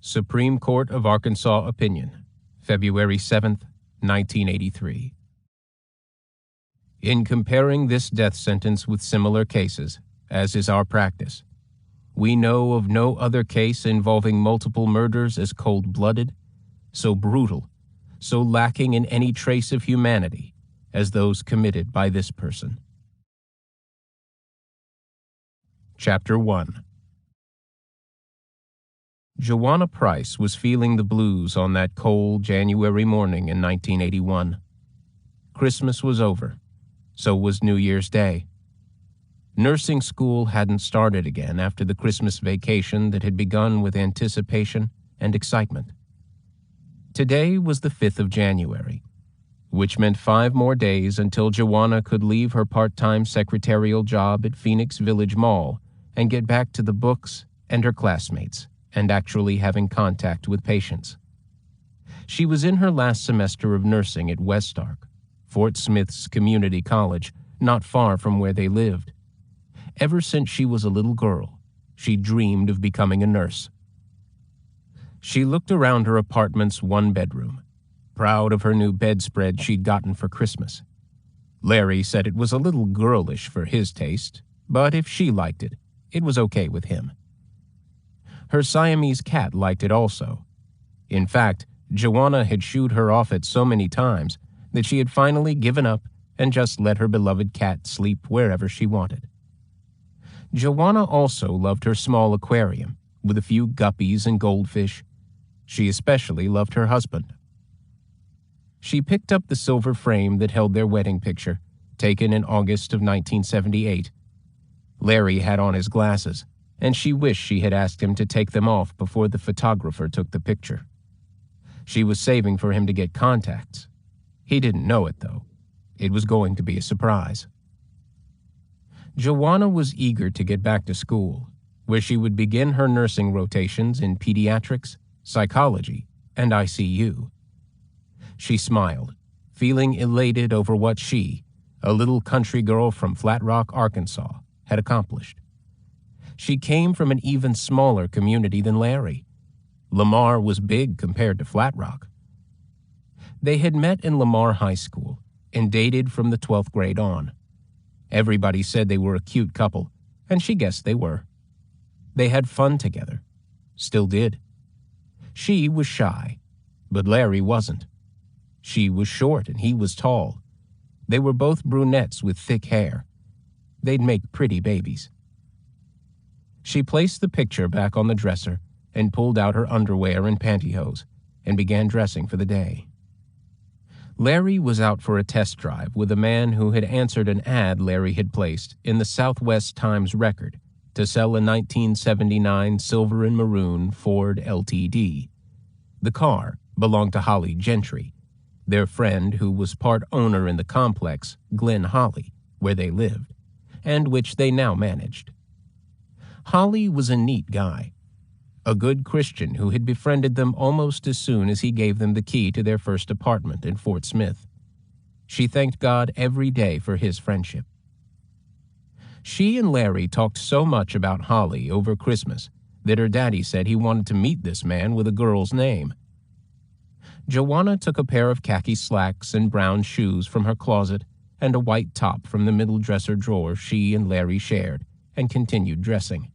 Supreme Court of Arkansas Opinion, February 7, 1983. In comparing this death sentence with similar cases, as is our practice, we know of no other case involving multiple murders as cold-blooded, so brutal, so lacking in any trace of humanity as those committed by this person. Chapter 1. Joanna Price was feeling the blues on that cold January morning in 1981. Christmas was over. So was New Year's Day. Nursing school hadn't started again after the Christmas vacation that had begun with anticipation and excitement. Today was the 5th of January, which meant 5 more days until Joanna could leave her part-time secretarial job at Phoenix Village Mall and get back to the books and her classmates and actually having contact with patients. She was in her last semester of nursing at West Ark, Fort Smith's community college, not far from where they lived. Ever since she was a little girl, she dreamed of becoming a nurse. She looked around her apartment's 1-bedroom, proud of her new bedspread she'd gotten for Christmas. Larry said it was a little girlish for his taste, but if she liked it, it was okay with him. Her Siamese cat liked it also. In fact, Joanna had shooed her off it so many times that she had finally given up and just let her beloved cat sleep wherever she wanted. Joanna also loved her small aquarium, with a few guppies and goldfish. She especially loved her husband. She picked up the silver frame that held their wedding picture, taken in August of 1978. Larry had on his glasses, and she wished she had asked him to take them off before the photographer took the picture. She was saving for him to get contacts. He didn't know it, though. It was going to be a surprise. Joanna was eager to get back to school, where she would begin her nursing rotations in pediatrics, psychology, and ICU. She smiled, feeling elated over what she, a little country girl from Flat Rock, Arkansas, had accomplished. She came from an even smaller community than Larry. Lamar was big compared to Flat Rock. They had met in Lamar High School and dated from the 12th grade on. Everybody said they were a cute couple, and she guessed they were. They had fun together. Still did. She was shy, but Larry wasn't. She was short and he was tall. They were both brunettes with thick hair. They'd make pretty babies. She placed the picture back on the dresser and pulled out her underwear and pantyhose and began dressing for the day. Larry was out for a test drive with a man who had answered an ad Larry had placed in the Southwest Times Record to sell a 1979 silver and maroon Ford LTD. The car belonged to Holly Gentry, their friend who was part owner in the complex, Glen Holly, where they lived, and which they now managed. Holly was a neat guy, a good Christian who had befriended them almost as soon as he gave them the key to their first apartment in Fort Smith. She thanked God every day for his friendship. She and Larry talked so much about Holly over Christmas that her daddy said he wanted to meet this man with a girl's name. Joanna took a pair of khaki slacks and brown shoes from her closet and a white top from the middle dresser drawer she and Larry shared and continued dressing.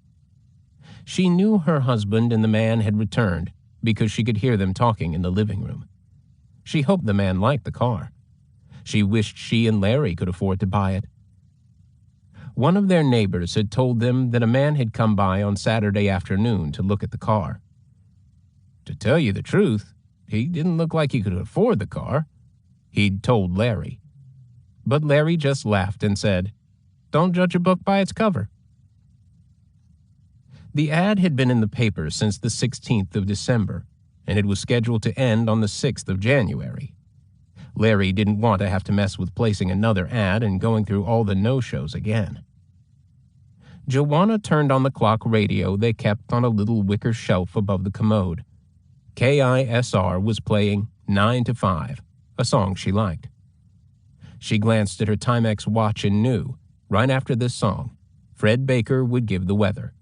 She knew her husband and the man had returned because she could hear them talking in the living room. She hoped the man liked the car. She wished she and Larry could afford to buy it. One of their neighbors had told them that a man had come by on Saturday afternoon to look at the car. To tell you the truth, he didn't look like he could afford the car, he'd told Larry. But Larry just laughed and said, "Don't judge a book by its cover." The ad had been in the paper since the 16th of December, and it was scheduled to end on the 6th of January. Larry didn't want to have to mess with placing another ad and going through all the no-shows again. Joanna turned on the clock radio they kept on a little wicker shelf above the commode. KISR was playing 9 to 5, a song she liked. She glanced at her Timex watch and knew, right after this song, Fred Baker would give the weather.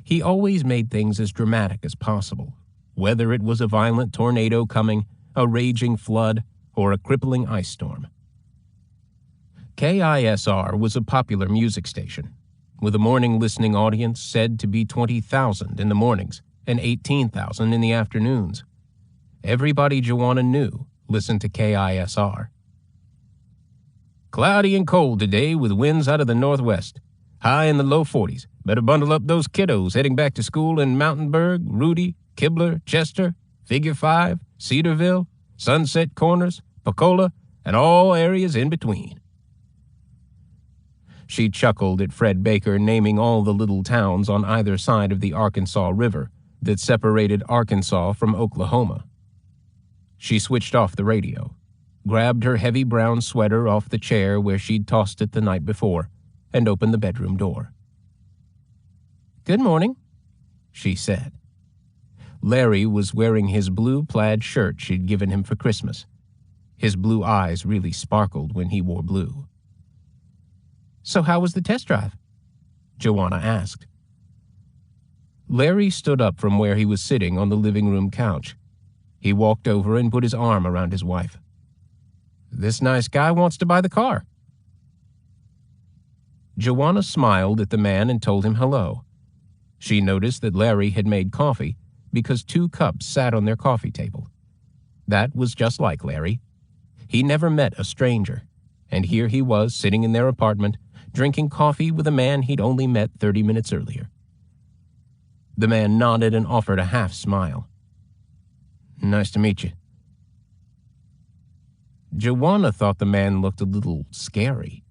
He always made things as dramatic as possible, whether it was a violent tornado coming, a raging flood, or a crippling ice storm. KISR was a popular music station, with a morning listening audience said to be 20,000 in the mornings and 18,000 in the afternoons. Everybody Joanna knew listened to KISR. Cloudy and cold today with winds out of the northwest. High in the low 40s. Better bundle up those kiddos heading back to school in Mountainburg, Rudy, Kibler, Chester, Figure 5, Cedarville, Sunset Corners, Pacola, and all areas in between. She chuckled at Fred Baker naming all the little towns on either side of the Arkansas River that separated Arkansas from Oklahoma. She switched off the radio, grabbed her heavy brown sweater off the chair where she'd tossed it the night before, and opened the bedroom door. "Good morning," she said. Larry was wearing his blue plaid shirt she'd given him for Christmas. His blue eyes really sparkled when he wore blue. "So how was the test drive?" Joanna asked. Larry stood up from where he was sitting on the living room couch. He walked over and put his arm around his wife. "This nice guy wants to buy the car." Joanna smiled at the man and told him hello. She noticed that Larry had made coffee because 2 cups sat on their coffee table. That was just like Larry. He never met a stranger, and here he was sitting in their apartment, drinking coffee with a man he'd only met 30 minutes earlier. The man nodded and offered a half smile. "Nice to meet you." Joanna thought the man looked a little scary.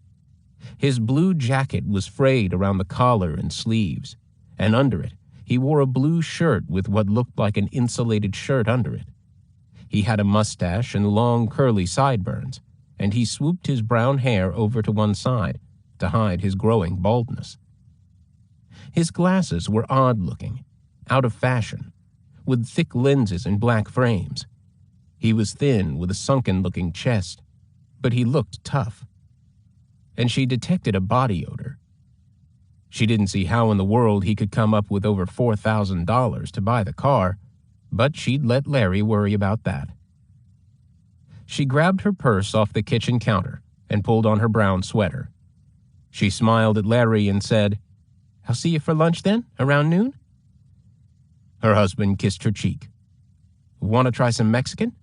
His blue jacket was frayed around the collar and sleeves, and under it, he wore a blue shirt with what looked like an insulated shirt under it. He had a mustache and long curly sideburns, and he swooped his brown hair over to one side to hide his growing baldness. His glasses were odd-looking, out of fashion, with thick lenses and black frames. He was thin with a sunken-looking chest, but he looked tough. And she detected a body odor. She didn't see how in the world he could come up with over $4,000 to buy the car, but she'd let Larry worry about that. She grabbed her purse off the kitchen counter and pulled on her brown sweater. She smiled at Larry and said, "I'll see you for lunch then, around noon?" Her husband kissed her cheek. "Want to try some Mexican?"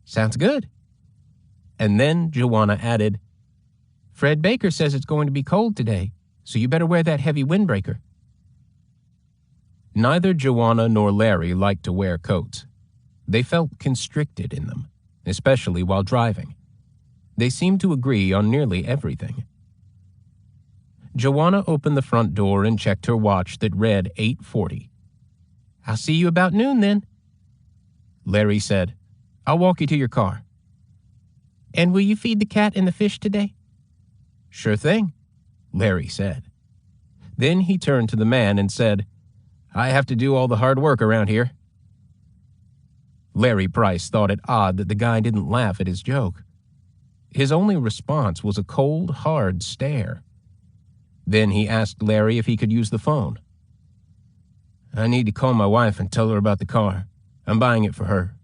"Sounds good." And then Joanna added, "Fred Baker says it's going to be cold today, so you better wear that heavy windbreaker." Neither Joanna nor Larry liked to wear coats. They felt constricted in them, especially while driving. They seemed to agree on nearly everything. Joanna opened the front door and checked her watch that read 8:40. "I'll see you about noon then." Larry said, "I'll walk you to your car." "And will you feed the cat and the fish today?" "Sure thing," Larry said. Then he turned to the man and said, "I have to do all the hard work around here." Larry Price thought it odd that the guy didn't laugh at his joke. His only response was a cold, hard stare. Then he asked Larry if he could use the phone. "I need to call my wife and tell her about the car. I'm buying it for her."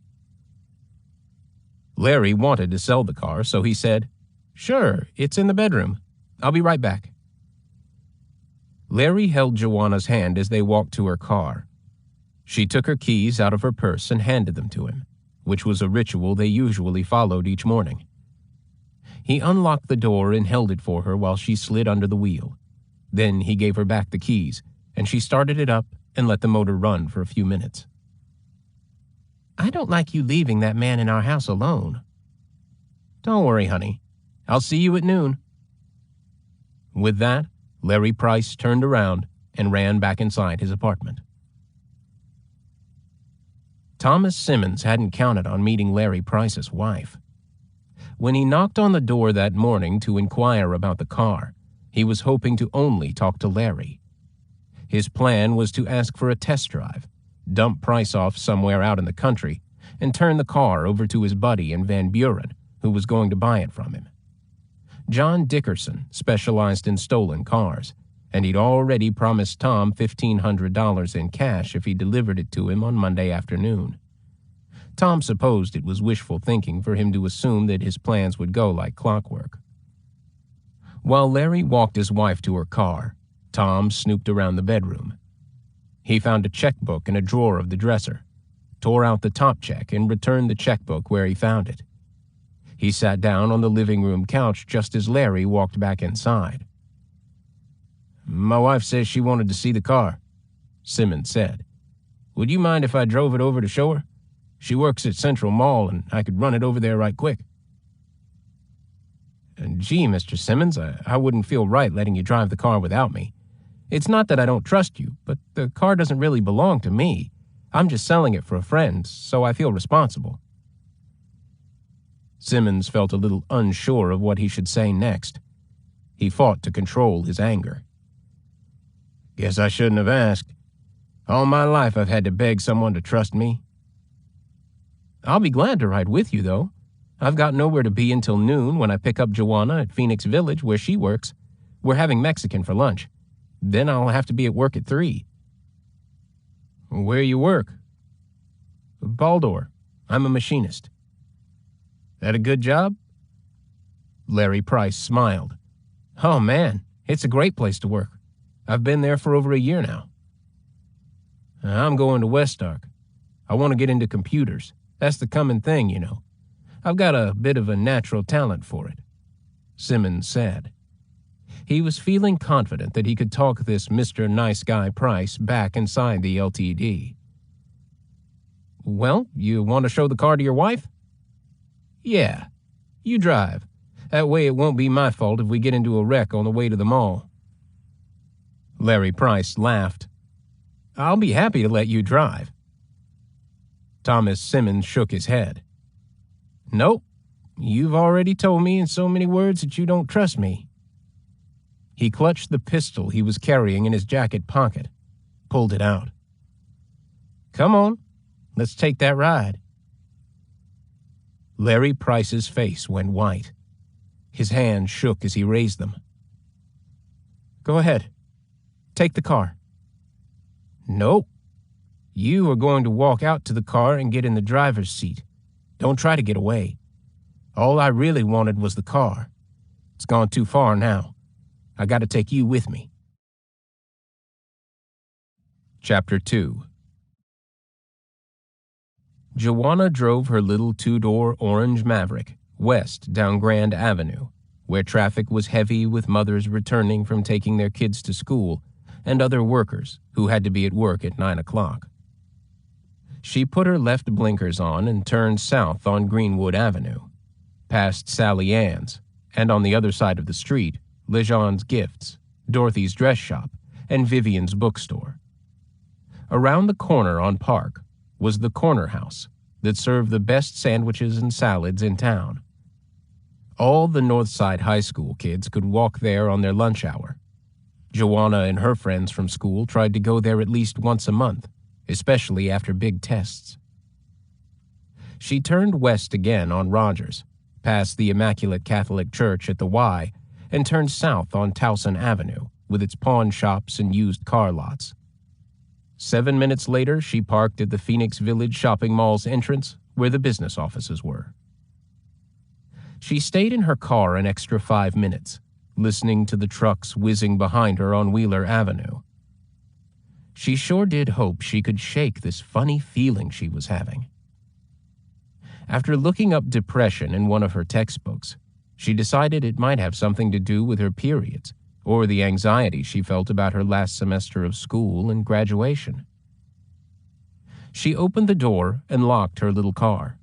Larry wanted to sell the car, so he said, "Sure, it's in the bedroom. I'll be right back." Larry held Joanna's hand as they walked to her car. She took her keys out of her purse and handed them to him, which was a ritual they usually followed each morning. He unlocked the door and held it for her while she slid under the wheel. Then he gave her back the keys, and she started it up and let the motor run for a few minutes. "I don't like you leaving that man in our house alone." "Don't worry, honey. I'll see you at noon." With that, Larry Price turned around and ran back inside his apartment. Thomas Simmons hadn't counted on meeting Larry Price's wife. When he knocked on the door that morning to inquire about the car, he was hoping to only talk to Larry. His plan was to ask for a test drive, dump Price off somewhere out in the country, and turn the car over to his buddy in Van Buren, who was going to buy it from him. John Dickerson specialized in stolen cars, and he'd already promised Tom $1,500 in cash if he delivered it to him on Monday afternoon. Tom supposed it was wishful thinking for him to assume that his plans would go like clockwork. While Larry walked his wife to her car, Tom snooped around the bedroom. He found a checkbook in a drawer of the dresser, tore out the top check, and returned the checkbook where he found it. He sat down on the living room couch just as Larry walked back inside. "My wife says she wanted to see the car," Simmons said. "Would you mind if I drove it over to show her? She works at Central Mall, and I could run it over there right quick." "Gee, Mr. Simmons, I wouldn't feel right letting you drive the car without me. It's not that I don't trust you, but the car doesn't really belong to me. I'm just selling it for a friend, so I feel responsible." Simmons felt a little unsure of what he should say next. He fought to control his anger. "Guess I shouldn't have asked. All my life I've had to beg someone to trust me." "I'll be glad to ride with you, though. I've got nowhere to be until noon when I pick up Joanna at Phoenix Village, where she works. We're having Mexican for lunch. Then I'll have to be at work at 3. "Where you work?" "Baldor. I'm a machinist." "That a good job?" Larry Price smiled. "Oh, man, it's a great place to work. I've been there for over a year now." "I'm going to Westark. I want to get into computers. That's the coming thing, you know. I've got a bit of a natural talent for it," Simmons said. He was feeling confident that he could talk this Mr. Nice Guy Price back inside the LTD. "Well, you want to show the car to your wife?" "Yeah. You drive. That way it won't be my fault if we get into a wreck on the way to the mall." Larry Price laughed. "I'll be happy to let you drive." Thomas Simmons shook his head. "Nope. You've already told me in so many words that you don't trust me." He clutched the pistol he was carrying in his jacket pocket, pulled it out. "Come on, let's take that ride." Larry Price's face went white. His hands shook as he raised them. "Go ahead. Take the car." "Nope. You are going to walk out to the car and get in the driver's seat. Don't try to get away. All I really wanted was the car. It's gone too far now. I got to take you with me." Chapter 2. Joanna drove her little 2-door orange Maverick west down Grand Avenue, where traffic was heavy with mothers returning from taking their kids to school and other workers who had to be at work at 9 o'clock. She put her left blinkers on and turned south on Greenwood Avenue, past Sally Ann's, and on the other side of the street, Lejean's Gifts, Dorothy's Dress Shop, and Vivian's Bookstore. Around the corner on Park was the Corner House that served the best sandwiches and salads in town. All the Northside High School kids could walk there on their lunch hour. Joanna and her friends from school tried to go there at least once a month, especially after big tests. She turned west again on Rogers, past the Immaculate Catholic Church at the Y, and turned south on Towson Avenue with its pawn shops and used car lots. 7 minutes later, she parked at the Phoenix Village Shopping Mall's entrance where the business offices were. She stayed in her car an extra 5 minutes, listening to the trucks whizzing behind her on Wheeler Avenue. She sure did hope she could shake this funny feeling she was having. After looking up depression in one of her textbooks, she decided it might have something to do with her periods or the anxiety she felt about her last semester of school and graduation. She opened the door and locked her little car.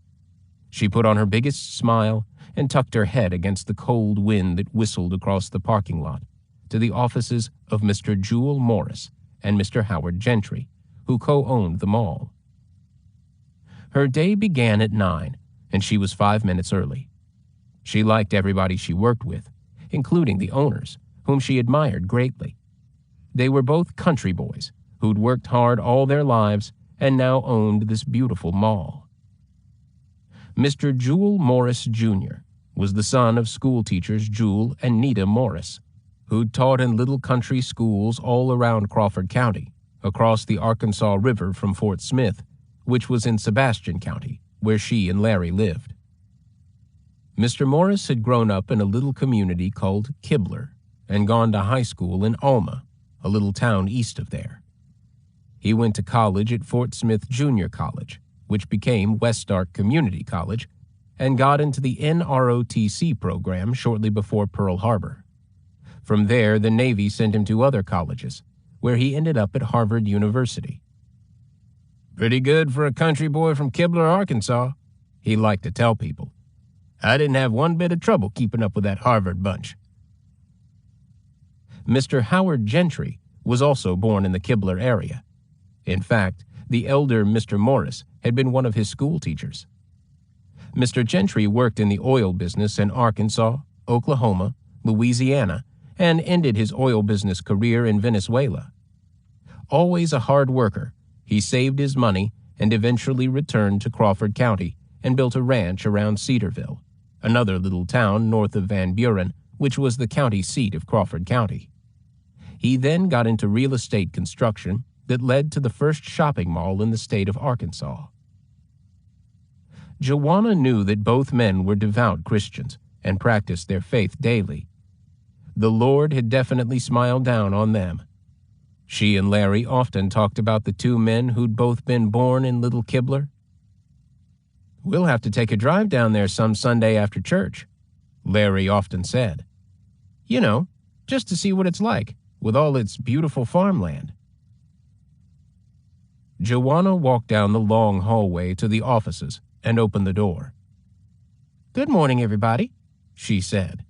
She put on her biggest smile and tucked her head against the cold wind that whistled across the parking lot to the offices of Mr. Jewel Morris and Mr. Howard Gentry, who co-owned the mall. Her day began at 9, and she was 5 minutes early. She liked everybody she worked with, including the owners, whom she admired greatly. They were both country boys who'd worked hard all their lives and now owned this beautiful mall. Mr. Jewel Morris, Jr. was the son of school teachers Jewel and Nita Morris, who'd taught in little country schools all around Crawford County, across the Arkansas River from Fort Smith, which was in Sebastian County, where she and Larry lived. Mr. Morris had grown up in a little community called Kibler and gone to high school in Alma, a little town east of there. He went to college at Fort Smith Junior College, which became West Stark Community College, and got into the NROTC program shortly before Pearl Harbor. From there, the Navy sent him to other colleges, where he ended up at Harvard University. "Pretty good for a country boy from Kibler, Arkansas," he liked to tell people. "I didn't have one bit of trouble keeping up with that Harvard bunch." Mr. Howard Gentry was also born in the Kibler area. In fact, the elder Mr. Morris had been one of his school teachers. Mr. Gentry worked in the oil business in Arkansas, Oklahoma, Louisiana, and ended his oil business career in Venezuela. Always a hard worker, he saved his money and eventually returned to Crawford County and built a ranch around Cedarville, another little town north of Van Buren, which was the county seat of Crawford County. He then got into real estate construction that led to the first shopping mall in the state of Arkansas. Joanna knew that both men were devout Christians and practiced their faith daily. The Lord had definitely smiled down on them. She and Larry often talked about the two men who'd both been born in Little Kibler. "We'll have to take a drive down there some Sunday after church," Larry often said. "You know, just to see what it's like, with all its beautiful farmland." Joanna walked down the long hallway to the offices and opened the door. "Good morning, everybody," she said.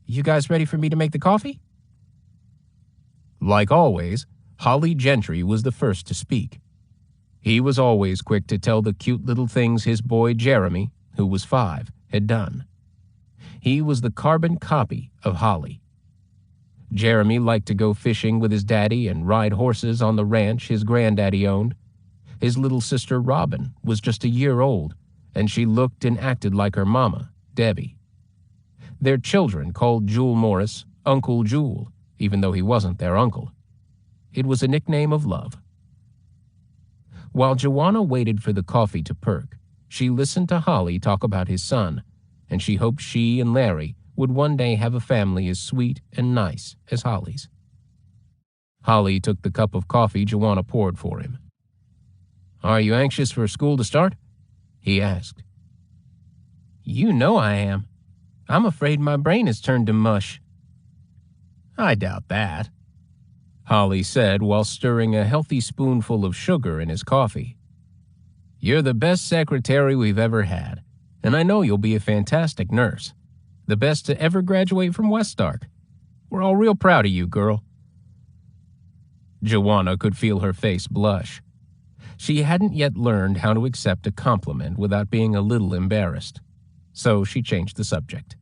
"You guys ready for me to make the coffee?" Like always, Holly Gentry was the first to speak. He was always quick to tell the cute little things his boy Jeremy, who was 5, had done. He was the carbon copy of Holly. Jeremy liked to go fishing with his daddy and ride horses on the ranch his granddaddy owned. His little sister Robin was just a year old, and she looked and acted like her mama, Debbie. Their children called Jewel Morris Uncle Jewel, even though he wasn't their uncle. It was a nickname of love. While Joanna waited for the coffee to perk, she listened to Holly talk about his son, and she hoped she and Larry would one day have a family as sweet and nice as Holly's. Holly took the cup of coffee Joanna poured for him. "Are you anxious for school to start?" he asked. "You know I am. I'm afraid my brain has turned to mush." "I doubt that," Holly said while stirring a healthy spoonful of sugar in his coffee. "You're the best secretary we've ever had, and I know you'll be a fantastic nurse. The best to ever graduate from West Stark. We're all real proud of you, girl." Joanna could feel her face blush. She hadn't yet learned how to accept a compliment without being a little embarrassed, so she changed the subject.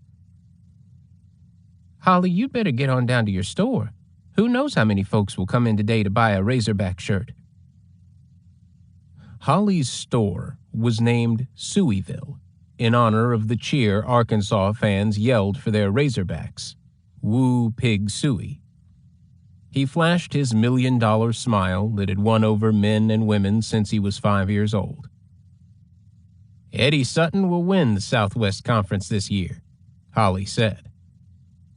"Holly, you'd better get on down to your store. Who knows how many folks will come in today to buy a Razorback shirt." Holly's store was named Sueyville, in honor of the cheer Arkansas fans yelled for their Razorbacks, "Woo Pig Suey." He flashed his $1,000,000 smile that had won over men and women since he was 5 years old. "Eddie Sutton will win the Southwest Conference this year," Holly said.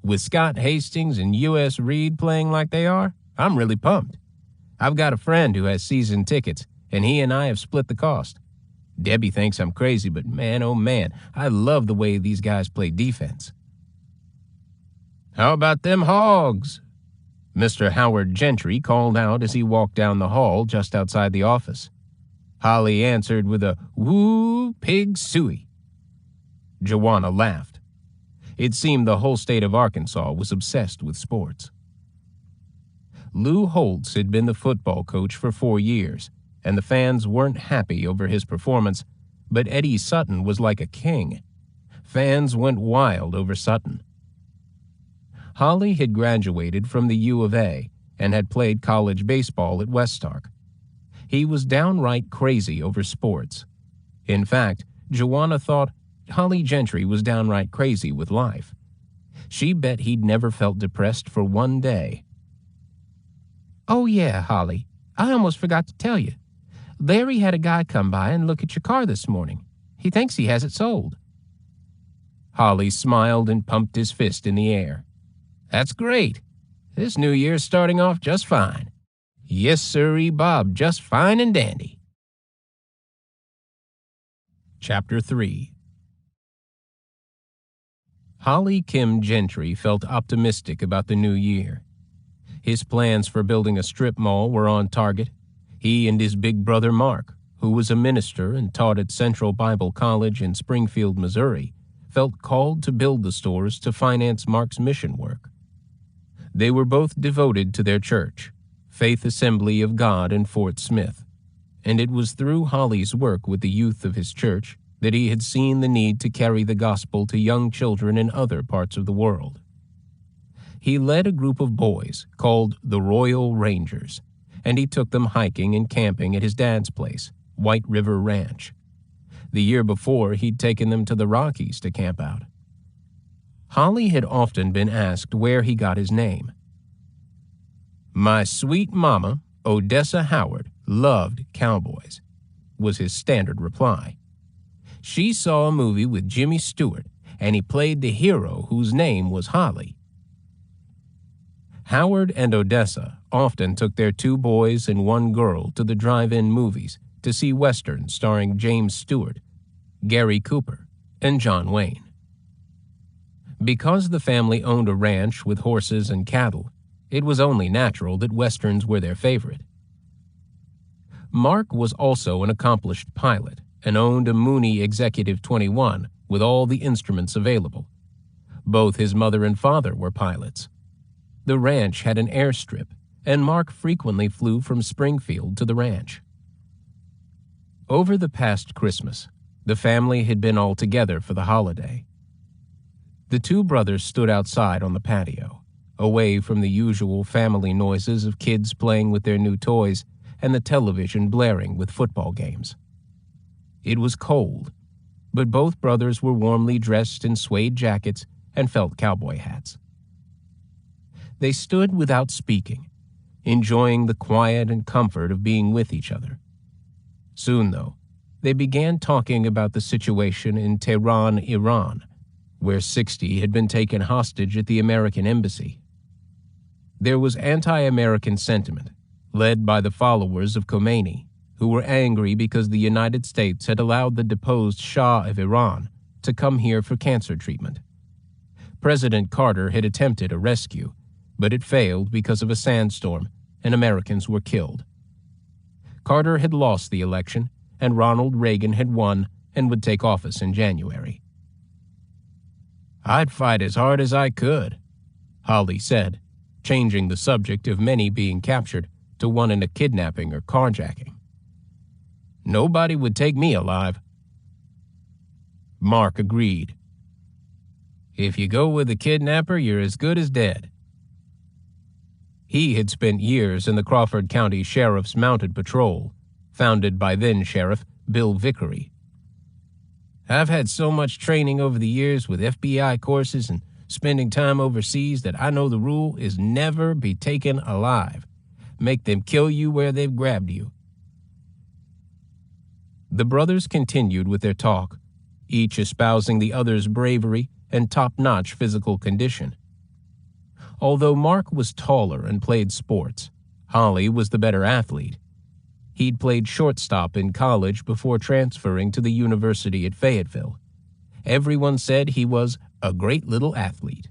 "With Scott Hastings and U.S. Reed playing like they are, I'm really pumped. I've got a friend who has season tickets, and he and I have split the cost. Debbie thinks I'm crazy, but man, oh man, I love the way these guys play defense." "How about them Hogs?" Mr. Howard Gentry called out as he walked down the hall just outside the office. Holly answered with a "Woo Pig Suey." Joanna laughed. It seemed the whole state of Arkansas was obsessed with sports. Lou Holtz had been the football coach for 4 years, and the fans weren't happy over his performance, but Eddie Sutton was like a king. Fans went wild over Sutton. Holly had graduated from the U of A and had played college baseball at West Stark. He was downright crazy over sports. In fact, Joanna thought Holly Gentry was downright crazy with life. She bet he'd never felt depressed for one day. "Oh yeah, Holly, I almost forgot to tell you. Larry had a guy come by and look at your car this morning. He thinks he has it sold." Holly smiled and pumped his fist in the air. "That's great. This new year's starting off just fine. Yes, sirree, Bob, just fine and dandy." Chapter 3. Holly Kim Gentry felt optimistic about the new year. His plans for building a strip mall were on target. He and his big brother Mark, who was a minister and taught at Central Bible College in Springfield, Missouri, felt called to build the stores to finance Mark's mission work. They were both devoted to their church, Faith Assembly of God in Fort Smith, and it was through Holly's work with the youth of his church that he had seen the need to carry the gospel to young children in other parts of the world. He led a group of boys called the Royal Rangers, and he took them hiking and camping at his dad's place, White River Ranch. The year before, he'd taken them to the Rockies to camp out. Holly had often been asked where he got his name. "My sweet mama, Odessa Howard, loved cowboys," was his standard reply. "She saw a movie with Jimmy Stewart, and he played the hero whose name was Holly." Howard and Odessa often took their 2 boys and 1 girl to the drive-in movies to see westerns starring James Stewart, Gary Cooper, and John Wayne. Because the family owned a ranch with horses and cattle, it was only natural that westerns were their favorite. Mark was also an accomplished pilot and owned a Mooney Executive 21 with all the instruments available. Both his mother and father were pilots. The ranch had an airstrip, and Mark frequently flew from Springfield to the ranch. Over the past Christmas, the family had been all together for the holiday. The 2 brothers stood outside on the patio, away from the usual family noises of kids playing with their new toys and the television blaring with football games. It was cold, but both brothers were warmly dressed in suede jackets and felt cowboy hats. They stood without speaking, enjoying the quiet and comfort of being with each other. Soon, though, they began talking about the situation in Tehran, Iran, where 60 had been taken hostage at the American embassy. There was anti-American sentiment, led by the followers of Khomeini, who were angry because the United States had allowed the deposed Shah of Iran to come here for cancer treatment. President Carter had attempted a rescue, but it failed because of a sandstorm, and Americans were killed. Carter had lost the election, and Ronald Reagan had won and would take office in January. "I'd fight as hard as I could," Holly said, changing the subject of many being captured to one in a kidnapping or carjacking. "Nobody would take me alive." Mark agreed. "If you go with the kidnapper, you're as good as dead." He had spent years in the Crawford County Sheriff's Mounted Patrol, founded by then-Sheriff Bill Vickery. "I've had so much training over the years with FBI courses and spending time overseas that I know the rule is never be taken alive. Make them kill you where they've grabbed you." The brothers continued with their talk, each espousing the other's bravery and top-notch physical condition. Although Mark was taller and played sports, Holly was the better athlete. He'd played shortstop in college before transferring to the University at Fayetteville. Everyone said he was a great little athlete.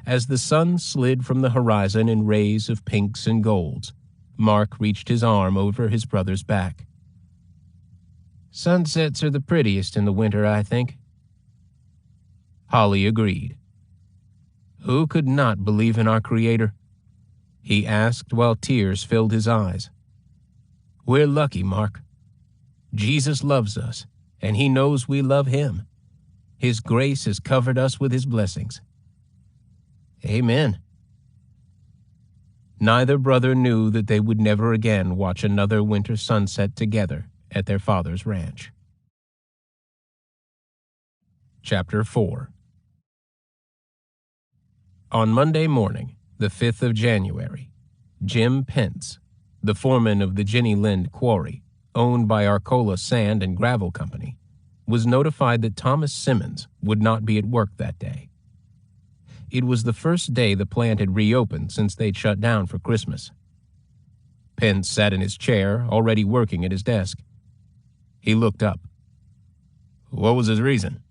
As the sun slid from the horizon in rays of pinks and golds, Mark reached his arm over his brother's back. "Sunsets are the prettiest in the winter, I think." Holly agreed. "Who could not believe in our Creator?" he asked while tears filled his eyes. "We're lucky, Mark. Jesus loves us, and he knows we love him. His grace has covered us with his blessings." Amen. Neither brother knew that they would never again watch another winter sunset together at their father's ranch. Chapter 4. On Monday morning, the 5th of January, Jim Pence, the foreman of the Jenny Lind Quarry, owned by Arcola Sand and Gravel Company, was notified that Thomas Simmons would not be at work that day. It was the first day the plant had reopened since they'd shut down for Christmas. Pence sat in his chair, already working at his desk. He looked up. What was his reason?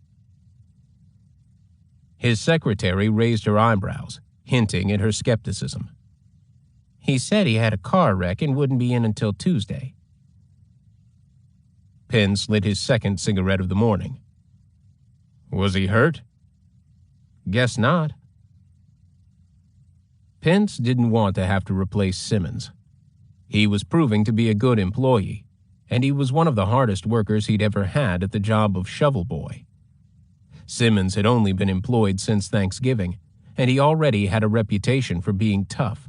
His secretary raised her eyebrows, hinting at her skepticism. He said he had a car wreck and wouldn't be in until Tuesday. Pence lit his second cigarette of the morning. Was he hurt? Guess not. Pence didn't want to have to replace Simmons. He was proving to be a good employee, and he was one of the hardest workers he'd ever had at the job of shovel boy. Simmons had only been employed since Thanksgiving, and he already had a reputation for being tough.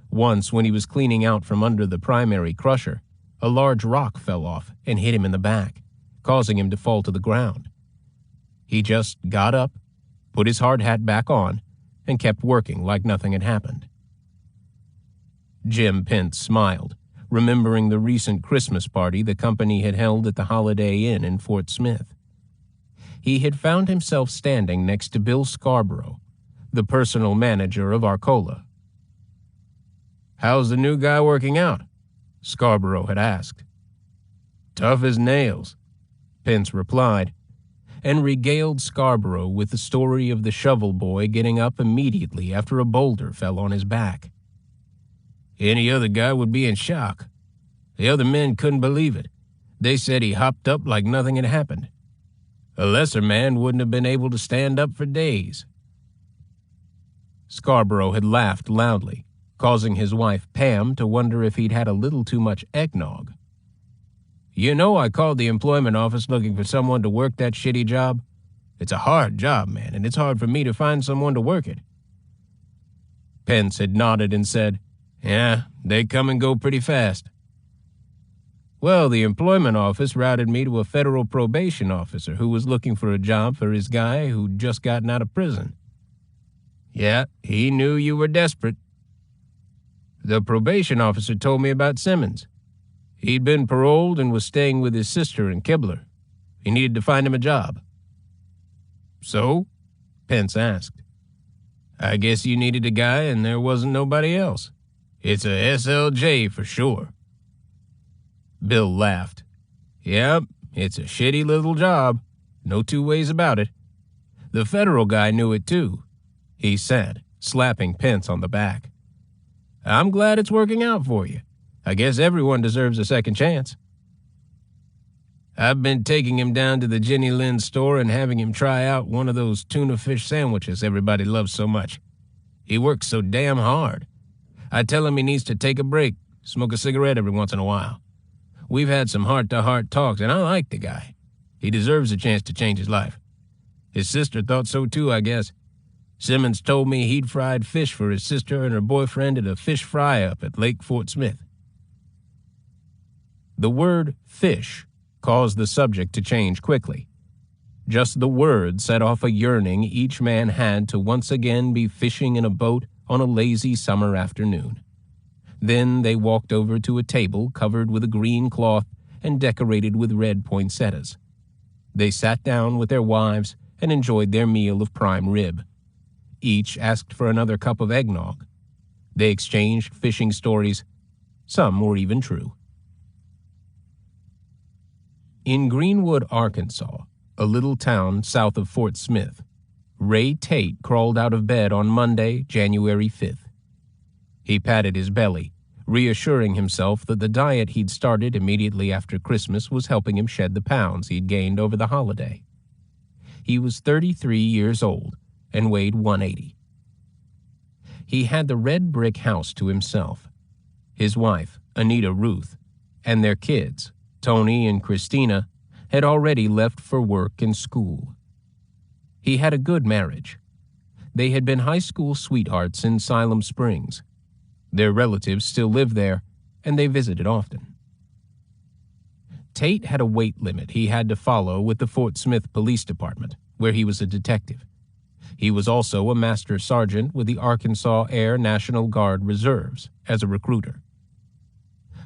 Once, when he was cleaning out from under the primary crusher, a large rock fell off and hit him in the back, causing him to fall to the ground. He just got up, put his hard hat back on, and kept working like nothing had happened. Jim Pence smiled, remembering the recent Christmas party the company had held at the Holiday Inn in Fort Smith. He had found himself standing next to Bill Scarborough, the personal manager of Arcola. How's the new guy working out? Scarborough had asked. Tough as nails, Pence replied, and regaled Scarborough with the story of the shovel boy getting up immediately after a boulder fell on his back. Any other guy would be in shock. The other men couldn't believe it. They said he hopped up like nothing had happened. A lesser man wouldn't have been able to stand up for days. Scarborough had laughed loudly, causing his wife Pam to wonder if he'd had a little too much eggnog. You know, I called the employment office looking for someone to work that shitty job. It's a hard job, man, and it's hard for me to find someone to work it. Pence had nodded and said, Yeah, they come and go pretty fast. Well, the employment office routed me to a federal probation officer who was looking for a job for his guy who'd just gotten out of prison. Yeah, he knew you were desperate. The probation officer told me about Simmons. He'd been paroled and was staying with his sister in Kibler. He needed to find him a job. So? Pence asked. I guess you needed a guy and there wasn't nobody else. It's a SLJ for sure. Bill laughed. Yep, it's a shitty little job. No two ways about it. The federal guy knew it too, he said, slapping Pence on the back. I'm glad it's working out for you. I guess everyone deserves a second chance. I've been taking him down to the Jenny Lind store and having him try out one of those tuna fish sandwiches everybody loves so much. He works so damn hard. I tell him he needs to take a break, smoke a cigarette every once in a while. We've had some heart-to-heart talks, and I like the guy. He deserves a chance to change his life. His sister thought so too, I guess. Simmons told me he'd fried fish for his sister and her boyfriend at a fish fry-up at Lake Fort Smith. The word fish caused the subject to change quickly. Just the word set off a yearning each man had to once again be fishing in a boat on a lazy summer afternoon. Then they walked over to a table covered with a green cloth and decorated with red poinsettias. They sat down with their wives and enjoyed their meal of prime rib. Each asked for another cup of eggnog. They exchanged fishing stories. Some were even true. In Greenwood, Arkansas, a little town south of Fort Smith, Ray Tate crawled out of bed on Monday, January 5th. He patted his belly, reassuring himself that the diet he'd started immediately after Christmas was helping him shed the pounds he'd gained over the holiday. He was 33 years old and weighed 180. He had the red brick house to himself, his wife, Anita Ruth, and their kids, Tony and Christina, had already left for work and school. He had a good marriage. They had been high school sweethearts in Siloam Springs. Their relatives still lived there, and they visited often. Tate had a weight limit he had to follow with the Fort Smith Police Department, where he was a detective. He was also a master sergeant with the Arkansas Air National Guard Reserves as a recruiter.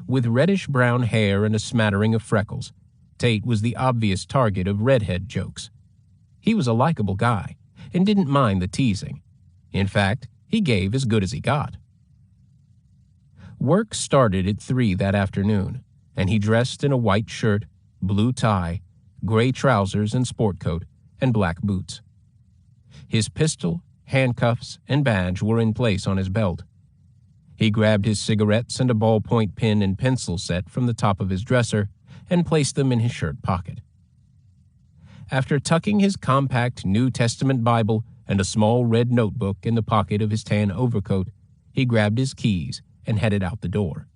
With reddish-brown hair and a smattering of freckles, Tate was the obvious target of redhead jokes. He was a likable guy and didn't mind the teasing. In fact, he gave as good as he got. Work started at 3 that afternoon, and he dressed in a white shirt, blue tie, gray trousers and sport coat, and black boots. His pistol, handcuffs, and badge were in place on his belt. He grabbed his cigarettes and a ballpoint pen and pencil set from the top of his dresser and placed them in his shirt pocket. After tucking his compact New Testament Bible and a small red notebook in the pocket of his tan overcoat, he grabbed his keys and headed out the door.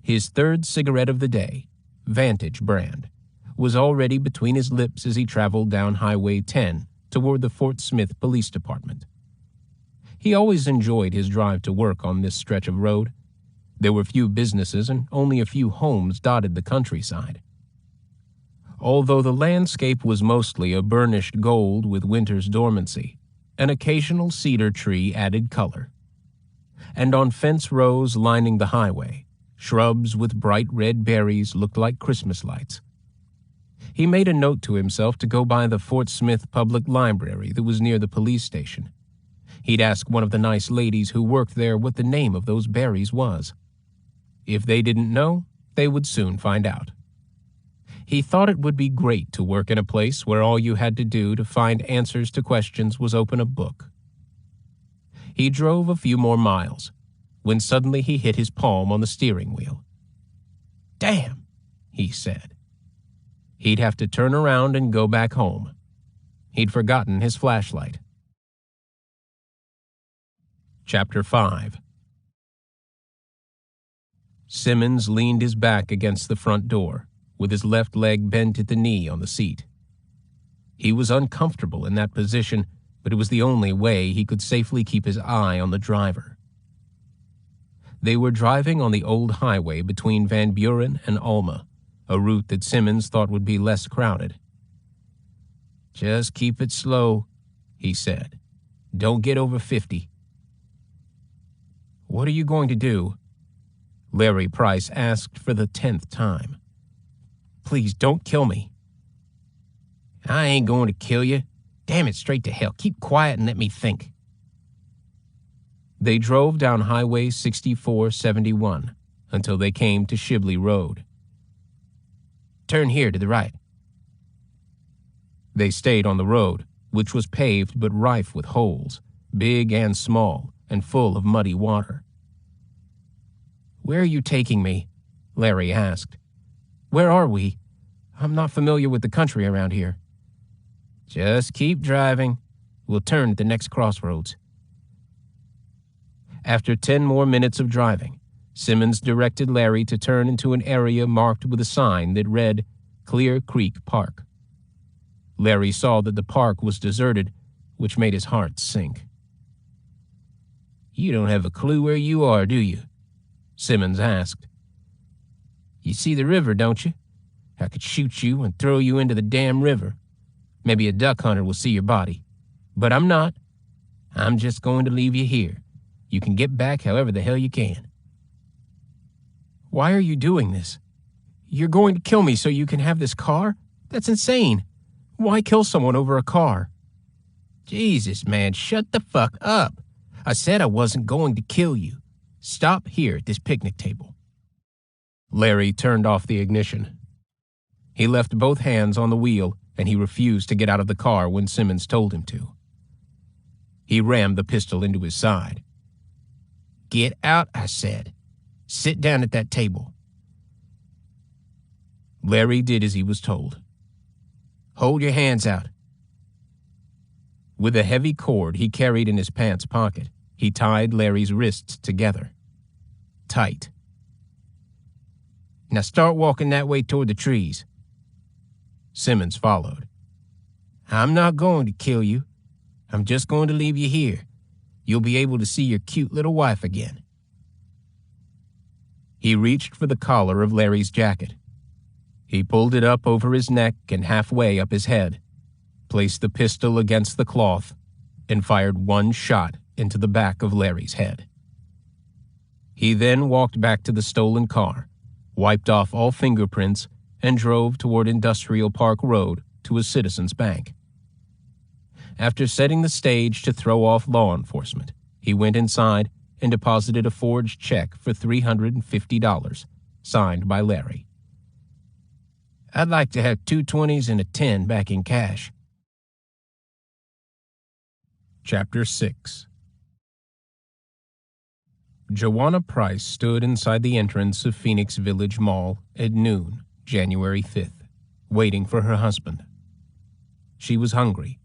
His third cigarette of the day, Vantage brand, was already between his lips as he traveled down Highway 10 toward the Fort Smith Police Department. He always enjoyed his drive to work on this stretch of road. There were few businesses and only a few homes dotted the countryside. Although the landscape was mostly a burnished gold with winter's dormancy, an occasional cedar tree added color. And on fence rows lining the highway, shrubs with bright red berries looked like Christmas lights. He made a note to himself to go by the Fort Smith Public Library that was near the police station. He'd ask one of the nice ladies who worked there what the name of those berries was. If they didn't know, they would soon find out. He thought it would be great to work in a place where all you had to do to find answers to questions was open a book. He drove a few more miles, when suddenly he hit his palm on the steering wheel. "Damn," he said. He'd have to turn around and go back home. He'd forgotten his flashlight. Chapter 5. Simmons leaned his back against the front door, with his left leg bent at the knee on the seat. He was uncomfortable in that position, but it was the only way he could safely keep his eye on the driver. They were driving on the old highway between Van Buren and Alma, a route that Simmons thought would be less crowded. "Just keep it slow," he said. "Don't get over 50. "What are you going to do?" Larry Price asked for the 10th time. "Please don't kill me." "I ain't going to kill you. Damn it, straight to hell. Keep quiet and let me think." They drove down Highway 6471 until they came to Shibley Road. "Turn here to the right." They stayed on the road, which was paved but rife with holes, big and small, and full of muddy water. "Where are you taking me?" Larry asked. "Where are we? I'm not familiar with the country around here." "Just keep driving. We'll turn at the next crossroads." After 10 more minutes of driving, Simmons directed Larry to turn into an area marked with a sign that read Clear Creek Park. Larry saw that the park was deserted, which made his heart sink. "You don't have a clue where you are, do you?" Simmons asked. "You see the river, don't you? I could shoot you and throw you into the damn river. Maybe a duck hunter will see your body. But I'm not. I'm just going to leave you here. You can get back however the hell you can." "Why are you doing this? You're going to kill me so you can have this car? That's insane. Why kill someone over a car?" "Jesus, man, shut the fuck up. I said I wasn't going to kill you. Stop here at this picnic table." Larry turned off the ignition. He left both hands on the wheel, and he refused to get out of the car when Simmons told him to. He rammed the pistol into his side. "Get out," I said. "Sit down at that table." Larry did as he was told. "Hold your hands out." With a heavy cord he carried in his pants pocket, he tied Larry's wrists together. Tight. "Now start walking that way toward the trees." Simmons followed. "I'm not going to kill you. I'm just going to leave you here. You'll be able to see your cute little wife again." He reached for the collar of Larry's jacket. He pulled it up over his neck and halfway up his head. placed the pistol against the cloth, and fired one shot into the back of Larry's head. He then walked back to the stolen car, wiped off all fingerprints, and drove toward Industrial Park Road to a Citizens Bank. After setting the stage to throw off law enforcement, he went inside and deposited a forged check for $350, signed by Larry. "I'd like to have 2 20s and a 10 back in cash." Chapter 6. Joanna Price stood inside the entrance of Phoenix Village Mall at noon, January 5th, waiting for her husband. She was hungry,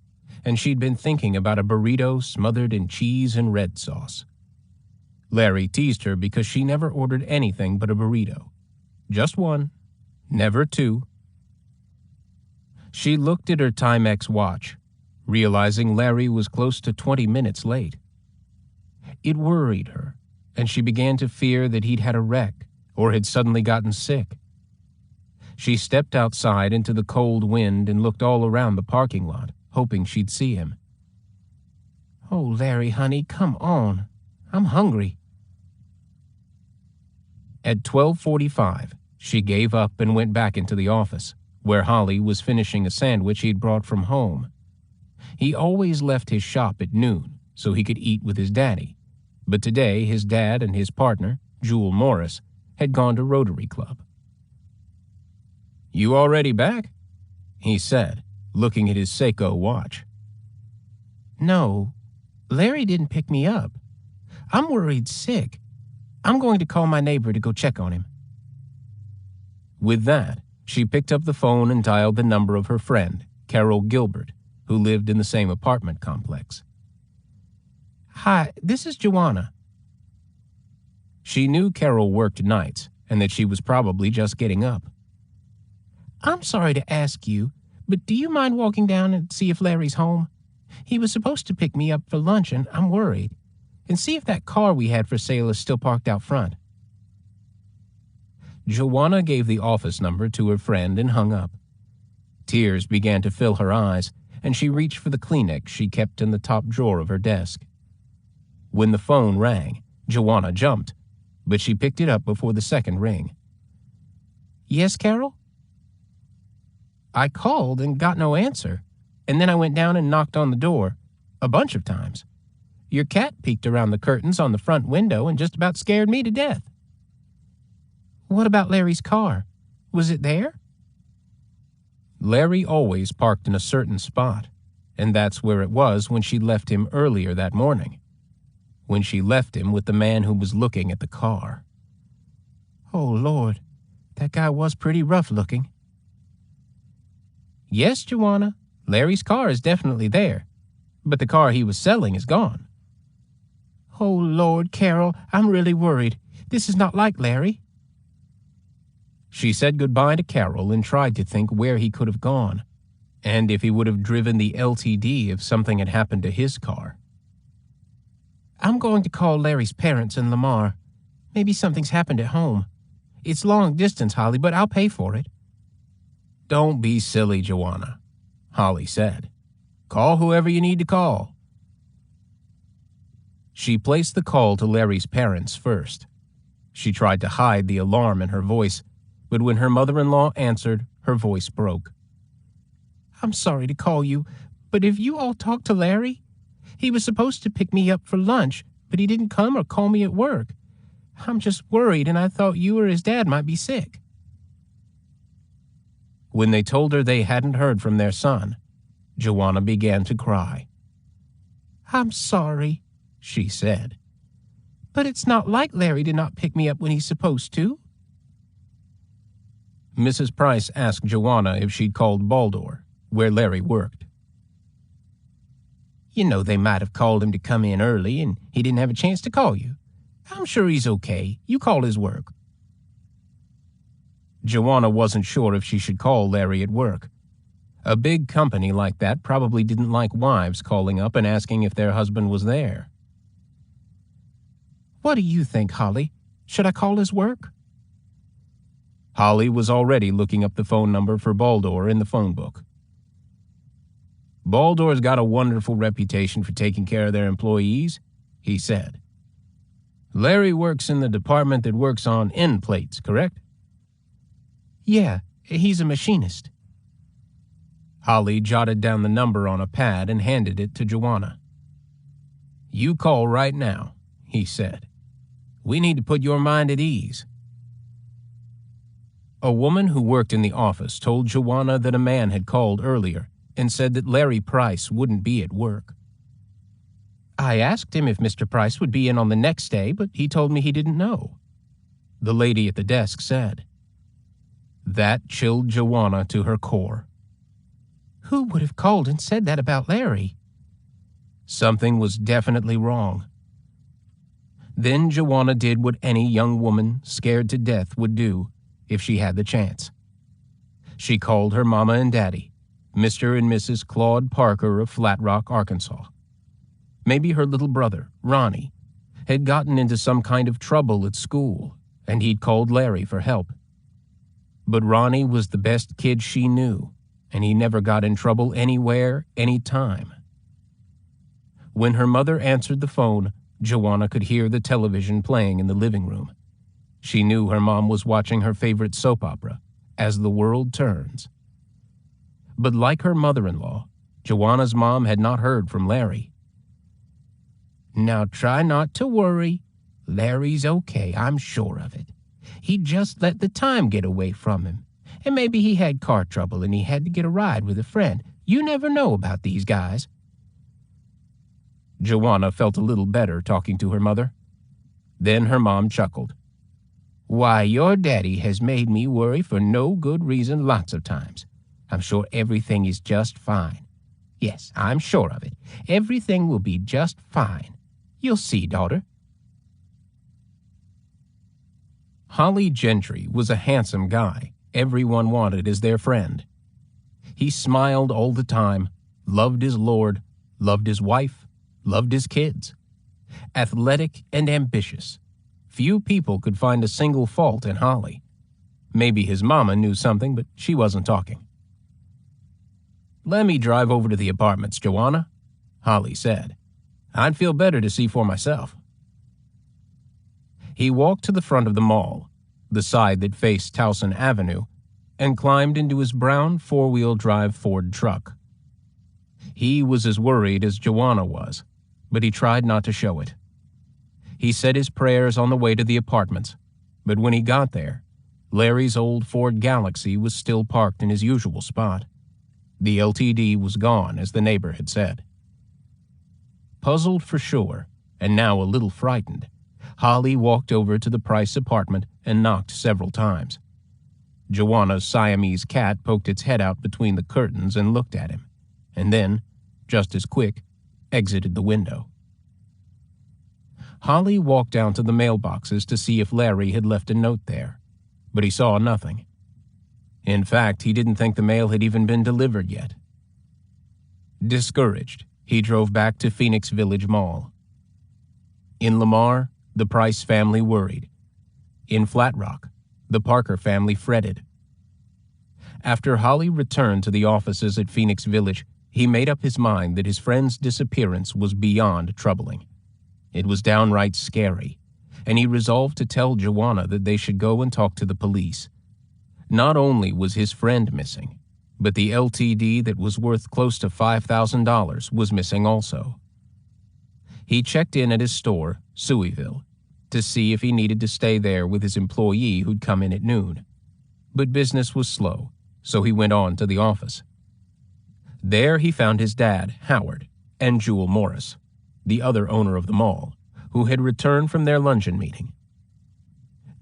and she'd been thinking about a burrito smothered in cheese and red sauce. Larry teased her because she never ordered anything but a burrito. Just one, never two. She looked at her Timex watch, realizing Larry was close to 20 minutes late. It worried her, and she began to fear that he'd had a wreck or had suddenly gotten sick. She stepped outside into the cold wind and looked all around the parking lot, hoping she'd see him. "Oh, Larry, honey, come on. I'm hungry." At 12:45, she gave up and went back into the office, where Holly was finishing a sandwich he'd brought from home. He always left his shop at noon so he could eat with his daddy, but today his dad and his partner, Jewel Morris, had gone to Rotary Club. "You already back?" he said, looking at his Seiko watch. "No, Larry didn't pick me up. I'm worried sick. I'm going to call my neighbor to go check on him." With that, she picked up the phone and dialed the number of her friend, Carol Gilbert, who lived in the same apartment complex. "Hi, this is Joanna." She knew Carol worked nights and that she was probably just getting up. "I'm sorry to ask you, but do you mind walking down and see if Larry's home? He was supposed to pick me up for lunch and I'm worried. And see if that car we had for sale is still parked out front." Joanna gave the office number to her friend and hung up. Tears began to fill her eyes, and she reached for the Kleenex she kept in the top drawer of her desk. When the phone rang, Joanna jumped, but she picked it up before the second ring. "Yes, Carol?" "I called and got no answer, and then I went down and knocked on the door, a bunch of times. Your cat peeked around the curtains on the front window and just about scared me to death." "What about Larry's car? Was it there?" Larry always parked in a certain spot, and that's where it was when she left him earlier that morning, when she left him with the man who was looking at the car. "Oh, Lord, that guy was pretty rough looking." "Yes, Joanna, Larry's car is definitely there, but the car he was selling is gone." "Oh, Lord, Carol, I'm really worried. This is not like Larry." She said goodbye to Carol and tried to think where he could have gone, and if he would have driven the LTD if something had happened to his car. "I'm going to call Larry's parents in Lamar. Maybe something's happened at home. It's long distance, Holly, but I'll pay for it." "Don't be silly, Joanna," Holly said. "Call whoever you need to call." She placed the call to Larry's parents first. She tried to hide the alarm in her voice, but when her mother-in-law answered, her voice broke. "I'm sorry to call you, but have you all talked to Larry? He was supposed to pick me up for lunch, but he didn't come or call me at work. I'm just worried, and I thought you or his dad might be sick." When they told her they hadn't heard from their son, Joanna began to cry. "I'm sorry," she said. "But it's not like Larry did not pick me up when he's supposed to." Mrs. Price asked Joanna if she'd called Baldor, where Larry worked. "You know, they might have called him to come in early, and he didn't have a chance to call you. I'm sure he's okay. You call his work." Joanna wasn't sure if she should call Larry at work. A big company like that probably didn't like wives calling up and asking if their husband was there. "What do you think, Holly? Should I call his work?" Holly was already looking up the phone number for Baldor in the phone book. "Baldor's got a wonderful reputation for taking care of their employees," he said. "Larry works in the department that works on end plates, correct?" "Yeah, he's a machinist." Holly jotted down the number on a pad and handed it to Joanna. "You call right now," he said. "We need to put your mind at ease." A woman who worked in the office told Joanna that a man had called earlier and said that Larry Price wouldn't be at work. "I asked him if Mr. Price would be in on the next day, but he told me he didn't know," the lady at the desk said. That chilled Joanna to her core. Who would have called and said that about Larry? Something was definitely wrong. Then Joanna did what any young woman scared to death would do if she had the chance. She called her mama and daddy, Mr. and Mrs. Claude Parker of Flat Rock, Arkansas. Maybe her little brother, Ronnie, had gotten into some kind of trouble at school, and he'd called Larry for help. But Ronnie was the best kid she knew, and he never got in trouble anywhere, anytime. When her mother answered the phone, Joanna could hear the television playing in the living room. She knew her mom was watching her favorite soap opera, As the World Turns. But like her mother-in-law, Joanna's mom had not heard from Larry. "Now try not to worry. Larry's okay, I'm sure of it. He just let the time get away from him. And maybe he had car trouble and he had to get a ride with a friend. You never know about these guys." Joanna felt a little better talking to her mother. Then her mom chuckled. "Why, your daddy has made me worry for no good reason lots of times. I'm sure everything is just fine. Yes, I'm sure of it. Everything will be just fine. You'll see, daughter." Holly Gentry was a handsome guy everyone wanted as their friend. He smiled all the time, loved his Lord, loved his wife, loved his kids. Athletic and ambitious. Few people could find a single fault in Holly. Maybe his mama knew something, but she wasn't talking. "Let me drive over to the apartments, Joanna," Holly said. "I'd feel better to see for myself." He walked to the front of the mall, the side that faced Towson Avenue, and climbed into his brown four-wheel drive Ford truck. He was as worried as Joanna was, but he tried not to show it. He said his prayers on the way to the apartments, but when he got there, Larry's old Ford Galaxy was still parked in his usual spot. The LTD was gone, as the neighbor had said. Puzzled for sure, and now a little frightened, Holly walked over to the Price apartment and knocked several times. Joanna's Siamese cat poked its head out between the curtains and looked at him, and then, just as quick, exited the window. Holly walked down to the mailboxes to see if Larry had left a note there, but he saw nothing. In fact, he didn't think the mail had even been delivered yet. Discouraged, he drove back to Phoenix Village Mall. In Lamar, the Price family worried. In Flat Rock, the Parker family fretted. After Holly returned to the offices at Phoenix Village, he made up his mind that his friend's disappearance was beyond troubling. It was downright scary, and he resolved to tell Joanna that they should go and talk to the police. Not only was his friend missing, but the LTD that was worth close to $5,000 was missing also. He checked in at his store, Sueyville, to see if he needed to stay there with his employee who'd come in at noon. But business was slow, so he went on to the office. There he found his dad, Howard, and Jewel Morris, the other owner of the mall, who had returned from their luncheon meeting.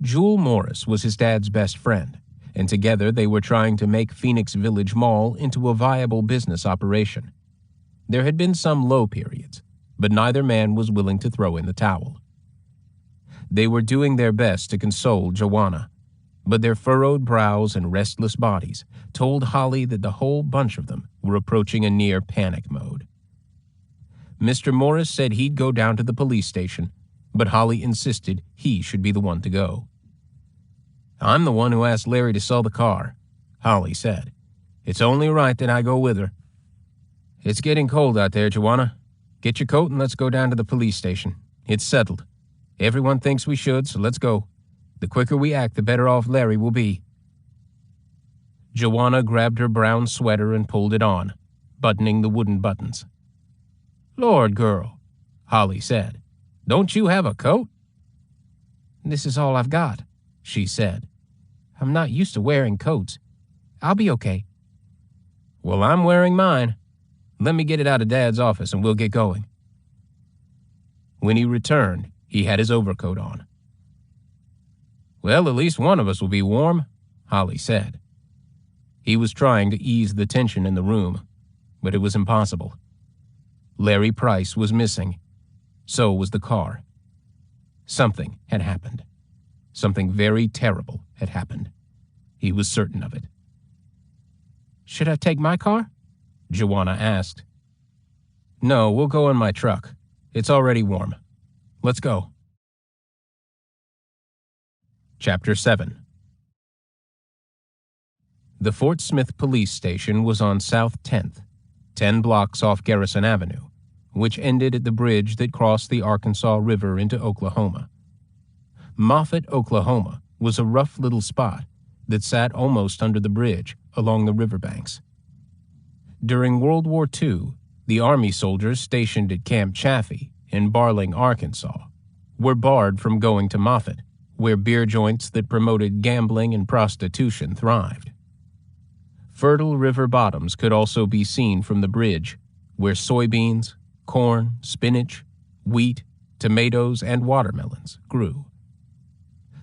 Jewel Morris was his dad's best friend, and together they were trying to make Phoenix Village Mall into a viable business operation. There had been some low periods, but neither man was willing to throw in the towel. They were doing their best to console Joanna, but their furrowed brows and restless bodies told Holly that the whole bunch of them were approaching a near panic mode. Mr. Morris said he'd go down to the police station, but Holly insisted he should be the one to go. "I'm the one who asked Larry to sell the car," Holly said. "It's only right that I go with her." It's getting cold out there, Joanna. Get your coat and let's go down to the police station. It's settled. Everyone thinks we should, so let's go. The quicker we act, the better off Larry will be. Joanna grabbed her brown sweater and pulled it on, buttoning the wooden buttons. Lord, girl, Holly said. Don't you have a coat? This is all I've got, she said. I'm not used to wearing coats. I'll be okay. Well, I'm wearing mine. Let me get it out of Dad's office and we'll get going. When he returned, he had his overcoat on. Well, at least one of us will be warm, Holly said. He was trying to ease the tension in the room, but it was impossible. Larry Price was missing. So was the car. Something had happened. Something very terrible had happened. He was certain of it. Should I take my car? Joanna asked. No, we'll go in my truck. It's already warm. Let's go. Chapter 7. The Fort Smith police station was on South 10th, 10 blocks off Garrison Avenue, which ended at the bridge that crossed the Arkansas River into Oklahoma. Moffett, Oklahoma, was a rough little spot that sat almost under the bridge along the riverbanks. During World War II, the Army soldiers stationed at Camp Chaffee in Barling, Arkansas, were barred from going to Moffett, where beer joints that promoted gambling and prostitution thrived. Fertile river bottoms could also be seen from the bridge, where soybeans, corn, spinach, wheat, tomatoes, and watermelons grew.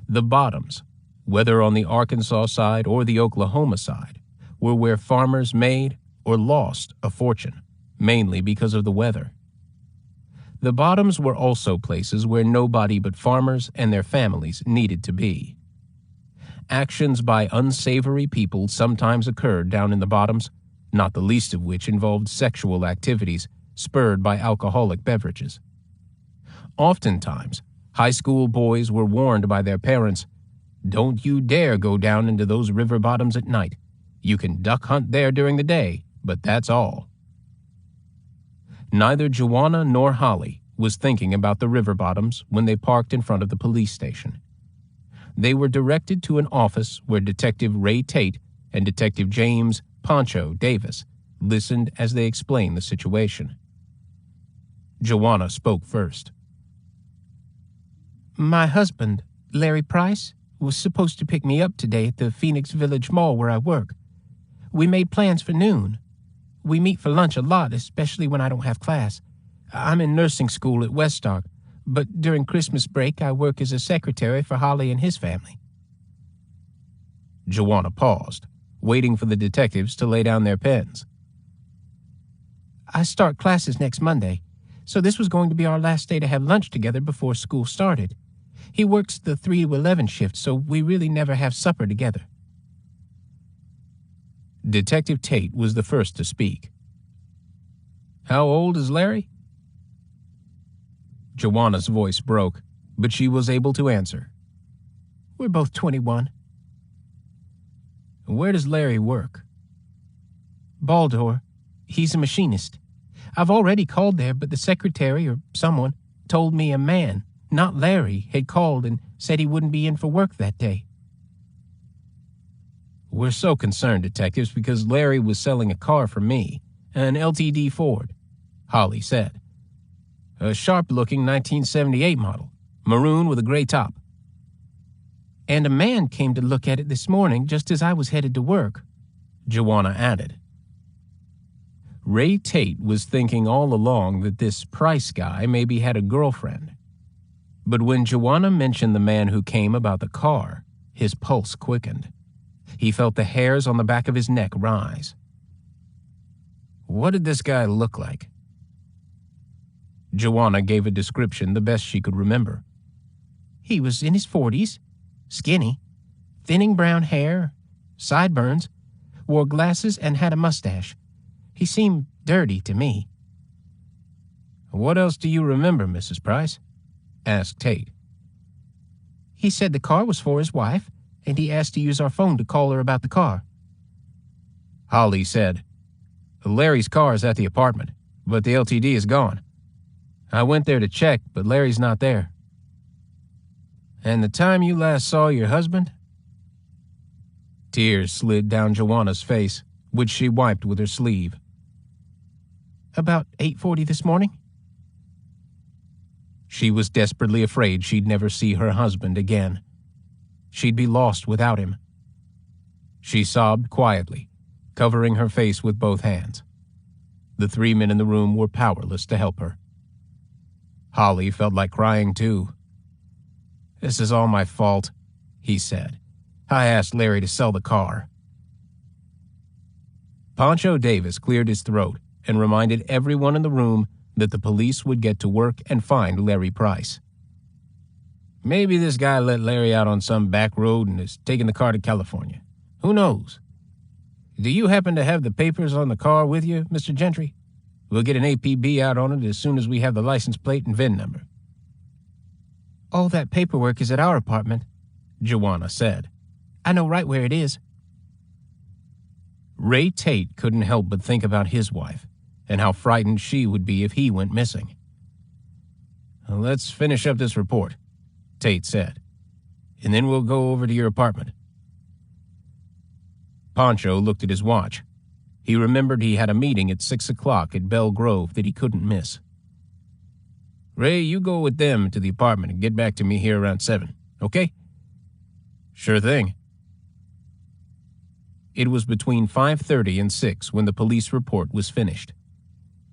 The bottoms, whether on the Arkansas side or the Oklahoma side, were where farmers made or lost a fortune, mainly because of the weather. The bottoms were also places where nobody but farmers and their families needed to be. Actions by unsavory people sometimes occurred down in the bottoms, not the least of which involved sexual activities spurred by alcoholic beverages. Oftentimes, high school boys were warned by their parents, "Don't you dare go down into those river bottoms at night. You can duck hunt there during the day, but that's all." Neither Joanna nor Holly was thinking about the river bottoms when they parked in front of the police station. They were directed to an office where Detective Ray Tate and Detective James Poncho Davis listened as they explained the situation. Joanna spoke first. My husband, Larry Price, was supposed to pick me up today at the Phoenix Village Mall where I work. We made plans for noon. We meet for lunch a lot, especially when I don't have class. I'm in nursing school at Westark, but during Christmas break I work as a secretary for Holly and his family. Joanna paused, waiting for the detectives to lay down their pens. I start classes next Monday, so this was going to be our last day to have lunch together before school started. He works the 3 to 11 shift, so we really never have supper together. Detective Tate was the first to speak. How old is Larry? Joanna's voice broke, but she was able to answer. We're both 21. Where does Larry work? Baldor. He's a machinist. I've already called there, but the secretary or someone told me a man, not Larry, had called and said he wouldn't be in for work that day. We're so concerned, detectives, because Larry was selling a car for me, an LTD Ford, Holly said. A sharp-looking 1978 model, maroon with a gray top. And a man came to look at it this morning just as I was headed to work, Joanna added. Ray Tate was thinking all along that this Price guy maybe had a girlfriend. But when Joanna mentioned the man who came about the car, his pulse quickened. He felt the hairs on the back of his neck rise. What did this guy look like? Joanna gave a description the best she could remember. He was in his 40s, skinny, thinning brown hair, sideburns, wore glasses and had a mustache. He seemed dirty to me. What else do you remember, Mrs. Price? Asked Tate. He said the car was for his wife, and he asked to use our phone to call her about the car. Holly said, Larry's car is at the apartment, but the LTD is gone. I went there to check, but Larry's not there." "And the time you last saw your husband?" Tears slid down Joanna's face, which she wiped with her sleeve. "About 8:40 this morning." She was desperately afraid she'd never see her husband again. She'd be lost without him. She sobbed quietly, covering her face with both hands. The 3 men in the room were powerless to help her. Holly felt like crying too. "This is all my fault," he said. "I asked Larry to sell the car." Pancho Davis cleared his throat and reminded everyone in the room that the police would get to work and find Larry Price. "Maybe this guy let Larry out on some back road and is taking the car to California. Who knows? Do you happen to have the papers on the car with you, Mr. Gentry? We'll get an APB out on it as soon as we have the license plate and VIN number." "All that paperwork is at our apartment," Joanna said. "I know right where it is." Ray Tate couldn't help but think about his wife and how frightened she would be if he went missing. "Let's finish up this report," Tate said, "and then we'll go over to your apartment." Pancho looked at his watch. He remembered he had a meeting at 6 o'clock at Belle Grove that he couldn't miss. "Ray, you go with them to the apartment and get back to me here around 7, okay?" "Sure thing." It was between 5:30 and 6 when the police report was finished.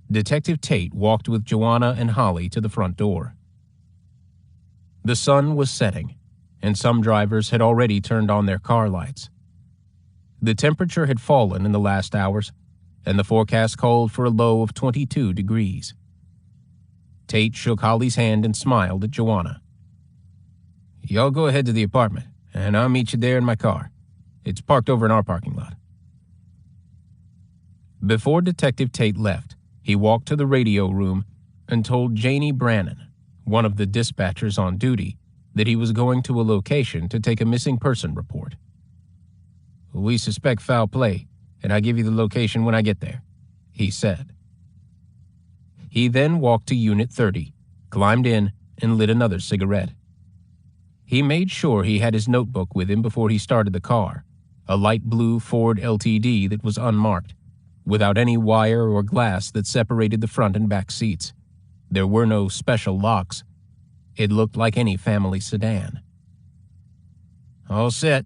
Detective Tate walked with Joanna and Holly to the front door. The sun was setting, and some drivers had already turned on their car lights. The temperature had fallen in the last hours, and the forecast called for a low of 22 degrees. Tate shook Holly's hand and smiled at Joanna. "Y'all go ahead to the apartment, and I'll meet you there in my car. It's parked over in our parking lot." Before Detective Tate left, he walked to the radio room and told Janie Brannon, one of the dispatchers on duty, that he was going to a location to take a missing person report. "We suspect foul play, and I'll give you the location when I get there," he said. He then walked to Unit 30, climbed in, and lit another cigarette. He made sure he had his notebook with him before he started the car, a light blue Ford LTD that was unmarked, without any wire or glass that separated the front and back seats. There were no special locks. It looked like any family sedan. "All set,"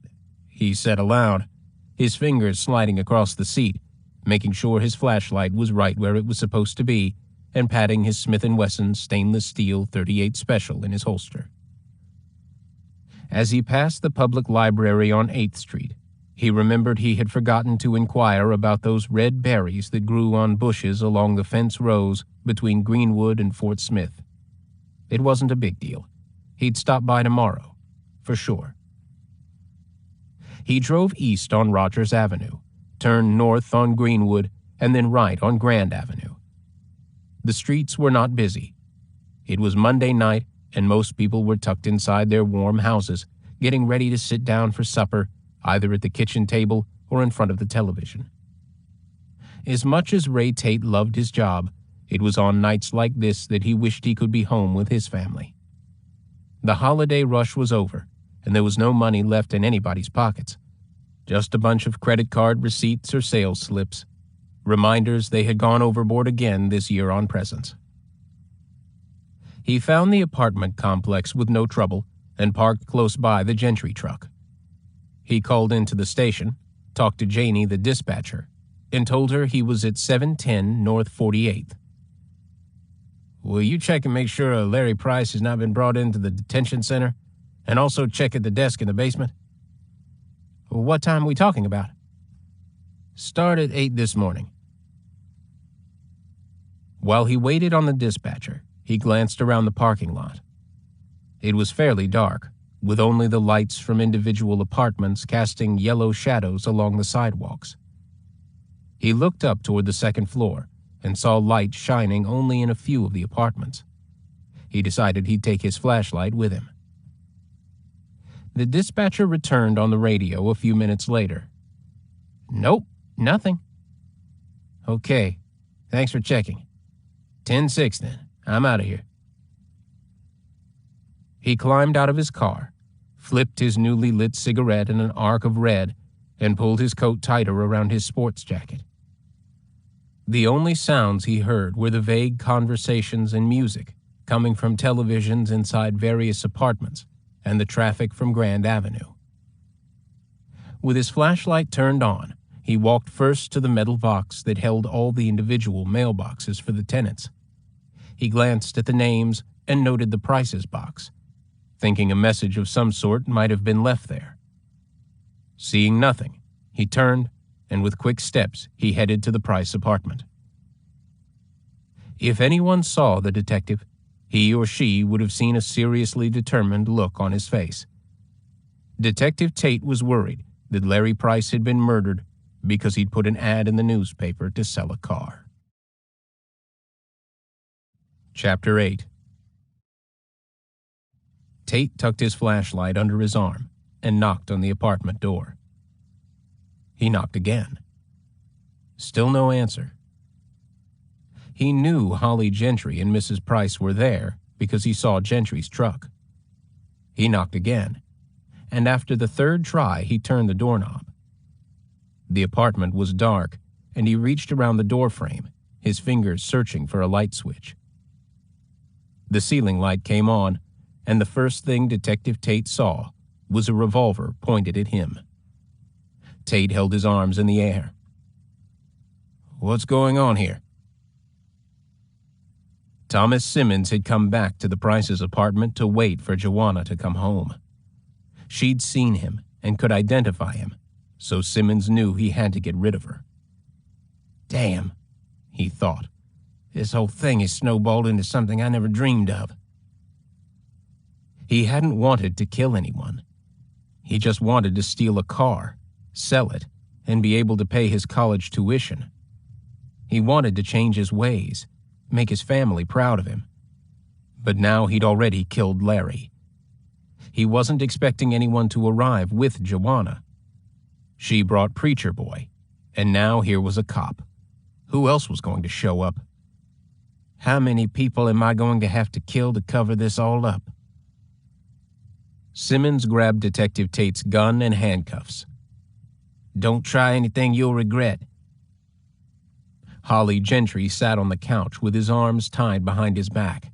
he said aloud, his fingers sliding across the seat, making sure his flashlight was right where it was supposed to be, and patting his Smith & Wesson stainless steel .38 Special in his holster. As he passed the public library on 8th Street, he remembered he had forgotten to inquire about those red berries that grew on bushes along the fence rows between Greenwood and Fort Smith. It wasn't a big deal. He'd stop by tomorrow, for sure. He drove east on Rogers Avenue, turned north on Greenwood, and then right on Grand Avenue. The streets were not busy. It was Monday night, and most people were tucked inside their warm houses, getting ready to sit down for supper, either at the kitchen table or in front of the television. As much as Ray Tate loved his job, it was on nights like this that he wished he could be home with his family. The holiday rush was over, and there was no money left in anybody's pockets. Just a bunch of credit card receipts or sales slips, reminders they had gone overboard again this year on presents. He found the apartment complex with no trouble and parked close by the Gentry truck. He called into the station, talked to Janie, the dispatcher, and told her he was at 710 North 48th. "Will you check and make sure Larry Price has not been brought into the detention center, and also check at the desk in the basement?" "What time are we talking about?" "Start at 8 this morning." While he waited on the dispatcher, he glanced around the parking lot. It was fairly dark, with only the lights from individual apartments casting yellow shadows along the sidewalks. He looked up toward the second floor and saw light shining only in a few of the apartments. He decided he'd take his flashlight with him. The dispatcher returned on the radio a few minutes later. "Nope, nothing." Okay. Thanks for checking. 10-6 then. I'm out of here. He climbed out of his car, flipped his newly lit cigarette in an arc of red, and pulled his coat tighter around his sports jacket. The only sounds he heard were the vague conversations and music coming from televisions inside various apartments and the traffic from Grand Avenue. With his flashlight turned on, he walked first to the metal box that held all the individual mailboxes for the tenants. He glanced at the names and noted the prices box, thinking a message of some sort might have been left there. Seeing nothing, he turned, and with quick steps he headed to the Price apartment. If anyone saw the detective, he or she would have seen a seriously determined look on his face. Detective Tate was worried that Larry Price had been murdered because he'd put an ad in the newspaper to sell a car. Chapter 8. Tate tucked his flashlight under his arm and knocked on the apartment door. He knocked again. Still no answer. He knew Holly Gentry and Mrs. Price were there because he saw Gentry's truck. He knocked again, and after the third try, he turned the doorknob. The apartment was dark, and he reached around the doorframe, his fingers searching for a light switch. The ceiling light came on, and the first thing Detective Tate saw was a revolver pointed at him. Tate held his arms in the air. "What's going on here?" Thomas Simmons had come back to the Price's apartment to wait for Joanna to come home. She'd seen him and could identify him, so Simmons knew he had to get rid of her. "Damn," he thought. "This whole thing has snowballed into something I never dreamed of." He hadn't wanted to kill anyone. He just wanted to steal a car, sell it, and be able to pay his college tuition. He wanted to change his ways, make his family proud of him. But now he'd already killed Larry. He wasn't expecting anyone to arrive with Joanna. She brought Preacher Boy, and now here was a cop. Who else was going to show up? How many people am I going to have to kill to cover this all up? Simmons grabbed Detective Tate's gun and handcuffs. "Don't try anything you'll regret." Holly Gentry sat on the couch with his arms tied behind his back.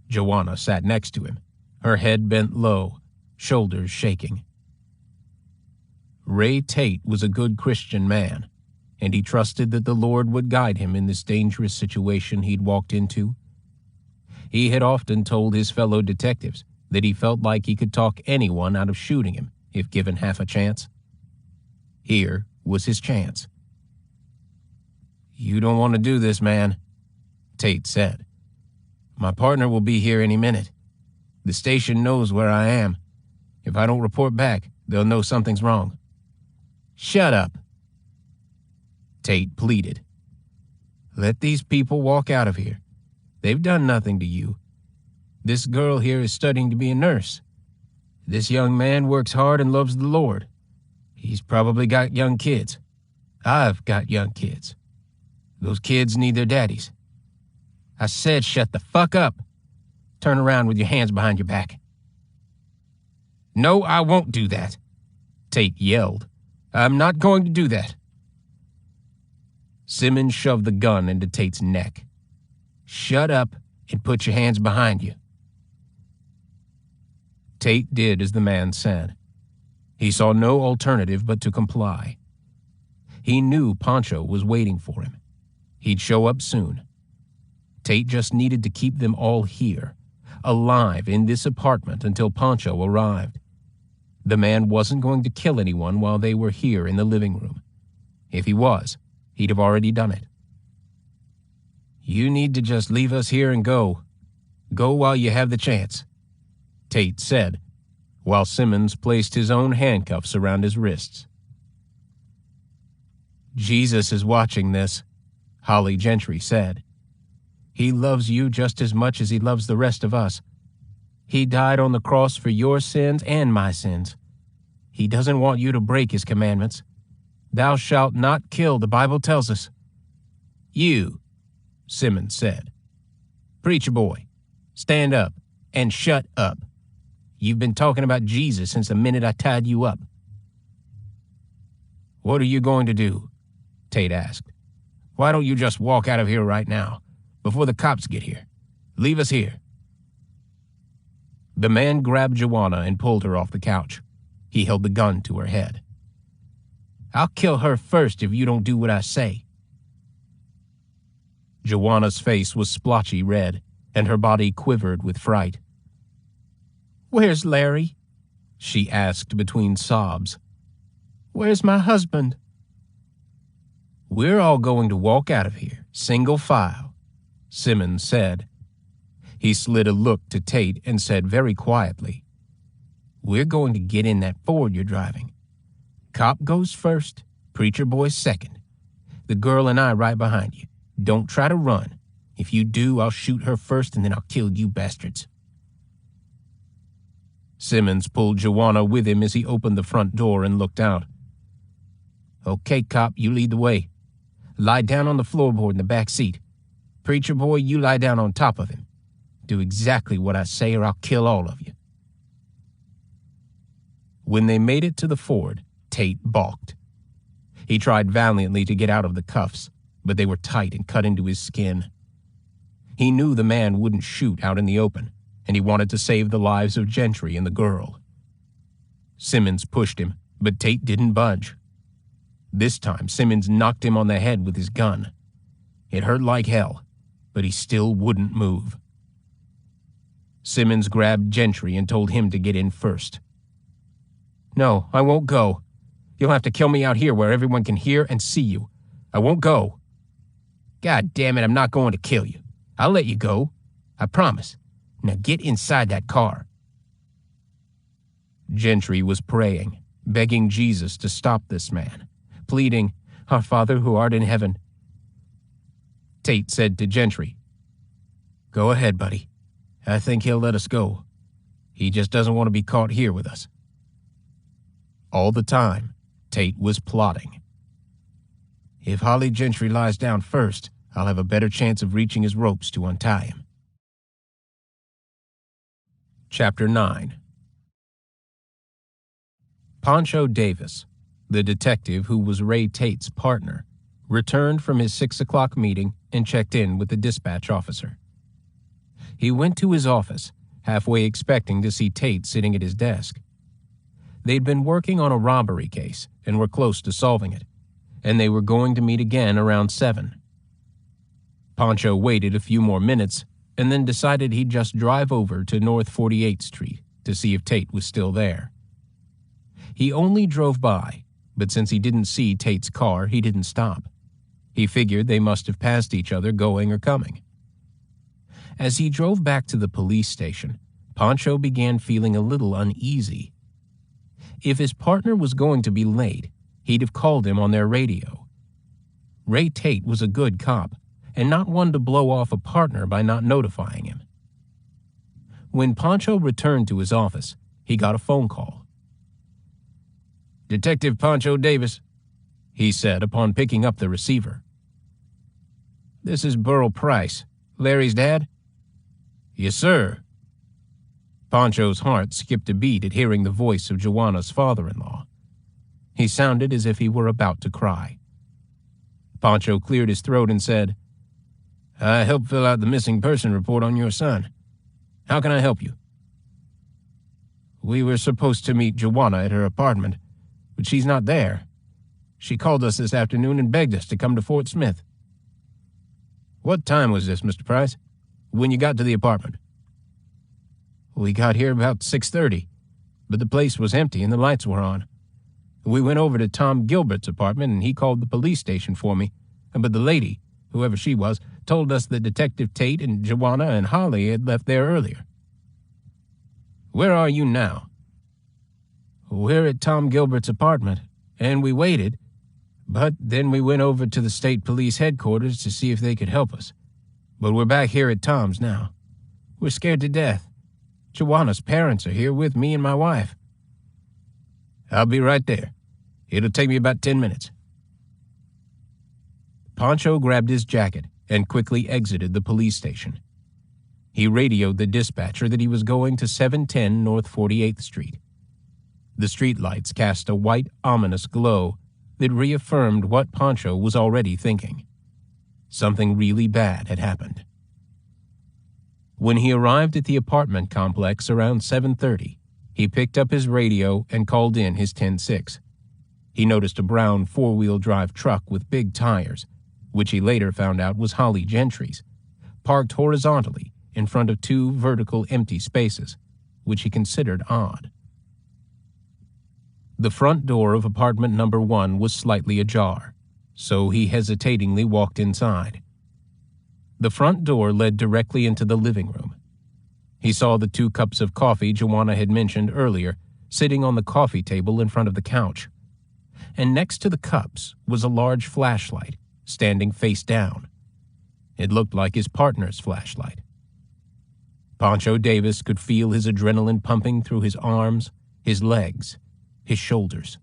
Joanna sat next to him, her head bent low, shoulders shaking. Ray Tate was a good Christian man, and he trusted that the Lord would guide him in this dangerous situation he'd walked into. He had often told his fellow detectives that he felt like he could talk anyone out of shooting him if given half a chance. Here was his chance. "You don't want to do this, man," Tate said. "My partner will be here any minute. The station knows where I am. If I don't report back, they'll know something's wrong." "Shut up," Tate pleaded. "Let these people walk out of here. They've done nothing to you. This girl here is studying to be a nurse. This young man works hard and loves the Lord. He's probably got young kids. I've got young kids. Those kids need their daddies. I said shut the fuck up. Turn around with your hands behind your back." "No, I won't do that," Tate yelled. "I'm not going to do that." Simmons shoved the gun into Tate's neck. "Shut up and put your hands behind you." Tate did as the man said. He saw no alternative but to comply. He knew Pancho was waiting for him. He'd show up soon. Tate just needed to keep them all here, alive in this apartment until Pancho arrived. The man wasn't going to kill anyone while they were here in the living room. If he was, he'd have already done it. "You need to just leave us here and go. Go while you have the chance," Tate said, while Simmons placed his own handcuffs around his wrists. "Jesus is watching this," Holly Gentry said. "He loves you just as much as he loves the rest of us. He died on the cross for your sins and my sins. He doesn't want you to break his commandments. Thou shalt not kill, the Bible tells us. "You," Simmons said. "Preacher boy, stand up and shut up. You've been talking about Jesus since the minute I tied you up." "What are you going to do?" Tate asked. "Why don't you just walk out of here right now, before the cops get here? Leave us here." The man grabbed Joanna and pulled her off the couch. He held the gun to her head. "I'll kill her first if you don't do what I say." Joanna's face was splotchy red, and her body quivered with fright. "Where's Larry?" she asked between sobs. "Where's my husband?" "We're all going to walk out of here, single file," Simmons said. He slid a look to Tate and said very quietly, "We're going to get in that Ford you're driving. Cop goes first, preacher boy second. The girl and I right behind you. Don't try to run. If you do, I'll shoot her first and then I'll kill you bastards." Simmons pulled Joanna with him as he opened the front door and looked out. "Okay, cop, you lead the way. Lie down on the floorboard in the back seat. Preacher boy, you lie down on top of him. Do exactly what I say or I'll kill all of you." When they made it to the Ford, Tate balked. He tried valiantly to get out of the cuffs, but they were tight and cut into his skin. He knew the man wouldn't shoot out in the open, and he wanted to save the lives of Gentry and the girl. Simmons pushed him, but Tate didn't budge. This time, Simmons knocked him on the head with his gun. It hurt like hell, but he still wouldn't move. Simmons grabbed Gentry and told him to get in first. "No, I won't go. You'll have to kill me out here where everyone can hear and see you. I won't go." "God damn it, I'm not going to kill you. I'll let you go. I promise. Now get inside that car." Gentry was praying, begging Jesus to stop this man, pleading, "Our Father who art in heaven." Tate said to Gentry, "Go ahead, buddy. I think he'll let us go. He just doesn't want to be caught here with us." All the time, Tate was plotting. "If Holly Gentry lies down first, I'll have a better chance of reaching his ropes to untie him." Chapter 9. Pancho Davis, the detective who was Ray Tate's partner, returned from his 6 o'clock meeting and checked in with the dispatch officer. He went to his office, halfway expecting to see Tate sitting at his desk. They'd been working on a robbery case and were close to solving it, and they were going to meet again around 7. Pancho waited a few more minutes and then decided he'd just drive over to North 48th Street to see if Tate was still there. He only drove by, but since he didn't see Tate's car, he didn't stop. He figured they must have passed each other going or coming. As he drove back to the police station, Pancho began feeling a little uneasy. If his partner was going to be late, he'd have called him on their radio. Ray Tate was a good cop, and not one to blow off a partner by not notifying him. When Pancho returned to his office, he got a phone call. "Detective Pancho Davis," he said upon picking up the receiver. "This is Burl Price, Larry's dad?" "Yes, sir." Pancho's heart skipped a beat at hearing the voice of Joanna's father-in-law. He sounded as if he were about to cry. Pancho cleared his throat and said, "I helped fill out the missing person report on your son. How can I help you?" "We were supposed to meet Joanna at her apartment, but she's not there. She called us this afternoon and begged us to come to Fort Smith." "What time was this, Mr. Price, when you got to the apartment?" "We got here about 6:30, but the place was empty and the lights were on. We went over to Tom Gilbert's apartment and he called the police station for me, but the lady, whoever she was, told us that Detective Tate and Joanna and Holly had left there earlier." "Where are you now?" "We're at Tom Gilbert's apartment, and we waited, but then we went over to the state police headquarters to see if they could help us. But we're back here at Tom's now. We're scared to death. Joanna's parents are here with me and my wife." "I'll be right there. It'll take me about 10 minutes. Pancho grabbed his jacket and quickly exited the police station. He radioed the dispatcher that he was going to 710 North 48th Street. The streetlights cast a white, ominous glow that reaffirmed what Pancho was already thinking. Something really bad had happened. When he arrived at the apartment complex around 7:30, he picked up his radio and called in his 10-6. He noticed a brown four-wheel drive truck with big tires, which he later found out was Holly Gentry's, parked horizontally in front of two vertical empty spaces, which he considered odd. The front door of apartment number 1 was slightly ajar, so he hesitatingly walked inside. The front door led directly into the living room. He saw the 2 cups of coffee Joanna had mentioned earlier sitting on the coffee table in front of the couch. And next to the cups was a large flashlight, standing face down. It looked like his partner's flashlight. Pancho Davis could feel his adrenaline pumping through his arms, his legs, his shoulders.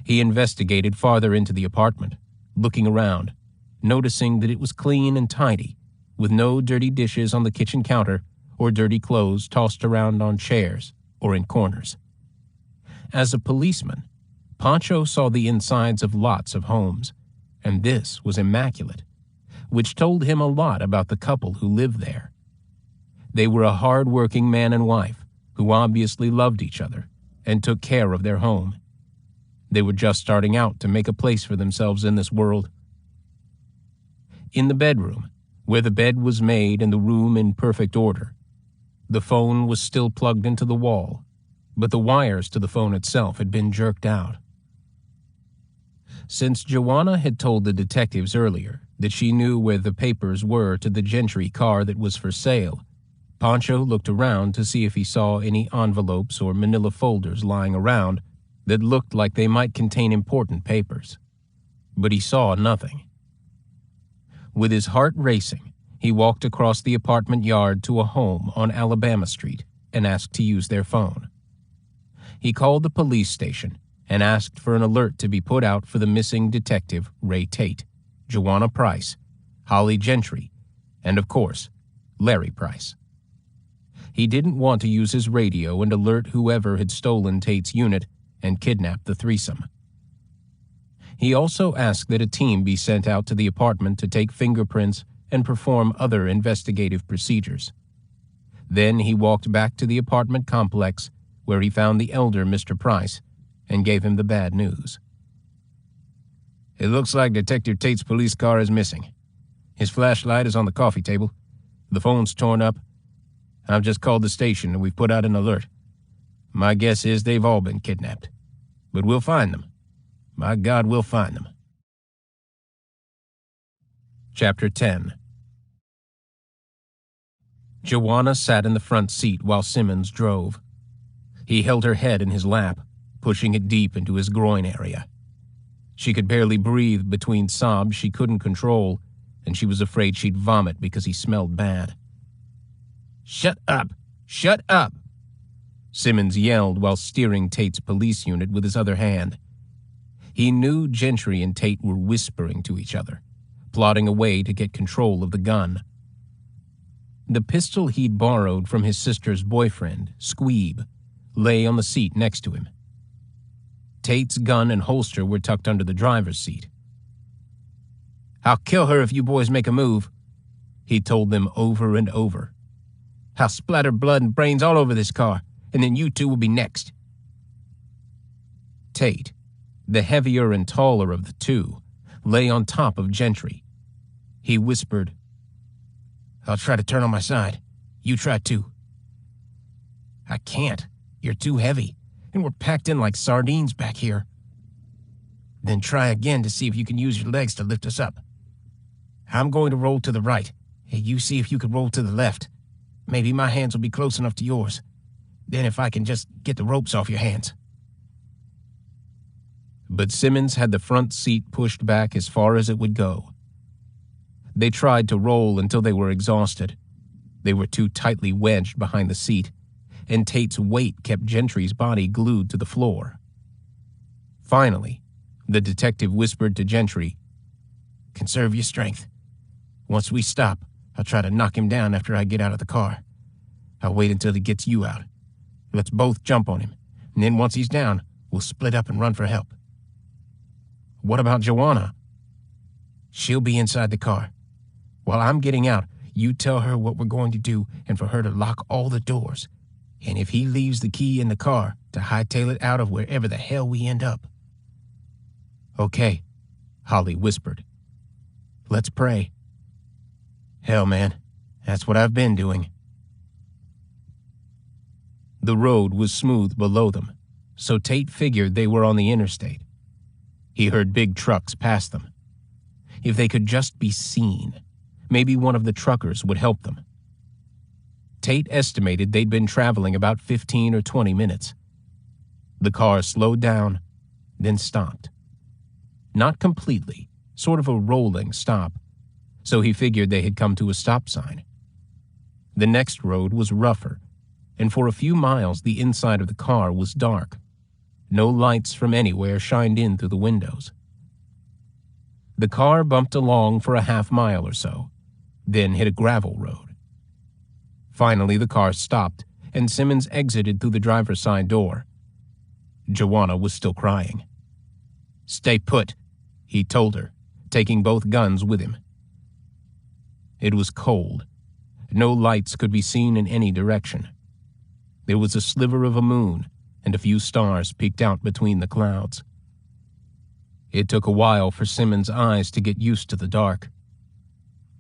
He investigated farther into the apartment, looking around, noticing that it was clean and tidy, with no dirty dishes on the kitchen counter or dirty clothes tossed around on chairs or in corners. As a policeman, Pancho saw the insides of lots of homes, and this was immaculate, which told him a lot about the couple who lived there. They were a hard-working man and wife who obviously loved each other and took care of their home. They were just starting out to make a place for themselves in this world. In the bedroom, where the bed was made and the room in perfect order, the phone was still plugged into the wall, but the wires to the phone itself had been jerked out. Since Joanna had told the detectives earlier that she knew where the papers were to the Gentry car that was for sale, Pancho looked around to see if he saw any envelopes or manila folders lying around that looked like they might contain important papers. But he saw nothing. With his heart racing, he walked across the apartment yard to a home on Alabama Street and asked to use their phone. He called the police station and asked for an alert to be put out for the missing detective Ray Tate, Joanna Price, Holly Gentry, and, of course, Larry Price. He didn't want to use his radio and alert whoever had stolen Tate's unit and kidnapped the threesome. He also asked that a team be sent out to the apartment to take fingerprints and perform other investigative procedures. Then he walked back to the apartment complex where he found the elder Mr. Price and gave him the bad news. "It looks like Detective Tate's police car is missing. His flashlight is on the coffee table. The phone's torn up. I've just called the station and we've put out an alert. My guess is they've all been kidnapped. But we'll find them. My God, we'll find them." Chapter 10. Joanna sat in the front seat while Simmons drove. He held her head in his lap, pushing it deep into his groin area. She could barely breathe between sobs she couldn't control, and she was afraid she'd vomit because he smelled bad. "Shut up! Shut up!" Simmons yelled while steering Tate's police unit with his other hand. He knew Gentry and Tate were whispering to each other, plotting a way to get control of the gun. The pistol he'd borrowed from his sister's boyfriend, Squeeb, lay on the seat next to him. Tate's gun and holster were tucked under the driver's seat. "I'll kill her if you boys make a move," he told them over and over. "I'll splatter blood and brains all over this car, and then you two will be next." Tate, the heavier and taller of the two, lay on top of Gentry. He whispered, "I'll try to turn on my side. You try too." "I can't. You're too heavy, and we're packed in like sardines back here." "Then try again to see if you can use your legs to lift us up." "I'm going to roll to the right. Hey, you see if you can roll to the left. Maybe my hands will be close enough to yours. Then if I can just get the ropes off your hands." But Simmons had the front seat pushed back as far as it would go. They tried to roll until they were exhausted. They were too tightly wedged behind the seat, and Tate's weight kept Gentry's body glued to the floor. Finally, the detective whispered to Gentry, Conserve your strength. Once we stop, I'll try to knock him down after I get out of the car. I'll wait until he gets you out. Let's both jump on him, and then once he's down, we'll split up and run for help." "What about Joanna?" "She'll be inside the car. While I'm getting out, you tell her what we're going to do and for her to lock all the doors. And if he leaves the key in the car, to hightail it out of wherever the hell we end up." "Okay," Holly whispered. "Let's pray." "Hell, man, that's what I've been doing." The road was smooth below them, so Tate figured they were on the interstate. He heard big trucks pass them. If they could just be seen, maybe one of the truckers would help them. Tate estimated they'd been traveling about 15 or 20 minutes. The car slowed down, then stopped. Not completely, sort of a rolling stop, so he figured they had come to a stop sign. The next road was rougher, and for a few miles the inside of the car was dark. No lights from anywhere shined in through the windows. The car bumped along for a half-mile or so, then hit a gravel road. Finally, the car stopped, and Simmons exited through the driver's side door. Joanna was still crying. "Stay put," he told her, taking both guns with him. It was cold. No lights could be seen in any direction. There was a sliver of a moon, and a few stars peeked out between the clouds. It took a while for Simmons' eyes to get used to the dark.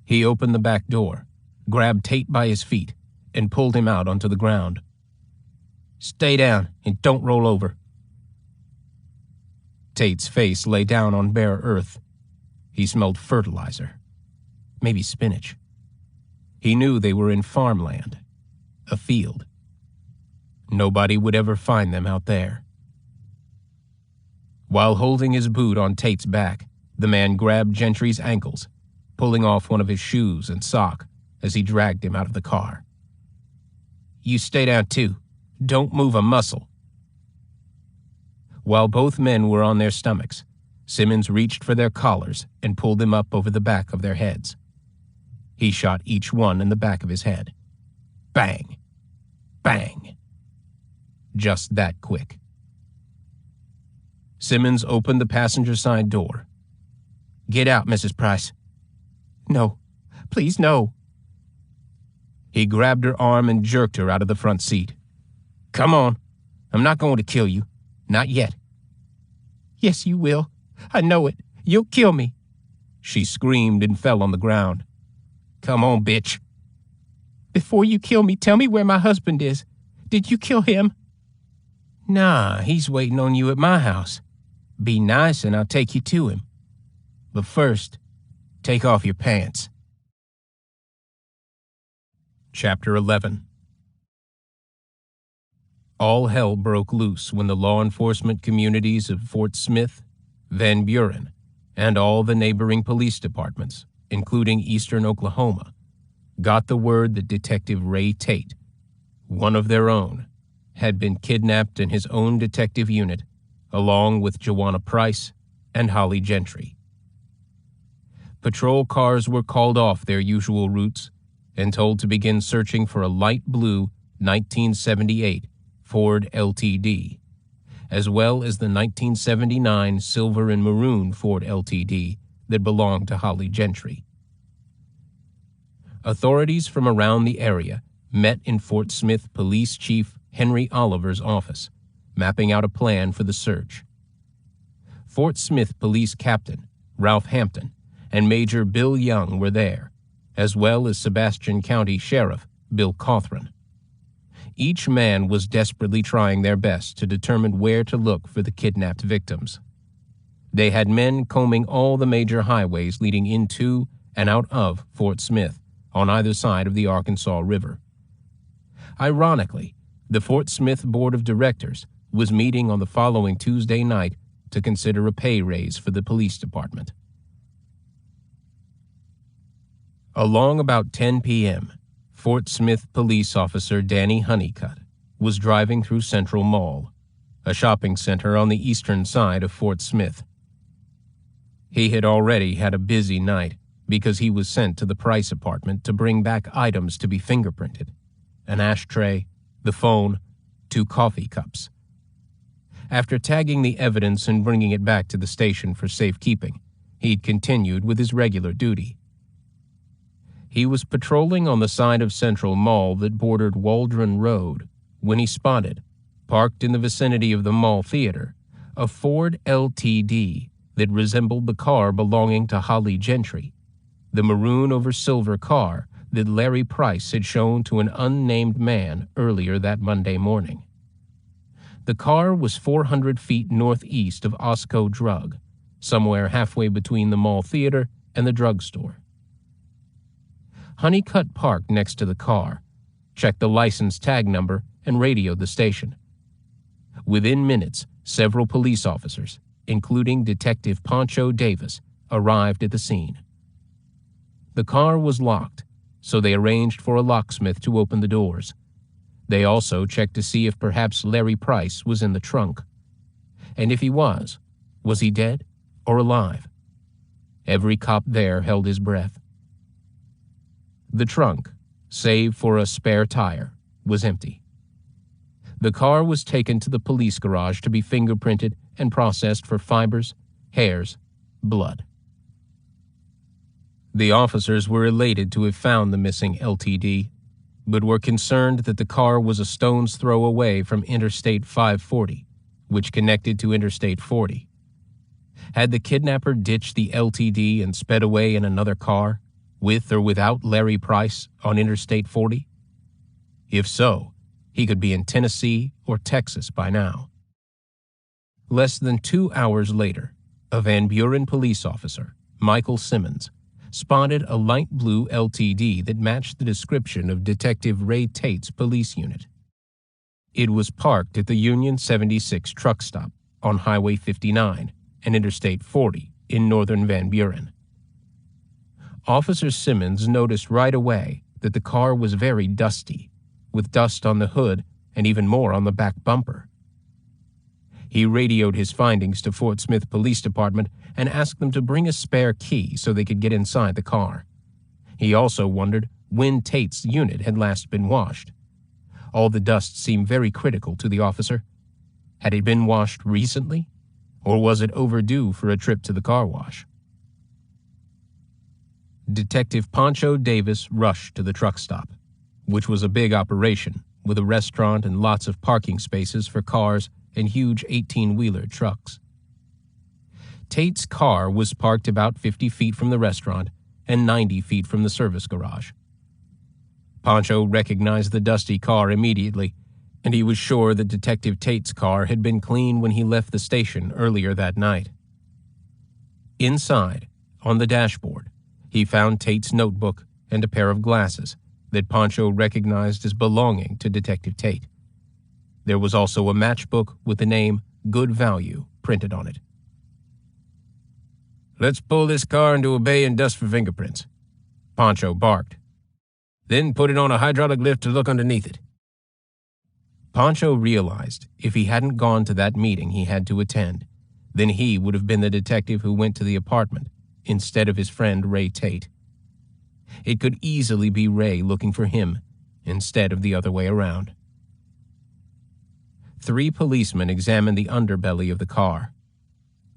He opened the back door, grabbed Tate by his feet, and pulled him out onto the ground. "Stay down and don't roll over." Tate's face lay down on bare earth. He smelled fertilizer. Maybe spinach. He knew they were in farmland, a field. Nobody would ever find them out there. While holding his boot on Tate's back, the man grabbed Gentry's ankles, pulling off one of his shoes and sock as he dragged him out of the car. "You stay down too. Don't move a muscle." While both men were on their stomachs, Simmons reached for their collars and pulled them up over the back of their heads. He shot each one in the back of his head. Bang! Bang! Just that quick. Simmons opened the passenger side door. "Get out, Mrs. Price." "No, please no." He grabbed her arm and jerked her out of the front seat. "Come on. I'm not going to kill you. Not yet." "Yes, you will. I know it. You'll kill me." She screamed and fell on the ground. "Come on, bitch." "Before you kill me, tell me where my husband is. Did you kill him?" "Nah, he's waiting on you at my house. Be nice and I'll take you to him. But first, take off your pants." Chapter 11. All hell broke loose when the law enforcement communities of Fort Smith, Van Buren, and all the neighboring police departments, including eastern Oklahoma, got the word that Detective Ray Tate, one of their own, had been kidnapped in his own detective unit, along with Joanna Price and Holly Gentry. Patrol cars were called off their usual routes and told to begin searching for a light blue 1978 Ford LTD, as well as the 1979 silver and maroon Ford LTD that belonged to Holly Gentry. Authorities from around the area met in Fort Smith Police Chief Henry Oliver's office, mapping out a plan for the search. Fort Smith Police Captain Ralph Hampton and Major Bill Young were there, as well as Sebastian County Sheriff Bill Cothran. Each man was desperately trying their best to determine where to look for the kidnapped victims. They had men combing all the major highways leading into and out of Fort Smith on either side of the Arkansas River. Ironically, the Fort Smith Board of Directors was meeting on the following Tuesday night to consider a pay raise for the police department. Along about 10 p.m., Fort Smith police officer Danny Honeycutt was driving through Central Mall, a shopping center on the eastern side of Fort Smith. He had already had a busy night because he was sent to the Price apartment to bring back items to be fingerprinted: an ashtray, the phone, 2 coffee cups. After tagging the evidence and bringing it back to the station for safekeeping, he'd continued with his regular duty. He was patrolling on the side of Central Mall that bordered Waldron Road when he spotted, parked in the vicinity of the mall theater, a Ford LTD that resembled the car belonging to Holly Gentry, the maroon over silver car that Larry Price had shown to an unnamed man earlier that Monday morning. The car was 400 feet northeast of Osco Drug, somewhere halfway between the mall theater and the drugstore. Honeycutt parked next to the car, checked the license tag number, and radioed the station. Within minutes, several police officers, including Detective Pancho Davis, arrived at the scene. The car was locked, so they arranged for a locksmith to open the doors. They also checked to see if perhaps Larry Price was in the trunk. And if he was he dead or alive? Every cop there held his breath. The trunk, save for a spare tire, was empty. The car was taken to the police garage to be fingerprinted and processed for fibers, hairs, blood. The officers were elated to have found the missing LTD, but were concerned that the car was a stone's throw away from Interstate 540, which connected to Interstate 40. Had the kidnapper ditched the LTD and sped away in another car, with or without Larry Price, on Interstate 40? If so, he could be in Tennessee or Texas by now. Less than 2 hours later, a Van Buren police officer, Michael Simmons, spotted a light blue LTD that matched the description of Detective Ray Tate's police unit. It was parked at the Union 76 truck stop on Highway 59 and Interstate 40 in northern Van Buren. Officer Simmons noticed right away that the car was very dusty, with dust on the hood and even more on the back bumper. He radioed his findings to Fort Smith Police Department and asked them to bring a spare key so they could get inside the car. He also wondered when Tate's unit had last been washed. All the dust seemed very critical to the officer. Had it been washed recently, or was it overdue for a trip to the car wash? Detective Pancho Davis rushed to the truck stop, which was a big operation with a restaurant and lots of parking spaces for cars and huge 18-wheeler trucks. Tate's car was parked about 50 feet from the restaurant and 90 feet from the service garage. Pancho recognized the dusty car immediately, and he was sure that Detective Tate's car had been cleaned when he left the station earlier that night. Inside, on the dashboard, he found Tate's notebook and a pair of glasses that Pancho recognized as belonging to Detective Tate. There was also a matchbook with the name Good Value printed on it. "Let's pull this car into a bay and dust for fingerprints," Pancho barked. "Then put it on a hydraulic lift to look underneath it." Pancho realized if he hadn't gone to that meeting he had to attend, then he would have been the detective who went to the apartment instead of his friend Ray Tate. It could easily be Ray looking for him instead of the other way around. 3 policemen examined the underbelly of the car.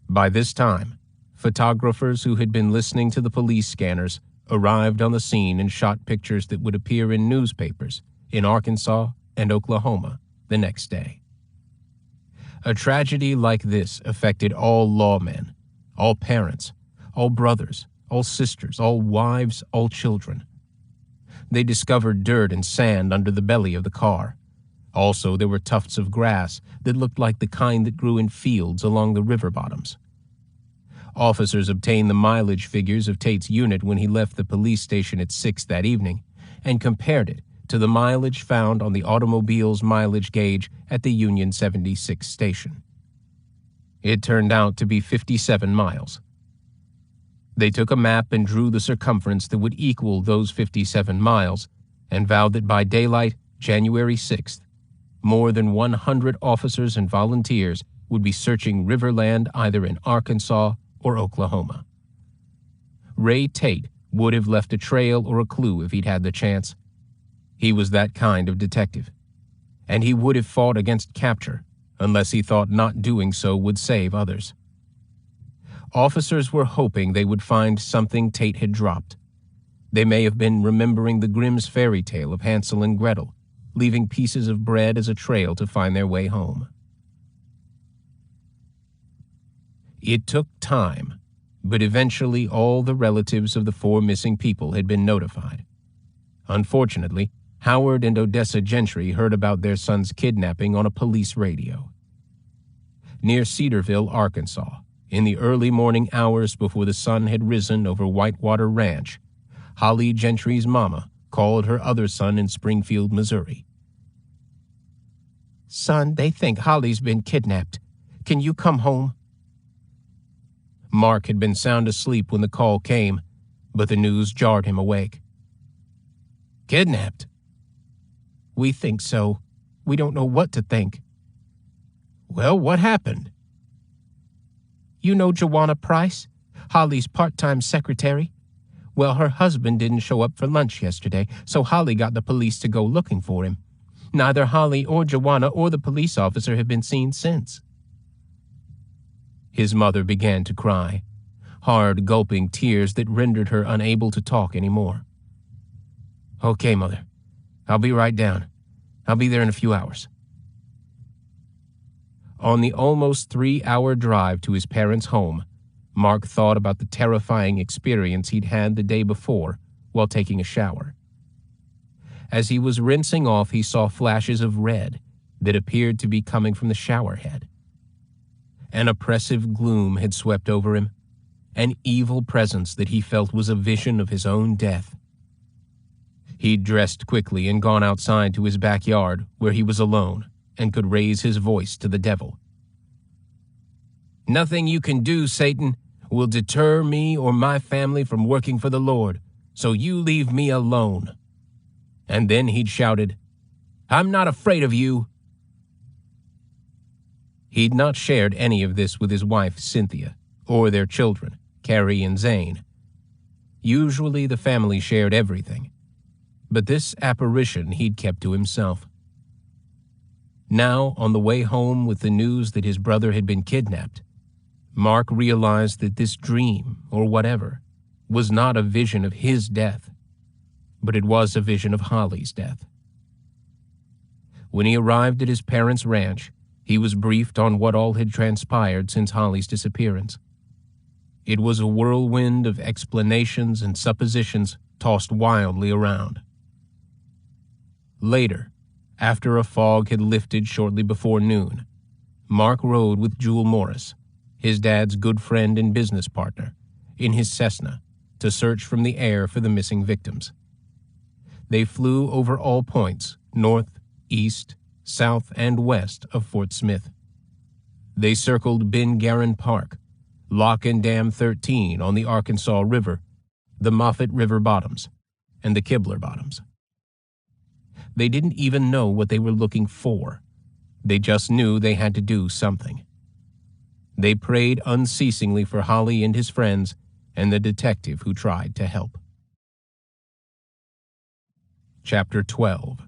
By this time, photographers who had been listening to the police scanners arrived on the scene and shot pictures that would appear in newspapers in Arkansas and Oklahoma the next day. A tragedy like this affected all lawmen, all parents, all brothers, all sisters, all wives, all children. They discovered dirt and sand under the belly of the car. Also, there were tufts of grass that looked like the kind that grew in fields along the river bottoms. Officers obtained the mileage figures of Tate's unit when he left the police station at 6 that evening and compared it to the mileage found on the automobile's mileage gauge at the Union 76 station. It turned out to be 57 miles. They took a map and drew the circumference that would equal those 57 miles and vowed that by daylight, January 6th, more than 100 officers and volunteers would be searching riverland either in Arkansas or Oklahoma. Ray Tate would have left a trail or a clue if he'd had the chance. He was that kind of detective, and he would have fought against capture unless he thought not doing so would save others. Officers were hoping they would find something Tate had dropped. They may have been remembering the Grimm's fairy tale of Hansel and Gretel, leaving pieces of bread as a trail to find their way home. It took time, but eventually all the relatives of the 4 missing people had been notified. Unfortunately, Howard and Odessa Gentry heard about their son's kidnapping on a police radio. Near Cedarville, Arkansas, in the early morning hours before the sun had risen over Whitewater Ranch, Holly Gentry's mama called her other son in Springfield, Missouri. "Son, they think Holly's been kidnapped. Can you come home?" Mark had been sound asleep when the call came, but the news jarred him awake. "Kidnapped?" "We think so. We don't know what to think." "Well, what happened?" "You know Joanna Price, Holly's part-time secretary? Well, her husband didn't show up for lunch yesterday, so Holly got the police to go looking for him. Neither Holly or Joanna or the police officer have been seen since." His mother began to cry, hard, gulping tears that rendered her unable to talk anymore. "Okay, Mother. I'll be right down. I'll be there in a few hours." On the almost 3-hour drive to his parents' home, Mark thought about the terrifying experience he'd had the day before while taking a shower. As he was rinsing off, he saw flashes of red that appeared to be coming from the shower head. An oppressive gloom had swept over him, an evil presence that he felt was a vision of his own death. He'd dressed quickly and gone outside to his backyard, where he was alone and could raise his voice to the devil. "Nothing you can do, Satan, will deter me or my family from working for the Lord, so you leave me alone." And then he'd shouted, "I'm not afraid of you." He'd not shared any of this with his wife, Cynthia, or their children, Carrie and Zane. Usually the family shared everything, but this apparition he'd kept to himself. Now, on the way home with the news that his brother had been kidnapped, Mark realized that this dream, or whatever, was not a vision of his death, but it was a vision of Holly's death. When he arrived at his parents' ranch, he was briefed on what all had transpired since Holly's disappearance. It was a whirlwind of explanations and suppositions tossed wildly around. Later, after a fog had lifted shortly before noon, Mark rode with Jewel Morris, his dad's good friend and business partner, in his Cessna to search from the air for the missing victims. They flew over all points, north, east, south, and west of Fort Smith. They circled Ben Garin Park, Lock and Dam 13 on the Arkansas River, the Moffat River bottoms, and the Kibler bottoms. They didn't even know what they were looking for. They just knew they had to do something. They prayed unceasingly for Holly and his friends and the detective who tried to help. Chapter 12.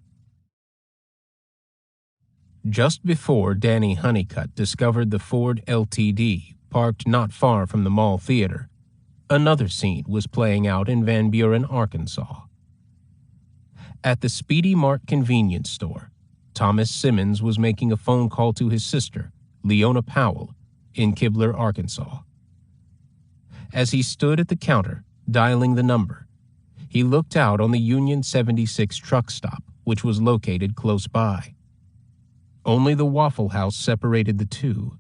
Just before Danny Honeycutt discovered the Ford LTD parked not far from the mall theater, another scene was playing out in Van Buren, Arkansas. At the Speedy Mart convenience store, Thomas Simmons was making a phone call to his sister, Leona Powell, in Kibler, Arkansas. As he stood at the counter, dialing the number, he looked out on the Union 76 truck stop, which was located close by. Only the Waffle House separated the two.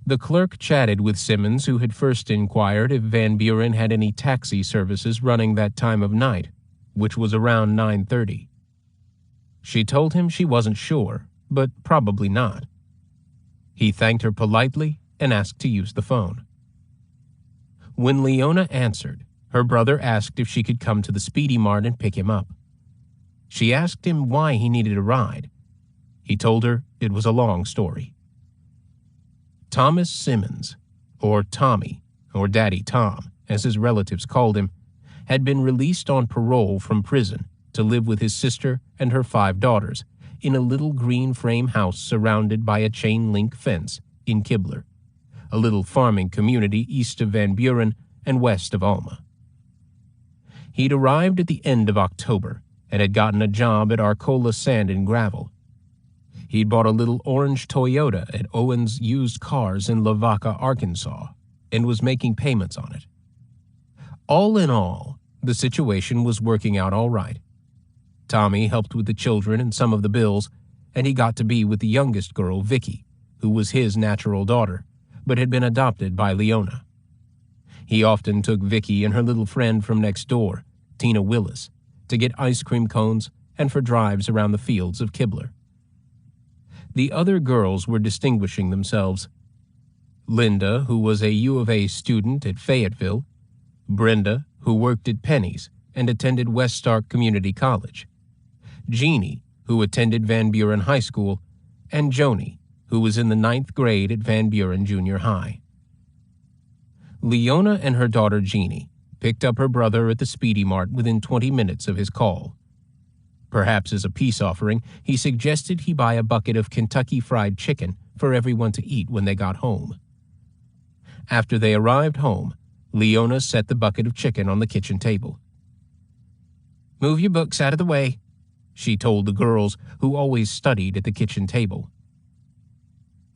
The clerk chatted with Simmons, who had first inquired if Van Buren had any taxi services running that time of night, which was around 9:30. She told him she wasn't sure, but probably not. He thanked her politely and asked to use the phone. When Leona answered, her brother asked if she could come to the Speedy Mart and pick him up. She asked him why he needed a ride. He told her it was a long story. Thomas Simmons, or Tommy, or Daddy Tom, as his relatives called him, had been released on parole from prison to live with his sister and her 5 daughters in a little green frame house surrounded by a chain-link fence in Kibler, a little farming community east of Van Buren and west of Alma. He'd arrived at the end of October and had gotten a job at Arcola Sand and Gravel. He'd bought a little orange Toyota at Owens Used Cars in Lavaca, Arkansas, and was making payments on it. All in all, the situation was working out all right. Tommy helped with the children and some of the bills, and he got to be with the youngest girl, Vicky, who was his natural daughter, but had been adopted by Leona. He often took Vicky and her little friend from next door, Tina Willis, to get ice cream cones and for drives around the fields of Kibler. The other girls were distinguishing themselves. Linda, who was a U of A student at Fayetteville, Brenda, who worked at Penny's and attended West Stark Community College, Jeannie, who attended Van Buren High School, and Joni, who was in the 9th grade at Van Buren Junior High. Leona and her daughter Jeannie picked up her brother at the Speedy Mart within 20 minutes of his call. Perhaps as a peace offering, he suggested he buy a bucket of Kentucky Fried Chicken for everyone to eat when they got home. After they arrived home, Leona set the bucket of chicken on the kitchen table. "Move your books out of the way," she told the girls, who always studied at the kitchen table.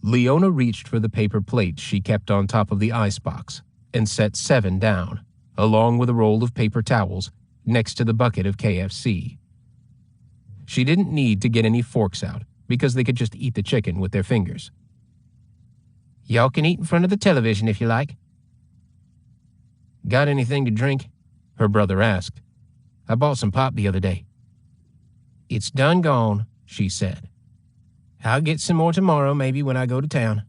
Leona reached for the paper plates she kept on top of the icebox and set 7 down, along with a roll of paper towels, next to the bucket of KFC. She didn't need to get any forks out because they could just eat the chicken with their fingers. "Y'all can eat in front of the television if you like." "Got anything to drink?" her brother asked. "I bought some pop the other day." "It's done gone," she said. "I'll get some more tomorrow, maybe when I go to town."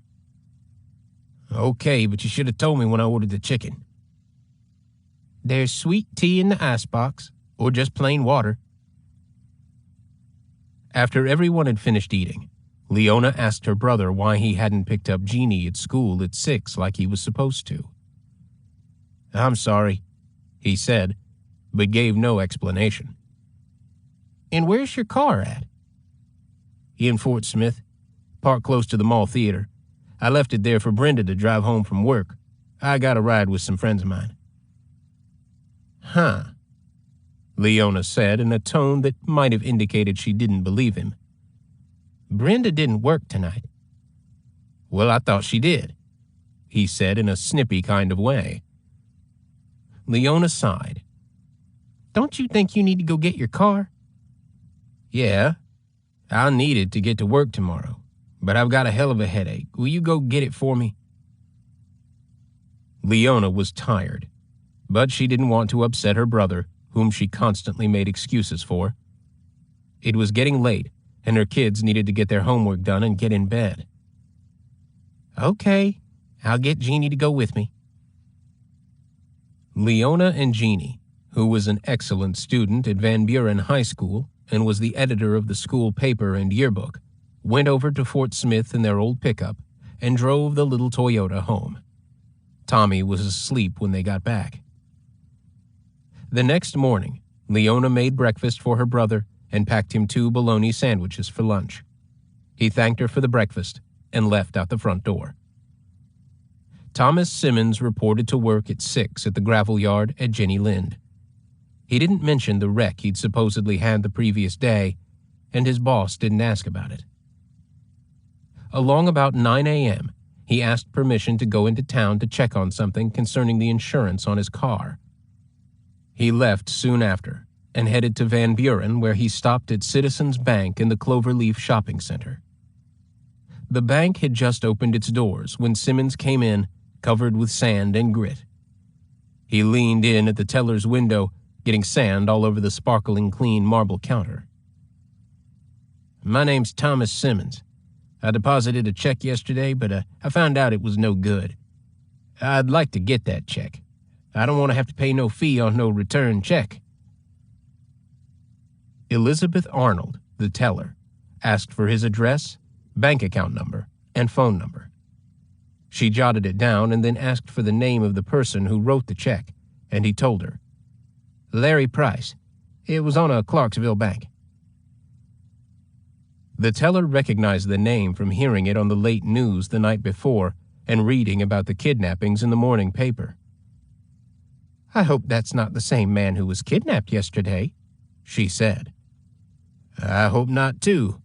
"Okay, but you should have told me when I ordered the chicken." "There's sweet tea in the icebox, or just plain water." After everyone had finished eating, Leona asked her brother why he hadn't picked up Jeannie at school at 6 like he was supposed to. "I'm sorry," he said, but gave no explanation. "And where's your car at?" "In Fort Smith, parked close to the mall theater. I left it there for Brenda to drive home from work. I got a ride with some friends of mine." "Huh," Leona said in a tone that might have indicated she didn't believe him. "Brenda didn't work tonight." "Well, I thought she did," he said in a snippy kind of way. Leona sighed. "Don't you think you need to go get your car?" "Yeah, I'll need it to get to work tomorrow, but I've got a hell of a headache. Will you go get it for me?" Leona was tired, but she didn't want to upset her brother, whom she constantly made excuses for. It was getting late, and her kids needed to get their homework done and get in bed. "Okay, I'll get Jeannie to go with me." Leona and Jeannie, who was an excellent student at Van Buren High School and was the editor of the school paper and yearbook, went over to Fort Smith in their old pickup and drove the little Toyota home. Tommy was asleep when they got back. The next morning, Leona made breakfast for her brother and packed him 2 bologna sandwiches for lunch. He thanked her for the breakfast and left out the front door. Thomas Simmons reported to work at 6 at the gravel yard at Jenny Lind. He didn't mention the wreck he'd supposedly had the previous day, and his boss didn't ask about it. Along about 9 a.m., he asked permission to go into town to check on something concerning the insurance on his car. He left soon after and headed to Van Buren, where he stopped at Citizens Bank in the Cloverleaf Shopping Center. The bank had just opened its doors when Simmons came in, covered with sand and grit. He leaned in at the teller's window, getting sand all over the sparkling clean marble counter. "My name's Thomas Simmons. I deposited a check yesterday, but I found out it was no good. I'd like to get that check. I don't want to have to pay no fee on no return check." Elizabeth Arnold, the teller, asked for his address, bank account number, and phone number. She jotted it down and then asked for the name of the person who wrote the check, and he told her. Larry Price. It was on a Clarksville bank. The teller recognized the name from hearing it on the late news the night before and reading about the kidnappings in the morning paper. I hope that's not the same man who was kidnapped yesterday, she said. I hope not, too.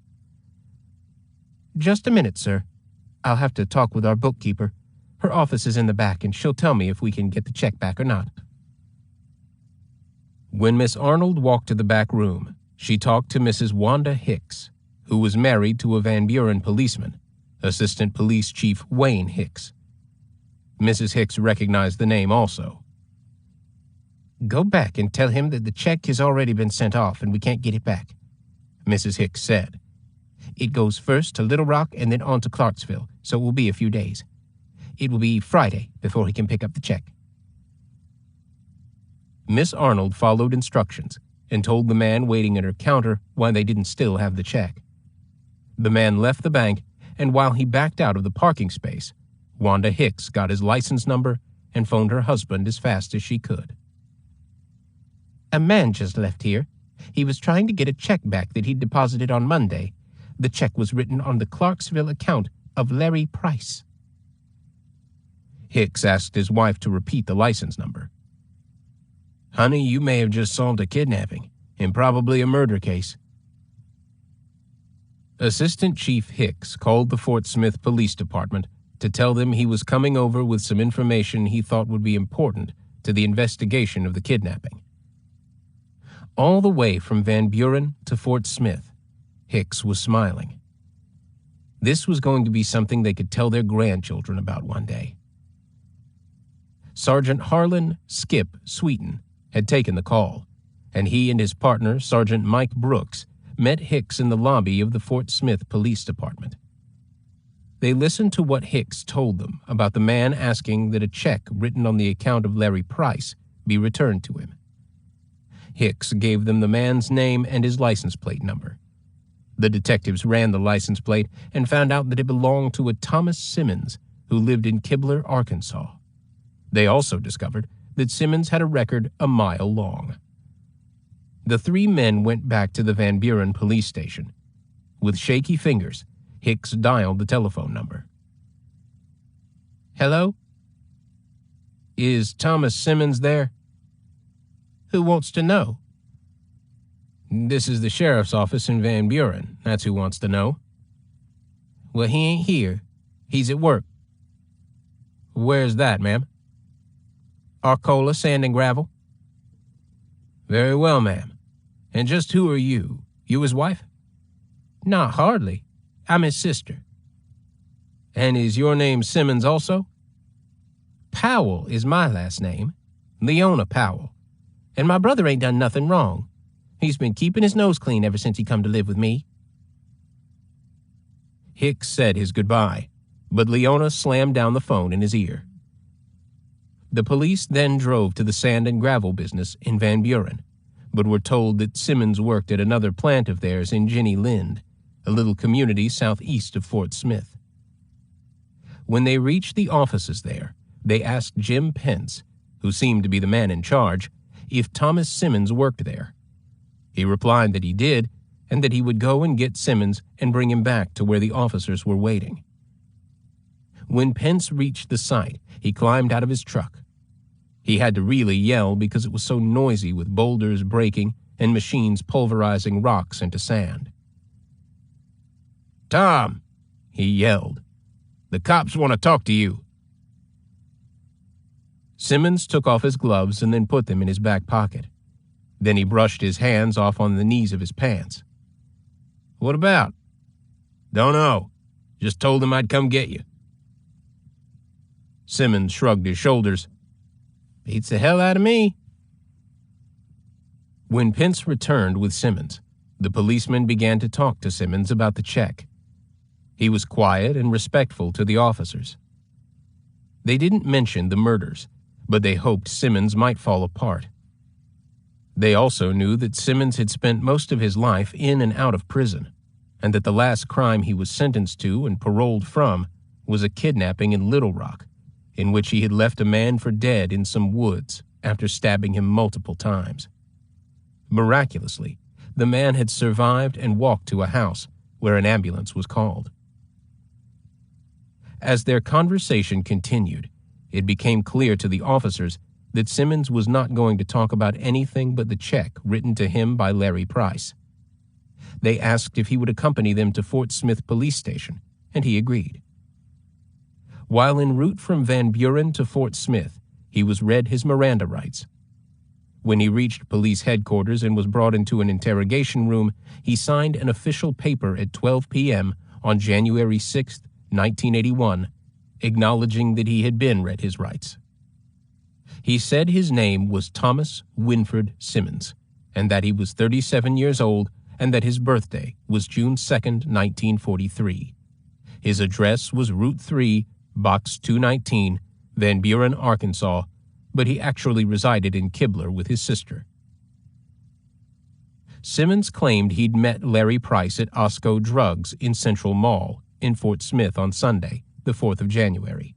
Just a minute, sir. I'll have to talk with our bookkeeper. Her office is in the back, and she'll tell me if we can get the check back or not. When Miss Arnold walked to the back room, she talked to Mrs. Wanda Hicks, who was married to a Van Buren policeman, Assistant Police Chief Wayne Hicks. Mrs. Hicks recognized the name also. Go back and tell him that the check has already been sent off and we can't get it back, Mrs. Hicks said. It goes first to Little Rock and then on to Clarksville, so it will be a few days. It will be Friday before he can pick up the check. Miss Arnold followed instructions and told the man waiting at her counter why they didn't still have the check. The man left the bank, and while he backed out of the parking space, Wanda Hicks got his license number and phoned her husband as fast as she could. A man just left here. He was trying to get a check back that he'd deposited on Monday. The check was written on the Clarksville account of Larry Price. Hicks asked his wife to repeat the license number. Honey, you may have just solved a kidnapping and probably a murder case. Assistant Chief Hicks called the Fort Smith Police Department to tell them he was coming over with some information he thought would be important to the investigation of the kidnapping. All the way from Van Buren to Fort Smith, Hicks was smiling. This was going to be something they could tell their grandchildren about one day. Sergeant Harlan Skip Sweeten had taken the call, and he and his partner, Sergeant Mike Brooks, met Hicks in the lobby of the Fort Smith Police Department. They listened to what Hicks told them about the man asking that a check written on the account of Larry Price be returned to him. Hicks gave them the man's name and his license plate number. The detectives ran the license plate and found out that it belonged to a Thomas Simmons who lived in Kibler, Arkansas. They also discovered that Simmons had a record a mile long. The three men went back to the Van Buren police station. With shaky fingers, Hicks dialed the telephone number. Hello? Is Thomas Simmons there? Who wants to know? This is the sheriff's office in Van Buren. That's who wants to know. Well, he ain't here. He's at work. Where's that, ma'am? Arcola Sand and Gravel. Very well, ma'am. And just who are you? You his wife? Not hardly. I'm his sister. And is your name Simmons also? Powell is my last name. Leona Powell. And my brother ain't done nothing wrong. He's been keeping his nose clean ever since he come to live with me. Hicks said his goodbye, but Leona slammed down the phone in his ear. The police then drove to the sand and gravel business in Van Buren, but were told that Simmons worked at another plant of theirs in Jenny Lind, a little community southeast of Fort Smith. When they reached the offices there, they asked Jim Pence, who seemed to be the man in charge, if Thomas Simmons worked there. He replied that he did, and that he would go and get Simmons and bring him back to where the officers were waiting. When Pence reached the site, he climbed out of his truck. He had to really yell because it was so noisy with boulders breaking and machines pulverizing rocks into sand. Tom, he yelled, the cops want to talk to you. Simmons took off his gloves and then put them in his back pocket. Then he brushed his hands off on the knees of his pants. What about? Don't know. Just told him I'd come get you. Simmons shrugged his shoulders. Beats the hell out of me. When Pence returned with Simmons, the policeman began to talk to Simmons about the check. He was quiet and respectful to the officers. They didn't mention the murders, but they hoped Simmons might fall apart. They also knew that Simmons had spent most of his life in and out of prison, and that the last crime he was sentenced to and paroled from was a kidnapping in Little Rock, in which he had left a man for dead in some woods after stabbing him multiple times. Miraculously, the man had survived and walked to a house where an ambulance was called. As their conversation continued, it became clear to the officers that Simmons was not going to talk about anything but the check written to him by Larry Price. They asked if he would accompany them to Fort Smith Police Station, and he agreed. While en route from Van Buren to Fort Smith, he was read his Miranda rights. When he reached police headquarters and was brought into an interrogation room, he signed an official paper at 12 p.m. on January 6, 1981, acknowledging that he had been read his rights. He said his name was Thomas Winford Simmons, and that he was 37 years old, and that his birthday was June 2, 1943. His address was Route 3, Box 219, Van Buren, Arkansas, but he actually resided in Kibler with his sister. Simmons claimed he'd met Larry Price at Osco Drugs in Central Mall in Fort Smith on Sunday, the 4th of January.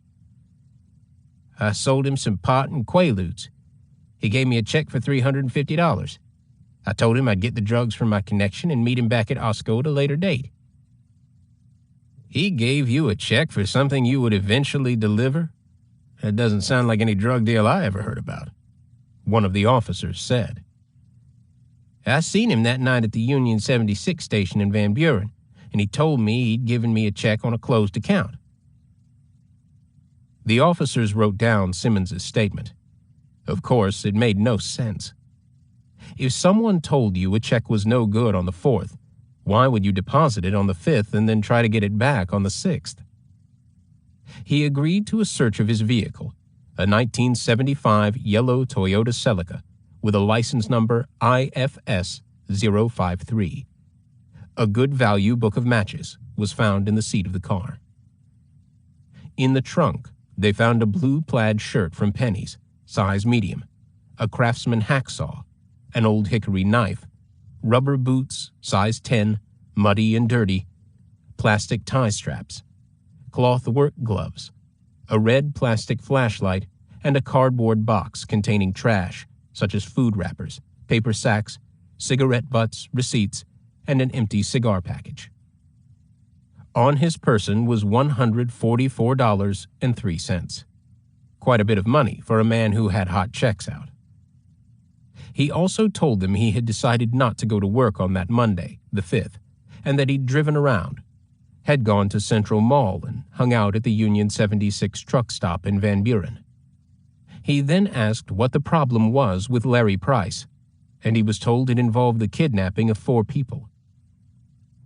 I sold him some pot and Quaaludes. He gave me a check for $350. I told him I'd get the drugs from my connection and meet him back at Osco at a later date. He gave you a check for something you would eventually deliver? That doesn't sound like any drug deal I ever heard about, one of the officers said. I seen him that night at the Union 76 station in Van Buren, and he told me he'd given me a check on a closed account. The officers wrote down Simmons's statement. Of course, it made no sense. If someone told you a check was no good on the 4th, why would you deposit it on the 5th and then try to get it back on the 6th? He agreed to a search of his vehicle, a 1975 yellow Toyota Celica with a license number IFS 053. A good value book of matches was found in the seat of the car. In the trunk, they found a blue plaid shirt from Penny's, size medium, a Craftsman hacksaw, an old hickory knife, rubber boots, size 10, muddy and dirty, plastic tie straps, cloth work gloves, a red plastic flashlight, and a cardboard box containing trash, such as food wrappers, paper sacks, cigarette butts, receipts, and an empty cigar package. On his person was $144.03. Quite a bit of money for a man who had hot checks out. He also told them he had decided not to go to work on that Monday, the 5th, and that he'd driven around, had gone to Central Mall and hung out at the Union 76 truck stop in Van Buren. He then asked what the problem was with Larry Price, and he was told it involved the kidnapping of 4 people.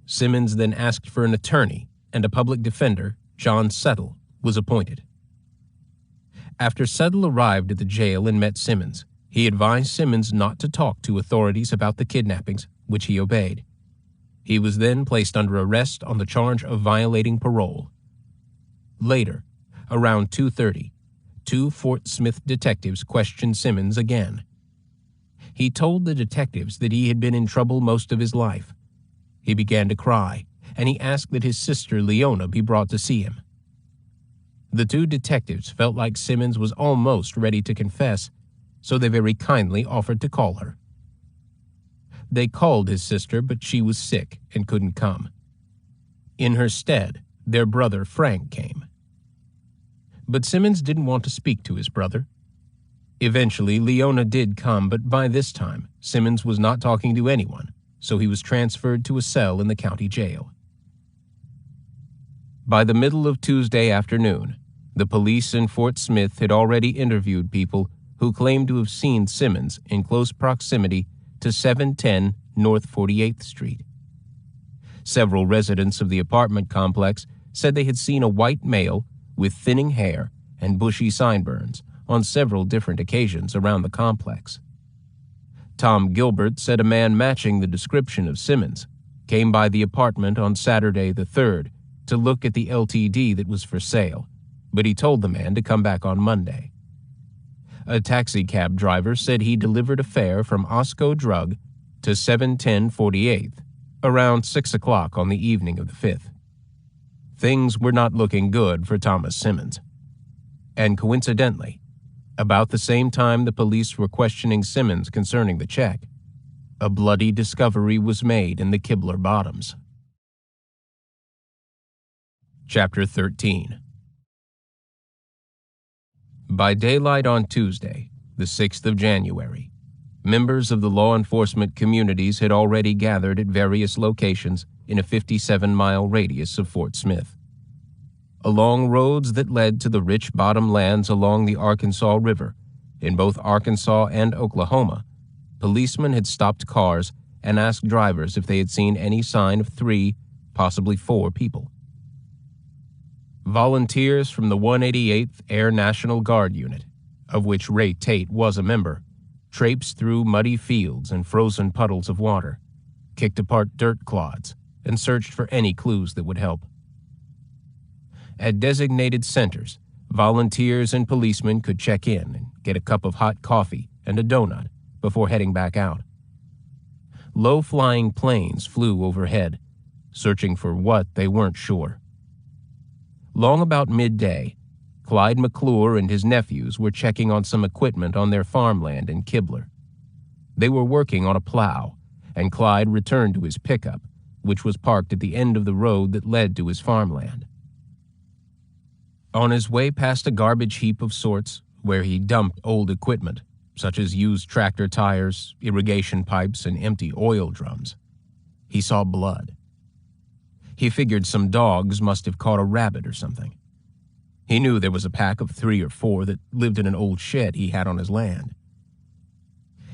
Simmons then asked for an attorney, and a public defender, John Settle, was appointed. After Settle arrived at the jail and met Simmons, he advised Simmons not to talk to authorities about the kidnappings, which he obeyed. He was then placed under arrest on the charge of violating parole. Later, around 2:30, 2 Fort Smith detectives questioned Simmons again. He told the detectives that he had been in trouble most of his life. He began to cry, and he asked that his sister Leona be brought to see him. The 2 detectives felt like Simmons was almost ready to confess, so they very kindly offered to call her. They called his sister, but she was sick and couldn't come. In her stead, their brother Frank came. But Simmons didn't want to speak to his brother. Eventually, Leona did come, but by this time, Simmons was not talking to anyone, so he was transferred to a cell in the county jail. By the middle of Tuesday afternoon, the police in Fort Smith had already interviewed people who claimed to have seen Simmons in close proximity to 710 North 48th Street. Several residents of the apartment complex said they had seen a white male with thinning hair and bushy sideburns on several different occasions around the complex. Tom Gilbert said a man matching the description of Simmons came by the apartment on Saturday the 3rd to look at the LTD that was for sale, but he told the man to come back on Monday. A taxi cab driver said he delivered a fare from Osco Drug to 710 48th around 6 o'clock on the evening of the 5th. Things were not looking good for Thomas Simmons. And coincidentally, about the same time the police were questioning Simmons concerning the check, a bloody discovery was made in the Kibler Bottoms. Chapter 13. By daylight on Tuesday, the 6th of January, members of the law enforcement communities had already gathered at various locations in a 57-mile radius of Fort Smith. Along roads that led to the rich bottom lands along the Arkansas River, in both Arkansas and Oklahoma, policemen had stopped cars and asked drivers if they had seen any sign of 3, possibly 4 people. Volunteers from the 188th Air National Guard Unit, of which Ray Tate was a member, traipsed through muddy fields and frozen puddles of water, kicked apart dirt clods, and searched for any clues that would help. At designated centers, volunteers and policemen could check in and get a cup of hot coffee and a donut before heading back out. Low-flying planes flew overhead, searching for what they weren't sure. Long about midday, Clyde McClure and his nephews were checking on some equipment on their farmland in Kibler. They were working on a plow, and Clyde returned to his pickup, which was parked at the end of the road that led to his farmland. On his way past a garbage heap of sorts, where he dumped old equipment, such as used tractor tires, irrigation pipes, and empty oil drums, he saw blood. He figured some dogs must have caught a rabbit or something. He knew there was a pack of 3 or 4 that lived in an old shed he had on his land.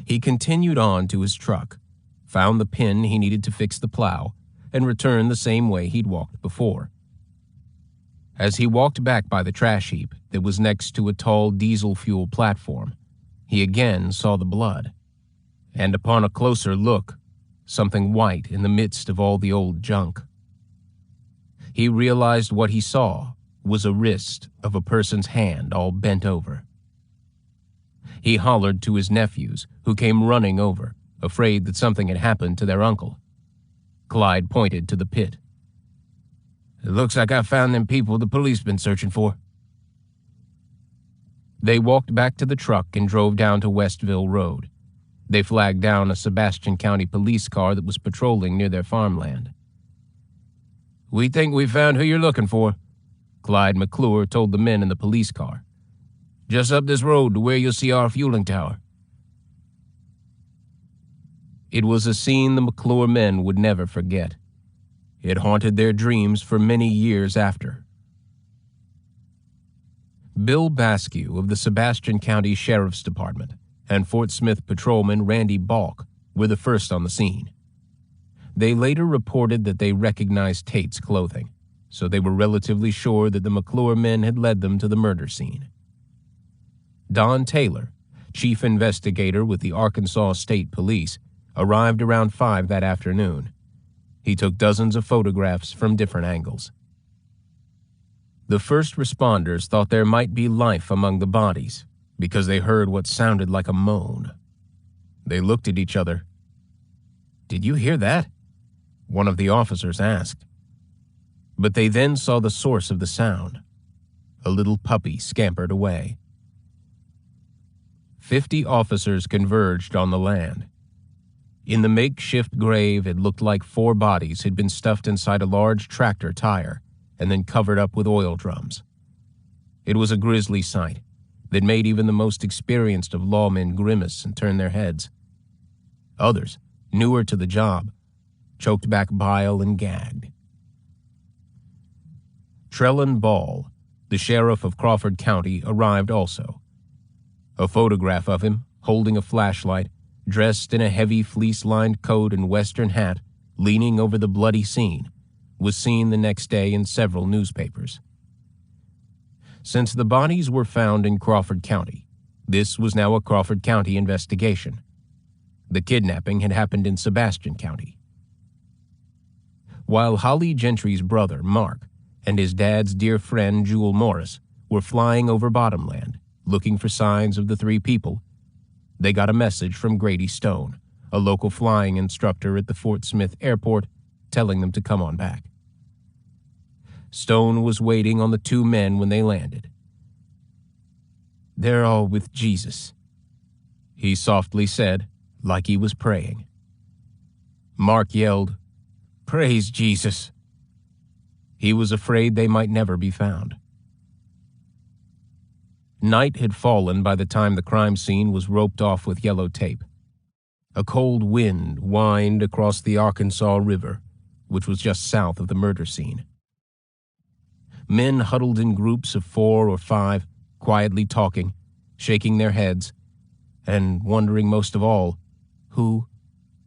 He continued on to his truck, found the pin he needed to fix the plow, and returned the same way he'd walked before. As he walked back by the trash heap that was next to a tall diesel fuel platform, he again saw the blood, and upon a closer look, something white in the midst of all the old junk. He realized what he saw was a wrist of a person's hand all bent over. He hollered to his nephews, who came running over, afraid that something had happened to their uncle. Clyde pointed to the pit. "It looks like I found them people the police been searching for." They walked back to the truck and drove down to Westville Road. They flagged down a Sebastian County police car that was patrolling near their farmland. "We think we found who you're looking for," Clyde McClure told the men in the police car. "Just up this road to where you'll see our fueling tower." It was a scene the McClure men would never forget. It haunted their dreams for many years after. Bill Baskew of the Sebastian County Sheriff's Department and Fort Smith patrolman Randy Balk were the first on the scene. They later reported that they recognized Tate's clothing, so they were relatively sure that the McClure men had led them to the murder scene. Don Taylor, chief investigator with the Arkansas State Police, arrived around 5 that afternoon. He took dozens of photographs from different angles. The first responders thought there might be life among the bodies because they heard what sounded like a moan. They looked at each other. "Did you hear that?" one of the officers asked. But they then saw the source of the sound. A little puppy scampered away. 50 officers converged on the land. In the makeshift grave, it looked like 4 bodies had been stuffed inside a large tractor tire and then covered up with oil drums. It was a grisly sight that made even the most experienced of lawmen grimace and turn their heads. Others, newer to the job, choked back bile and gagged. Trellin Ball, the sheriff of Crawford County, arrived also. A photograph of him, holding a flashlight, dressed in a heavy fleece-lined coat and western hat, leaning over the bloody scene, was seen the next day in several newspapers. Since the bodies were found in Crawford County, this was now a Crawford County investigation. The kidnapping had happened in Sebastian County. While Holly Gentry's brother, Mark, and his dad's dear friend, Jewel Morris, were flying over Bottomland, looking for signs of the 3 people, they got a message from Grady Stone, a local flying instructor at the Fort Smith Airport, telling them to come on back. Stone was waiting on the two men when they landed. "They're all with Jesus," he softly said, like he was praying. Mark yelled, "Praise Jesus!" He was afraid they might never be found. Night had fallen by the time the crime scene was roped off with yellow tape. A cold wind whined across the Arkansas River, which was just south of the murder scene. Men huddled in groups of 4 or 5, quietly talking, shaking their heads, and wondering most of all, who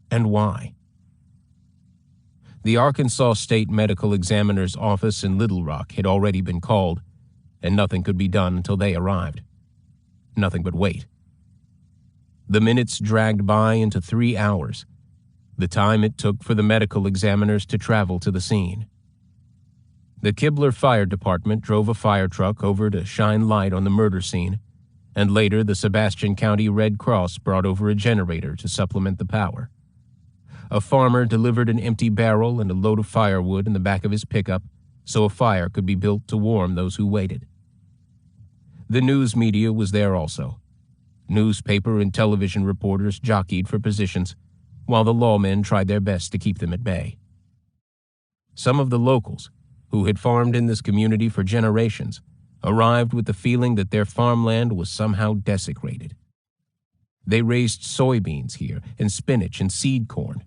and why. The Arkansas State Medical Examiner's office in Little Rock had already been called, and nothing could be done until they arrived. Nothing but wait. The minutes dragged by into 3 hours, the time it took for the medical examiners to travel to the scene. The Kibler Fire Department drove a fire truck over to shine light on the murder scene, and later the Sebastian County Red Cross brought over a generator to supplement the power. A farmer delivered an empty barrel and a load of firewood in the back of his pickup so a fire could be built to warm those who waited. The news media was there also. Newspaper and television reporters jockeyed for positions, while the lawmen tried their best to keep them at bay. Some of the locals, who had farmed in this community for generations, arrived with the feeling that their farmland was somehow desecrated. They raised soybeans here, and spinach and seed corn.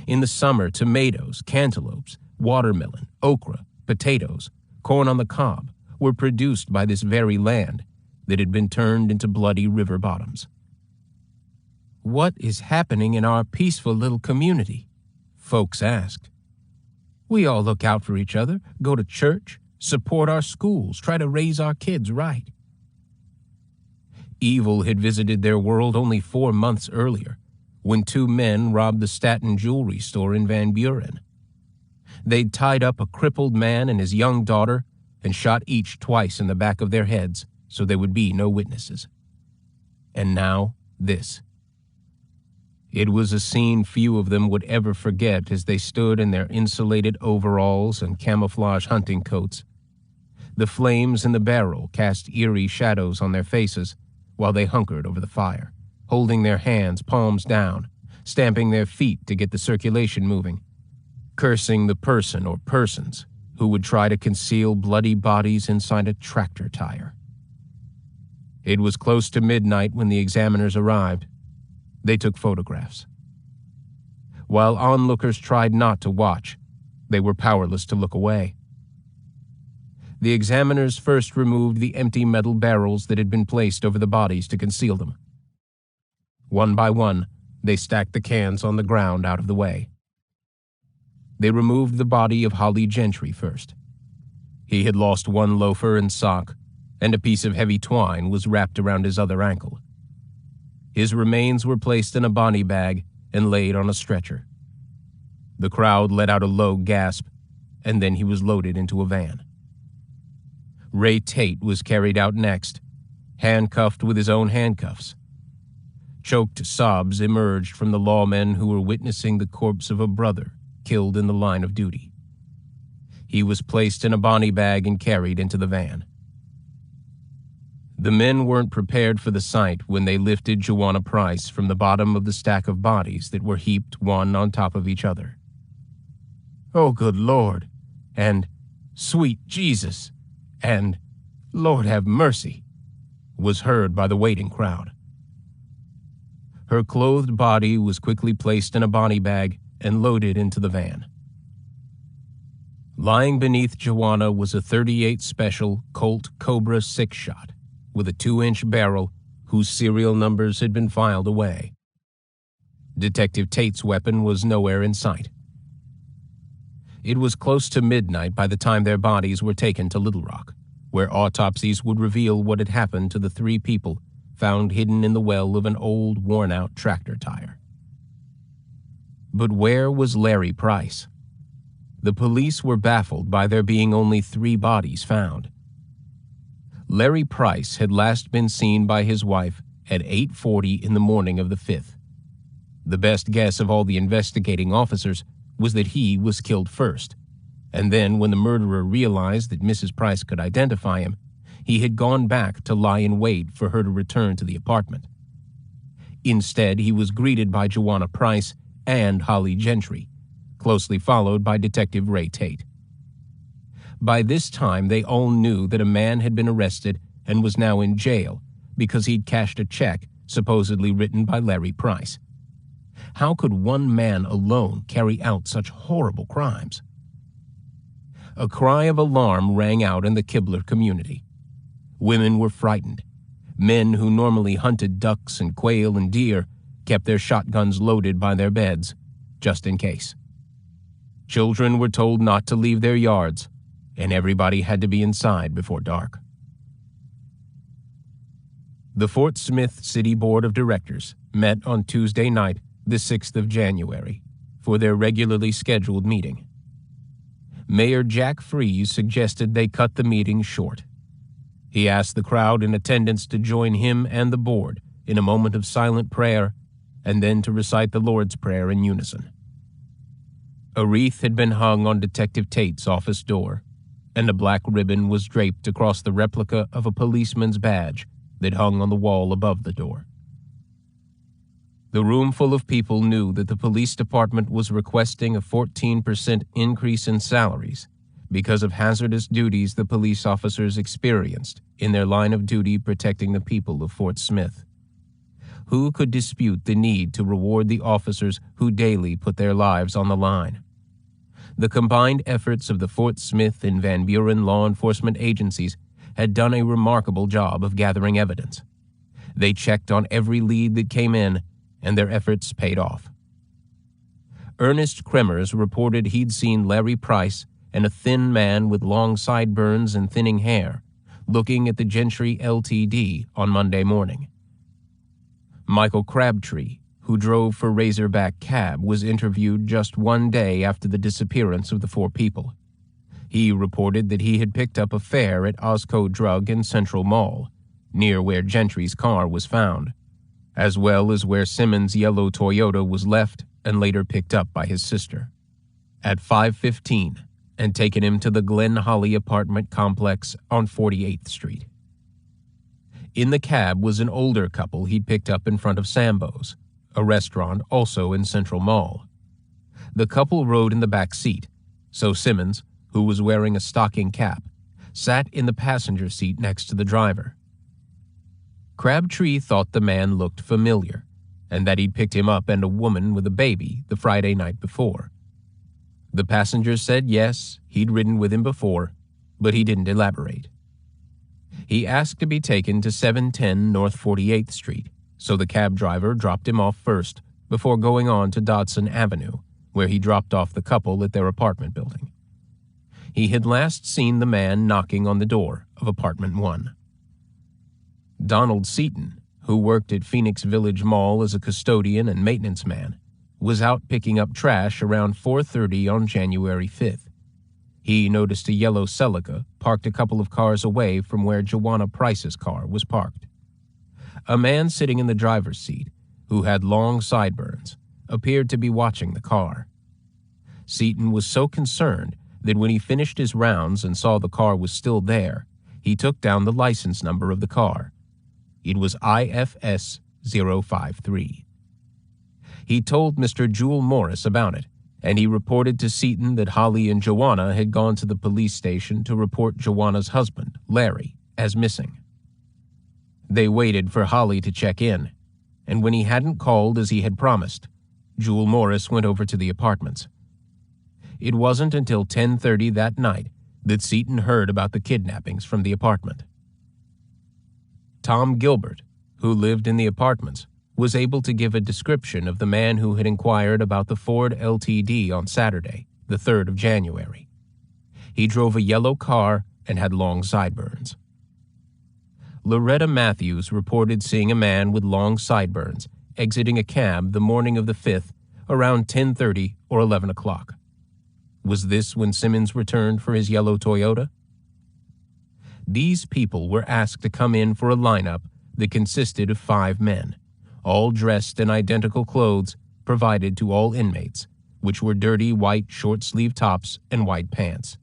In the summer, tomatoes, cantaloupes, watermelon, okra, potatoes, corn on the cob were produced by this very land that had been turned into bloody river bottoms. "What is happening in our peaceful little community?" folks asked. "We all look out for each other, go to church, support our schools, try to raise our kids right." Evil had visited their world only 4 months earlier, when 2 men robbed the Staten jewelry store in Van Buren. They'd tied up a crippled man and his young daughter and shot each twice in the back of their heads so there would be no witnesses. And now, this. It was a scene few of them would ever forget as they stood in their insulated overalls and camouflage hunting coats. The flames in the barrel cast eerie shadows on their faces while they hunkered over the fire, holding their hands palms down, stamping their feet to get the circulation moving, cursing the person or persons who would try to conceal bloody bodies inside a tractor tire. It was close to midnight when the examiners arrived. They took photographs. While onlookers tried not to watch, they were powerless to look away. The examiners first removed the empty metal barrels that had been placed over the bodies to conceal them. One by one, they stacked the cans on the ground out of the way. They removed the body of Holly Gentry first. He had lost one loafer and sock, and a piece of heavy twine was wrapped around his other ankle. His remains were placed in a body bag and laid on a stretcher. The crowd let out a low gasp, and then he was loaded into a van. Ray Tate was carried out next, handcuffed with his own handcuffs. Choked sobs emerged from the lawmen who were witnessing the corpse of a brother killed in the line of duty. He was placed in a body bag and carried into the van. The men weren't prepared for the sight when they lifted Joanna Price from the bottom of the stack of bodies that were heaped one on top of each other. "Oh, good Lord," and "Sweet Jesus," and "Lord have mercy," was heard by the waiting crowd. Her clothed body was quickly placed in a body bag and loaded into the van. Lying beneath Joanna was a .38 Special Colt Cobra 6-shot with a 2-inch barrel whose serial numbers had been filed away. Detective Tate's weapon was nowhere in sight. It was close to midnight by the time their bodies were taken to Little Rock, where autopsies would reveal what had happened to the 3 people found hidden in the well of an old, worn-out tractor tire. But where was Larry Price? The police were baffled by there being only 3 bodies found. Larry Price had last been seen by his wife at 8:40 in the morning of the 5th. The best guess of all the investigating officers was that he was killed first, And then, when the murderer realized that Mrs. Price could identify him, he had gone back to lie in wait for her to return to the apartment. Instead, he was greeted by Joanna Price and Holly Gentry, closely followed by Detective Ray Tate. By this time, they all knew that a man had been arrested and was now in jail because he'd cashed a check supposedly written by Larry Price. How could one man alone carry out such horrible crimes? A cry of alarm rang out in the Kibler community. Women were frightened. Men who normally hunted ducks and quail and deer kept their shotguns loaded by their beds, just in case. Children were told not to leave their yards, and everybody had to be inside before dark. The Fort Smith City Board of Directors met on Tuesday night, the 6th of January, for their regularly scheduled meeting. Mayor Jack Freese suggested they cut the meeting short. He asked the crowd in attendance to join him and the board in a moment of silent prayer and then to recite the Lord's Prayer in unison. A wreath had been hung on Detective Tate's office door, and a black ribbon was draped across the replica of a policeman's badge that hung on the wall above the door. The room full of people knew that the police department was requesting a 14% increase in salaries because of hazardous duties the police officers experienced in their line of duty protecting the people of Fort Smith. Who could dispute the need to reward the officers who daily put their lives on the line? The combined efforts of the Fort Smith and Van Buren law enforcement agencies had done a remarkable job of gathering evidence. They checked on every lead that came in, and their efforts paid off. Ernest Kremers reported he'd seen Larry Price and a thin man with long sideburns and thinning hair looking at the Gentry Ltd. On Monday morning. Michael Crabtree, who drove for Razorback Cab, was interviewed just one day after the disappearance of the four people. He reported that he had picked up a fare at Osco Drug in Central Mall, near where Gentry's car was found, as well as where Simmons' yellow Toyota was left and later picked up by his sister. At 5:15, and taken him to the Glen Holly apartment complex on 48th Street. In the cab was an older couple he'd picked up in front of Sambo's, a restaurant also in Central Mall. The couple rode in the back seat, so Simmons, who was wearing a stocking cap, sat in the passenger seat next to the driver. Crabtree thought the man looked familiar, and that he'd picked him up and a woman with a baby the Friday night before. The passenger said yes, he'd ridden with him before, but he didn't elaborate. He asked to be taken to 710 North 48th Street, so the cab driver dropped him off first before going on to Dodson Avenue, where he dropped off the couple at their apartment building. He had last seen the man knocking on the door of apartment 1. Donald Seaton, who worked at Phoenix Village Mall as a custodian and maintenance man, was out picking up trash around 4:30 on January 5th. He noticed a yellow Celica parked a couple of cars away from where Joanna Price's car was parked. A man sitting in the driver's seat, who had long sideburns, appeared to be watching the car. Seaton was so concerned that when he finished his rounds and saw the car was still there, he took down the license number of the car. It was IFS 053. He told Mr. Jewel Morris about it, and he reported to Seaton that Holly and Joanna had gone to the police station to report Joanna's husband, Larry, as missing. They waited for Holly to check in, and when he hadn't called as he had promised, Jewel Morris went over to the apartments. It wasn't until 10:30 that night that Seaton heard about the kidnappings from the apartment. Tom Gilbert, who lived in the apartments, was able to give a description of the man who had inquired about the Ford Ltd. On Saturday, the 3rd of January. He drove a yellow car and had long sideburns. Loretta Matthews reported seeing a man with long sideburns exiting a cab the morning of the 5th around 10:30 or 11 o'clock. Was this when Simmons returned for his yellow Toyota? These people were asked to come in for a lineup that consisted of 5 men, all dressed in identical clothes provided to all inmates, which were dirty white short-sleeved tops and white pants.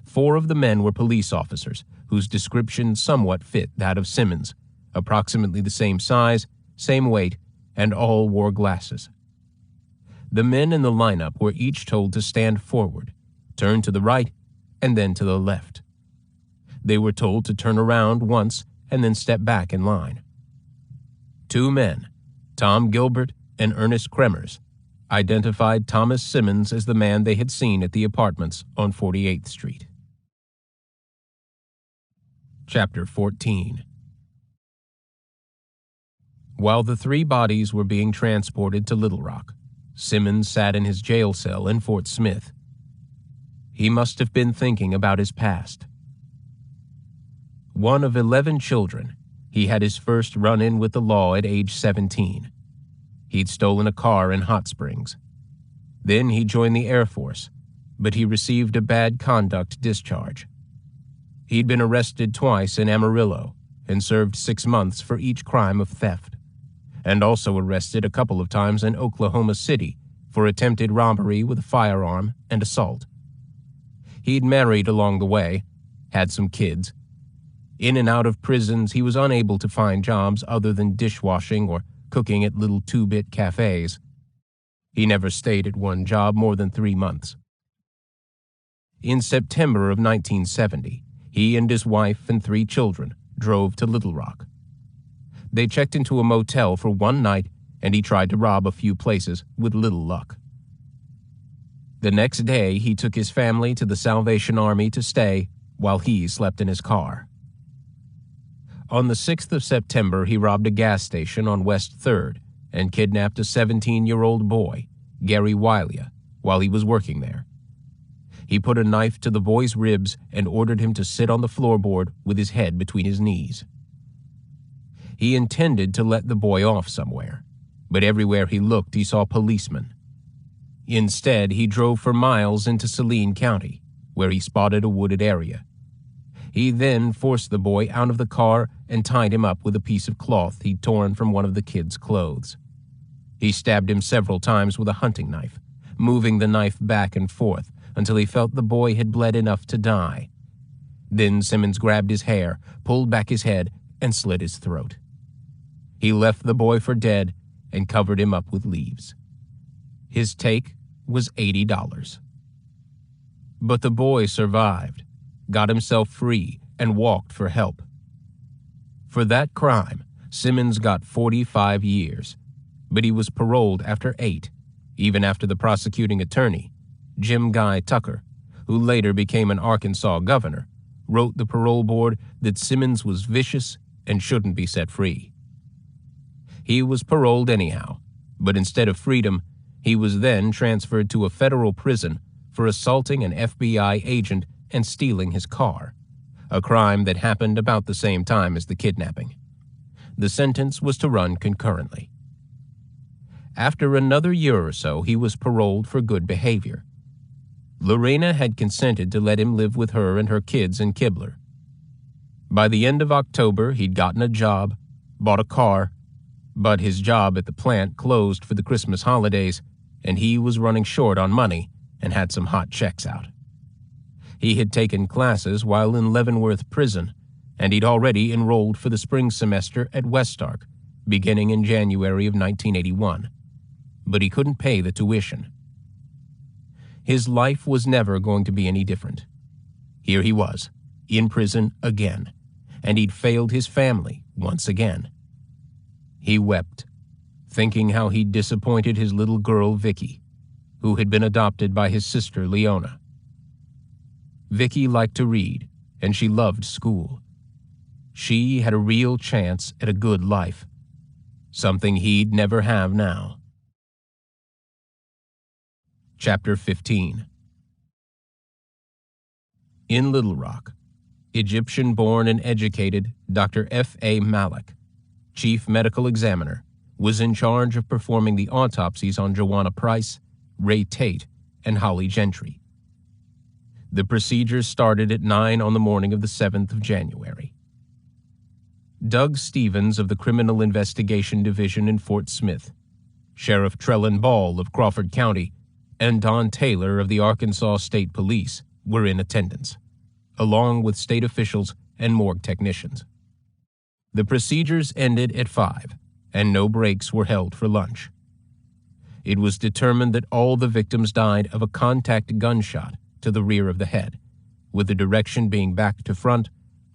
4 of the men were police officers, whose description somewhat fit that of Simmons, approximately the same size, same weight, and all wore glasses. The men in the lineup were each told to stand forward, turn to the right, and then to the left. They were told to turn around once and then step back in line. 2 men, Tom Gilbert and Ernest Kremers, identified Thomas Simmons as the man they had seen at the apartments on 48th Street. Chapter 14. While the 3 bodies were being transported to Little Rock, Simmons sat in his jail cell in Fort Smith. He must have been thinking about his past. One of 11 children, he had his first run-in with the law at age 17. He'd stolen a car in Hot Springs. Then he joined the Air Force, but he received a bad conduct discharge. He'd been arrested twice in Amarillo and served 6 months for each crime of theft, and also arrested a couple of times in Oklahoma City for attempted robbery with a firearm and assault. He'd married along the way, had some kids. In and out of prisons, he was unable to find jobs other than dishwashing or cooking at little 2-bit cafes. He never stayed at one job more than 3 months. In September of 1970, he and his wife and 3 children drove to Little Rock. They checked into a motel for one night, and he tried to rob a few places with little luck. The next day, he took his family to the Salvation Army to stay while he slept in his car. On the 6th of September, he robbed a gas station on West 3rd and kidnapped a 17-year-old boy, Gary Wylia, while he was working there. He put a knife to the boy's ribs and ordered him to sit on the floorboard with his head between his knees. He intended to let the boy off somewhere, but everywhere he looked he saw policemen. Instead, he drove for miles into Saline County, where he spotted a wooded area. He then forced the boy out of the car and tied him up with a piece of cloth he'd torn from one of the kid's clothes. He stabbed him several times with a hunting knife, moving the knife back and forth until he felt the boy had bled enough to die. Then Simmons grabbed his hair, pulled back his head, and slit his throat. He left the boy for dead and covered him up with leaves. His take was $80. But the boy survived, got himself free, and walked for help. For that crime, Simmons got 45 years, but he was paroled after 8, even after the prosecuting attorney, Jim Guy Tucker, who later became an Arkansas governor, wrote the parole board that Simmons was vicious and shouldn't be set free. He was paroled anyhow, but instead of freedom, he was then transferred to a federal prison for assaulting an FBI agent and stealing his car, a crime that happened about the same time as the kidnapping. The sentence was to run concurrently. After another year or so, he was paroled for good behavior. Lorena had consented to let him live with her and her kids in Kibler. By the end of October, he'd gotten a job, bought a car, but his job at the plant closed for the Christmas holidays, and he was running short on money and had some hot checks out. He had taken classes while in Leavenworth Prison, and he'd already enrolled for the spring semester at Westark, beginning in January of 1981. But he couldn't pay the tuition. His life was never going to be any different. Here he was, in prison again, and he'd failed his family once again. He wept, thinking how he'd disappointed his little girl, Vicky, who had been adopted by his sister, Leona. Vicky liked to read, and she loved school. She had a real chance at a good life, something he'd never have now. Chapter 15. In Little Rock, Egyptian-born and educated Dr. F.A. Malik, chief medical examiner, was in charge of performing the autopsies on Joanna Price, Ray Tate, and Holly Gentry. The procedures started at 9 on the morning of the 7th of January. Doug Stevens of the Criminal Investigation Division in Fort Smith, Sheriff Trellin Ball of Crawford County, and Don Taylor of the Arkansas State Police were in attendance, along with state officials and morgue technicians. The procedures ended at 5, and no breaks were held for lunch. It was determined that all the victims died of a contact gunshot to the rear of the head, with the direction being back to front,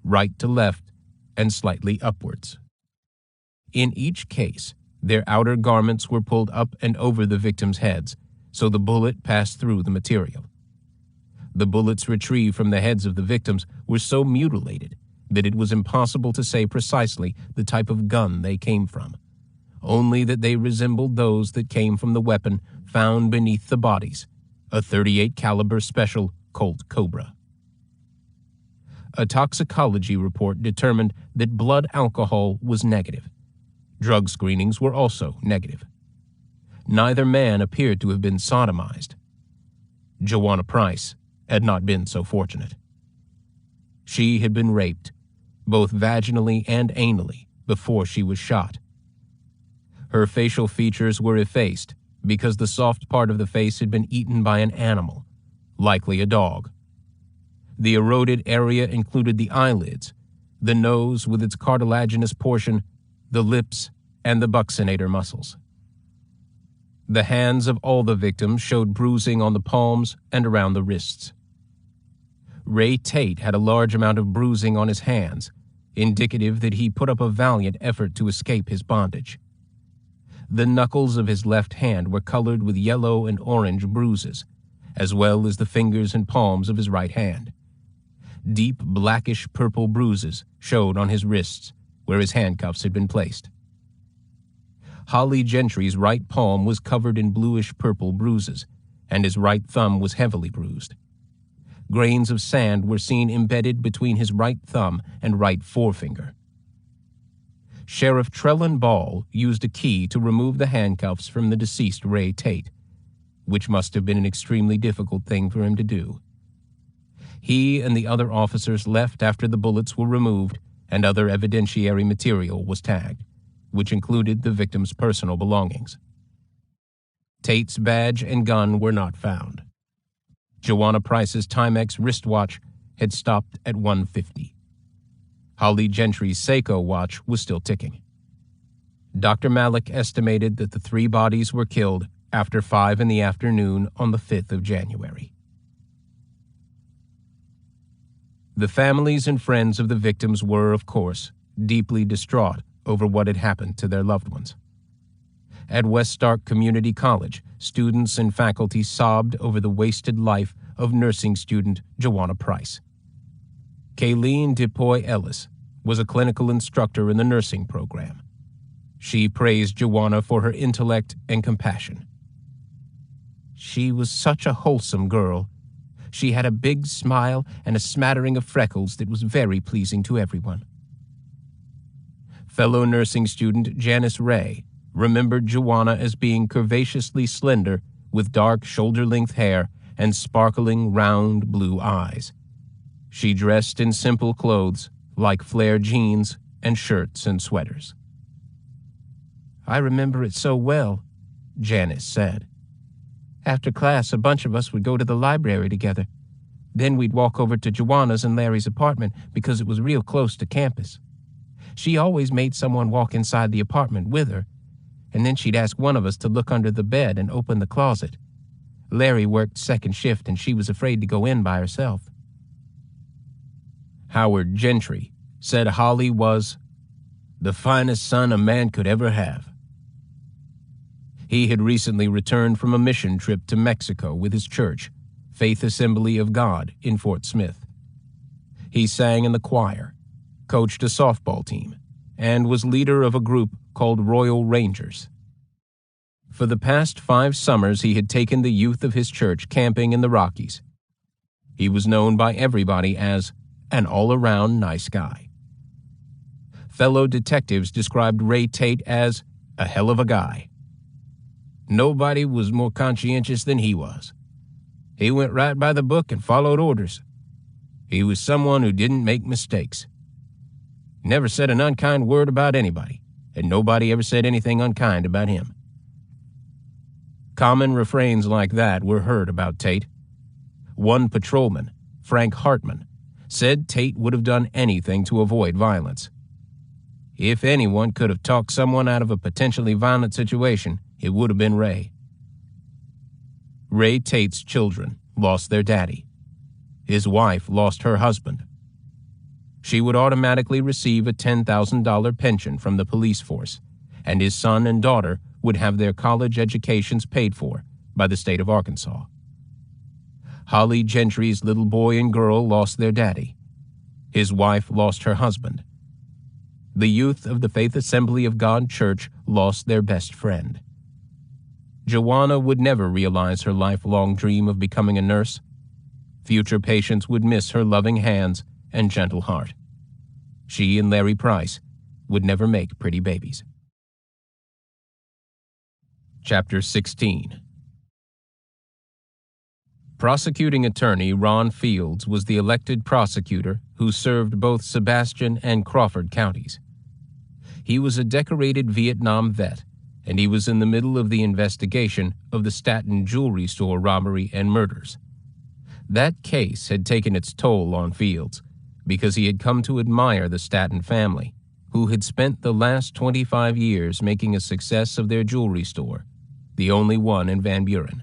right to left, and slightly upwards. In each case, their outer garments were pulled up and over the victims' heads, so the bullet passed through the material. The bullets retrieved from the heads of the victims were so mutilated that it was impossible to say precisely the type of gun they came from, only that they resembled those that came from the weapon found beneath the bodies, a .38 caliber Special Colt Cobra. A toxicology report determined that blood alcohol was negative. Drug screenings were also negative. Neither man appeared to have been sodomized. Joanna Price had not been so fortunate. She had been raped, both vaginally and anally, before she was shot. Her facial features were effaced because the soft part of the face had been eaten by an animal, likely a dog. The eroded area included the eyelids, the nose with its cartilaginous portion, the lips, and the buccinator muscles. The hands of all the victims showed bruising on the palms and around the wrists. Ray Tate had a large amount of bruising on his hands, indicative that he put up a valiant effort to escape his bondage. The knuckles of his left hand were colored with yellow and orange bruises, as well as the fingers and palms of his right hand. Deep blackish-purple bruises showed on his wrists, where his handcuffs had been placed. Holly Gentry's right palm was covered in bluish-purple bruises, and his right thumb was heavily bruised. Grains of sand were seen embedded between his right thumb and right forefinger. Sheriff Trellin Ball used a key to remove the handcuffs from the deceased Ray Tate, which must have been an extremely difficult thing for him to do. He and the other officers left after the bullets were removed and other evidentiary material was tagged, which included the victim's personal belongings. Tate's badge and gun were not found. Joanna Price's Timex wristwatch had stopped at 1:50. Holly Gentry's Seiko watch was still ticking. Dr. Malik estimated that the 3 bodies were killed after 5 in the afternoon on the 5th of January. The families and friends of the victims were, of course, deeply distraught over what had happened to their loved ones. At West Stark Community College, students and faculty sobbed over the wasted life of nursing student Joanna Price. Kayleen DePoy Ellis was a clinical instructor in the nursing program. She praised Joanna for her intellect and compassion. She was such a wholesome girl. She had a big smile and a smattering of freckles that was very pleasing to everyone. Fellow nursing student Janice Ray remembered Joanna as being curvaceously slender with dark shoulder-length hair and sparkling round blue eyes. She dressed in simple clothes like flare jeans and shirts and sweaters. "I remember it so well," Janice said. "After class, a bunch of us would go to the library together. Then we'd walk over to Joanna's and Larry's apartment because it was real close to campus. She always made someone walk inside the apartment with her, and then she'd ask one of us to look under the bed and open the closet. Larry worked second shift and she was afraid to go in by herself." Howard Gentry said Holly was the finest son a man could ever have. He had recently returned from a mission trip to Mexico with his church, Faith Assembly of God in Fort Smith. He sang in the choir, coached a softball team, and was leader of a group called Royal Rangers. For the past 5 summers, he had taken the youth of his church camping in the Rockies. He was known by everybody as an all-around nice guy. Fellow detectives described Ray Tate as a hell of a guy. Nobody was more conscientious than he was. He went right by the book and followed orders. He was someone who didn't make mistakes. Never said an unkind word about anybody, and nobody ever said anything unkind about him. Common refrains like that were heard about Tate. One patrolman, Frank Hartman, said Tate would have done anything to avoid violence. If anyone could have talked someone out of a potentially violent situation, it would have been Ray. Ray Tate's children lost their daddy. His wife lost her husband. She would automatically receive a $10,000 pension from the police force, and his son and daughter would have their college educations paid for by the state of Arkansas. Holly Gentry's little boy and girl lost their daddy. His wife lost her husband. The youth of the Faith Assembly of God Church lost their best friend. Joanna would never realize her lifelong dream of becoming a nurse. Future patients would miss her loving hands and gentle heart. She and Larry Price would never make pretty babies. Chapter 16. Prosecuting attorney Ron Fields was the elected prosecutor who served both Sebastian and Crawford counties. He was a decorated Vietnam vet, and he was in the middle of the investigation of the Staten jewelry store robbery and murders. That case had taken its toll on Fields because he had come to admire the Staten family, who had spent the last 25 years making a success of their jewelry store, the only one in Van Buren.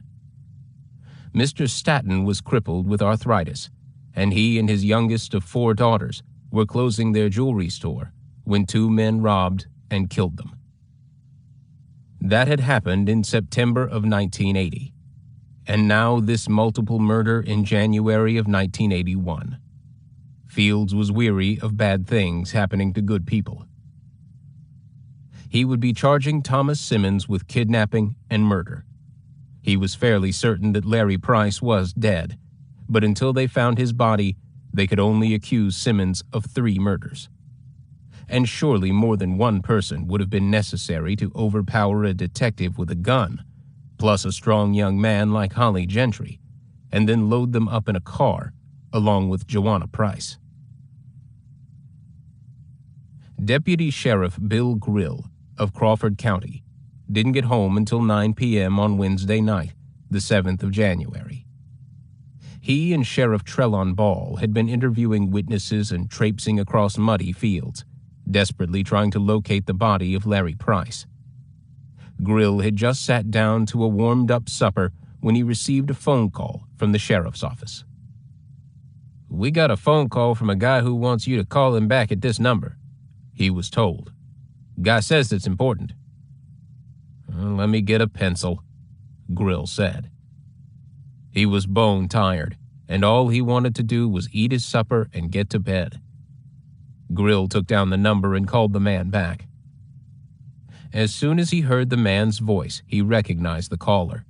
Mr. Staten was crippled with arthritis, and he and his youngest of 4 daughters were closing their jewelry store when 2 men robbed and killed them. That had happened in September of 1980, and now this multiple murder in January of 1981. Fields was weary of bad things happening to good people. He would be charging Thomas Simmons with kidnapping and murder. He was fairly certain that Larry Price was dead, but until they found his body, they could only accuse Simmons of 3 murders. And surely more than one person would have been necessary to overpower a detective with a gun, plus a strong young man like Holly Gentry, and then load them up in a car, along with Joanna Price. Deputy Sheriff Bill Grill of Crawford County didn't get home until 9 p.m. on Wednesday night, the 7th of January. He and Sheriff Trellon Ball had been interviewing witnesses and traipsing across muddy fields, desperately trying to locate the body of Larry Price. Grill had just sat down to a warmed-up supper when he received a phone call from the sheriff's office. "We got a phone call from a guy who wants you to call him back at this number," he was told. "Guy says it's important." "Let me get a pencil," Grill said. He was bone tired, and all he wanted to do was eat his supper and get to bed. Grill took down the number and called the man back. As soon as he heard the man's voice, he recognized the caller.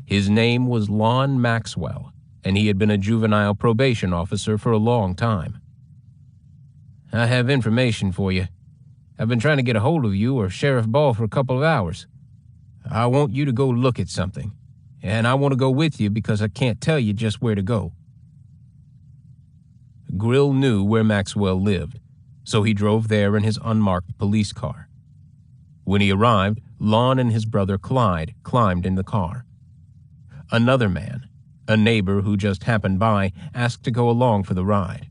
His name was Lon Maxwell, and he had been a juvenile probation officer for a long time. "I have information for you. I've been trying to get a hold of you or Sheriff Ball for a couple of hours. I want you to go look at something, and I want to go with you because I can't tell you just where to go." Grill knew where Maxwell lived, so he drove there in his unmarked police car. When he arrived, Lon and his brother Clyde climbed in the car. Another man, a neighbor who just happened by, asked to go along for the ride.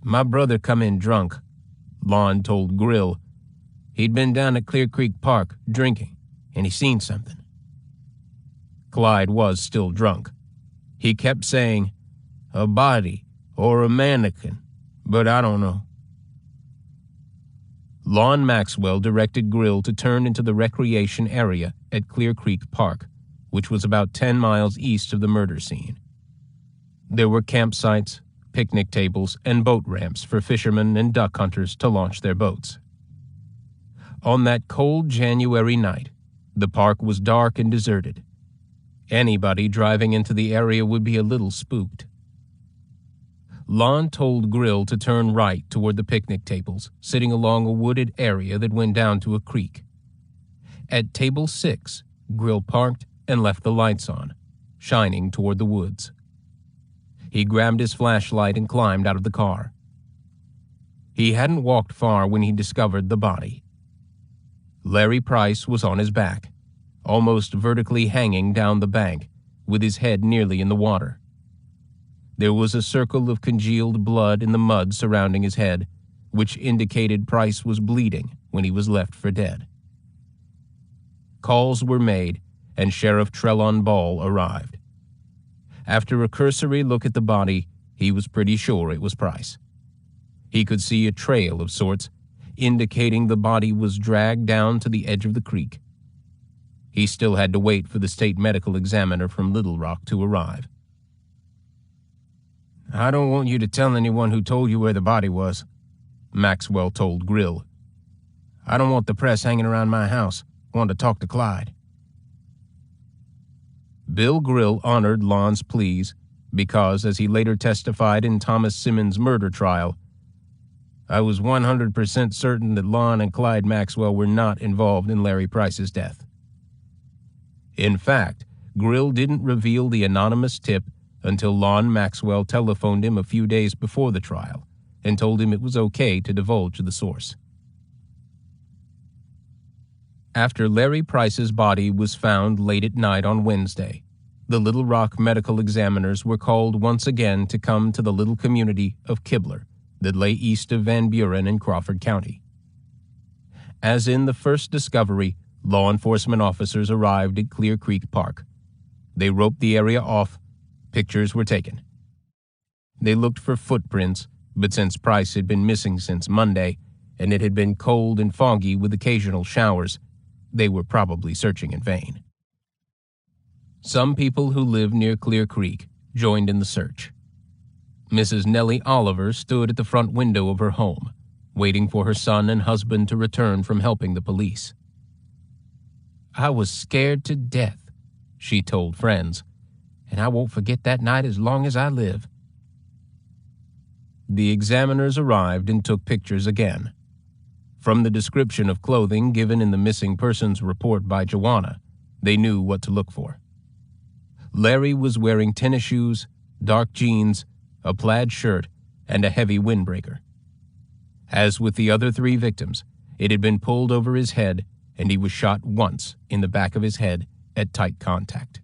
"My brother come in drunk," Lon told Grill. "He'd been down at Clear Creek Park drinking, and he seen something." Clyde was still drunk. He kept saying, "A body or a mannequin, but I don't know." Lon Maxwell directed Grill to turn into the recreation area at Clear Creek Park, which was about 10 miles east of the murder scene. There were campsites, picnic tables, and boat ramps for fishermen and duck hunters to launch their boats. On that cold January night, the park was dark and deserted. Anybody driving into the area would be a little spooked. Lon told Grill to turn right toward the picnic tables, sitting along a wooded area that went down to a creek. At table 6, Grill parked and left the lights on, shining toward the woods. He grabbed his flashlight and climbed out of the car. He hadn't walked far when he discovered the body. Larry Price was on his back, almost vertically hanging down the bank, with his head nearly in the water. There was a circle of congealed blood in the mud surrounding his head, which indicated Price was bleeding when he was left for dead. Calls were made, and Sheriff Trelon Ball arrived. After a cursory look at the body, he was pretty sure it was Price. He could see a trail of sorts, indicating the body was dragged down to the edge of the creek. He still had to wait for the state medical examiner from Little Rock to arrive. "I don't want you to tell anyone who told you where the body was," Maxwell told Grill. "I don't want the press hanging around my house. I want to talk to Clyde." Bill Grill honored Lon's pleas because, as he later testified in Thomas Simmons' murder trial, "I was 100% certain that Lon and Clyde Maxwell were not involved in Larry Price's death." In fact, Grill didn't reveal the anonymous tip until Lon Maxwell telephoned him a few days before the trial and told him it was okay to divulge the source. After Larry Price's body was found late at night on Wednesday, the Little Rock medical examiners were called once again to come to the little community of Kibler that lay east of Van Buren in Crawford County. As in the first discovery, law enforcement officers arrived at Clear Creek Park. They roped the area off. Pictures were taken. They looked for footprints, but since Price had been missing since Monday, and it had been cold and foggy with occasional showers, they were probably searching in vain. Some people who lived near Clear Creek joined in the search. Mrs. Nellie Oliver stood at the front window of her home, waiting for her son and husband to return from helping the police. "I was scared to death," she told friends, "and I won't forget that night as long as I live." The examiners arrived and took pictures again. From the description of clothing given in the missing persons report by Joanna, they knew what to look for. Larry was wearing tennis shoes, dark jeans, a plaid shirt, and a heavy windbreaker. As with the other three victims, it had been pulled over his head, and he was shot once in the back of his head at tight contact.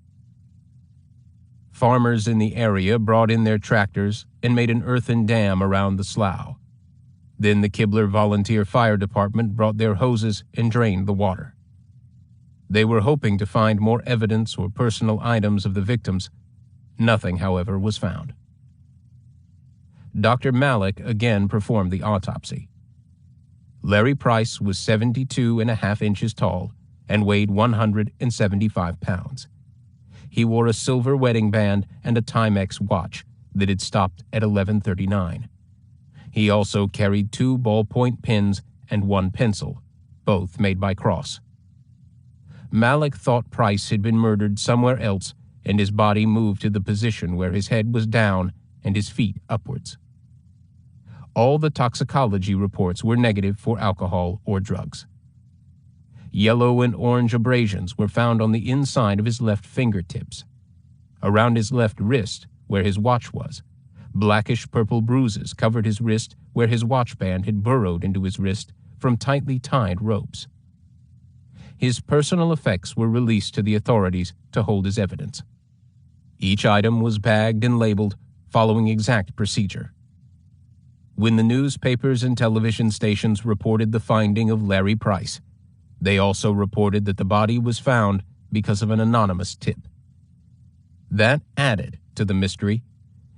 Farmers in the area brought in their tractors and made an earthen dam around the slough. Then the Kibler Volunteer Fire Department brought their hoses and drained the water. They were hoping to find more evidence or personal items of the victims. Nothing, however, was found. Dr. Malik again performed the autopsy. Larry Price was 72.5 inches tall and weighed 175 pounds. He wore a silver wedding band and a Timex watch that had stopped at 11:39. He also carried 2 ballpoint pens and 1 pencil, both made by Cross. Malik thought Price had been murdered somewhere else, and his body moved to the position where his head was down and his feet upwards. All the toxicology reports were negative for alcohol or drugs. Yellow and orange abrasions were found on the inside of his left fingertips. Around his left wrist, where his watch was, blackish purple bruises covered his wrist where his watch band had burrowed into his wrist from tightly tied ropes. His personal effects were released to the authorities to hold as evidence. Each item was bagged and labeled, following exact procedure. When the newspapers and television stations reported the finding of Larry Price, they also reported that the body was found because of an anonymous tip. That added to the mystery,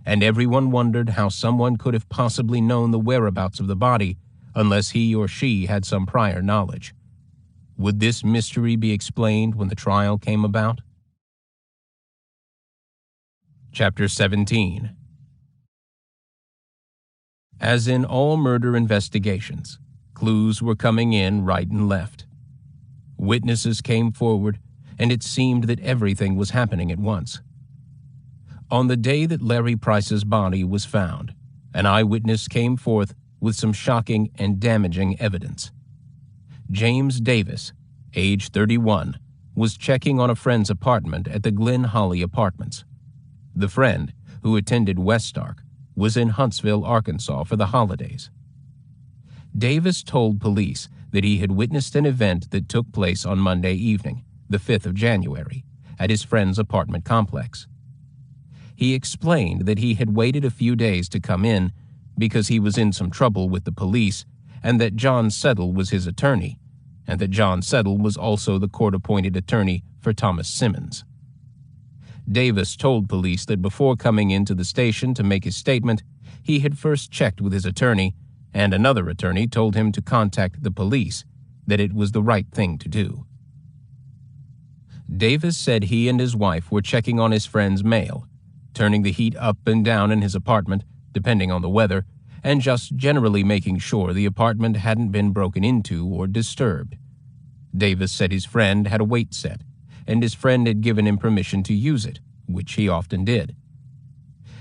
and everyone wondered how someone could have possibly known the whereabouts of the body unless he or she had some prior knowledge. Would this mystery be explained when the trial came about? Chapter 17. As in all murder investigations, clues were coming in right and left. Witnesses came forward, and it seemed that everything was happening at once. On the day that Larry Price's body was found, an eyewitness came forth with some shocking and damaging evidence. James Davis, age 31, was checking on a friend's apartment at the Glen Holly Apartments. The friend, who attended West Stark, was in Huntsville, Arkansas for the holidays. Davis told police that he had witnessed an event that took place on Monday evening, the 5th of January, at his friend's apartment complex. He explained that he had waited a few days to come in because he was in some trouble with the police, and that John Settle was his attorney, and that John Settle was also the court-appointed attorney for Thomas Simmons. Davis told police that before coming into the station to make his statement, he had first checked with his attorney, and another attorney told him to contact the police, that it was the right thing to do. Davis said he and his wife were checking on his friend's mail, turning the heat up and down in his apartment, depending on the weather, and just generally making sure the apartment hadn't been broken into or disturbed. Davis said his friend had a weight set, and his friend had given him permission to use it, which he often did.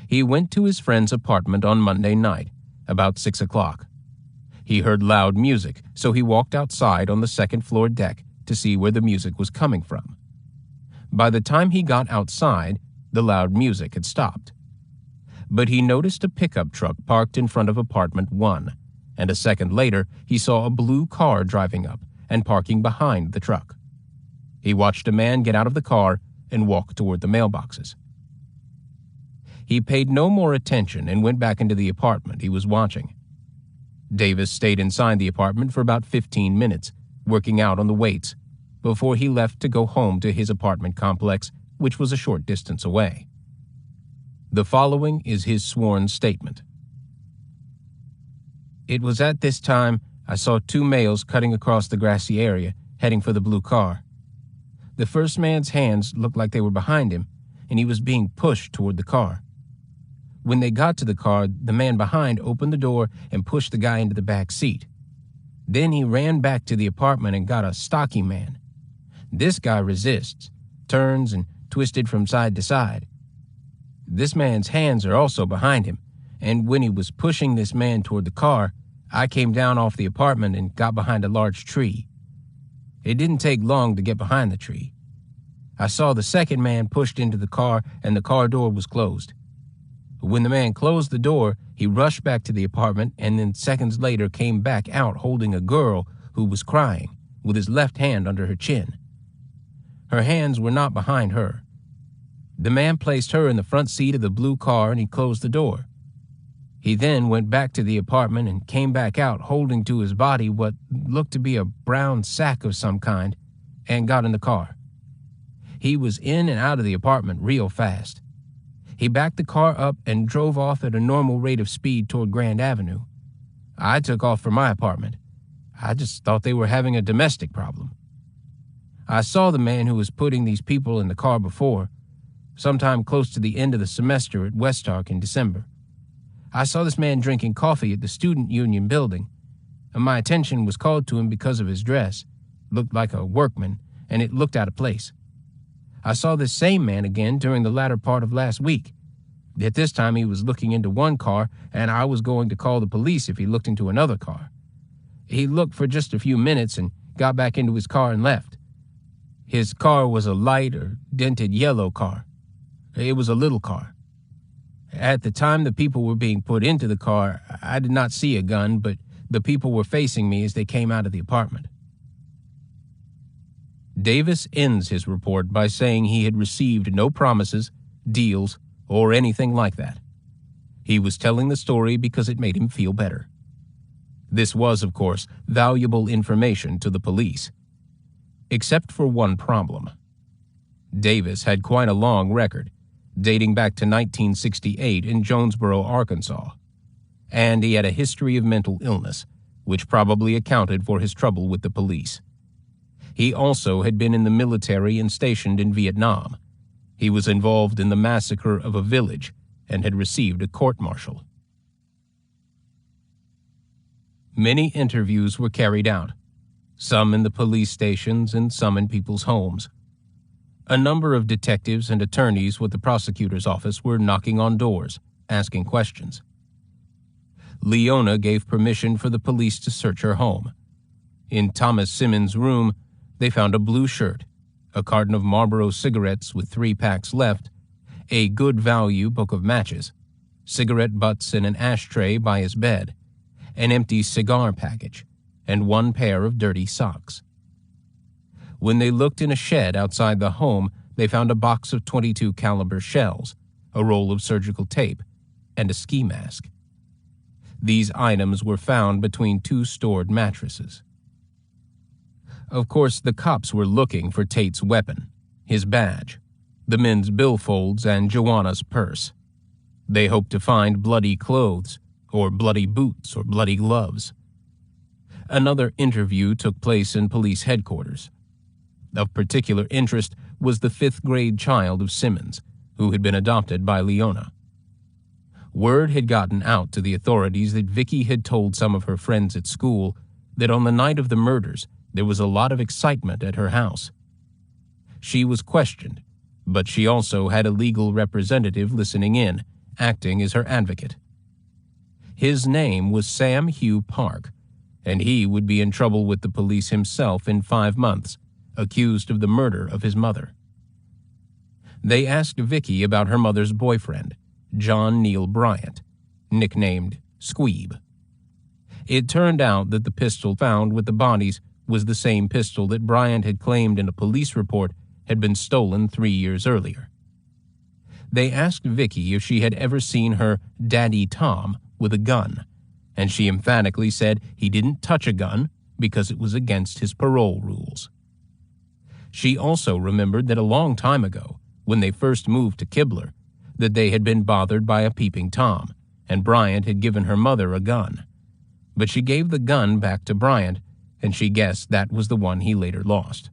He went to his friend's apartment on Monday night, about 6 o'clock. He heard loud music, so he walked outside on the second-floor deck to see where the music was coming from. By the time he got outside, the loud music had stopped. But he noticed a pickup truck parked in front of apartment 1, and a second later he saw a blue car driving up and parking behind the truck. He watched a man get out of the car and walk toward the mailboxes. He paid no more attention and went back into the apartment he was watching. Davis stayed inside the apartment for about 15 minutes, working out on the weights, before he left to go home to his apartment complex, which was a short distance away. The following is his sworn statement. It was at this time I saw 2 males cutting across the grassy area, heading for the blue car. The first man's hands looked like they were behind him, and he was being pushed toward the car. When they got to the car, the man behind opened the door and pushed the guy into the back seat. Then he ran back to the apartment and got a stocky man. This guy resists, turns, and twisted from side to side. This man's hands are also behind him, and when he was pushing this man toward the car, I came down off the apartment and got behind a large tree. It didn't take long to get behind the tree. I saw the second man pushed into the car and the car door was closed. When the man closed the door, he rushed back to the apartment and then seconds later came back out holding a girl who was crying, with his left hand under her chin. Her hands were not behind her. The man placed her in the front seat of the blue car and he closed the door. He then went back to the apartment and came back out holding to his body what looked to be a brown sack of some kind and got in the car. He was in and out of the apartment real fast. He backed the car up and drove off at a normal rate of speed toward Grand Avenue. I took off for my apartment. I just thought they were having a domestic problem. I saw the man who was putting these people in the car before, sometime close to the end of the semester at Westark in December. I saw this man drinking coffee at the Student Union building, and my attention was called to him because of his dress. Looked like a workman, and it looked out of place. I saw this same man again during the latter part of last week. At this time, he was looking into one car, and I was going to call the police if he looked into another car. He looked for just a few minutes and got back into his car and left. His car was a light or dented yellow car. It was a little car. At the time the people were being put into the car, I did not see a gun, but the people were facing me as they came out of the apartment. Davis ends his report by saying he had received no promises, deals, or anything like that. He was telling the story because it made him feel better. This was, of course, valuable information to the police. Except for one problem. Davis had quite a long record, dating back to 1968 in Jonesboro, Arkansas, and he had a history of mental illness, which probably accounted for his trouble with the police. He also had been in the military and stationed in Vietnam. He was involved in the massacre of a village and had received a court-martial. Many interviews were carried out, some in the police stations and some in people's homes. A number of detectives and attorneys with the prosecutor's office were knocking on doors, asking questions. Leona gave permission for the police to search her home. In Thomas Simmons' room, they found a blue shirt, a carton of Marlboro cigarettes with 3 packs left, a good value book of matches, cigarette butts in an ashtray by his bed, an empty cigar package, and 1 pair of dirty socks. When they looked in a shed outside the home, they found a box of .22 caliber shells, a roll of surgical tape, and a ski mask. These items were found between 2 stored mattresses. Of course, the cops were looking for Tate's weapon, his badge, the men's billfolds, and Joanna's purse. They hoped to find bloody clothes, or bloody boots, or bloody gloves. Another interview took place in police headquarters. Of particular interest was the 5th-grade child of Simmons, who had been adopted by Leona. Word had gotten out to the authorities that Vicky had told some of her friends at school that on the night of the murders there was a lot of excitement at her house. She was questioned, but she also had a legal representative listening in, acting as her advocate. His name was Sam Hugh Park, and he would be in trouble with the police himself in 5 months, accused of the murder of his mother. They asked Vicky about her mother's boyfriend, John Neil Bryant, nicknamed Squeeb. It turned out that the pistol found with the bodies was the same pistol that Bryant had claimed in a police report had been stolen 3 years earlier. They asked Vicky if she had ever seen her Daddy Tom with a gun, and she emphatically said he didn't touch a gun because it was against his parole rules. She also remembered that a long time ago, when they first moved to Kibler, that they had been bothered by a peeping Tom, and Bryant had given her mother a gun. But she gave the gun back to Bryant, and she guessed that was the one he later lost.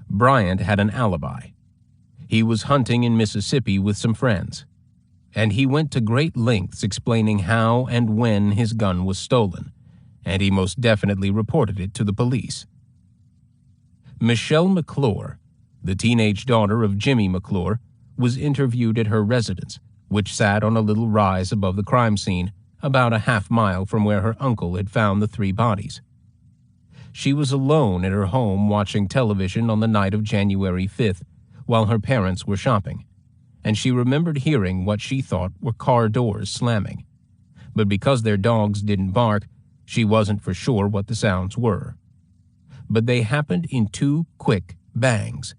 Bryant had an alibi. He was hunting in Mississippi with some friends, and he went to great lengths explaining how and when his gun was stolen, and he most definitely reported it to the police. Michelle McClure, the teenage daughter of Jimmy McClure, was interviewed at her residence, which sat on a little rise above the crime scene, about a half-mile from where her uncle had found the 3 bodies. She was alone at her home watching television on the night of January 5th, while her parents were shopping, and she remembered hearing what she thought were car doors slamming. But because their dogs didn't bark, she wasn't for sure what the sounds were. But they happened in 2 quick bangs,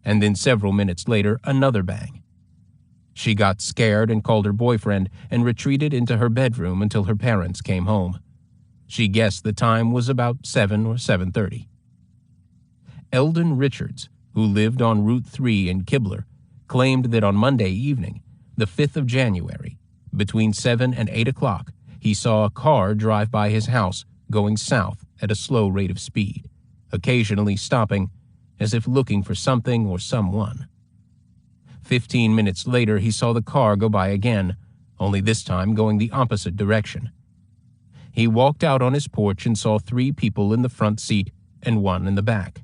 and then several minutes later another bang. She got scared and called her boyfriend and retreated into her bedroom until her parents came home. She guessed the time was about 7 or 7:30. Eldon Richards, who lived on Route 3 in Kibler, claimed that on Monday evening, the 5th of January, between 7 and 8 o'clock, he saw a car drive by his house going south at a slow rate of speed, occasionally stopping as if looking for something or someone. 15 minutes later, he saw the car go by again, only this time going the opposite direction. He walked out on his porch and saw 3 people in the front seat and 1 in the back.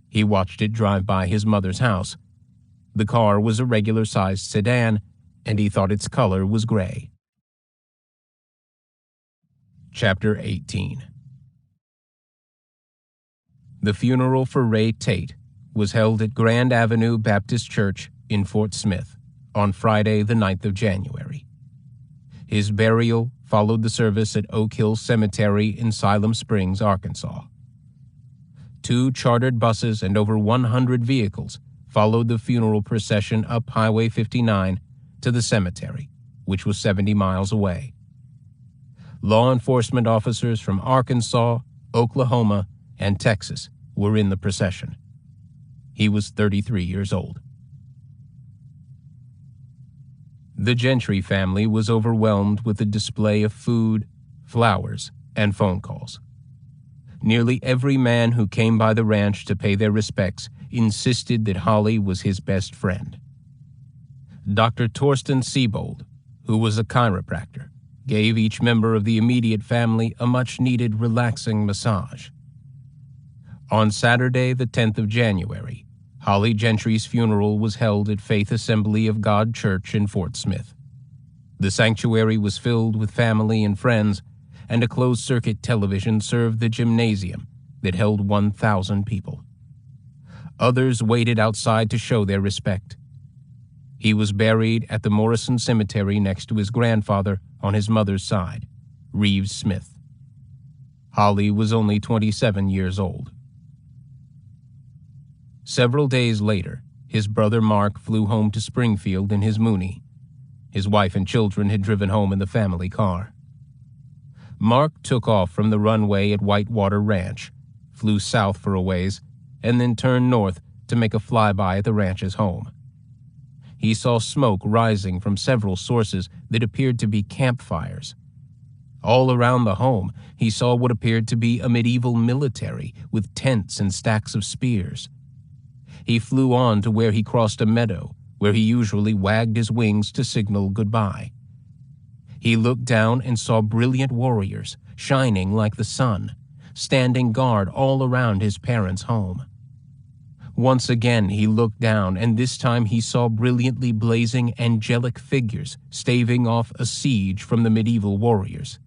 He watched it drive by his mother's house. The car was a regular-sized sedan, and he thought its color was gray. Chapter 18. The funeral for Ray Tate was held at Grand Avenue Baptist Church in Fort Smith on Friday, the 9th of January. His burial followed the service at Oak Hill Cemetery in Siloam Springs, Arkansas. 2 chartered buses and over 100 vehicles followed the funeral procession up Highway 59 to the cemetery, which was 70 miles away. Law enforcement officers from Arkansas, Oklahoma, and Texas were in the procession. He was 33 years old. The Gentry family was overwhelmed with a display of food, flowers, and phone calls. Nearly every man who came by the ranch to pay their respects insisted that Holly was his best friend. Dr. Torsten Siebold, who was a chiropractor, gave each member of the immediate family a much-needed relaxing massage. On Saturday, the 10th of January, Holly Gentry's funeral was held at Faith Assembly of God Church in Fort Smith. The sanctuary was filled with family and friends, and a closed-circuit television served the gymnasium that held 1,000 people. Others waited outside to show their respect. He was buried at the Morrison Cemetery next to his grandfather on his mother's side, Reeves Smith. Holly was only 27 years old. Several days later, his brother Mark flew home to Springfield in his Mooney. His wife and children had driven home in the family car. Mark took off from the runway at Whitewater Ranch, flew south for a ways, and then turned north to make a flyby at the ranch's home. He saw smoke rising from several sources that appeared to be campfires. All around the home, he saw what appeared to be a medieval military with tents and stacks of spears. He flew on to where he crossed a meadow, where he usually wagged his wings to signal goodbye. He looked down and saw brilliant warriors, shining like the sun, standing guard all around his parents' home. Once again he looked down, and this time he saw brilliantly blazing angelic figures staving off a siege from the medieval warriors.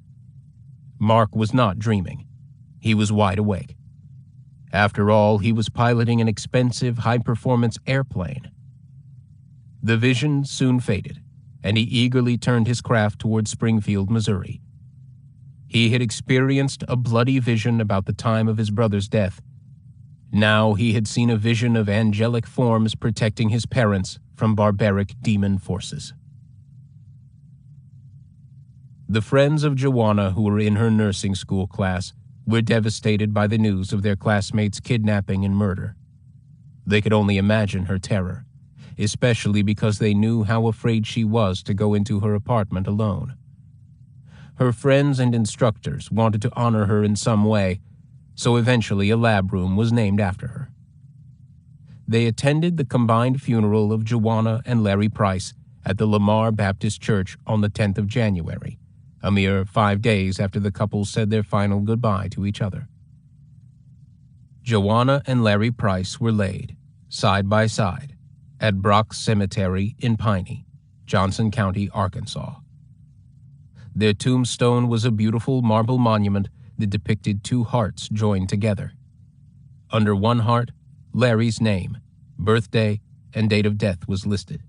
Mark was not dreaming. He was wide awake. After all, he was piloting an expensive, high-performance airplane. The vision soon faded, and he eagerly turned his craft toward Springfield, Missouri. He had experienced a bloody vision about the time of his brother's death. Now he had seen a vision of angelic forms protecting his parents from barbaric demon forces. The friends of Joanna who were in her nursing school class were devastated by the news of their classmates' kidnapping and murder. They could only imagine her terror, especially because they knew how afraid she was to go into her apartment alone. Her friends and instructors wanted to honor her in some way, so eventually a lab room was named after her. They attended the combined funeral of Joanna and Larry Price at the Lamar Baptist Church on the 10th of January, a mere 5 days after the couple said their final goodbye to each other. Joanna and Larry Price were laid, side by side, at Brock Cemetery in Piney, Johnson County, Arkansas. Their tombstone was a beautiful marble monument that depicted two hearts joined together. Under one heart, Larry's name, birthday, and date of death was listed.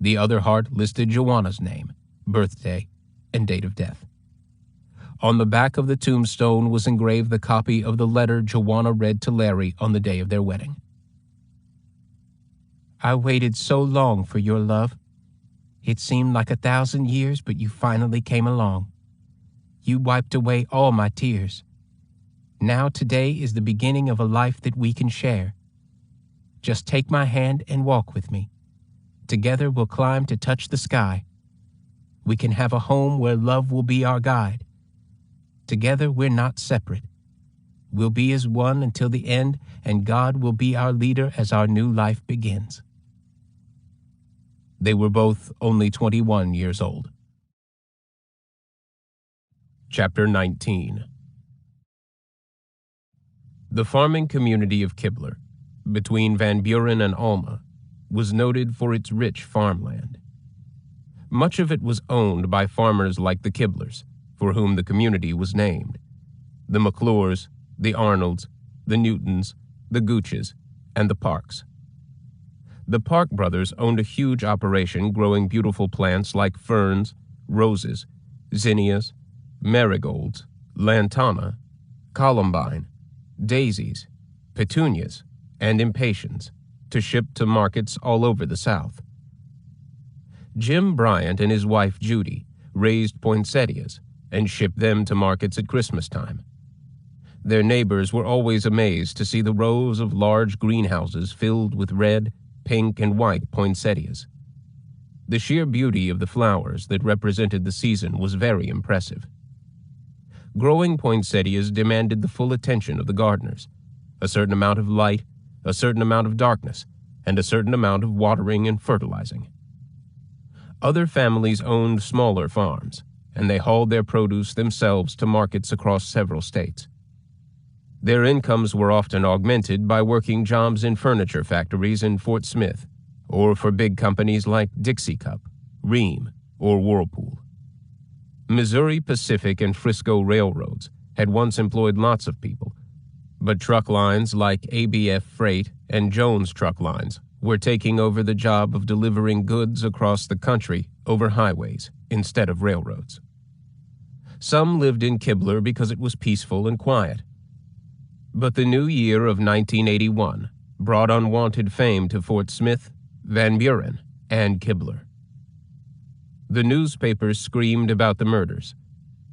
The other heart listed Joanna's name, birthday, and date of death. On the back of the tombstone was engraved the copy of the letter Joanna read to Larry on the day of their wedding. I waited so long for your love. It seemed like 1,000 years, but you finally came along. You wiped away all my tears. Now today is the beginning of a life that we can share. Just take my hand and walk with me. Together we'll climb to touch the sky. We can have a home where love will be our guide. Together we're not separate. We'll be as one until the end, and God will be our leader as our new life begins. They were both only 21 years old. Chapter 19. The farming community of Kibler, between Van Buren and Alma, was noted for its rich farmland. Much of it was owned by farmers like the Kiblers, for whom the community was named: the McClures, the Arnolds, the Newtons, the Gooches, and the Parks. The Park brothers owned a huge operation growing beautiful plants like ferns, roses, zinnias, marigolds, lantana, columbine, daisies, petunias, and impatiens to ship to markets all over the South. Jim Bryant and his wife Judy raised poinsettias and shipped them to markets at Christmas time. Their neighbors were always amazed to see the rows of large greenhouses filled with red, pink, and white poinsettias. The sheer beauty of the flowers that represented the season was very impressive. Growing poinsettias demanded the full attention of the gardeners, a certain amount of light, a certain amount of darkness, and a certain amount of watering and fertilizing. Other families owned smaller farms, and they hauled their produce themselves to markets across several states. Their incomes were often augmented by working jobs in furniture factories in Fort Smith, or for big companies like Dixie Cup, Rheem, or Whirlpool. Missouri Pacific and Frisco Railroads had once employed lots of people, but truck lines like ABF Freight and Jones Truck Lines were taking over the job of delivering goods across the country over highways instead of railroads. Some lived in Kibler because it was peaceful and quiet. But the new year of 1981 brought unwanted fame to Fort Smith, Van Buren, and Kibler. The newspapers screamed about the murders.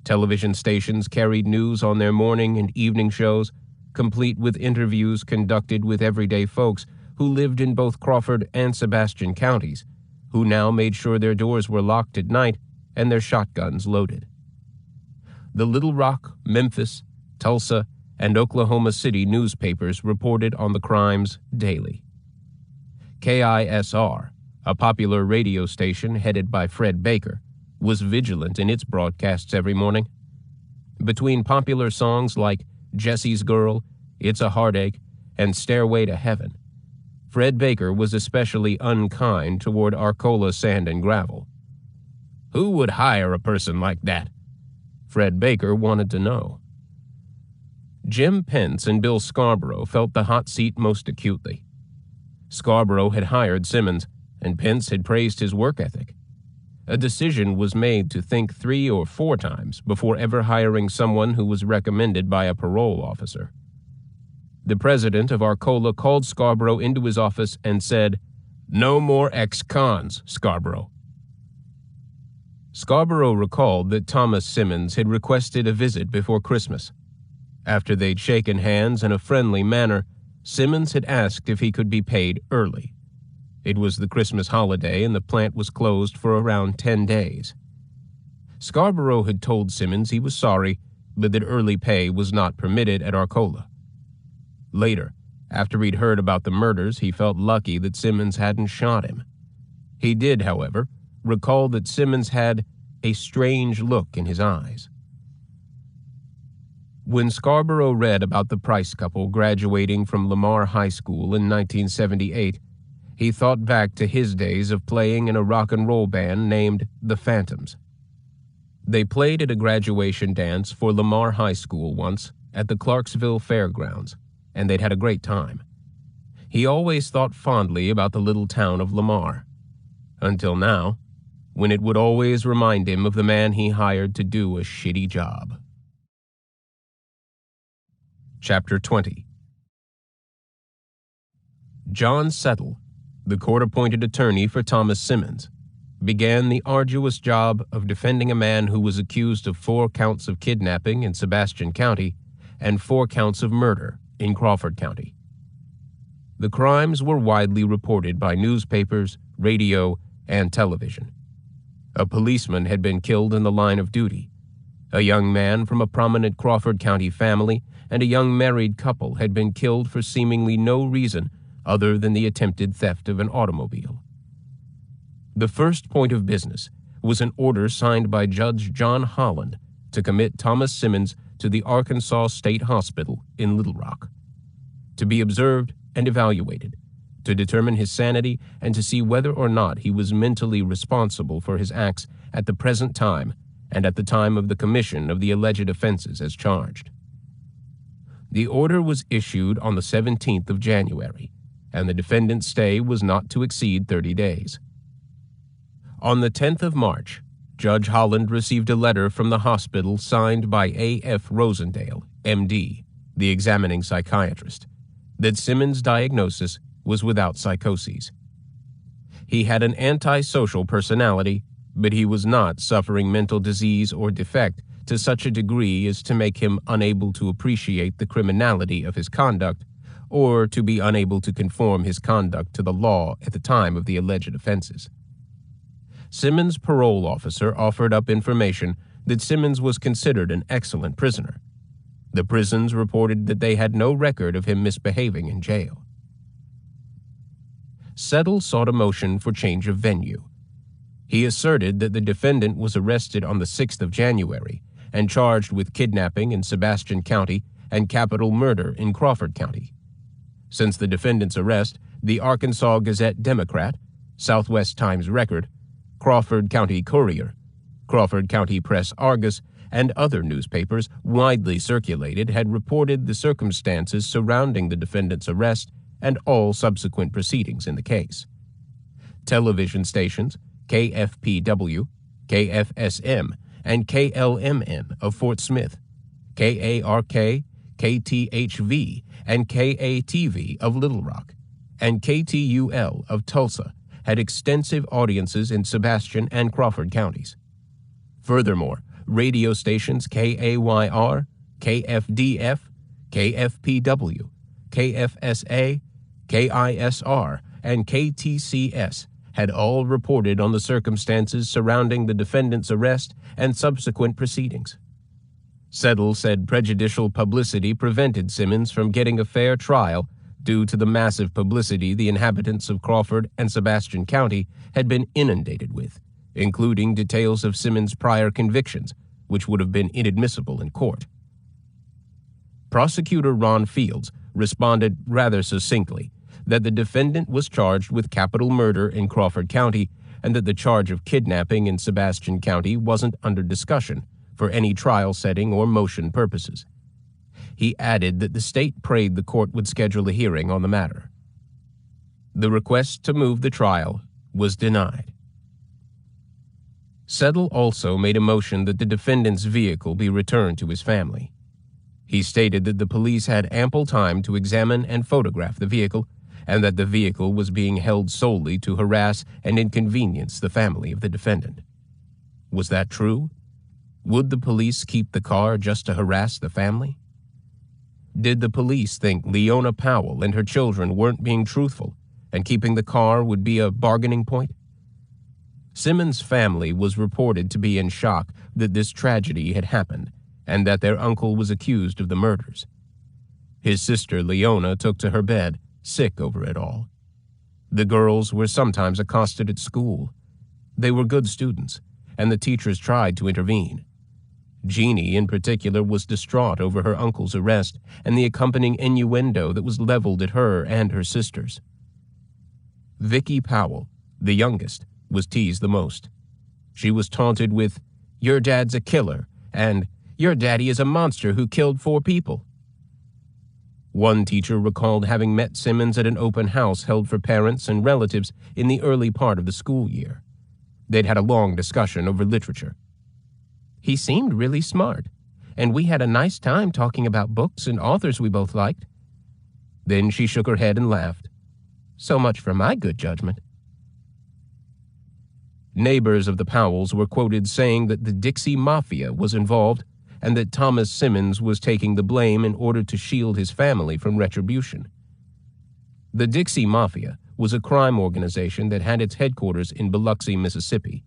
Television stations carried news on their morning and evening shows, complete with interviews conducted with everyday folks who lived in both Crawford and Sebastian counties, who now made sure their doors were locked at night and their shotguns loaded. The Little Rock, Memphis, Tulsa, and Oklahoma City newspapers reported on the crimes daily. KISR, a popular radio station headed by Fred Baker, was vigilant in its broadcasts every morning. Between popular songs like Jesse's Girl, It's a Heartache, and Stairway to Heaven, Fred Baker was especially unkind toward Arcola Sand and Gravel. Who would hire a person like that? Fred Baker wanted to know. Jim Pence and Bill Scarborough felt the hot seat most acutely. Scarborough had hired Simmons, and Pence had praised his work ethic. A decision was made to think 3 or 4 times before ever hiring someone who was recommended by a parole officer. The president of Arcola called Scarborough into his office and said, "No more ex-cons, Scarborough." Scarborough recalled that Thomas Simmons had requested a visit before Christmas. After they'd shaken hands in a friendly manner, Simmons had asked if he could be paid early. It was the Christmas holiday and the plant was closed for around 10 days. Scarborough had told Simmons he was sorry, but that early pay was not permitted at Arcola. Later, after he'd heard about the murders, he felt lucky that Simmons hadn't shot him. He did, however, recall that Simmons had a strange look in his eyes. When Scarborough read about the Price couple graduating from Lamar High School in 1978, he thought back to his days of playing in a rock and roll band named the Phantoms. They played at a graduation dance for Lamar High School once at the Clarksville Fairgrounds, and they'd had a great time. He always thought fondly about the little town of Lamar, until now, when it would always remind him of the man he hired to do a shitty job. Chapter 20. John Settle, the court-appointed attorney for Thomas Simmons, began the arduous job of defending a man who was accused of 4 counts of kidnapping in Sebastian County and 4 counts of murder in Crawford County. The crimes were widely reported by newspapers, radio, and television. A policeman had been killed in the line of duty. A young man from a prominent Crawford County family and a young married couple had been killed for seemingly no reason other than the attempted theft of an automobile. The first point of business was an order signed by Judge John Holland to commit Thomas Simmons to the Arkansas State Hospital in Little Rock, to be observed and evaluated, to determine his sanity and to see whether or not he was mentally responsible for his acts at the present time and at the time of the commission of the alleged offenses as charged. The order was issued on the 17th of January, and the defendant's stay was not to exceed 30 days. On the 10th of March, Judge Holland received a letter from the hospital signed by A.F. Rosendale, M.D., the examining psychiatrist, that Simmons' diagnosis was without psychoses. He had an antisocial personality, but he was not suffering mental disease or defect to such a degree as to make him unable to appreciate the criminality of his conduct or to be unable to conform his conduct to the law at the time of the alleged offenses. Simmons' parole officer offered up information that Simmons was considered an excellent prisoner. The prisons reported that they had no record of him misbehaving in jail. Settle sought a motion for change of venue. He asserted that the defendant was arrested on the 6th of January and charged with kidnapping in Sebastian County and capital murder in Crawford County. Since the defendant's arrest, the Arkansas Gazette-Democrat, Southwest Times-Record, Crawford County Courier, Crawford County Press-Argus, and other newspapers widely circulated had reported the circumstances surrounding the defendant's arrest and all subsequent proceedings in the case. Television stations, KFPW, KFSM, and KLMN of Fort Smith, KARK, KTHV, and KATV of Little Rock, and KTUL of Tulsa had extensive audiences in Sebastian and Crawford counties. Furthermore, radio stations KAYR, KFDF, KFPW, KFSA, KISR, and KTCS had all reported on the circumstances surrounding the defendant's arrest and subsequent proceedings. Settle said prejudicial publicity prevented Simmons from getting a fair trial due to the massive publicity the inhabitants of Crawford and Sebastian County had been inundated with, including details of Simmons' prior convictions, which would have been inadmissible in court. Prosecutor Ron Fields responded rather succinctly that the defendant was charged with capital murder in Crawford County and that the charge of kidnapping in Sebastian County wasn't under discussion for any trial setting or motion purposes. He added that the state prayed the court would schedule a hearing on the matter. The request to move the trial was denied. Settle also made a motion that the defendant's vehicle be returned to his family. He stated that the police had ample time to examine and photograph the vehicle, and that the vehicle was being held solely to harass and inconvenience the family of the defendant. Was that true? Would the police keep the car just to harass the family? Did the police think Leona Powell and her children weren't being truthful, and keeping the car would be a bargaining point? Simmons' family was reported to be in shock that this tragedy had happened, and that their uncle was accused of the murders. His sister Leona took to her bed, sick over it all. The girls were sometimes accosted at school. They were good students, and the teachers tried to intervene. Jeannie, in particular, was distraught over her uncle's arrest and the accompanying innuendo that was leveled at her and her sisters. Vicky Powell, the youngest, was teased the most. She was taunted with, "Your dad's a killer," and "Your daddy is a monster who killed 4 people." One teacher recalled having met Simmons at an open house held for parents and relatives in the early part of the school year. They'd had a long discussion over literature. "He seemed really smart, and we had a nice time talking about books and authors we both liked." Then she shook her head and laughed. "So much for my good judgment." Neighbors of the Powells were quoted saying that the Dixie Mafia was involved and that Thomas Simmons was taking the blame in order to shield his family from retribution. The Dixie Mafia was a crime organization that had its headquarters in Biloxi, Mississippi.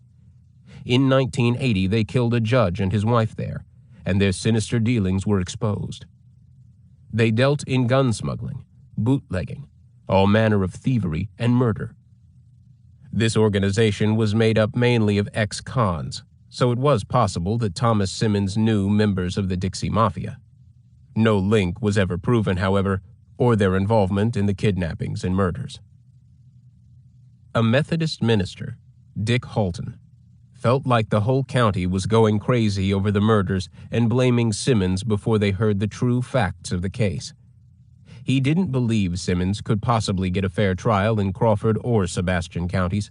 In 1980, they killed a judge and his wife there, and their sinister dealings were exposed. They dealt in gun smuggling, bootlegging, all manner of thievery and murder. This organization was made up mainly of ex-cons, so it was possible that Thomas Simmons knew members of the Dixie Mafia. No link was ever proven, however, or their involvement in the kidnappings and murders. A Methodist minister, Dick Halton, felt like the whole county was going crazy over the murders and blaming Simmons before they heard the true facts of the case. He didn't believe Simmons could possibly get a fair trial in Crawford or Sebastian counties.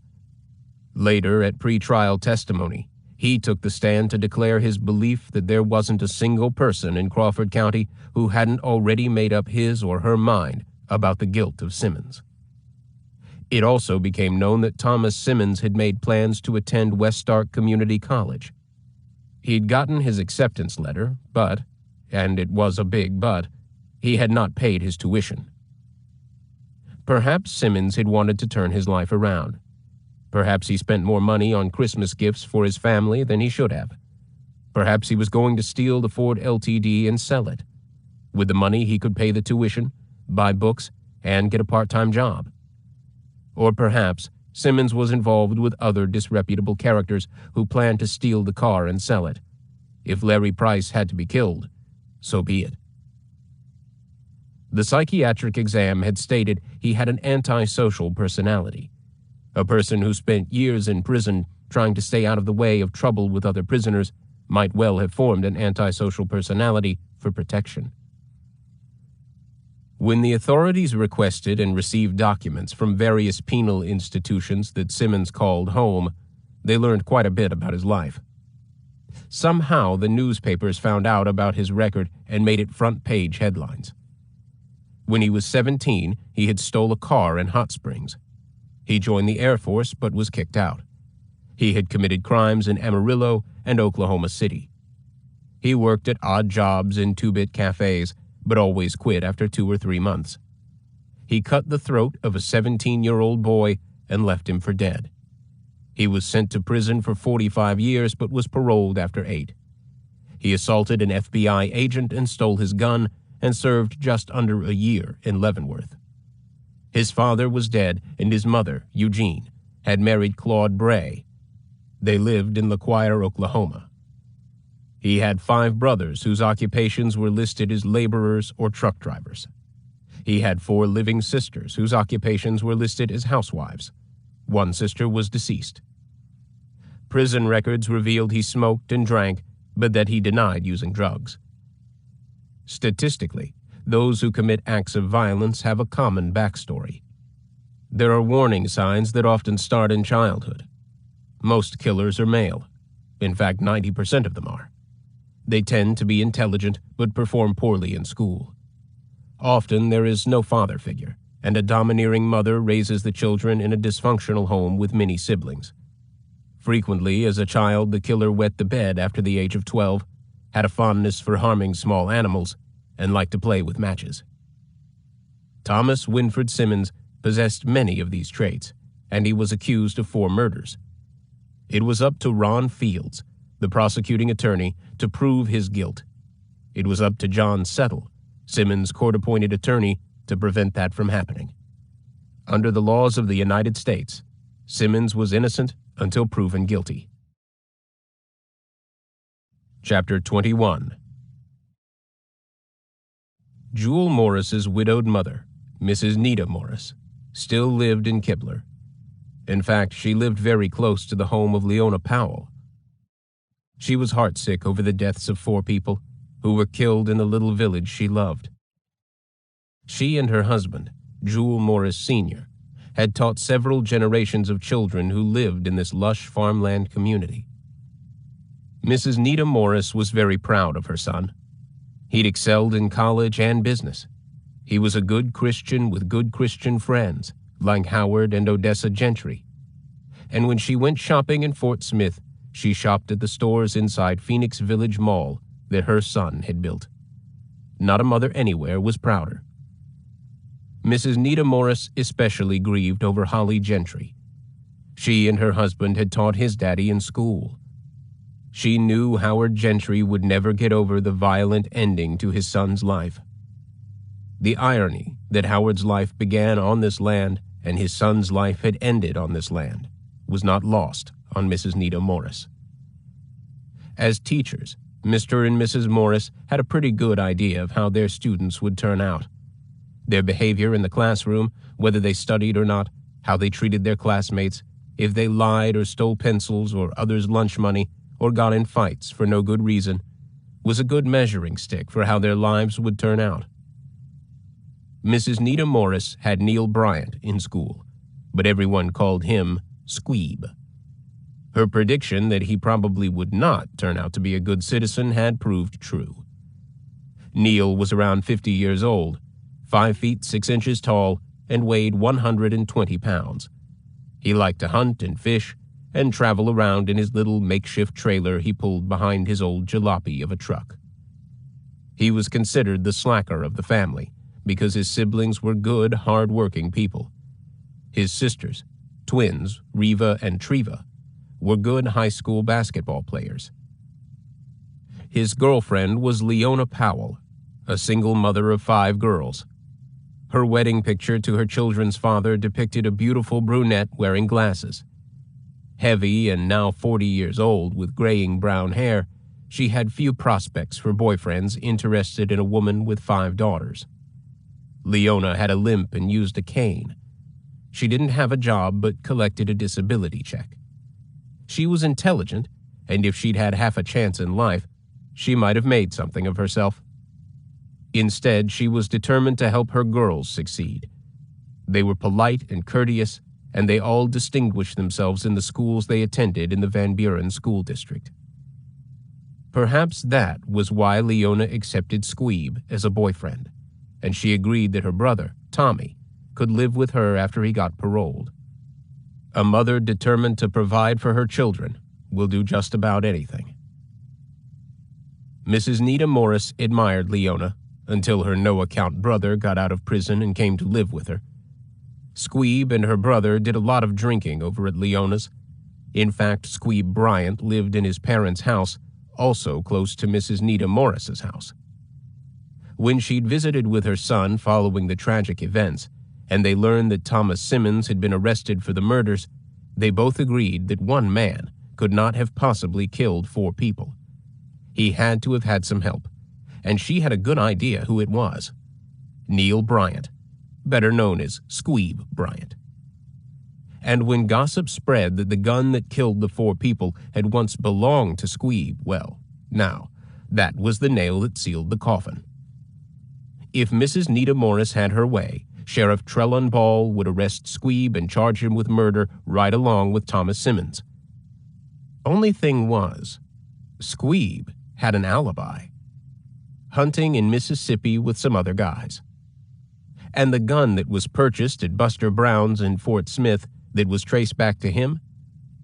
Later, at pre-trial testimony, he took the stand to declare his belief that there wasn't a single person in Crawford County who hadn't already made up his or her mind about the guilt of Simmons. It also became known that Thomas Simmons had made plans to attend West Stark Community College. He'd gotten his acceptance letter, but, and it was a big but, he had not paid his tuition. Perhaps Simmons had wanted to turn his life around. Perhaps he spent more money on Christmas gifts for his family than he should have. Perhaps he was going to steal the Ford LTD and sell it. With the money, he could pay the tuition, buy books, and get a part-time job. Or perhaps Simmons was involved with other disreputable characters who planned to steal the car and sell it. If Larry Price had to be killed, so be it. The psychiatric exam had stated he had an antisocial personality. A person who spent years in prison trying to stay out of the way of trouble with other prisoners might well have formed an antisocial personality for protection. When the authorities requested and received documents from various penal institutions that Simmons called home, they learned quite a bit about his life. Somehow, the newspapers found out about his record and made it front-page headlines. When he was 17, he had stole a car in Hot Springs. He joined the Air Force but was kicked out. He had committed crimes in Amarillo and Oklahoma City. He worked at odd jobs in two-bit cafes, but always quit after 2 or 3 months. He cut the throat of a 17-year-old boy and left him for dead. He was sent to prison for 45 years but was paroled after 8. He assaulted an FBI agent and stole his gun and served just under a year in Leavenworth. His father was dead and his mother, Eugene, had married Claude Bray. They lived in LaQuire, Oklahoma. He had 5 brothers whose occupations were listed as laborers or truck drivers. He had 4 living sisters whose occupations were listed as housewives. 1 sister was deceased. Prison records revealed he smoked and drank, but that he denied using drugs. Statistically, those who commit acts of violence have a common backstory. There are warning signs that often start in childhood. Most killers are male. In fact, 90% of them are. They tend to be intelligent but perform poorly in school. Often there is no father figure, and a domineering mother raises the children in a dysfunctional home with many siblings. Frequently, as a child, the killer wet the bed after the age of 12, had a fondness for harming small animals, and liked to play with matches. Thomas Winford Simmons possessed many of these traits, and he was accused of 4 murders. It was up to Ron Fields, the prosecuting attorney, to prove his guilt. It was up to John Settle, Simmons' court-appointed attorney, to prevent that from happening. Under the laws of the United States, Simmons was innocent until proven guilty. Chapter 21. Jewel Morris's widowed mother, Mrs. Nita Morris, still lived in Kibler. In fact, she lived very close to the home of Leona Powell. She was heartsick over the deaths of 4 people who were killed in the little village she loved. She and her husband, Jewel Morris Sr., had taught several generations of children who lived in this lush farmland community. Mrs. Nita Morris was very proud of her son. He'd excelled in college and business. He was a good Christian with good Christian friends, like Howard and Odessa Gentry. And when she went shopping in Fort Smith, she shopped at the stores inside Phoenix Village Mall that her son had built. Not a mother anywhere was prouder. Mrs. Nita Morris especially grieved over Holly Gentry. She and her husband had taught his daddy in school. She knew Howard Gentry would never get over the violent ending to his son's life. The irony that Howard's life began on this land and his son's life had ended on this land was not lost on Mrs. Nita Morris. As teachers, Mr. and Mrs. Morris had a pretty good idea of how their students would turn out. Their behavior in the classroom, whether they studied or not, how they treated their classmates, if they lied or stole pencils or others' lunch money, or got in fights for no good reason, was a good measuring stick for how their lives would turn out. Mrs. Nita Morris had Neil Bryant in school, but everyone called him Squeeb. Her prediction that he probably would not turn out to be a good citizen had proved true. Neil was around 50 years old, 5 feet 6 inches tall, and weighed 120 pounds. He liked to hunt and fish and travel around in his little makeshift trailer he pulled behind his old jalopy of a truck. He was considered the slacker of the family because his siblings were good, hard-working people. His sisters, twins Reva and Treva, were good high school basketball players. His girlfriend was Leona Powell, a single mother of 5 girls. Her wedding picture to her children's father depicted a beautiful brunette wearing glasses. Heavy and now 40 years old with graying brown hair, she had few prospects for boyfriends interested in a woman with 5 daughters. Leona had a limp and used a cane. She didn't have a job but collected a disability check. She was intelligent, and if she'd had half a chance in life, she might have made something of herself. Instead, she was determined to help her girls succeed. They were polite and courteous, and they all distinguished themselves in the schools they attended in the Van Buren School District. Perhaps that was why Leona accepted Squeeb as a boyfriend. and she agreed that her brother, Tommy, could live with her after he got paroled. A mother determined to provide for her children will do just about anything. Mrs. Nita Morris admired Leona until her no-account brother got out of prison and came to live with her. Squeeb and her brother did a lot of drinking over at Leona's. In fact, Squeeb Bryant lived in his parents' house, also close to Mrs. Nita Morris's house. When she'd visited with her son following the tragic events, and they learned that Thomas Simmons had been arrested for the murders, they both agreed that one man could not have possibly killed 4 people. He had to have had some help, and she had a good idea who it was. Neil Bryant, better known as Squeeb Bryant. And when gossip spread that the gun that killed the 4 people had once belonged to Squeeb, well, now, that was the nail that sealed the coffin. If Mrs. Nita Morris had her way, Sheriff Trellon Ball would arrest Squeeb and charge him with murder right along with Thomas Simmons. Only thing was, Squeeb had an alibi. Hunting in Mississippi with some other guys. And the gun that was purchased at Buster Brown's in Fort Smith that was traced back to him,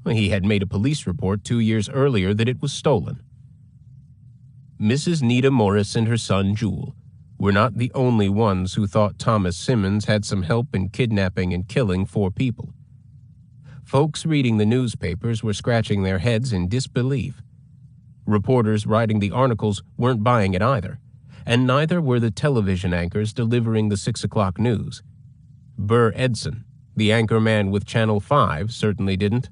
he had made a police report 2 years earlier that it was stolen. Mrs. Nita Morris and her son Jewel were not the only ones who thought Thomas Simmons had some help in kidnapping and killing 4 people. Folks reading the newspapers were scratching their heads in disbelief. Reporters writing the articles weren't buying it either, and neither were the television anchors delivering the 6 o'clock news. Burr Edson, the anchorman with Channel 5, certainly didn't.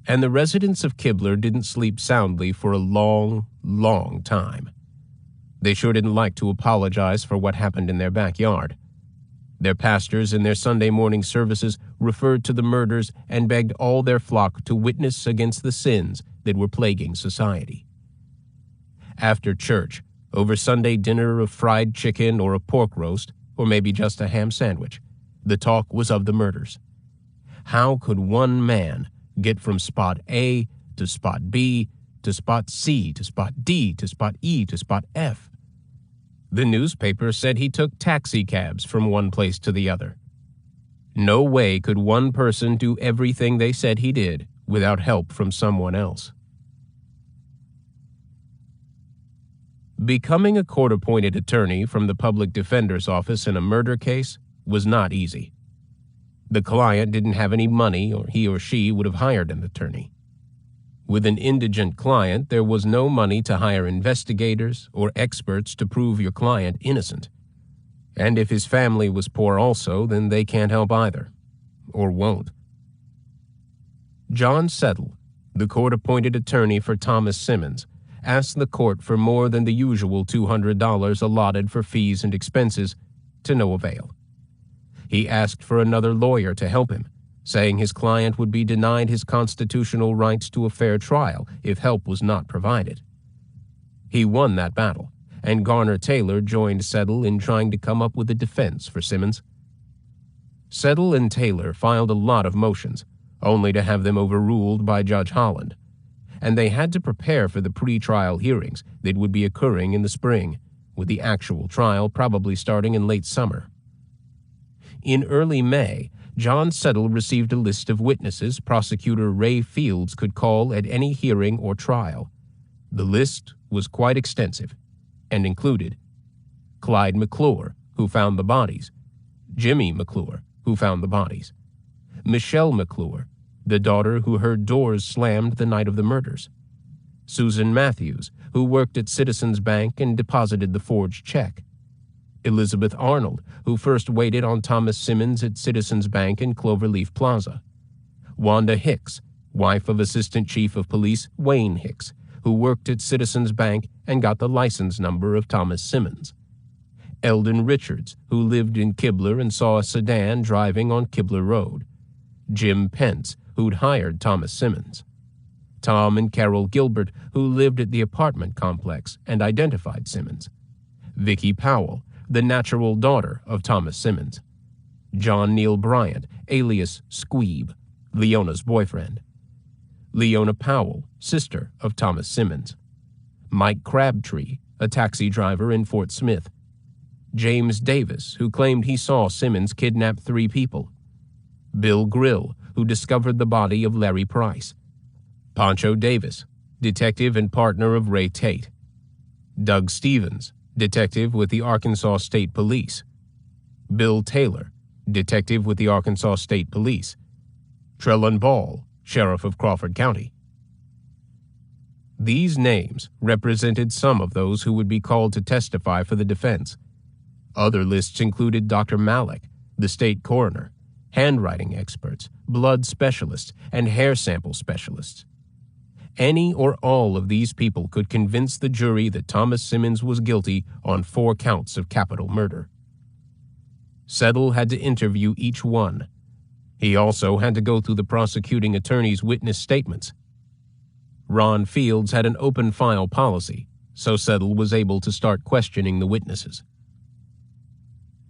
And the residents of Kibler didn't sleep soundly for a long, long time. They sure didn't like to apologize for what happened in their backyard. Their pastors in their Sunday morning services referred to the murders and begged all their flock to witness against the sins that were plaguing society. After church, over Sunday dinner of fried chicken or a pork roast, or maybe just a ham sandwich, the talk was of the murders. How could one man get from spot A to spot B to spot C to spot D to spot E to spot F? The newspaper said he took taxi cabs from one place to the other. No way could one person do everything they said he did without help from someone else. Becoming a court-appointed attorney from the public defender's office in a murder case was not easy. The client didn't have any money, or he or she would have hired an attorney. With an indigent client, there was no money to hire investigators or experts to prove your client innocent. And if his family was poor also, then they can't help either, or won't. John Settle, the court-appointed attorney for Thomas Simmons, asked the court for more than the usual $200 allotted for fees and expenses, to no avail. He asked for another lawyer to help him, saying his client would be denied his constitutional rights to a fair trial if help was not provided. He won that battle, and Garner Taylor joined Settle in trying to come up with a defense for Simmons. Settle and Taylor filed a lot of motions, only to have them overruled by Judge Holland, and they had to prepare for the pre-trial hearings that would be occurring in the spring, with the actual trial probably starting in late summer. In early May, John Settle received a list of witnesses prosecutor Ray Fields could call at any hearing or trial. The list was quite extensive and included Clyde McClure, who found the bodies, Jimmy McClure, who found the bodies, Michelle McClure, the daughter who heard doors slammed the night of the murders, Susan Matthews, who worked at Citizens Bank and deposited the forged check, Elizabeth Arnold, who first waited on Thomas Simmons at Citizens Bank in Cloverleaf Plaza, Wanda Hicks, wife of Assistant Chief of Police Wayne Hicks, who worked at Citizens Bank and got the license number of Thomas Simmons, Eldon Richards, who lived in Kibler and saw a sedan driving on Kibler Road, Jim Pence, who'd hired Thomas Simmons, Tom and Carol Gilbert, who lived at the apartment complex and identified Simmons, Vicki Powell, the natural daughter of Thomas Simmons, John Neil Bryant, alias Squeeb, Leona's boyfriend, Leona Powell, sister of Thomas Simmons, Mike Crabtree, a taxi driver in Fort Smith, James Davis, who claimed he saw Simmons kidnap 3 people, Bill Grill, who discovered the body of Larry Price, Pancho Davis, detective and partner of Ray Tate, Doug Stevens, detective with the Arkansas State Police, Bill Taylor, detective with the Arkansas State Police, Trellon Ball, sheriff of Crawford County. These names represented some of those who would be called to testify for the defense. Other lists included Dr. Malik, the state coroner, handwriting experts, blood specialists, and hair sample specialists. Any or all of these people could convince the jury that Thomas Simmons was guilty on 4 counts of capital murder. Settle had to interview each one. He also had to go through the prosecuting attorney's witness statements. Ron Fields had an open file policy, so Settle was able to start questioning the witnesses.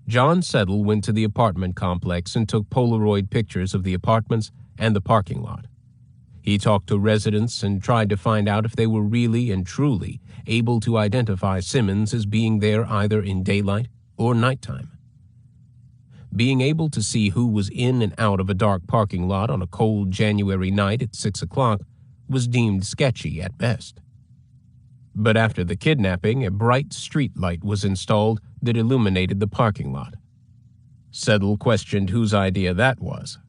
John Settle went to the apartment complex and took Polaroid pictures of the apartments and the parking lot. He talked to residents and tried to find out if they were really and truly able to identify Simmons as being there either in daylight or nighttime. Being able to see who was in and out of a dark parking lot on a cold January night at 6 o'clock was deemed sketchy at best. But after the kidnapping, a bright street light was installed that illuminated the parking lot. Settle questioned whose idea that was,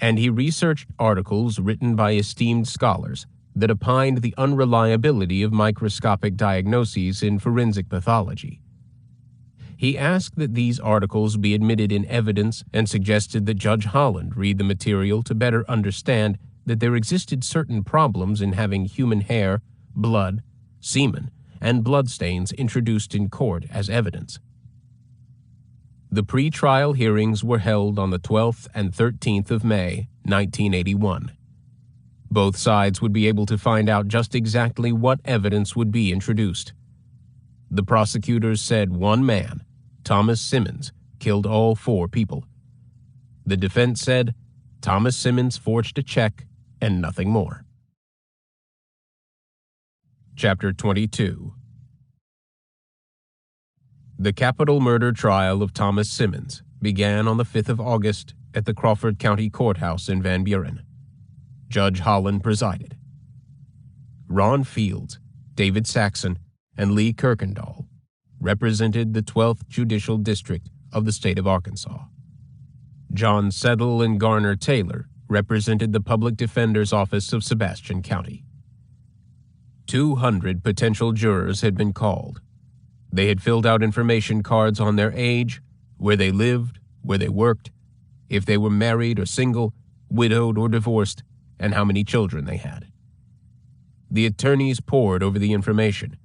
and he researched articles written by esteemed scholars that opined the unreliability of microscopic diagnoses in forensic pathology. He asked that these articles be admitted in evidence and suggested that Judge Holland read the material to better understand that there existed certain problems in having human hair, blood, semen, and bloodstains introduced in court as evidence. The pre-trial hearings were held on the 12th and 13th of May, 1981. Both sides would be able to find out just exactly what evidence would be introduced. The prosecutors said one man, Thomas Simmons, killed all 4 people. The defense said Thomas Simmons forged a check and nothing more. Chapter 22. The capital murder trial of Thomas Simmons began on the 5th of August at the Crawford County Courthouse in Van Buren. Judge Holland presided. Ron Fields, David Saxon, and Lee Kirkendall represented the 12th Judicial District of the state of Arkansas. John Settle and Garner Taylor represented the Public Defender's Office of Sebastian County. 200 potential jurors had been called. They had filled out information cards on their age, where they lived, where they worked, if they were married or single, widowed or divorced, and how many children they had. The attorneys pored over the information,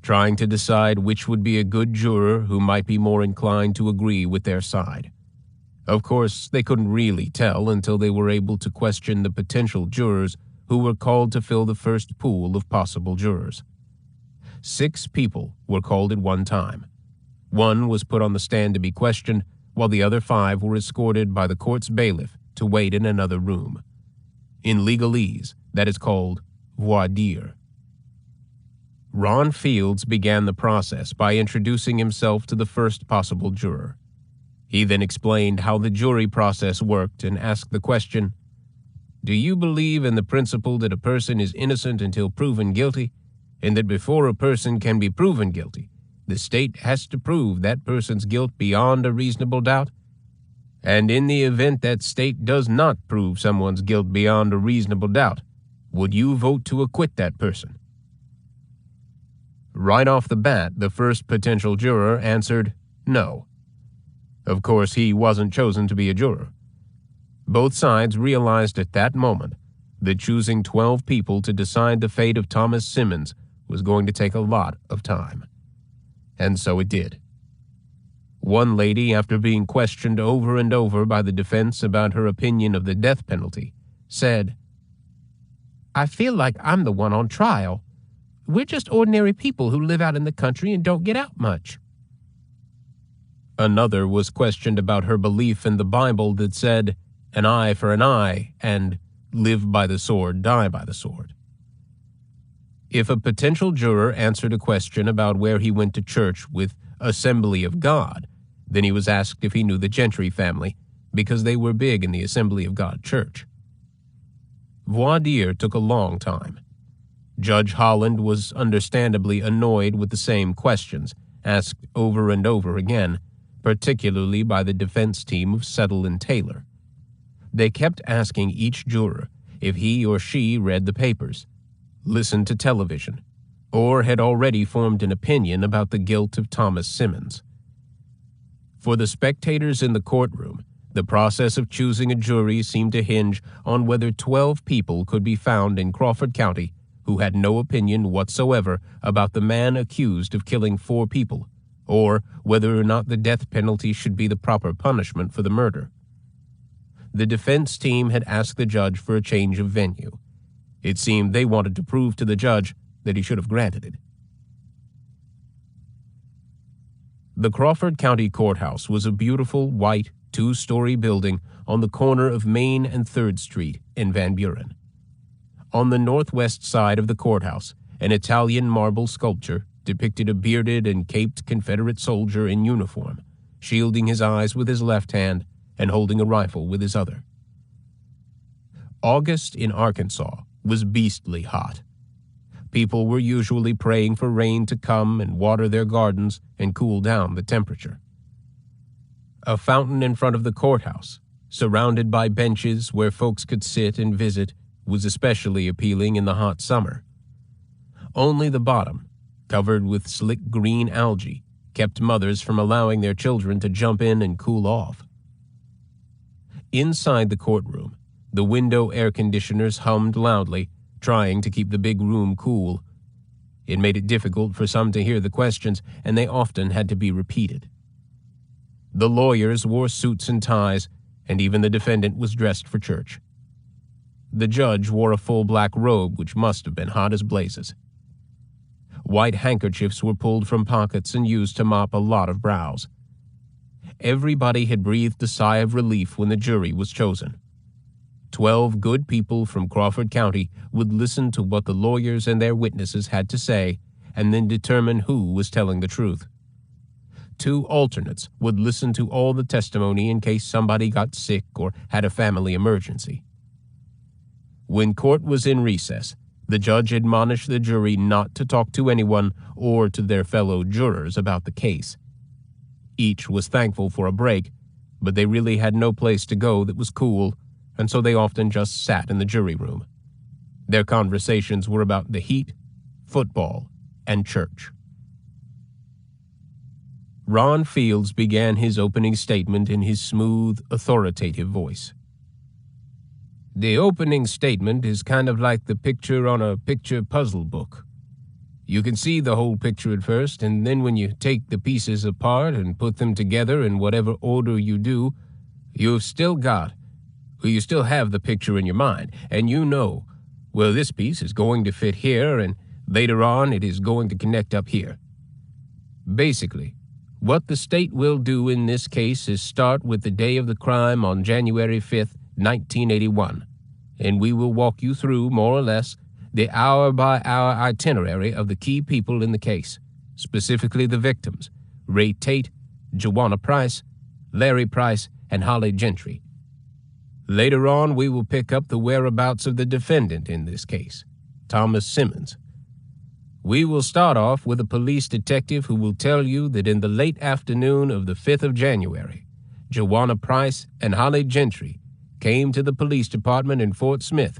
trying to decide which would be a good juror who might be more inclined to agree with their side. Of course, they couldn't really tell until they were able to question the potential jurors who were called to fill the first pool of possible jurors. 6 people were called at one time. 1 was put on the stand to be questioned, while the other 5 were escorted by the court's bailiff to wait in another room. In legalese, that is called voir dire. Ron Fields began the process by introducing himself to the first possible juror. He then explained how the jury process worked and asked the question, "Do you believe in the principle that a person is innocent until proven guilty, and that before a person can be proven guilty, the state has to prove that person's guilt beyond a reasonable doubt? And in the event that state does not prove someone's guilt beyond a reasonable doubt, would you vote to acquit that person?" Right off the bat, the first potential juror answered no. Of course, he wasn't chosen to be a juror. Both sides realized at that moment that choosing 12 people to decide the fate of Thomas Simmons was going to take a lot of time. And so it did. One lady, after being questioned over and over by the defense about her opinion of the death penalty, said, "I feel like I'm the one on trial. We're just ordinary people who live out in the country and don't get out much." Another was questioned about her belief in the Bible that said, "An eye for an eye," and "live by the sword, die by the sword." If a potential juror answered a question about where he went to church with Assembly of God. Then he was asked if he knew the Gentry family, because they were big in the Assembly of God church. Voir dire took a long time. Judge Holland was understandably annoyed with the same questions, asked over and over again, particularly by the defense team of Settle and Taylor. They kept asking each juror if he or she read the papers, listened to television, or had already formed an opinion about the guilt of Thomas Simmons. For the spectators in the courtroom, the process of choosing a jury seemed to hinge on whether 12 people could be found in Crawford County who had no opinion whatsoever about the man accused of killing 4 people, or whether or not the death penalty should be the proper punishment for the murder. The defense team had asked the judge for a change of venue. It seemed they wanted to prove to the judge that he should have granted it. The Crawford County Courthouse was a beautiful, white, 2-story building on the corner of Main and 3rd Street in Van Buren. On the northwest side of the courthouse, an Italian marble sculpture depicted a bearded and caped Confederate soldier in uniform, shielding his eyes with his left hand and holding a rifle with his other. August in Arkansas was beastly hot. People were usually praying for rain to come and water their gardens and cool down the temperature. A fountain in front of the courthouse, surrounded by benches where folks could sit and visit, was especially appealing in the hot summer. Only the bottom, covered with slick green algae, kept mothers from allowing their children to jump in and cool off. Inside the courtroom, the window air conditioners hummed loudly, trying to keep the big room cool. It made it difficult for some to hear the questions, and they often had to be repeated. The lawyers wore suits and ties, and even the defendant was dressed for church. The judge wore a full black robe, which must have been hot as blazes. White handkerchiefs were pulled from pockets and used to mop a lot of brows. Everybody had breathed a sigh of relief when the jury was chosen. 12 good people from Crawford County would listen to what the lawyers and their witnesses had to say and then determine who was telling the truth. 2 alternates would listen to all the testimony in case somebody got sick or had a family emergency. When court was in recess, the judge admonished the jury not to talk to anyone or to their fellow jurors about the case. Each was thankful for a break, but they really had no place to go that was cool, and so they often just sat in the jury room. Their conversations were about the heat, football, and church. Ron Fields began his opening statement in his smooth, authoritative voice. The opening statement is kind of like the picture on a picture puzzle book. You can see the whole picture at first, and then when you take the pieces apart and put them together in whatever order you do, you still have the picture in your mind, and you know, well, this piece is going to fit here, and later on it is going to connect up here. Basically, what the state will do in this case is start with the day of the crime on January 5th, 1981, and we will walk you through, more or less, the hour-by-hour itinerary of the key people in the case, specifically the victims, Ray Tate, Joanna Price, Larry Price, and Holly Gentry. Later on, we will pick up the whereabouts of the defendant in this case, Thomas Simmons. We will start off with a police detective who will tell you that in the late afternoon of the 5th of January, Joanna Price and Holly Gentry came to the police department in Fort Smith,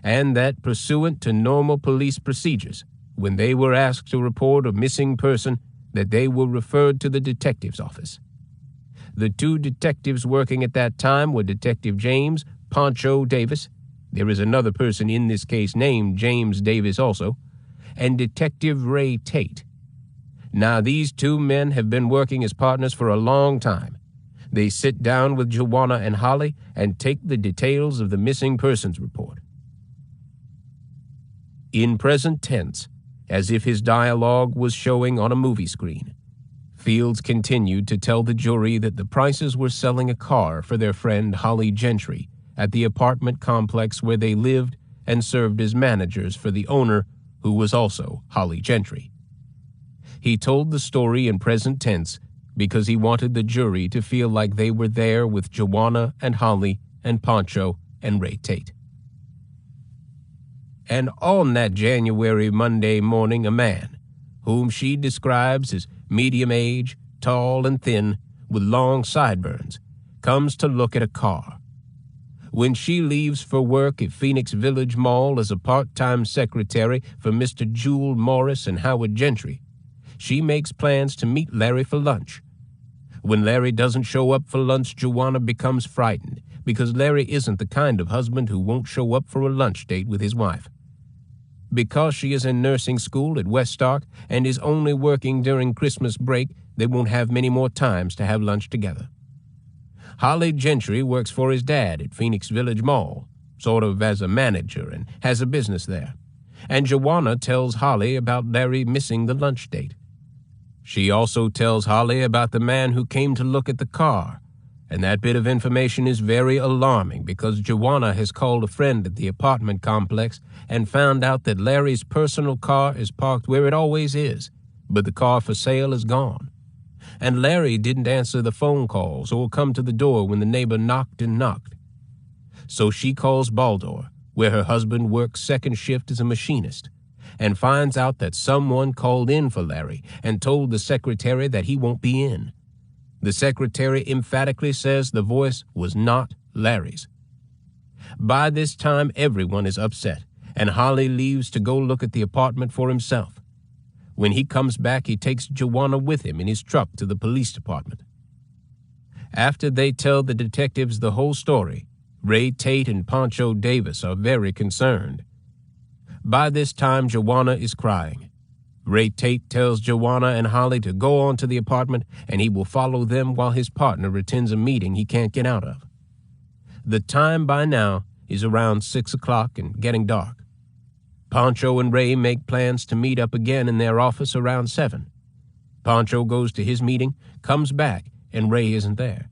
and that pursuant to normal police procedures, when they were asked to report a missing person, that they were referred to the detective's office. The 2 detectives working at that time were Detective James Poncho Davis, there is another person in this case named James Davis also, and Detective Ray Tate. Now, these 2 men have been working as partners for a long time. They sit down with Joanna and Holly and take the details of the missing persons report. In present tense, as if his dialogue was showing on a movie screen, Fields continued to tell the jury that the Prices were selling a car for their friend Holly Gentry at the apartment complex where they lived and served as managers for the owner, who was also Holly Gentry. He told the story in present tense because he wanted the jury to feel like they were there with Joanna and Holly and Pancho and Ray Tate. And on that January Monday morning, a man, whom she describes as medium age, tall and thin, with long sideburns, comes to look at a car. When she leaves for work at Phoenix Village Mall as a part-time secretary for Mr. Jewel Morris and Howard Gentry, she makes plans to meet Larry for lunch. When Larry doesn't show up for lunch, Joanna becomes frightened because Larry isn't the kind of husband who won't show up for a lunch date with his wife. Because she is in nursing school at West Stark and is only working during Christmas break, they won't have many more times to have lunch together. Holly Gentry works for his dad at Phoenix Village Mall, sort of as a manager, and has a business there. And Joanna tells Holly about Larry missing the lunch date. She also tells Holly about the man who came to look at the car, and that bit of information is very alarming because Joanna has called a friend at the apartment complex and found out that Larry's personal car is parked where it always is, but the car for sale is gone. And Larry didn't answer the phone calls or come to the door when the neighbor knocked and knocked. So she calls Baldor, where her husband works second shift as a machinist, and finds out that someone called in for Larry and told the secretary that he won't be in. The secretary emphatically says the voice was not Larry's. By this time, everyone is upset, and Holly leaves to go look at the apartment for himself. When he comes back, he takes Joanna with him in his truck to the police department. After they tell the detectives the whole story, Ray Tate and Pancho Davis are very concerned. By this time, Joanna is crying. Ray Tate tells Joanna and Holly to go on to the apartment and he will follow them while his partner attends a meeting he can't get out of. The time by now is around 6 o'clock and getting dark. Pancho and Ray make plans to meet up again in their office around 7. Pancho goes to his meeting, comes back, and Ray isn't there.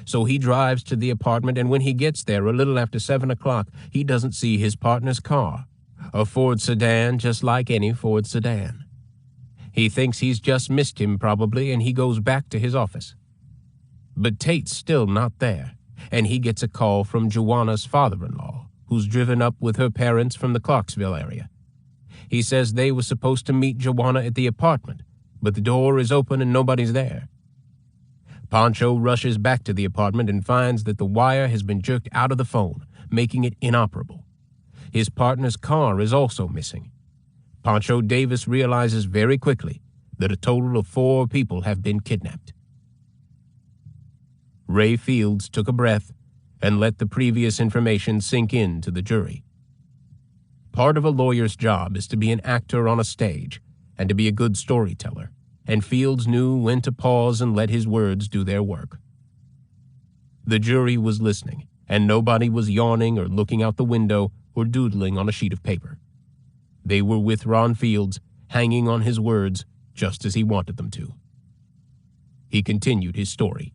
So he drives to the apartment, and when he gets there a little after 7 o'clock, he doesn't see his partner's car, a Ford sedan just like any Ford sedan. He thinks he's just missed him probably, and he goes back to his office. But Tate's still not there, and he gets a call from Joanna's father-in-law, who's driven up with her parents from the Clarksville area. He says they were supposed to meet Joanna at the apartment, but the door is open and nobody's there. Pancho rushes back to the apartment and finds that the wire has been jerked out of the phone, making it inoperable. His partner's car is also missing. Pancho Davis realizes very quickly that a total of 4 people have been kidnapped. Ray Fields took a breath and let the previous information sink in to the jury. Part of a lawyer's job is to be an actor on a stage and to be a good storyteller, and Fields knew when to pause and let his words do their work. The jury was listening, and nobody was yawning or looking out the window or doodling on a sheet of paper. They were with Ron Fields, hanging on his words just as he wanted them to. He continued his story.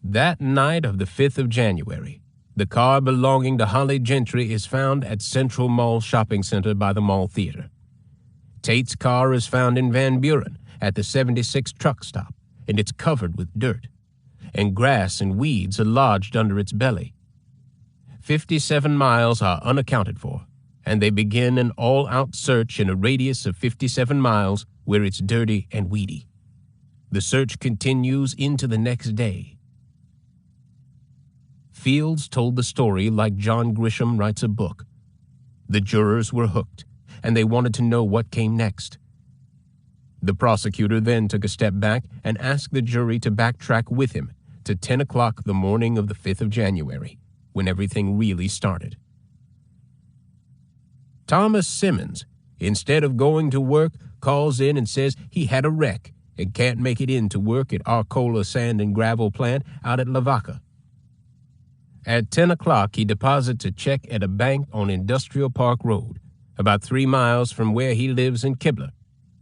That night of the 5th of January, the car belonging to Holly Gentry is found at Central Mall Shopping Center by the Mall Theater. Tate's car is found in Van Buren at the 76 truck stop, and it's covered with dirt, and grass and weeds are lodged under its belly. 57 miles are unaccounted for, and they begin an all-out search in a radius of 57 miles where it's dirty and weedy. The search continues into the next day. Fields told the story like John Grisham writes a book. The jurors were hooked, and they wanted to know what came next. The prosecutor then took a step back and asked the jury to backtrack with him to 10 o'clock the morning of the 5th of January, when everything really started. Thomas Simmons, instead of going to work, calls in and says he had a wreck and can't make it in to work at Arcola Sand and Gravel Plant out at Lavaca. At 10 o'clock, he deposits a check at a bank on Industrial Park Road, about 3 miles from where he lives in Kibler,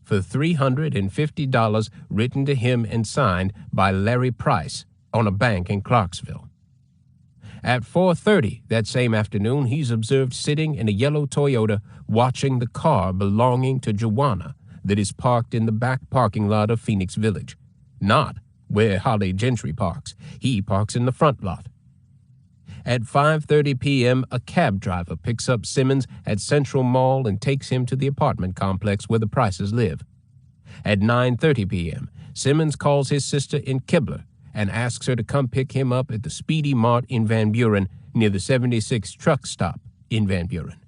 for $350 written to him and signed by Larry Price on a bank in Clarksville. At 4:30 that same afternoon, he's observed sitting in a yellow Toyota watching the car belonging to Joanna that is parked in the back parking lot of Phoenix Village, not where Holly Gentry parks. He parks in the front lot. At 5:30 p.m., a cab driver picks up Simmons at Central Mall and takes him to the apartment complex where the Prices live. At 9:30 p.m., Simmons calls his sister in Kibler and asks her to come pick him up at the Speedy Mart in Van Buren near the 76 truck stop in Van Buren.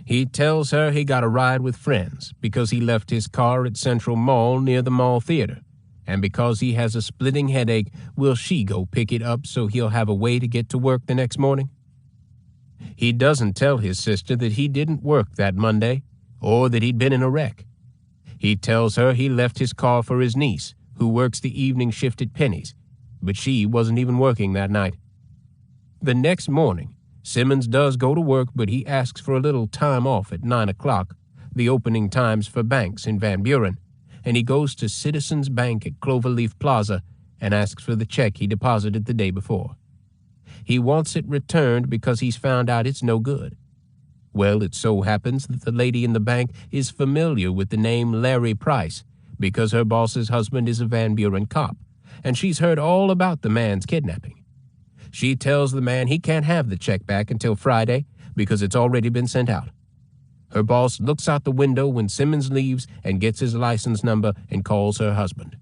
He tells her he got a ride with friends because he left his car at Central Mall near the Mall Theater, and because he has a splitting headache, will she go pick it up so he'll have a way to get to work the next morning? He doesn't tell his sister that he didn't work that Monday or that he'd been in a wreck. He tells her he left his car for his niece, who works the evening shift at Penny's, but she wasn't even working that night. The next morning, Simmons does go to work, but he asks for a little time off at 9 o'clock, the opening times for banks in Van Buren, and he goes to Citizens Bank at Cloverleaf Plaza and asks for the check he deposited the day before. He wants it returned because he's found out it's no good. Well, it so happens that the lady in the bank is familiar with the name Larry Price because her boss's husband is a Van Buren cop, and she's heard all about the man's kidnapping. She tells the man he can't have the check back until Friday because it's already been sent out. Her boss looks out the window when Simmons leaves and gets his license number and calls her husband.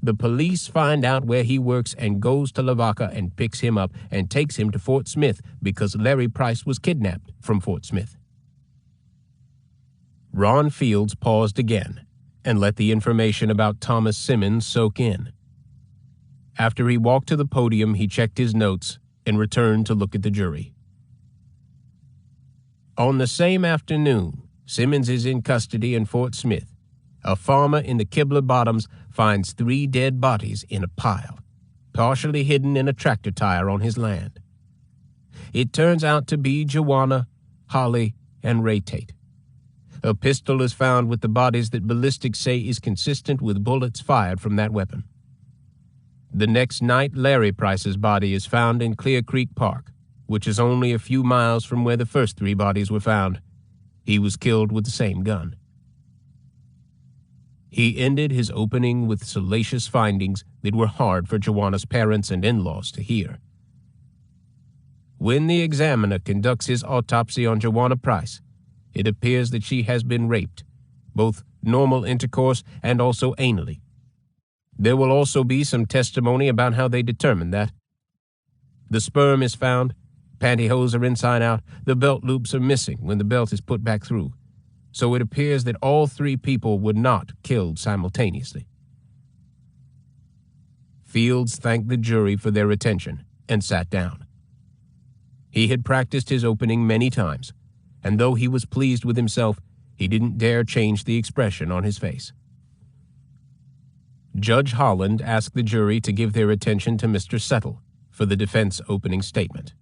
The police find out where he works and goes to Lavaca and picks him up and takes him to Fort Smith because Larry Price was kidnapped from Fort Smith. Ron Fields paused again and let the information about Thomas Simmons soak in. After he walked to the podium, he checked his notes and returned to look at the jury. On the same afternoon, Simmons is in custody in Fort Smith. A farmer in the Kibler Bottoms finds 3 dead bodies in a pile, partially hidden in a tractor tire on his land. It turns out to be Joanna, Holly, and Ray Tate. A pistol is found with the bodies that ballistics say is consistent with bullets fired from that weapon. The next night, Larry Price's body is found in Clear Creek Park, which is only a few miles from where the first 3 bodies were found. He was killed with the same gun. He ended his opening with salacious findings that were hard for Joanna's parents and in-laws to hear. When the examiner conducts his autopsy on Joanna Price, it appears that she has been raped, both normal intercourse and also anally. There will also be some testimony about how they determined that. The sperm is found, pantyhose are inside out, the belt loops are missing when the belt is put back through, so it appears that all 3 people were not killed simultaneously. Fields thanked the jury for their attention and sat down. He had practiced his opening many times, and though he was pleased with himself, he didn't dare change the expression on his face. Judge Holland asked the jury to give their attention to Mr. Settle for the defense opening statement.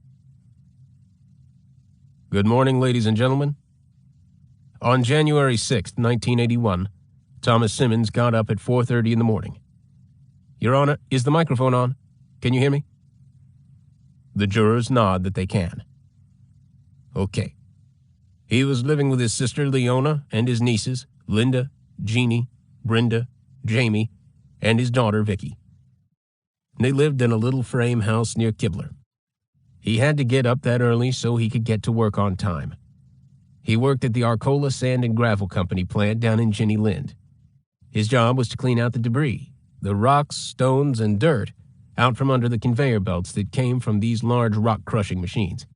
Good morning, ladies and gentlemen. On January 6, 1981, Thomas Simmons got up at 4:30 in the morning. Your Honor, is the microphone on? Can you hear me? The jurors nod that they can. Okay. He was living with his sister Leona and his nieces, Linda, Jeannie, Brenda, Jamie, and his daughter Vicky. They lived in a little frame house near Kibler. He had to get up that early so he could get to work on time. He worked at the Arcola Sand and Gravel Company plant down in Jenny Lind. His job was to clean out the debris, the rocks, stones, and dirt out from under the conveyor belts that came from these large rock-crushing machines.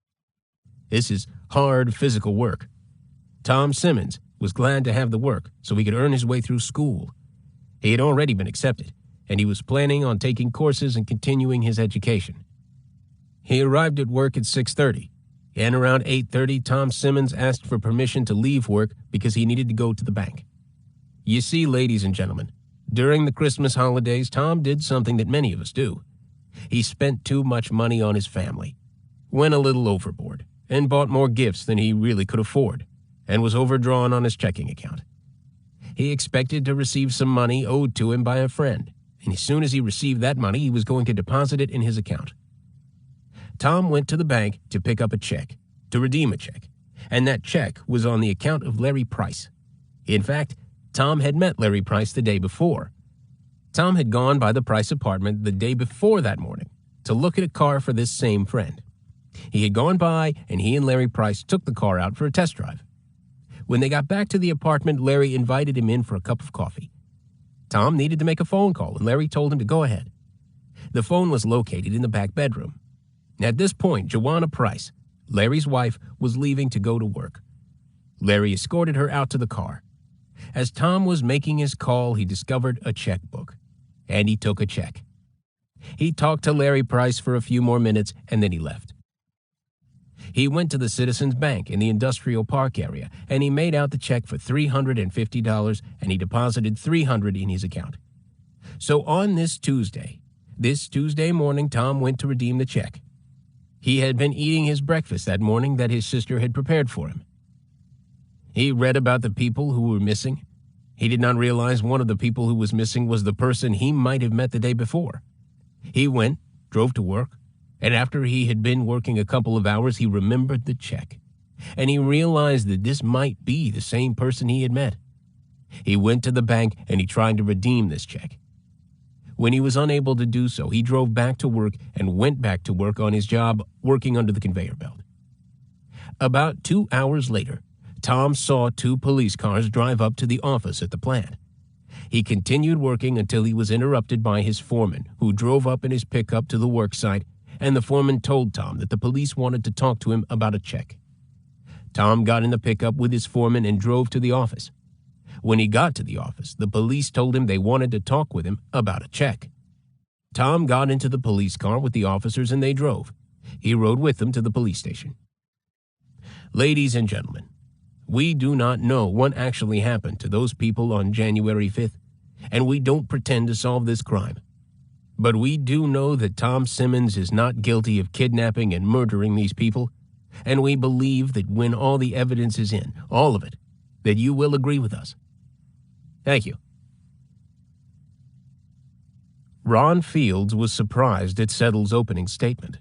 This is hard physical work. Tom Simmons was glad to have the work so he could earn his way through school. He had already been accepted, and he was planning on taking courses and continuing his education. He arrived at work at 6:30, and around 8:30, Tom Simmons asked for permission to leave work because he needed to go to the bank. You see, ladies and gentlemen, during the Christmas holidays, Tom did something that many of us do. He spent too much money on his family, went a little overboard, and bought more gifts than he really could afford, and was overdrawn on his checking account. He expected to receive some money owed to him by a friend, and as soon as he received that money, he was going to deposit it in his account. Tom went to the bank to pick up a check, to redeem a check, and that check was on the account of Larry Price. In fact, Tom had met Larry Price the day before. Tom had gone by the Price apartment the day before that morning to look at a car for this same friend. He had gone by, and he and Larry Price took the car out for a test drive. When they got back to the apartment, Larry invited him in for a cup of coffee. Tom needed to make a phone call, and Larry told him to go ahead. The phone was located in the back bedroom. At this point, Joanna Price, Larry's wife, was leaving to go to work. Larry escorted her out to the car. As Tom was making his call, he discovered a checkbook, and he took a check. He talked to Larry Price for a few more minutes, and then he left. He went to the Citizens Bank in the Industrial Park area, and he made out the check for $350, and he deposited $300 in his account. So on this Tuesday morning, Tom went to redeem the check. He had been eating his breakfast that morning that his sister had prepared for him. He read about the people who were missing. He did not realize one of the people who was missing was the person he might have met the day before. He went, drove to work, and after he had been working a couple of hours, he remembered the check, and he realized that this might be the same person he had met. He went to the bank and he tried to redeem this check. When he was unable to do so, he drove back to work and went back to work on his job working under the conveyor belt. About 2 hours later, Tom saw 2 police cars drive up to the office at the plant. He continued working until he was interrupted by his foreman, who drove up in his pickup to the work site, and the foreman told Tom that the police wanted to talk to him about a check. Tom got in the pickup with his foreman and drove to the office. When he got to the office, the police told him they wanted to talk with him about a check. Tom got into the police car with the officers and they drove. He rode with them to the police station. Ladies and gentlemen, we do not know what actually happened to those people on January 5th, and we don't pretend to solve this crime. But we do know that Tom Simmons is not guilty of kidnapping and murdering these people, and we believe that when all the evidence is in, all of it, that you will agree with us. Thank you. Ron Fields was surprised at Settle's opening statement.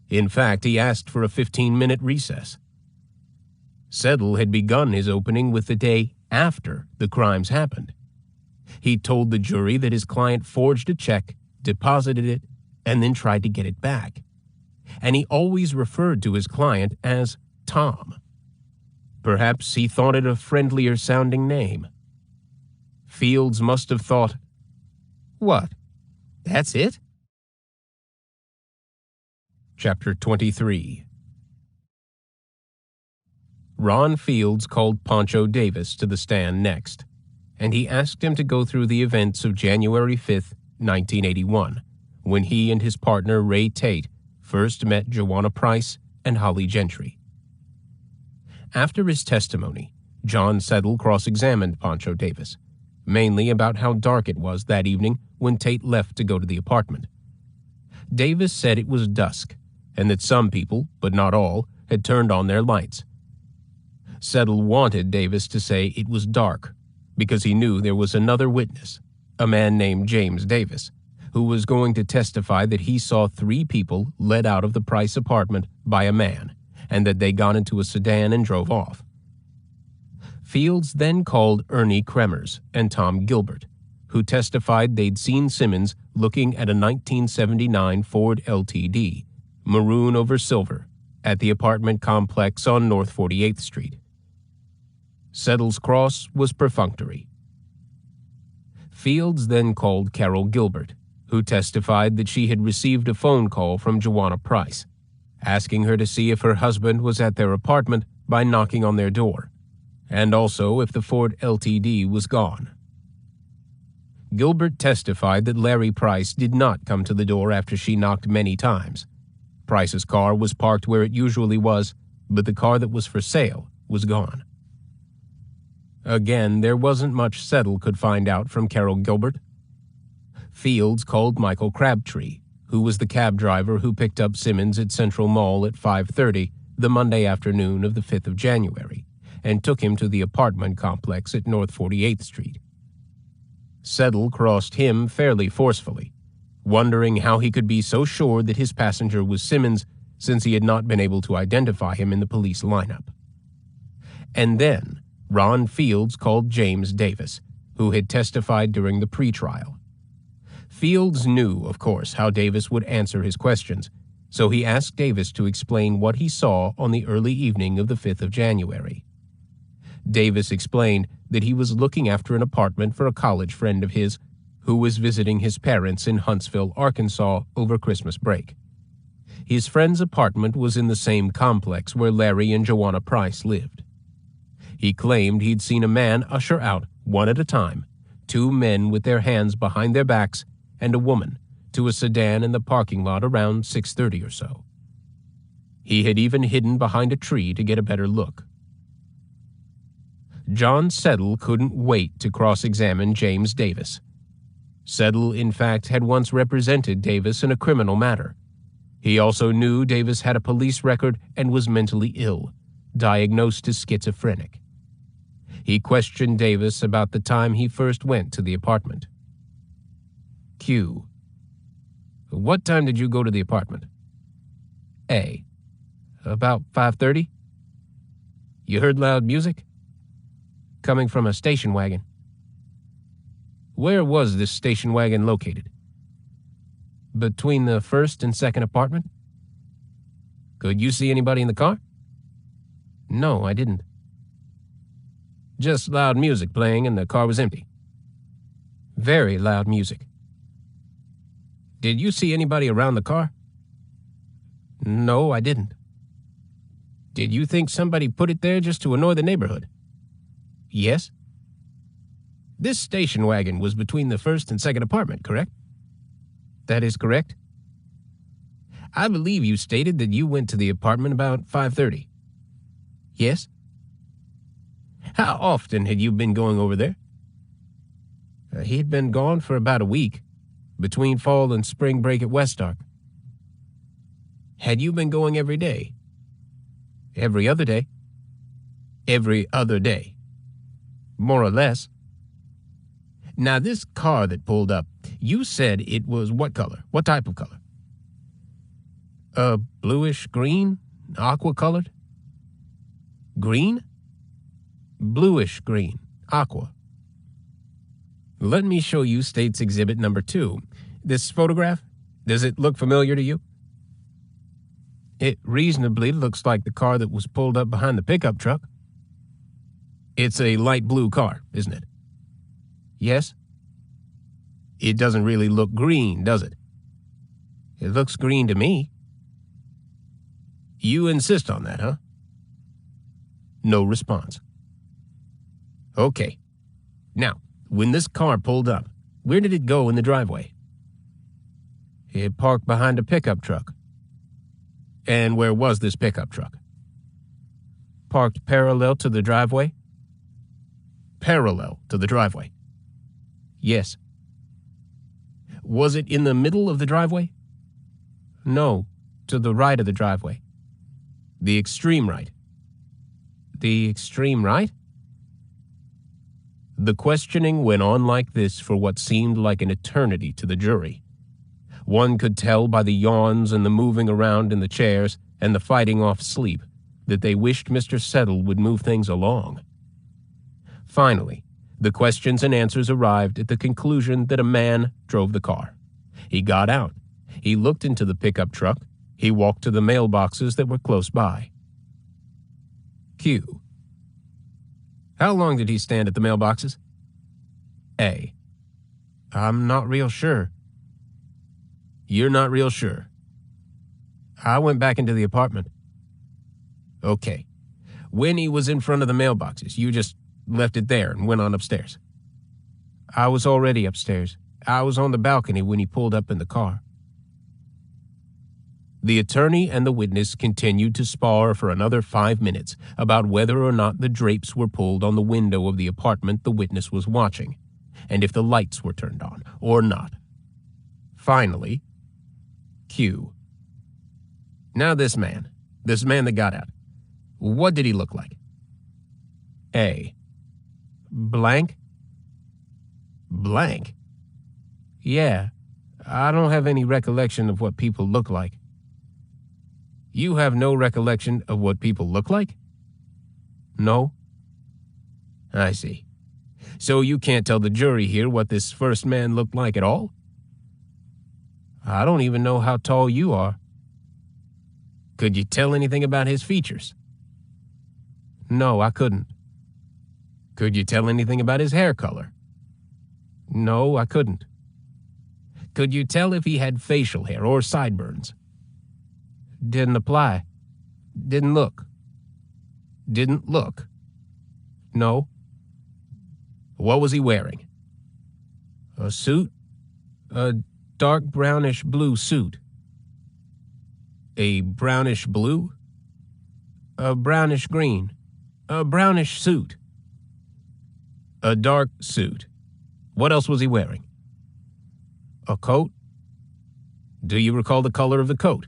In fact, he asked for a 15-minute recess. Settle had begun his opening with the day after the crimes happened. He told the jury that his client forged a check, deposited it, and then tried to get it back. And he always referred to his client as Tom. Perhaps he thought it a friendlier-sounding name. Fields must have thought, "What? That's it?" Chapter 23. Ron Fields called Pancho Davis to the stand next, and he asked him to go through the events of January 5th, 1981, when he and his partner Ray Tate first met Joanna Price and Holly Gentry. After his testimony, John Settle cross-examined Pancho Davis, mainly about how dark it was that evening when Tate left to go to the apartment. Davis said it was dusk, and that some people, but not all, had turned on their lights. Settle wanted Davis to say it was dark, because he knew there was another witness, a man named James Davis, who was going to testify that he saw 3 people led out of the Price apartment by a man, and that they got into a sedan and drove off. Fields then called Ernie Kremers and Tom Gilbert, who testified they'd seen Simmons looking at a 1979 Ford LTD, maroon over silver, at the apartment complex on North 48th Street. Settle's cross was perfunctory. Fields then called Carol Gilbert, who testified that she had received a phone call from Joanna Price, asking her to see if her husband was at their apartment by knocking on their door, and also if the Ford LTD was gone. Gilbert testified that Larry Price did not come to the door after she knocked many times. Price's car was parked where it usually was, but the car that was for sale was gone. Again, there wasn't much Settle could find out from Carol Gilbert. Fields called Michael Crabtree, who was the cab driver who picked up Simmons at Central Mall at 5:30 the Monday afternoon of the 5th of January, and took him to the apartment complex at North 48th Street. Settle crossed him fairly forcefully, wondering how he could be so sure that his passenger was Simmons since he had not been able to identify him in the police lineup. And then, Ron Fields called James Davis, who had testified during the pretrial. Fields knew, of course, how Davis would answer his questions, so he asked Davis to explain what he saw on the early evening of the 5th of January. Davis explained that he was looking after an apartment for a college friend of his who was visiting his parents in Huntsville, Arkansas over Christmas break. His friend's apartment was in the same complex where Larry and Joanna Price lived. He claimed he'd seen a man usher out, one at a time, 2 men with their hands behind their backs and a woman, to a sedan in the parking lot around 6:30 or so. He had even hidden behind a tree to get a better look. John Settle couldn't wait to cross-examine James Davis. Settle, in fact, had once represented Davis in a criminal matter. He also knew Davis had a police record and was mentally ill, diagnosed as schizophrenic. He questioned Davis about the time he first went to the apartment. Q. What time did you go to the apartment? A. About 5:30. You heard loud music? Coming from a station wagon. Where was this station wagon located? Between the first and second apartment. Could you see anybody in the car? No, I didn't. Just loud music playing and the car was empty. Very loud music. Did you see anybody around the car? No, I didn't. Did you think somebody put it there just to annoy the neighborhood? Yes. This station wagon was between the first and second apartment, correct? That is correct. I believe you stated that you went to the apartment about 5:30. Yes. How often had you been going over there? He had been gone for about a week, between fall and spring break at Westark. Had you been going every day? Every other day. Every other day. More or less. Now, this car that pulled up, you said it was what color? What type of color? Bluish green? Aqua-colored? Green? Bluish green. Aqua. Let me show you State's Exhibit number 2. This photograph, does it look familiar to you? It reasonably looks like the car that was pulled up behind the pickup truck. It's a light blue car, isn't it? Yes. It doesn't really look green, does it? It looks green to me. You insist on that, huh? No response. Okay. Now, when this car pulled up, where did it go in the driveway? It parked behind a pickup truck. And where was this pickup truck? Parked parallel to the driveway? Parallel to the driveway. Yes. Was it in the middle of the driveway? No, to the right of the driveway. The extreme right. The extreme right? The questioning went on like this for what seemed like an eternity to the jury. One could tell by the yawns and the moving around in the chairs and the fighting off sleep that they wished Mr. Settle would move things along. Finally, the questions and answers arrived at the conclusion that a man drove the car. He got out. He looked into the pickup truck. He walked to the mailboxes that were close by. Q. How long did he stand at the mailboxes? A. I'm not real sure. You're not real sure. I went back into the apartment. Okay. When he was in front of the mailboxes, you just left it there and went on upstairs. I was already upstairs. I was on the balcony when he pulled up in the car. The attorney and the witness continued to spar for another 5 minutes about whether or not the drapes were pulled on the window of the apartment the witness was watching, and if the lights were turned on or not. Finally, Q. Now this man that got out, what did he look like? A. Blank? Blank? Yeah, I don't have any recollection of what people look like. You have no recollection of what people look like? No. I see. So you can't tell the jury here what this first man looked like at all? I don't even know how tall you are. Could you tell anything about his features? No, I couldn't. Could you tell anything about his hair color? No, I couldn't. Could you tell if he had facial hair or sideburns? Didn't apply. Didn't look. Didn't look. No. What was he wearing? A suit? A dark brownish blue suit. A brownish blue? A brownish green. A brownish suit. A dark suit. What else was he wearing? A coat? Do you recall the color of the coat?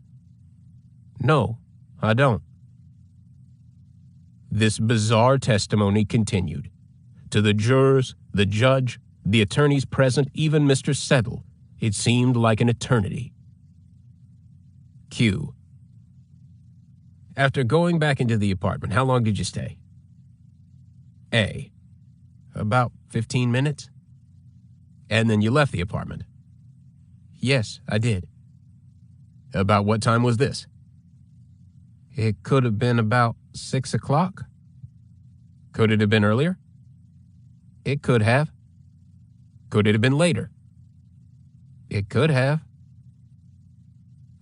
No, I don't. This bizarre testimony continued. To the jurors, the judge, the attorneys present, even Mr. Settle, it seemed like an eternity. Q. After going back into the apartment, how long did you stay? A. About 15 minutes. And then you left the apartment? Yes, I did. About what time was this? It could have been about 6 o'clock. Could it have been earlier? It could have. Could it have been later? It could have.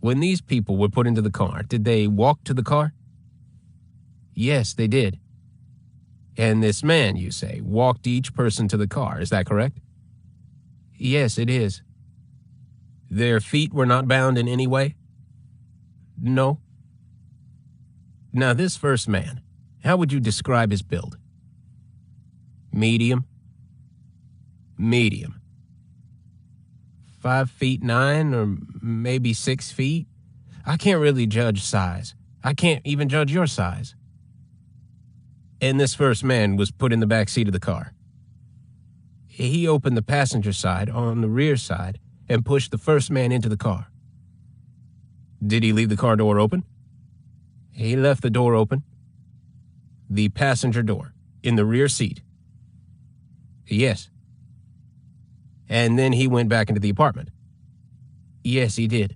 When these people were put into the car, did they walk to the car? Yes, they did. And this man, you say, walked each person to the car, is that correct? Yes, it is. Their feet were not bound in any way? No. Now, this first man, how would you describe his build? Medium. Medium. 5'9" or maybe 6 feet? I can't really judge size. I can't even judge your size. And this first man was put in the back seat of the car. He opened the passenger side on the rear side and pushed the first man into the car. Did he leave the car door open? He left the door open. The passenger door, in the rear seat. Yes. And then he went back into the apartment. Yes, he did.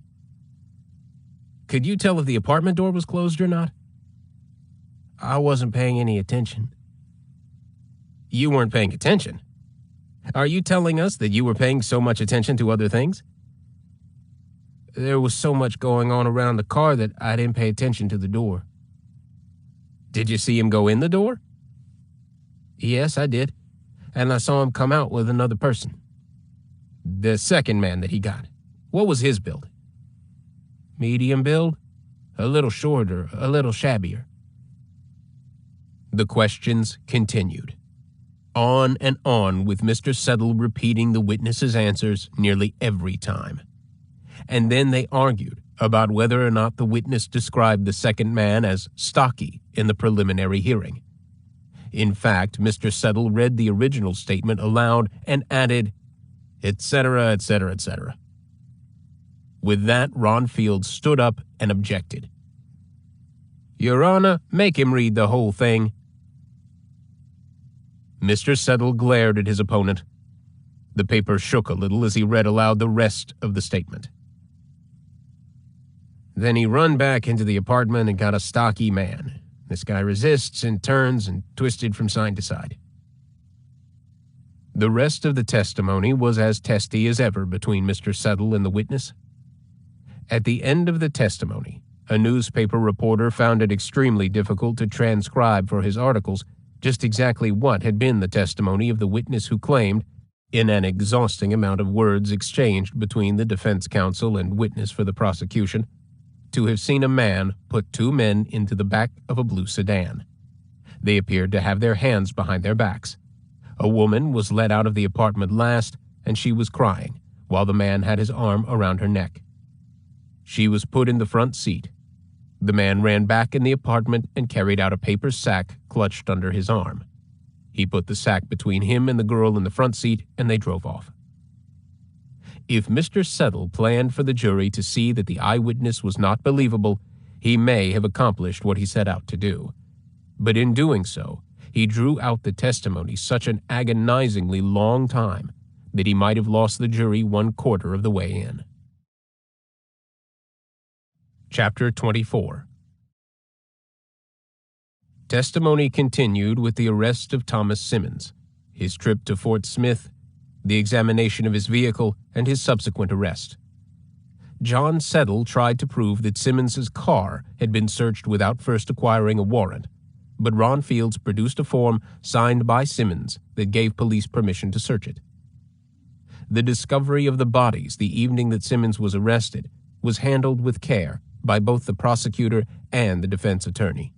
Could you tell if the apartment door was closed or not? I wasn't paying any attention. You weren't paying attention? Are you telling us that you were paying so much attention to other things? There was so much going on around the car that I didn't pay attention to the door. Did you see him go in the door? Yes, I did. And I saw him come out with another person. The second man that he got. What was his build? Medium build? A little shorter, a little shabbier. The questions continued. On and on with Mr. Settle repeating the witness's answers nearly every time. And then they argued about whether or not the witness described the second man as stocky in the preliminary hearing. In fact, Mr. Settle read the original statement aloud and added, etc., etc., etc. With that, Ron Field stood up and objected. Your Honor, make him read the whole thing. Mr. Settle glared at his opponent. The paper shook a little as he read aloud the rest of the statement. Then he run back into the apartment and got a stocky man. This guy resists and turns and twisted from side to side. The rest of the testimony was as testy as ever between Mr. Settle and the witness. At the end of the testimony, a newspaper reporter found it extremely difficult to transcribe for his articles just exactly what had been the testimony of the witness who claimed, in an exhausting amount of words exchanged between the defense counsel and witness for the prosecution, to have seen a man put two men into the back of a blue sedan. They appeared to have their hands behind their backs. A woman was led out of the apartment last, and she was crying, while the man had his arm around her neck. She was put in the front seat. The man ran back in the apartment and carried out a paper sack clutched under his arm. He put the sack between him and the girl in the front seat, and they drove off. If Mr. Settle planned for the jury to see that the eyewitness was not believable, he may have accomplished what he set out to do. But in doing so, He drew out the testimony such an agonizingly long time that he might have lost the jury 1/4 of the way in. Chapter 24. Testimony continued with the arrest of Thomas Simmons, his trip to Fort Smith, the examination of his vehicle, and his subsequent arrest. John Settle tried to prove that Simmons's car had been searched without first acquiring a warrant, but Ron Fields produced a form signed by Simmons that gave police permission to search it. The discovery of the bodies the evening that Simmons was arrested was handled with care by both the prosecutor and the defense attorney.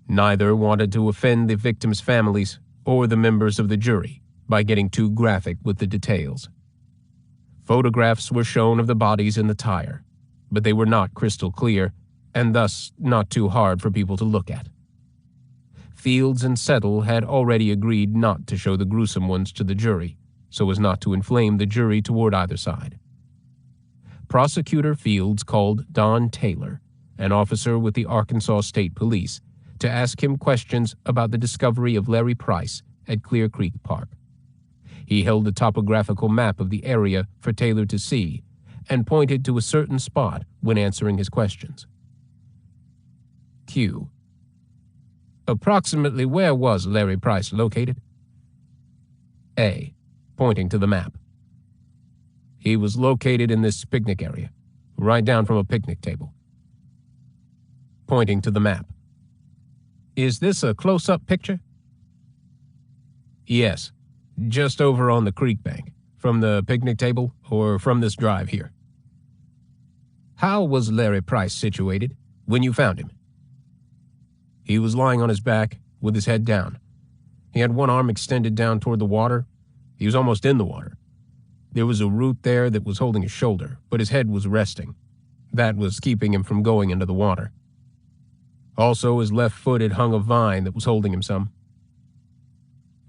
Neither wanted to offend the victims' families or the members of the jury by getting too graphic with the details. Photographs were shown of the bodies in the tire, but they were not crystal clear and thus not too hard for people to look at. Fields and Settle had already agreed not to show the gruesome ones to the jury, so as not to inflame the jury toward either side. Prosecutor Fields called Don Taylor, an officer with the Arkansas State Police, to ask him questions about the discovery of Larry Price at Clear Creek Park. He held a topographical map of the area for Taylor to see and pointed to a certain spot when answering his questions. Q. Approximately where was Larry Price located? A. Pointing to the map. He was located in this picnic area, right down from a picnic table. Pointing to the map. Is this a close-up picture? Yes, just over on the creek bank, from the picnic table or from this drive here. How was Larry Price situated when you found him? He was lying on his back with his head down. He had one arm extended down toward the water. He was almost in the water. There was a root there that was holding his shoulder, but his head was resting. That was keeping him from going into the water. Also, his left foot had hung a vine that was holding him some.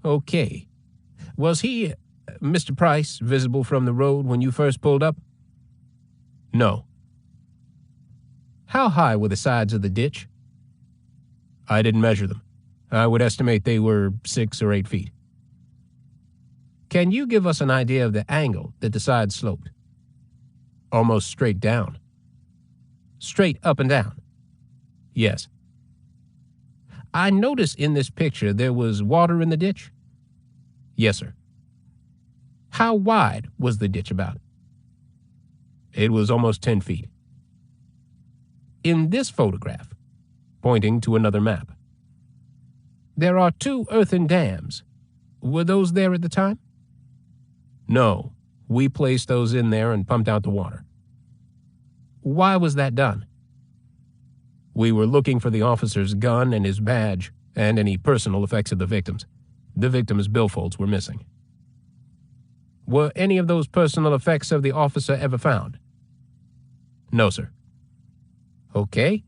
Okay. Was he, Mr. Price, visible from the road when you first pulled up? No. How high were the sides of the ditch? I didn't measure them. I would estimate they were 6 or 8 feet. Can you give us an idea of the angle that the sides sloped? Almost straight down. Straight up and down? Yes. I noticed in this picture there was water in the ditch? Yes, sir. How wide was the ditch about? It was almost 10 feet. In this photograph, pointing to another map, there are 2 earthen dams. Were those there at the time? No, we placed those in there and pumped out the water. Why was that done? We were looking for the officer's gun and his badge and any personal effects of the victims. The victims' billfolds were missing. Were any of those personal effects of the officer ever found? No, sir. Okay.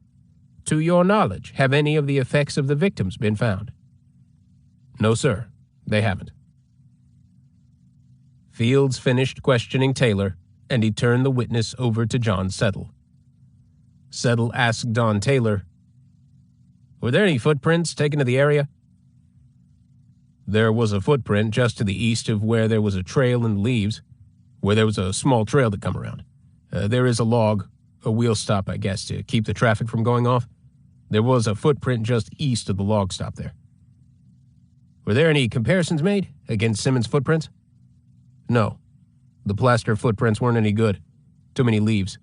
To your knowledge, have any of the effects of the victims been found? No, sir. They haven't. Fields finished questioning Taylor, and he turned the witness over to John Settle. Settle asked Don Taylor, "Were there any footprints taken to the area?" There was a footprint just to the east of where there was a trail and leaves, where there was a small trail that come around. There is a log, a wheel stop, I guess, to keep the traffic from going off. There was a footprint just east of the log stop there. Were there any comparisons made against Simmons' footprints? No. The plaster footprints weren't any good. Too many leaves.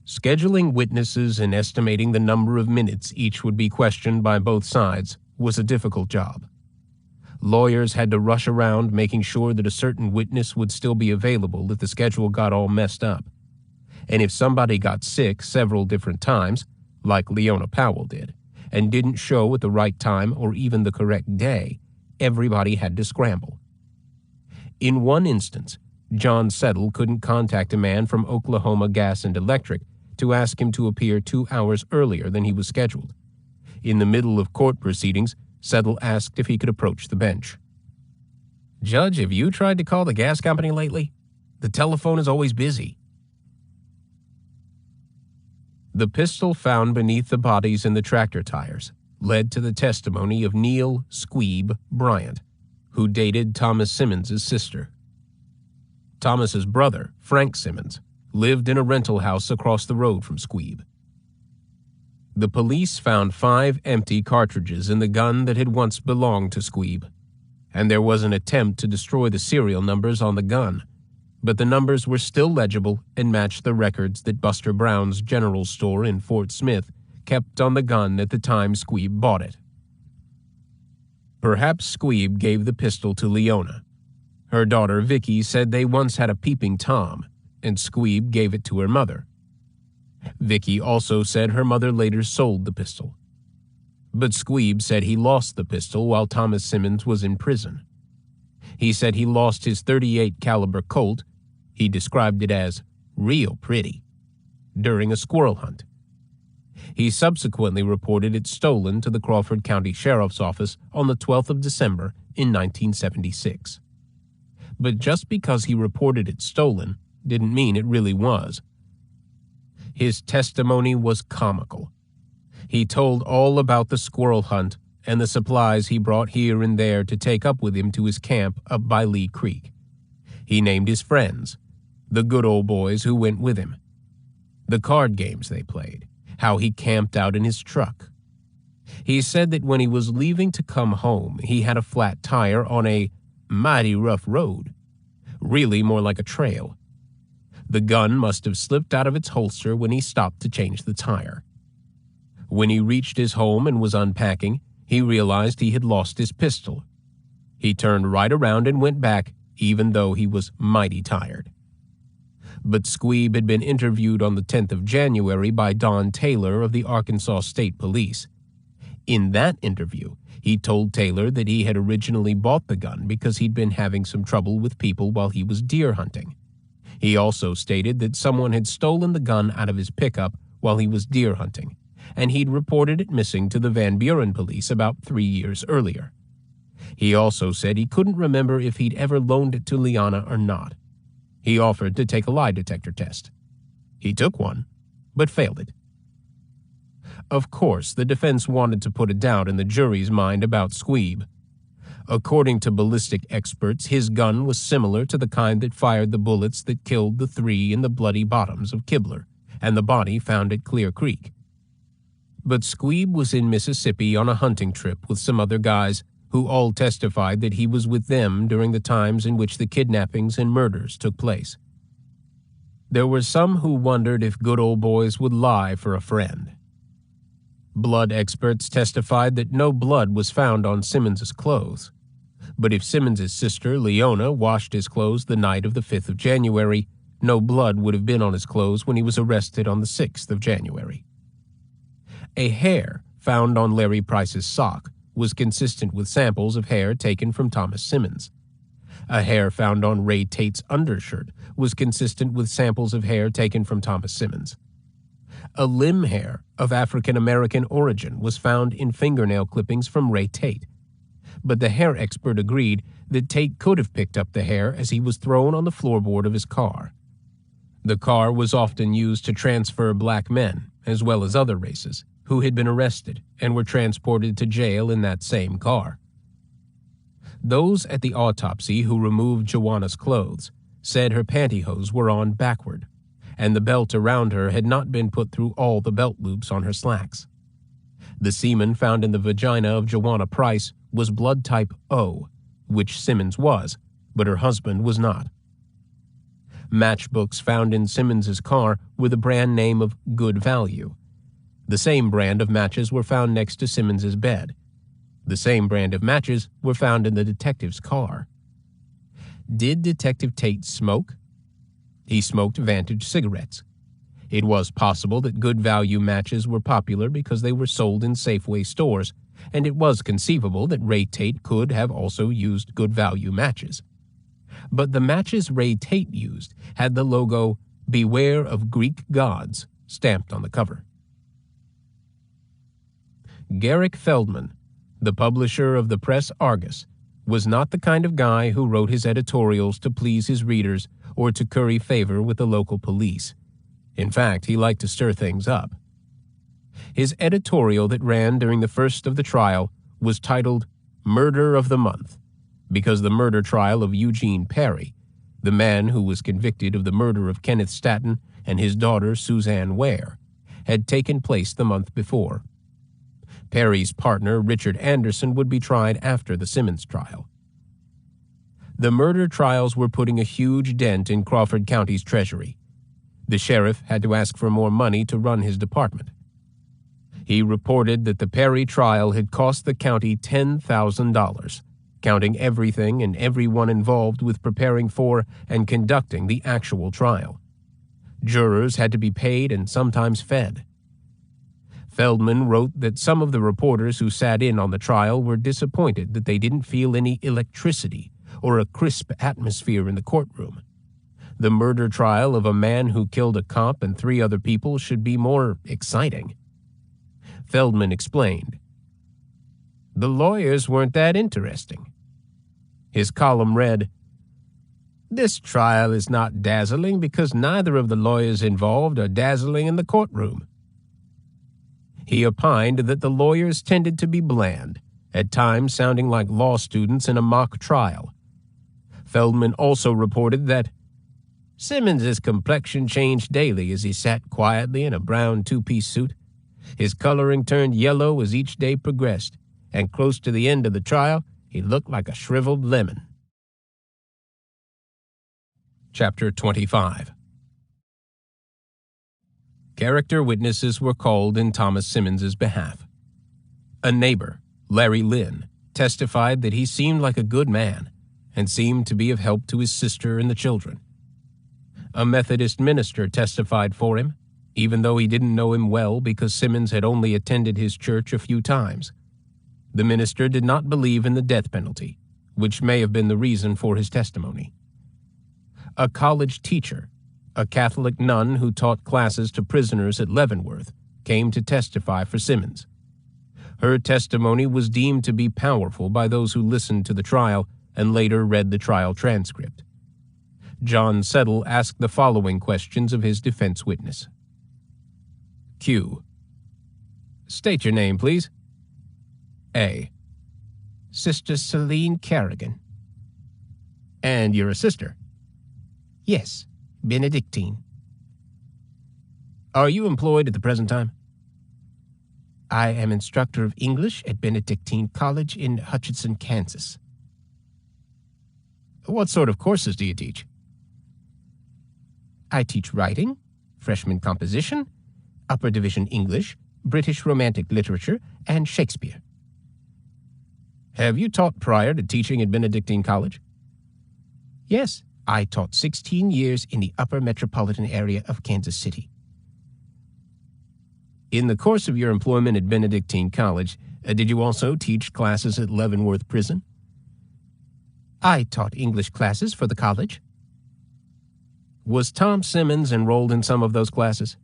Scheduling witnesses and estimating the number of minutes each would be questioned by both sides was a difficult job. Lawyers had to rush around making sure that a certain witness would still be available if the schedule got all messed up. And if somebody got sick several different times, like Leona Powell did, and didn't show at the right time or even the correct day, everybody had to scramble. In one instance, John Settle couldn't contact a man from Oklahoma Gas and Electric to ask him to appear 2 hours earlier than he was scheduled. In the middle of court proceedings, Settle asked if he could approach the bench. "Judge, have you tried to call the gas company lately? The telephone is always busy." The pistol found beneath the bodies in the tractor tires led to the testimony of Neil "Squeeb" Bryant, who dated Thomas Simmons' sister. Thomas's brother, Frank Simmons, lived in a rental house across the road from Squeeb. The police found 5 empty cartridges in the gun that had once belonged to Squeeb, and there was an attempt to destroy the serial numbers on the gun, but the numbers were still legible and matched the records that Buster Brown's general store in Fort Smith kept on the gun at the time Squeeb bought it. Perhaps Squeeb gave the pistol to Leona. Her daughter Vicky said they once had a peeping Tom, and Squeeb gave it to her mother. Vicky also said her mother later sold the pistol. But Squeeb said he lost the pistol while Thomas Simmons was in prison. He said he lost his .38 caliber Colt, he described it as real pretty, during a squirrel hunt. He subsequently reported it stolen to the Crawford County Sheriff's Office on the 12th of December in 1976. But just because he reported it stolen didn't mean it really was. His testimony was comical. He told all about the squirrel hunt and the supplies he brought here and there to take up with him to his camp up by Lee Creek. He named his friends, the good old boys who went with him, the card games they played, how he camped out in his truck. He said that when he was leaving to come home, he had a flat tire on a mighty rough road, really more like a trail. The gun must have slipped out of its holster when he stopped to change the tire. When he reached his home and was unpacking, he realized he had lost his pistol. He turned right around and went back, even though he was mighty tired. But Squeeb had been interviewed on the 10th of January by Don Taylor of the Arkansas State Police. In that interview, he told Taylor that he had originally bought the gun because he'd been having some trouble with people while he was deer hunting. He also stated that someone had stolen the gun out of his pickup while he was deer hunting, and he'd reported it missing to the Van Buren police about 3 years earlier. He also said he couldn't remember if he'd ever loaned it to Leona or not. He offered to take a lie detector test. He took one, but failed it. Of course, the defense wanted to put a doubt in the jury's mind about Squeeb. According to ballistic experts, his gun was similar to the kind that fired the bullets that killed the 3 in the Bloody Bottoms of Kibler and the body found at Clear Creek. But Squeeb was in Mississippi on a hunting trip with some other guys who all testified that he was with them during the times in which the kidnappings and murders took place. There were some who wondered if good old boys would lie for a friend. Blood experts testified that no blood was found on Simmons's clothes. But if Simmons's sister, Leona, washed his clothes the night of the 5th of January, no blood would have been on his clothes when he was arrested on the 6th of January. A hair found on Larry Price's sock was consistent with samples of hair taken from Thomas Simmons. A hair found on Ray Tate's undershirt was consistent with samples of hair taken from Thomas Simmons. A limb hair of African American origin was found in fingernail clippings from Ray Tate, but the hair expert agreed that Tate could have picked up the hair as he was thrown on the floorboard of his car. The car was often used to transfer black men, as well as other races, who had been arrested and were transported to jail in that same car. Those at the autopsy who removed Joanna's clothes said her pantyhose were on backward, and the belt around her had not been put through all the belt loops on her slacks. The semen found in the vagina of Joanna Price was blood type O, which Simmons was, but her husband was not. Matchbooks found in Simmons's car were the brand name of Good Value. The same brand of matches were found next to Simmons's bed. The same brand of matches were found in the detective's car. Did Detective Tate smoke? He smoked Vantage cigarettes. It was possible that Good Value matches were popular because they were sold in Safeway stores, and it was conceivable that Ray Tate could have also used Good Value matches. But the matches Ray Tate used had the logo "Beware of Greek Gods" stamped on the cover. Garrick Feldman, the publisher of the Press Argus, was not the kind of guy who wrote his editorials to please his readers or to curry favor with the local police. In fact, he liked to stir things up. His editorial that ran during the first of the trial was titled Murder of the Month, because the murder trial of Eugene Perry, the man who was convicted of the murder of Kenneth Staton and his daughter Suzanne Ware, had taken place the month before. Perry's partner, Richard Anderson, would be tried after the Simmons trial. The murder trials were putting a huge dent in Crawford County's treasury. The sheriff had to ask for more money to run his department. He reported that the Perry trial had cost the county $10,000, counting everything and everyone involved with preparing for and conducting the actual trial. Jurors had to be paid and sometimes fed. Feldman wrote that some of the reporters who sat in on the trial were disappointed that they didn't feel any electricity or a crisp atmosphere in the courtroom. The murder trial of a man who killed a cop and 3 other people should be more exciting. Feldman explained, "The lawyers weren't that interesting." His column read, "This trial is not dazzling because neither of the lawyers involved are dazzling in the courtroom." He opined that the lawyers tended to be bland, at times sounding like law students in a mock trial. Feldman also reported that Simmons's complexion changed daily as he sat quietly in a brown 2-piece suit. His coloring turned yellow as each day progressed, and close to the end of the trial, he looked like a shriveled lemon. Chapter 25. Character witnesses were called in Thomas Simmons's behalf. A neighbor, Larry Lynn, testified that he seemed like a good man and seemed to be of help to his sister and the children. A Methodist minister testified for him, even though he didn't know him well because Simmons had only attended his church a few times. The minister did not believe in the death penalty, which may have been the reason for his testimony. A college teacher, a Catholic nun who taught classes to prisoners at Leavenworth, came to testify for Simmons. Her testimony was deemed to be powerful by those who listened to the trial and later read the trial transcript. John Settle asked the following questions of his defense witness. Q. State your name, please. A. Sister Celine Kerrigan. And you're a sister? Yes, Benedictine. Are you employed at the present time? I am instructor of English at Benedictine College in Hutchinson, Kansas. What sort of courses do you teach? I teach writing, freshman composition, upper division English, British Romantic literature, and Shakespeare. Have you taught prior to teaching at Benedictine College? Yes, I taught 16 years in the upper metropolitan area of Kansas City. In the course of your employment at Benedictine College, did you also teach classes at Leavenworth Prison? I taught English classes for the college. Was Tom Simmons enrolled in some of those classes?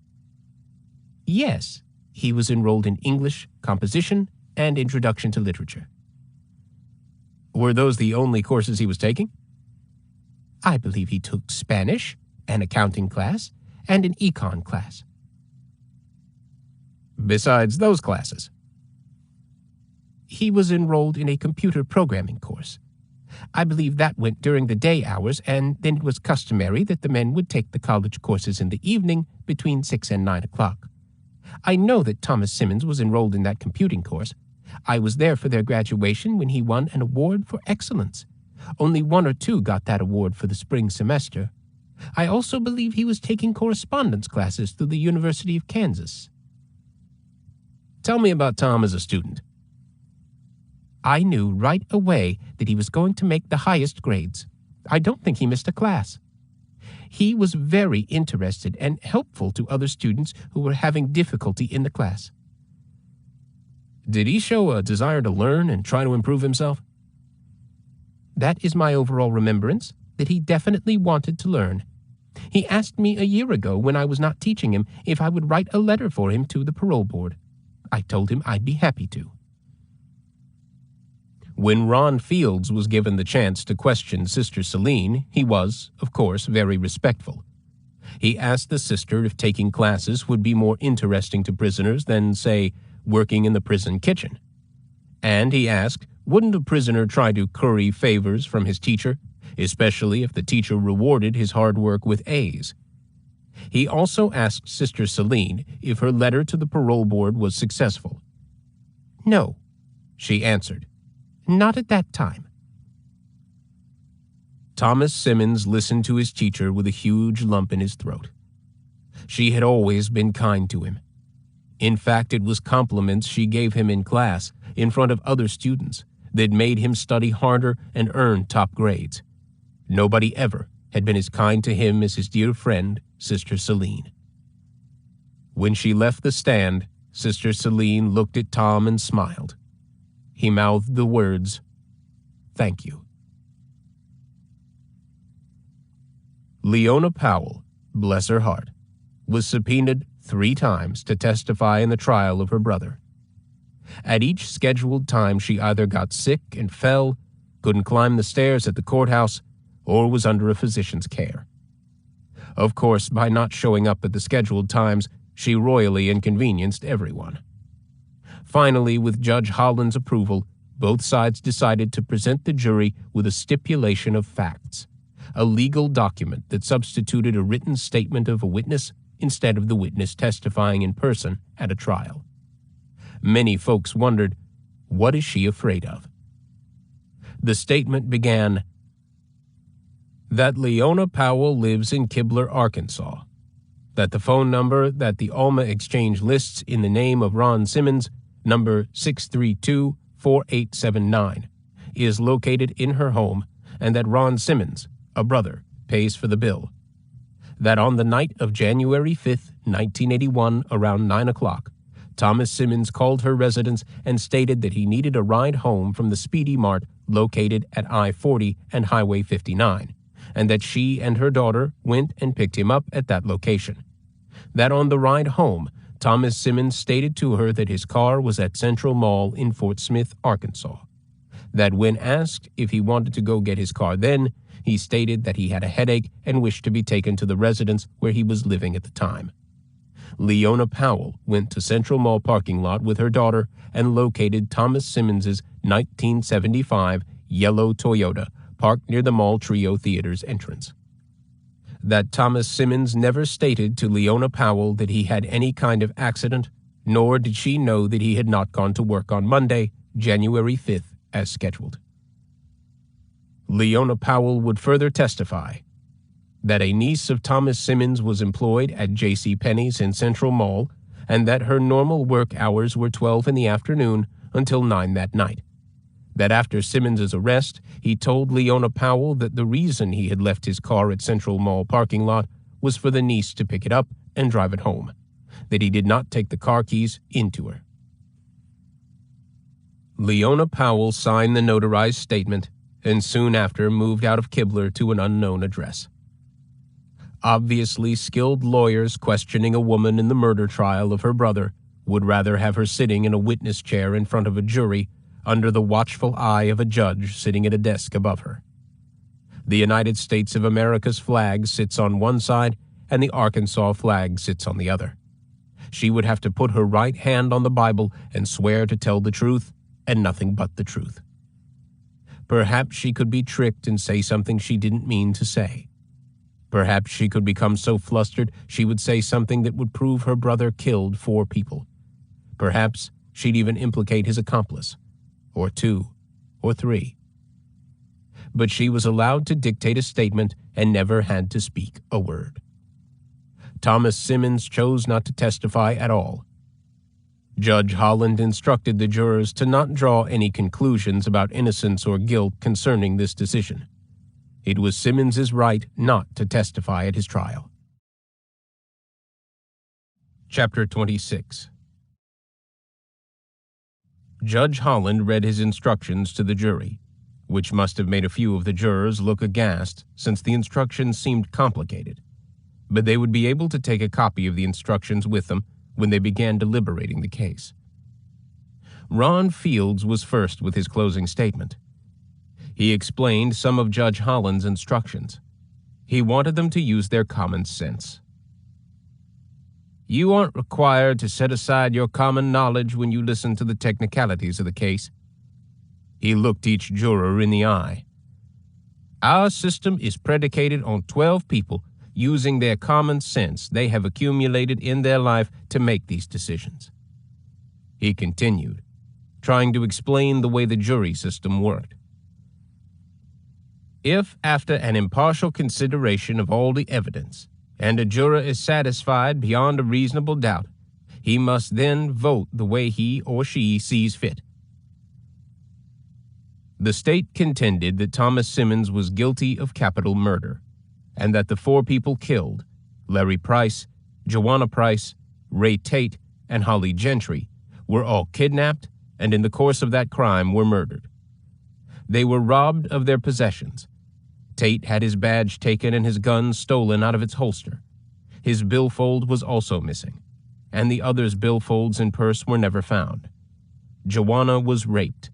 Yes, he was enrolled in English, composition, and introduction to literature. Were those the only courses he was taking? I believe he took Spanish, an accounting class, and an econ class. Besides those classes? He was enrolled in a computer programming course. I believe that went during the day hours, and then it was customary that the men would take the college courses in the evening between 6 and 9 o'clock. I know that Thomas Simmons was enrolled in that computing course. I was there for their graduation when he won an award for excellence. Only 1 or 2 got that award for the spring semester. I also believe he was taking correspondence classes through the University of Kansas. Tell me about Tom as a student. I knew right away that he was going to make the highest grades. I don't think he missed a class. He was very interested and helpful to other students who were having difficulty in the class. Did he show a desire to learn and try to improve himself? That is my overall remembrance, that he definitely wanted to learn. He asked me a year ago when I was not teaching him if I would write a letter for him to the parole board. I told him I'd be happy to. When Ron Fields was given the chance to question Sister Celine, he was, of course, very respectful. He asked the sister if taking classes would be more interesting to prisoners than, say, working in the prison kitchen. And he asked, wouldn't a prisoner try to curry favors from his teacher, especially if the teacher rewarded his hard work with A's? He also asked Sister Celine if her letter to the parole board was successful. No, she answered. Not at that time. Thomas Simmons listened to his teacher with a huge lump in his throat. She had always been kind to him. In fact, it was compliments she gave him in class, in front of other students, that made him study harder and earn top grades. Nobody ever had been as kind to him as his dear friend, Sister Celine. When she left the stand, Sister Celine looked at Tom and smiled. He mouthed the words, "Thank you." Leona Powell, bless her heart, was subpoenaed 3 times to testify in the trial of her brother. At each scheduled time, she either got sick and fell, couldn't climb the stairs at the courthouse, or was under a physician's care. Of course, by not showing up at the scheduled times, she royally inconvenienced everyone. Finally, with Judge Holland's approval, both sides decided to present the jury with a stipulation of facts, a legal document that substituted a written statement of a witness instead of the witness testifying in person at a trial. Many folks wondered, what is she afraid of? The statement began, that Leona Powell lives in Kibler, Arkansas, that the phone number that the Alma Exchange lists in the name of Ron Simmons, number 632-4879, is located in her home, and that Ron Simmons, a brother, pays for the bill. That on the night of January 5th, 1981, around 9 o'clock, Thomas Simmons called her residence and stated that he needed a ride home from the Speedy Mart located at I-40 and Highway 59, and that she and her daughter went and picked him up at that location. That on the ride home, Thomas Simmons stated to her that his car was at Central Mall in Fort Smith, Arkansas. That when asked if he wanted to go get his car then, he stated that he had a headache and wished to be taken to the residence where he was living at the time. Leona Powell went to Central Mall parking lot with her daughter and located Thomas Simmons's 1975 yellow Toyota parked near the Mall Trio Theater's entrance. That Thomas Simmons never stated to Leona Powell that he had any kind of accident, nor did she know that he had not gone to work on Monday, January 5th, as scheduled. Leona Powell would further testify that a niece of Thomas Simmons was employed at J.C. Penney's in Central Mall and that her normal work hours were 12 in the afternoon until 9 that night. That after Simmons's arrest, he told Leona Powell that the reason he had left his car at Central Mall parking lot was for the niece to pick it up and drive it home, that he did not take the car keys into her. Leona Powell signed the notarized statement and soon after moved out of Kibler to an unknown address. Obviously, skilled lawyers questioning a woman in the murder trial of her brother would rather have her sitting in a witness chair in front of a jury under the watchful eye of a judge sitting at a desk above her. The United States of America's flag sits on one side and the Arkansas flag sits on the other. She would have to put her right hand on the Bible and swear to tell the truth and nothing but the truth. Perhaps she could be tricked and say something she didn't mean to say. Perhaps she could become so flustered she would say something that would prove her brother killed 4 people. Perhaps she'd even implicate his accomplice, or 2, or 3. But she was allowed to dictate a statement and never had to speak a word. Thomas Simmons chose not to testify at all. Judge Holland instructed the jurors to not draw any conclusions about innocence or guilt concerning this decision. It was Simmons's right not to testify at his trial. Chapter 26. Judge Holland read his instructions to the jury, which must have made a few of the jurors look aghast since the instructions seemed complicated, but they would be able to take a copy of the instructions with them when they began deliberating the case. Ron Fields was first with his closing statement. He explained some of Judge Holland's instructions. He wanted them to use their common sense. You aren't required to set aside your common knowledge when you listen to the technicalities of the case. He looked each juror in the eye. Our system is predicated on 12 people using their common sense they have accumulated in their life to make these decisions. He continued, trying to explain the way the jury system worked. If, after an impartial consideration of all the evidence, and a juror is satisfied beyond a reasonable doubt, he must then vote the way he or she sees fit. The state contended that Thomas Simmons was guilty of capital murder, and that the 4 people killed, Larry Price, Joanna Price, Ray Tate, and Holly Gentry, were all kidnapped and in the course of that crime were murdered. They were robbed of their possessions. Tate had his badge taken and his gun stolen out of its holster. His billfold was also missing, and the others' billfolds and purse were never found. Joanna was raped.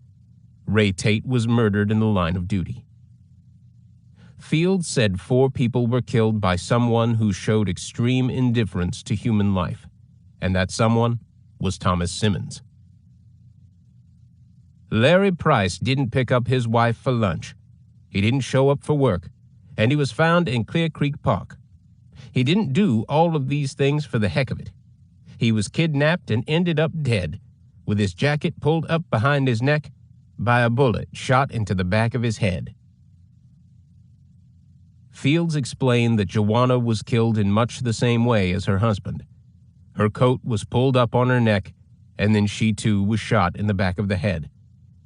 Ray Tate was murdered in the line of duty. Fields said 4 people were killed by someone who showed extreme indifference to human life, and that someone was Thomas Simmons. Larry Price didn't pick up his wife for lunch. He didn't show up for work, and he was found in Clear Creek Park. He didn't do all of these things for the heck of it. He was kidnapped and ended up dead, with his jacket pulled up behind his neck by a bullet shot into the back of his head. Fields explained that Joanna was killed in much the same way as her husband. Her coat was pulled up on her neck, and then she too was shot in the back of the head,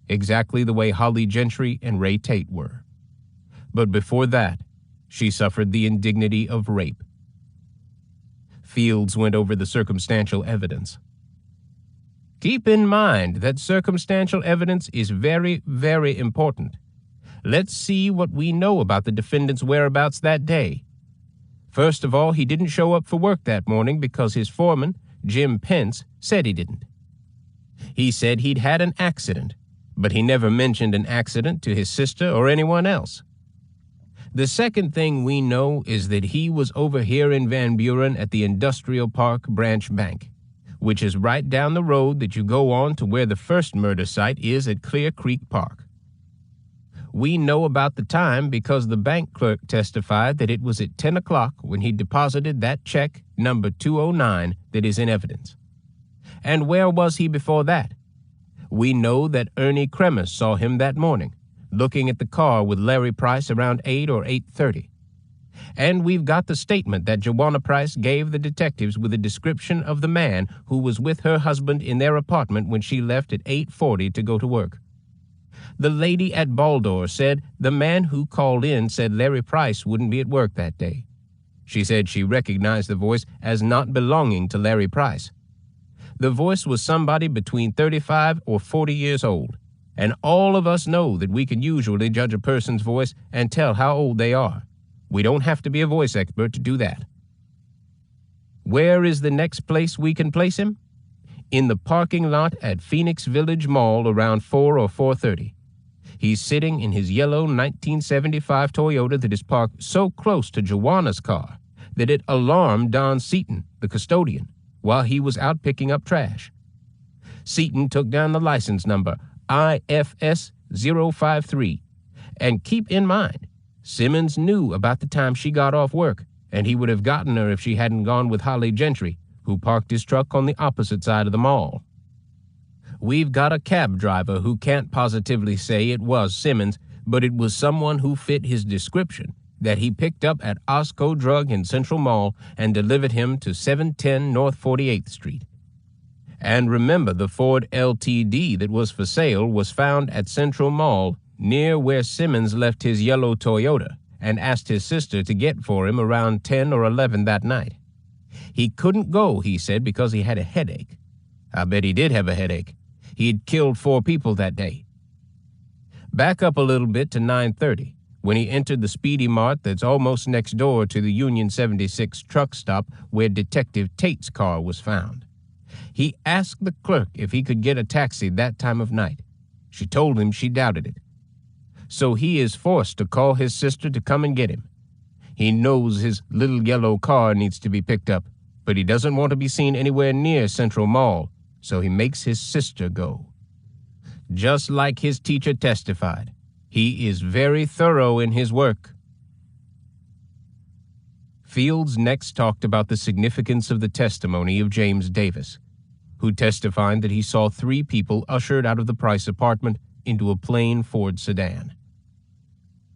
exactly the way Holly Gentry and Ray Tate were. But before that, she suffered the indignity of rape. Fields went over the circumstantial evidence. Keep in mind that circumstantial evidence is very, very important. Let's see what we know about the defendant's whereabouts that day. First of all, he didn't show up for work that morning because his foreman, Jim Pence, said he didn't. He said he'd had an accident, but he never mentioned an accident to his sister or anyone else. The second thing we know is that he was over here in Van Buren at the Industrial Park Branch Bank, which is right down the road that you go on to where the first murder site is at Clear Creek Park. We know about the time because the bank clerk testified that it was at 10 o'clock when he deposited that check, number 209, that is in evidence. And where was he before that? We know that Ernie Kremer saw him that morning, looking at the car with Larry Price around 8 or 8:30. And we've got the statement that Joanna Price gave the detectives with a description of the man who was with her husband in their apartment when she left at 8:40 to go to work. The lady at Baldor said the man who called in said Larry Price wouldn't be at work that day. She said she recognized the voice as not belonging to Larry Price. The voice was somebody between 35 or 40 years old, and all of us know that we can usually judge a person's voice and tell how old they are. We don't have to be a voice expert to do that. Where is the next place we can place him? In the parking lot at Phoenix Village Mall around 4 or 4:30. He's sitting in his yellow 1975 Toyota that is parked so close to Joanna's car that it alarmed Don Seaton, the custodian, while he was out picking up trash. Seaton took down the license number IFS 053. And keep in mind, Simmons knew about the time she got off work, and he would have gotten her if she hadn't gone with Holly Gentry, who parked his truck on the opposite side of the mall. We've got a cab driver who can't positively say it was Simmons, but it was someone who fit his description that he picked up at Osco Drug in Central Mall and delivered him to 710 North 48th Street. And remember, the Ford LTD that was for sale was found at Central Mall near where Simmons left his yellow Toyota and asked his sister to get for him around 10 or 11 that night. He couldn't go, he said, because he had a headache. I bet he did have a headache. He'd killed 4 people that day. Back up a little bit to 9:30, when he entered the Speedy Mart that's almost next door to the Union 76 truck stop where Detective Tate's car was found. He asked the clerk if he could get a taxi that time of night. She told him she doubted it. So he is forced to call his sister to come and get him. He knows his little yellow car needs to be picked up, but he doesn't want to be seen anywhere near Central Mall, so he makes his sister go. Just like his teacher testified, he is very thorough in his work. Fields next talked about the significance of the testimony of James Davis, who testified that he saw 3 people ushered out of the Price apartment into a plain Ford sedan.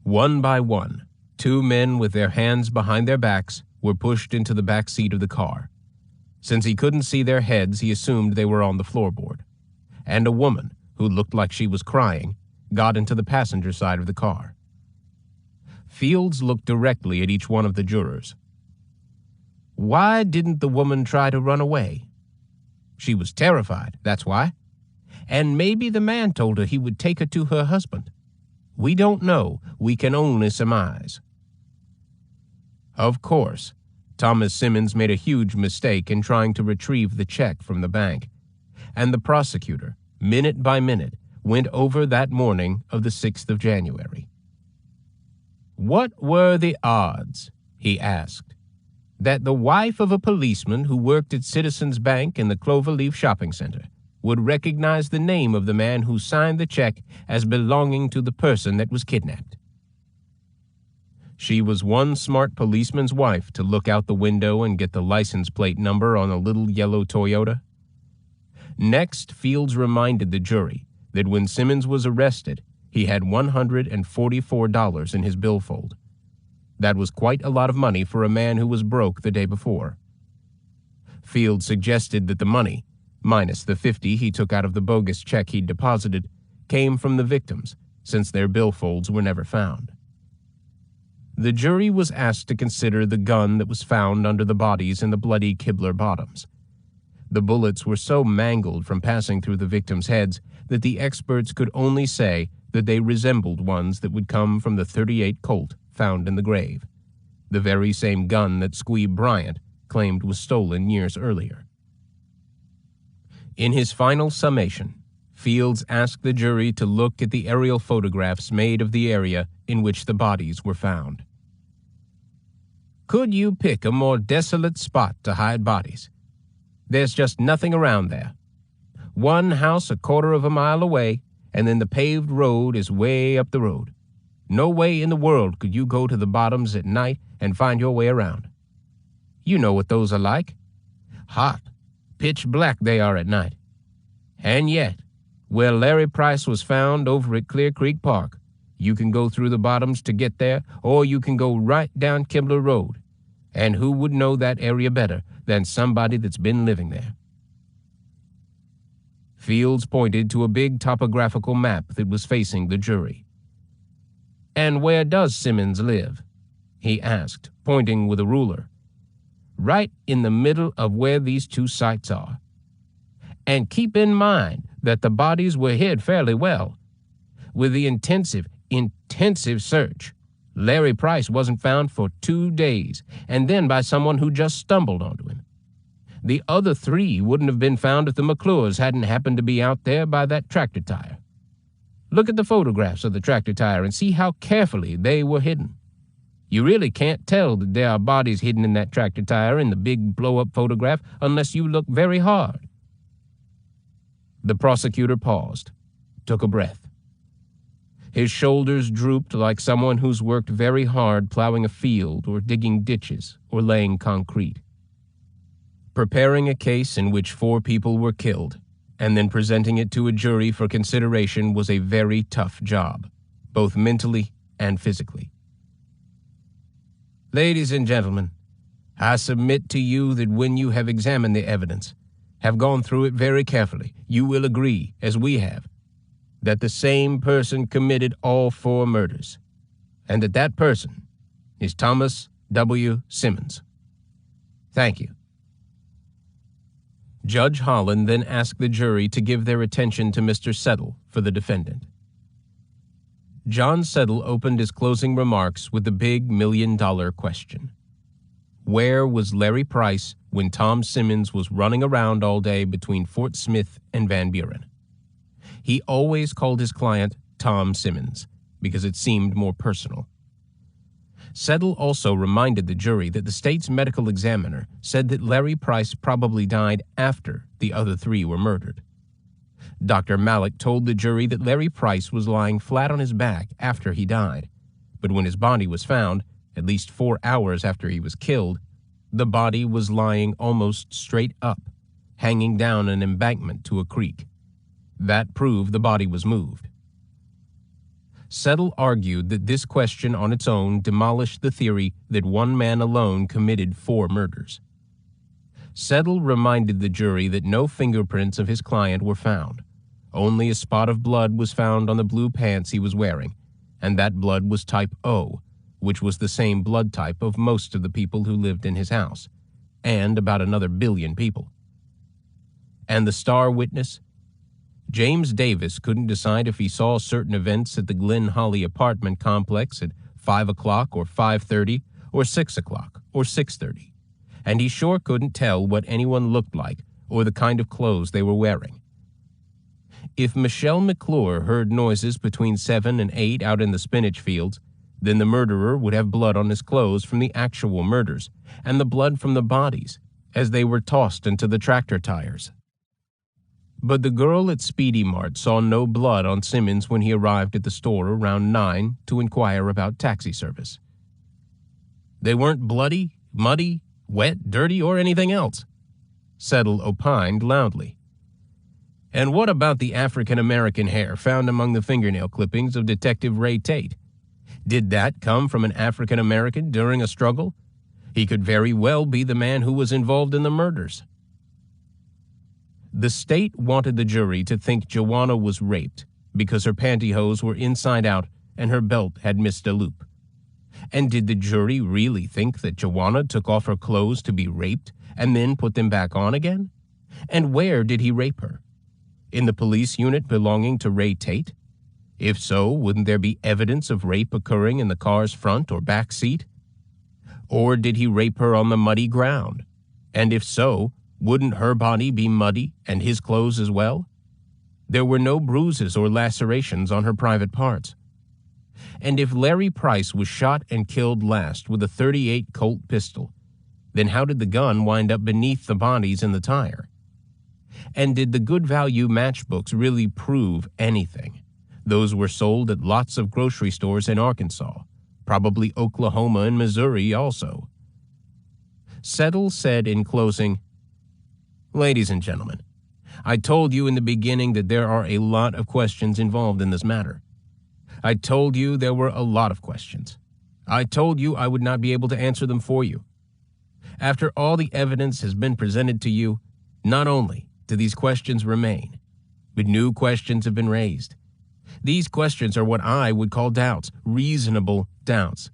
One by one, 2 men with their hands behind their backs were pushed into the back seat of the car. Since he couldn't see their heads, he assumed they were on the floorboard. And a woman, who looked like she was crying, got into the passenger side of the car. Fields looked directly at each one of the jurors. Why didn't the woman try to run away? She was terrified, that's why. And maybe the man told her he would take her to her husband. We don't know. We can only surmise. Of course, Thomas Simmons made a huge mistake in trying to retrieve the check from the bank, and the prosecutor, minute by minute, went over that morning of the 6th of January. What were the odds, he asked, that the wife of a policeman who worked at Citizens Bank in the Cloverleaf Shopping Center would recognize the name of the man who signed the check as belonging to the person that was kidnapped? She was one smart policeman's wife to look out the window and get the license plate number on a little yellow Toyota. Next, Fields reminded the jury that when Simmons was arrested, he had $144 in his billfold. That was quite a lot of money for a man who was broke the day before. Fields suggested that the money, minus the $50 he took out of the bogus check he'd deposited, came from the victims, since their billfolds were never found. The jury was asked to consider the gun that was found under the bodies in the bloody Kibler bottoms. The bullets were so mangled from passing through the victims' heads that the experts could only say that they resembled ones that would come from the .38 Colt found in the grave, the very same gun that Squee Bryant claimed was stolen years earlier. In his final summation, Fields asked the jury to look at the aerial photographs made of the area in which the bodies were found. Could you pick a more desolate spot to hide bodies? There's just nothing around there. One house a quarter of a mile away, and then the paved road is way up the road. No way in the world could you go to the bottoms at night and find your way around. You know what those are like. Hot, pitch black they are at night. And yet, where Larry Price was found over at Clear Creek Park, you can go through the bottoms to get there, or you can go right down Kibler Road. And who would know that area better than somebody that's been living there? Fields pointed to a big topographical map that was facing the jury. And where does Simmons live? He asked, pointing with a ruler. Right in the middle of where these 2 sites are. And keep in mind that the bodies were hid fairly well. With the intensive search, Larry Price wasn't found for 2 days, and then by someone who just stumbled onto him. The other 3 wouldn't have been found if the McClures hadn't happened to be out there by that tractor tire. Look at the photographs of the tractor tire and see how carefully they were hidden. You really can't tell that there are bodies hidden in that tractor tire in the big blow-up photograph unless you look very hard. The prosecutor paused, took a breath. His shoulders drooped like someone who's worked very hard plowing a field or digging ditches or laying concrete. Preparing a case in which 4 people were killed and then presenting it to a jury for consideration was a very tough job, both mentally and physically. Ladies and gentlemen, I submit to you that when you have examined the evidence, have gone through it very carefully, you will agree, as we have, that the same person committed all 4 murders, and that person is Thomas W. Simmons. Thank you. Judge Holland then asked the jury to give their attention to Mr. Settle for the defendant. John Settle opened his closing remarks with the big $1 million question. Where was Larry Price when Tom Simmons was running around all day between Fort Smith and Van Buren? He always called his client Tom Simmons because it seemed more personal. Settle also reminded the jury that the state's medical examiner said that Larry Price probably died after the other three were murdered. Dr. Malik told the jury that Larry Price was lying flat on his back after he died, but when his body was found, at least 4 hours after he was killed, the body was lying almost straight up, hanging down an embankment to a creek. That proved the body was moved. Settle argued that this question on its own demolished the theory that one man alone committed 4 murders. Settle reminded the jury that no fingerprints of his client were found. Only a spot of blood was found on the blue pants he was wearing, and that blood was type O, which was the same blood type of most of the people who lived in his house, and about another billion people. And the star witness? James Davis couldn't decide if he saw certain events at the Glen Holly apartment complex at 5 o'clock or 5:30 or 6 o'clock or 6:30, and he sure couldn't tell what anyone looked like or the kind of clothes they were wearing. If Michelle McClure heard noises between 7 and 8 out in the spinach fields, then the murderer would have blood on his clothes from the actual murders and the blood from the bodies as they were tossed into the tractor tires. But the girl at Speedy Mart saw no blood on Simmons when he arrived at the store around 9 to inquire about taxi service. They weren't bloody, muddy, wet, dirty, or anything else, Settle opined loudly. And what about the African-American hair found among the fingernail clippings of Detective Ray Tate? Did that come from an African-American during a struggle? He could very well be the man who was involved in the murders. The state wanted the jury to think Joanna was raped because her pantyhose were inside out and her belt had missed a loop. And did the jury really think that Joanna took off her clothes to be raped and then put them back on again? And where did he rape her? In the police unit belonging to Ray Tate? If so, wouldn't there be evidence of rape occurring in the car's front or back seat? Or did he rape her on the muddy ground? And if so, wouldn't her body be muddy and his clothes as well? There were no bruises or lacerations on her private parts. And if Larry Price was shot and killed last with a .38 Colt pistol, then how did the gun wind up beneath the bodies in the tire? And did the good value matchbooks really prove anything? Those were sold at lots of grocery stores in Arkansas, probably Oklahoma and Missouri also. Settle said in closing, "Ladies and gentlemen, I told you in the beginning that there are a lot of questions involved in this matter. I told you there were a lot of questions. I told you I would not be able to answer them for you. After all the evidence has been presented to you, not only do these questions remain, but new questions have been raised. These questions are what I would call doubts, reasonable doubts.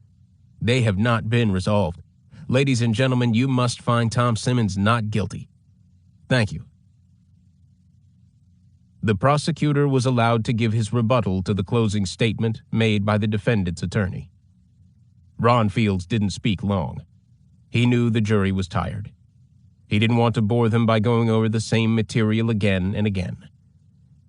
They have not been resolved. Ladies and gentlemen, you must find Tom Simmons not guilty. Thank you." The prosecutor was allowed to give his rebuttal to the closing statement made by the defendant's attorney. Ron Fields didn't speak long. He knew the jury was tired. He didn't want to bore them by going over the same material again and again.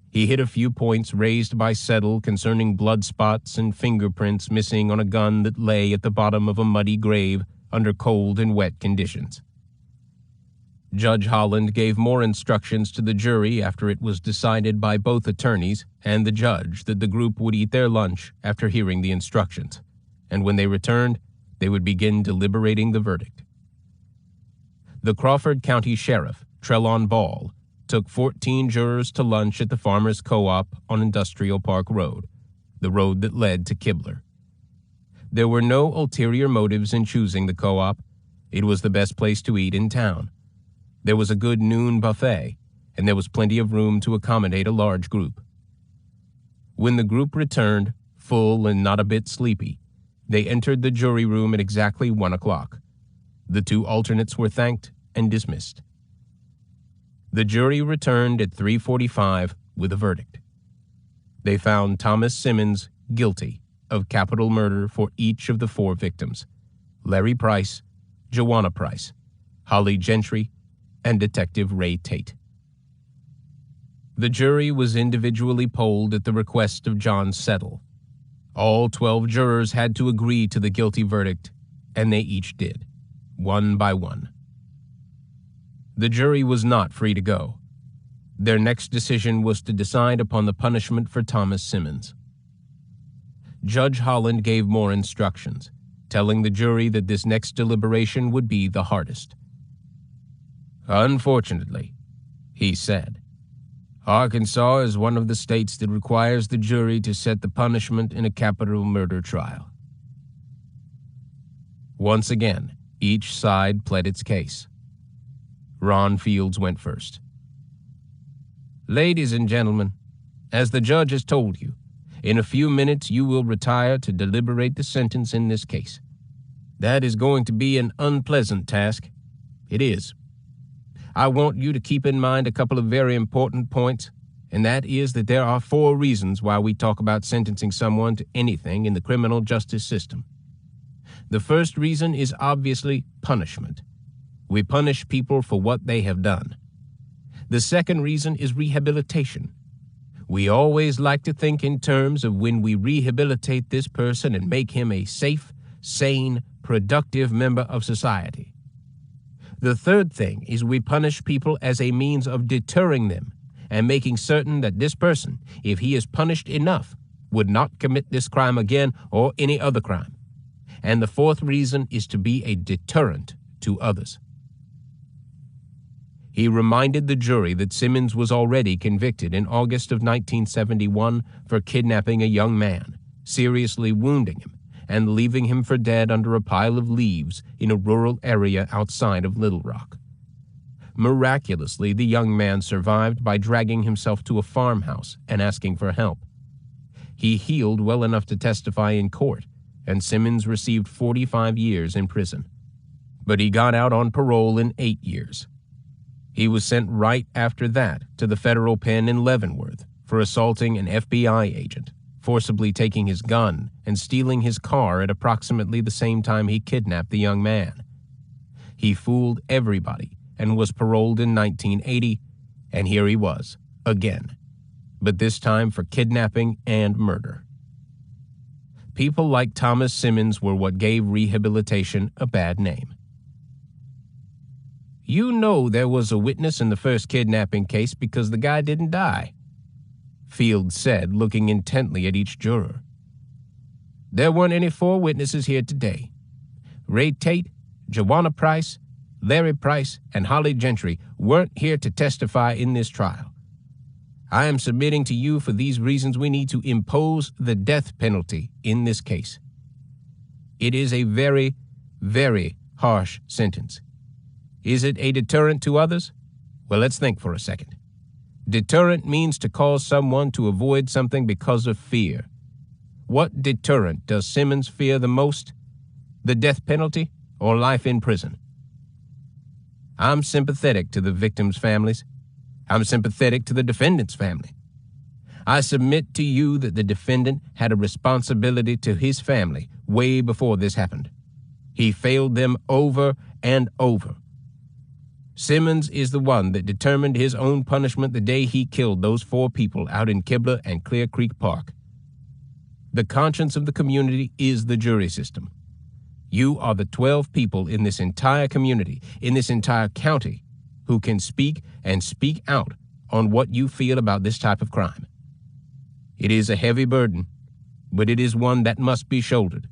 He hit a few points raised by Settle concerning blood spots and fingerprints missing on a gun that lay at the bottom of a muddy grave under cold and wet conditions. Judge Holland gave more instructions to the jury after it was decided by both attorneys and the judge that the group would eat their lunch after hearing the instructions, and when they returned, they would begin deliberating the verdict. The Crawford County Sheriff, Trelon Ball, took 14 jurors to lunch at the Farmers Co-op on Industrial Park Road, the road that led to Kibler. There were no ulterior motives in choosing the co-op. It was the best place to eat in town. There was a good noon buffet, and there was plenty of room to accommodate a large group. When the group returned, full and not a bit sleepy, they entered the jury room at exactly 1 o'clock. The 2 alternates were thanked and dismissed. The jury returned at 3:45 with a verdict. They found Thomas Simmons guilty of capital murder for each of the 4 victims: Larry Price, Joanna Price, Holly Gentry, and Detective Ray Tate. The jury was individually polled at the request of John Settle. All 12 jurors had to agree to the guilty verdict, and they each did, one by one. The jury was not free to go. Their next decision was to decide upon the punishment for Thomas Simmons. Judge Holland gave more instructions, telling the jury that this next deliberation would be the hardest. "Unfortunately," he said, "Arkansas is one of the states that requires the jury to set the punishment in a capital murder trial." Once again, each side pled its case. Ron Fields went first. "Ladies and gentlemen, as the judge has told you, in a few minutes you will retire to deliberate the sentence in this case. That is going to be an unpleasant task. It is. I want you to keep in mind a couple of very important points, and that is that there are 4 reasons why we talk about sentencing someone to anything in the criminal justice system. The first reason is obviously punishment. We punish people for what they have done. The second reason is rehabilitation. We always like to think in terms of when we rehabilitate this person and make him a safe, sane, productive member of society. The third thing is we punish people as a means of deterring them and making certain that this person, if he is punished enough, would not commit this crime again or any other crime. And the fourth reason is to be a deterrent to others. He reminded the jury that Simmons was already convicted in August of 1971 for kidnapping a young man, seriously wounding him, and leaving him for dead under a pile of leaves in a rural area outside of Little Rock. Miraculously, the young man survived by dragging himself to a farmhouse and asking for help. He healed well enough to testify in court, and Simmons received 45 years in prison. But he got out on parole in 8 years. He was sent right after that to the federal pen in Leavenworth for assaulting an FBI agent, forcibly taking his gun and stealing his car at approximately the same time he kidnapped the young man. He fooled everybody and was paroled in 1980, and here he was, again, but this time for kidnapping and murder. People like Thomas Simmons were what gave rehabilitation a bad name. "You know there was a witness in the first kidnapping case because the guy didn't die," Fields said, looking intently at each juror. "There weren't any 4 witnesses here today. Ray Tate, Joanna Price, Larry Price, and Holly Gentry weren't here to testify in this trial. I am submitting to you for these reasons we need to impose the death penalty in this case. It is a very, very harsh sentence. Is it a deterrent to others? Well, let's think for a second. Deterrent means to cause someone to avoid something because of fear. What deterrent does Simmons fear the most? The death penalty or life in prison? I'm sympathetic to the victims' families. I'm sympathetic to the defendant's family. I submit to you that the defendant had a responsibility to his family way before this happened. He failed them over and over. Simmons is the one that determined his own punishment the day he killed those 4 people out in Kibler and Clear Creek Park. The conscience of the community is the jury system. You are the 12 people in this entire community, in this entire county, who can speak and speak out on what you feel about this type of crime. It is a heavy burden, but it is one that must be shouldered.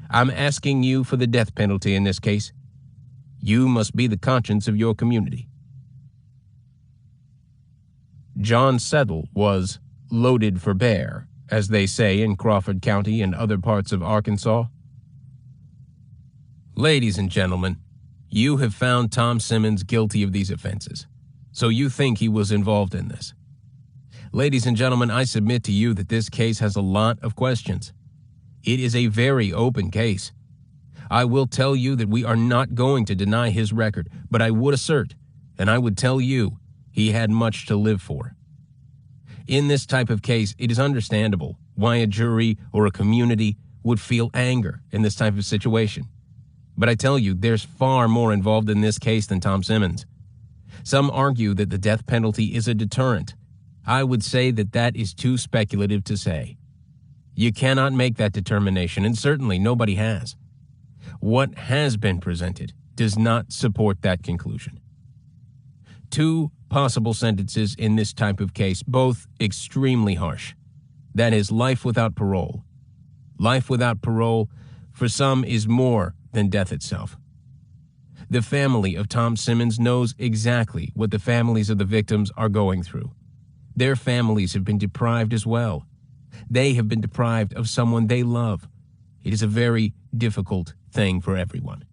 I'm asking you for the death penalty in this case. You must be the conscience of your community." John Settle was loaded for bear, as they say in Crawford County and other parts of Arkansas. "Ladies and gentlemen, you have found Tom Simmons guilty of these offenses, so you think he was involved in this. Ladies and gentlemen, I submit to you that this case has a lot of questions. It is a very open case. I will tell you that we are not going to deny his record, but I would assert, and I would tell you, he had much to live for. In this type of case, it is understandable why a jury or a community would feel anger in this type of situation. But I tell you, there's far more involved in this case than Tom Simmons. Some argue that the death penalty is a deterrent. I would say that that is too speculative to say. You cannot make that determination, and certainly nobody has. What has been presented does not support that conclusion. Two possible sentences in this type of case, both extremely harsh. That is life without parole. Life without parole, for some, is more than death itself. The family of Tom Simmons knows exactly what the families of the victims are going through. Their families have been deprived as well. They have been deprived of someone they love. It is a very difficult thing for everyone.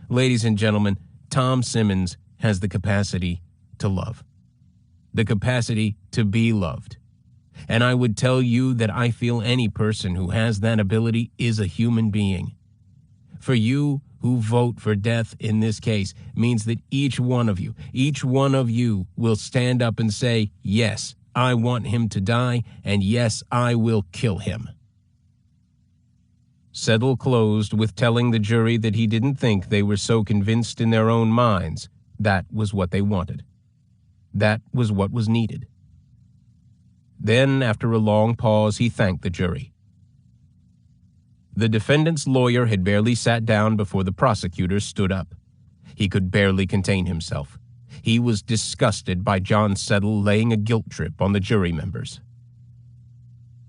Ladies and gentlemen, Tom Simmons has the capacity to love, the capacity to be loved. And I would tell you that I feel any person who has that ability is a human being. For you who vote for death in this case means that each one of you will stand up and say, yes, I want him to die, and yes, I will kill him. Settle closed with telling the jury that he didn't think they were so convinced in their own minds. That was what they wanted. That was what was needed. Then, after a long pause, he thanked the jury. The defendant's lawyer had barely sat down before the prosecutor stood up. He could barely contain himself. He was disgusted by John Settle laying a guilt trip on the jury members.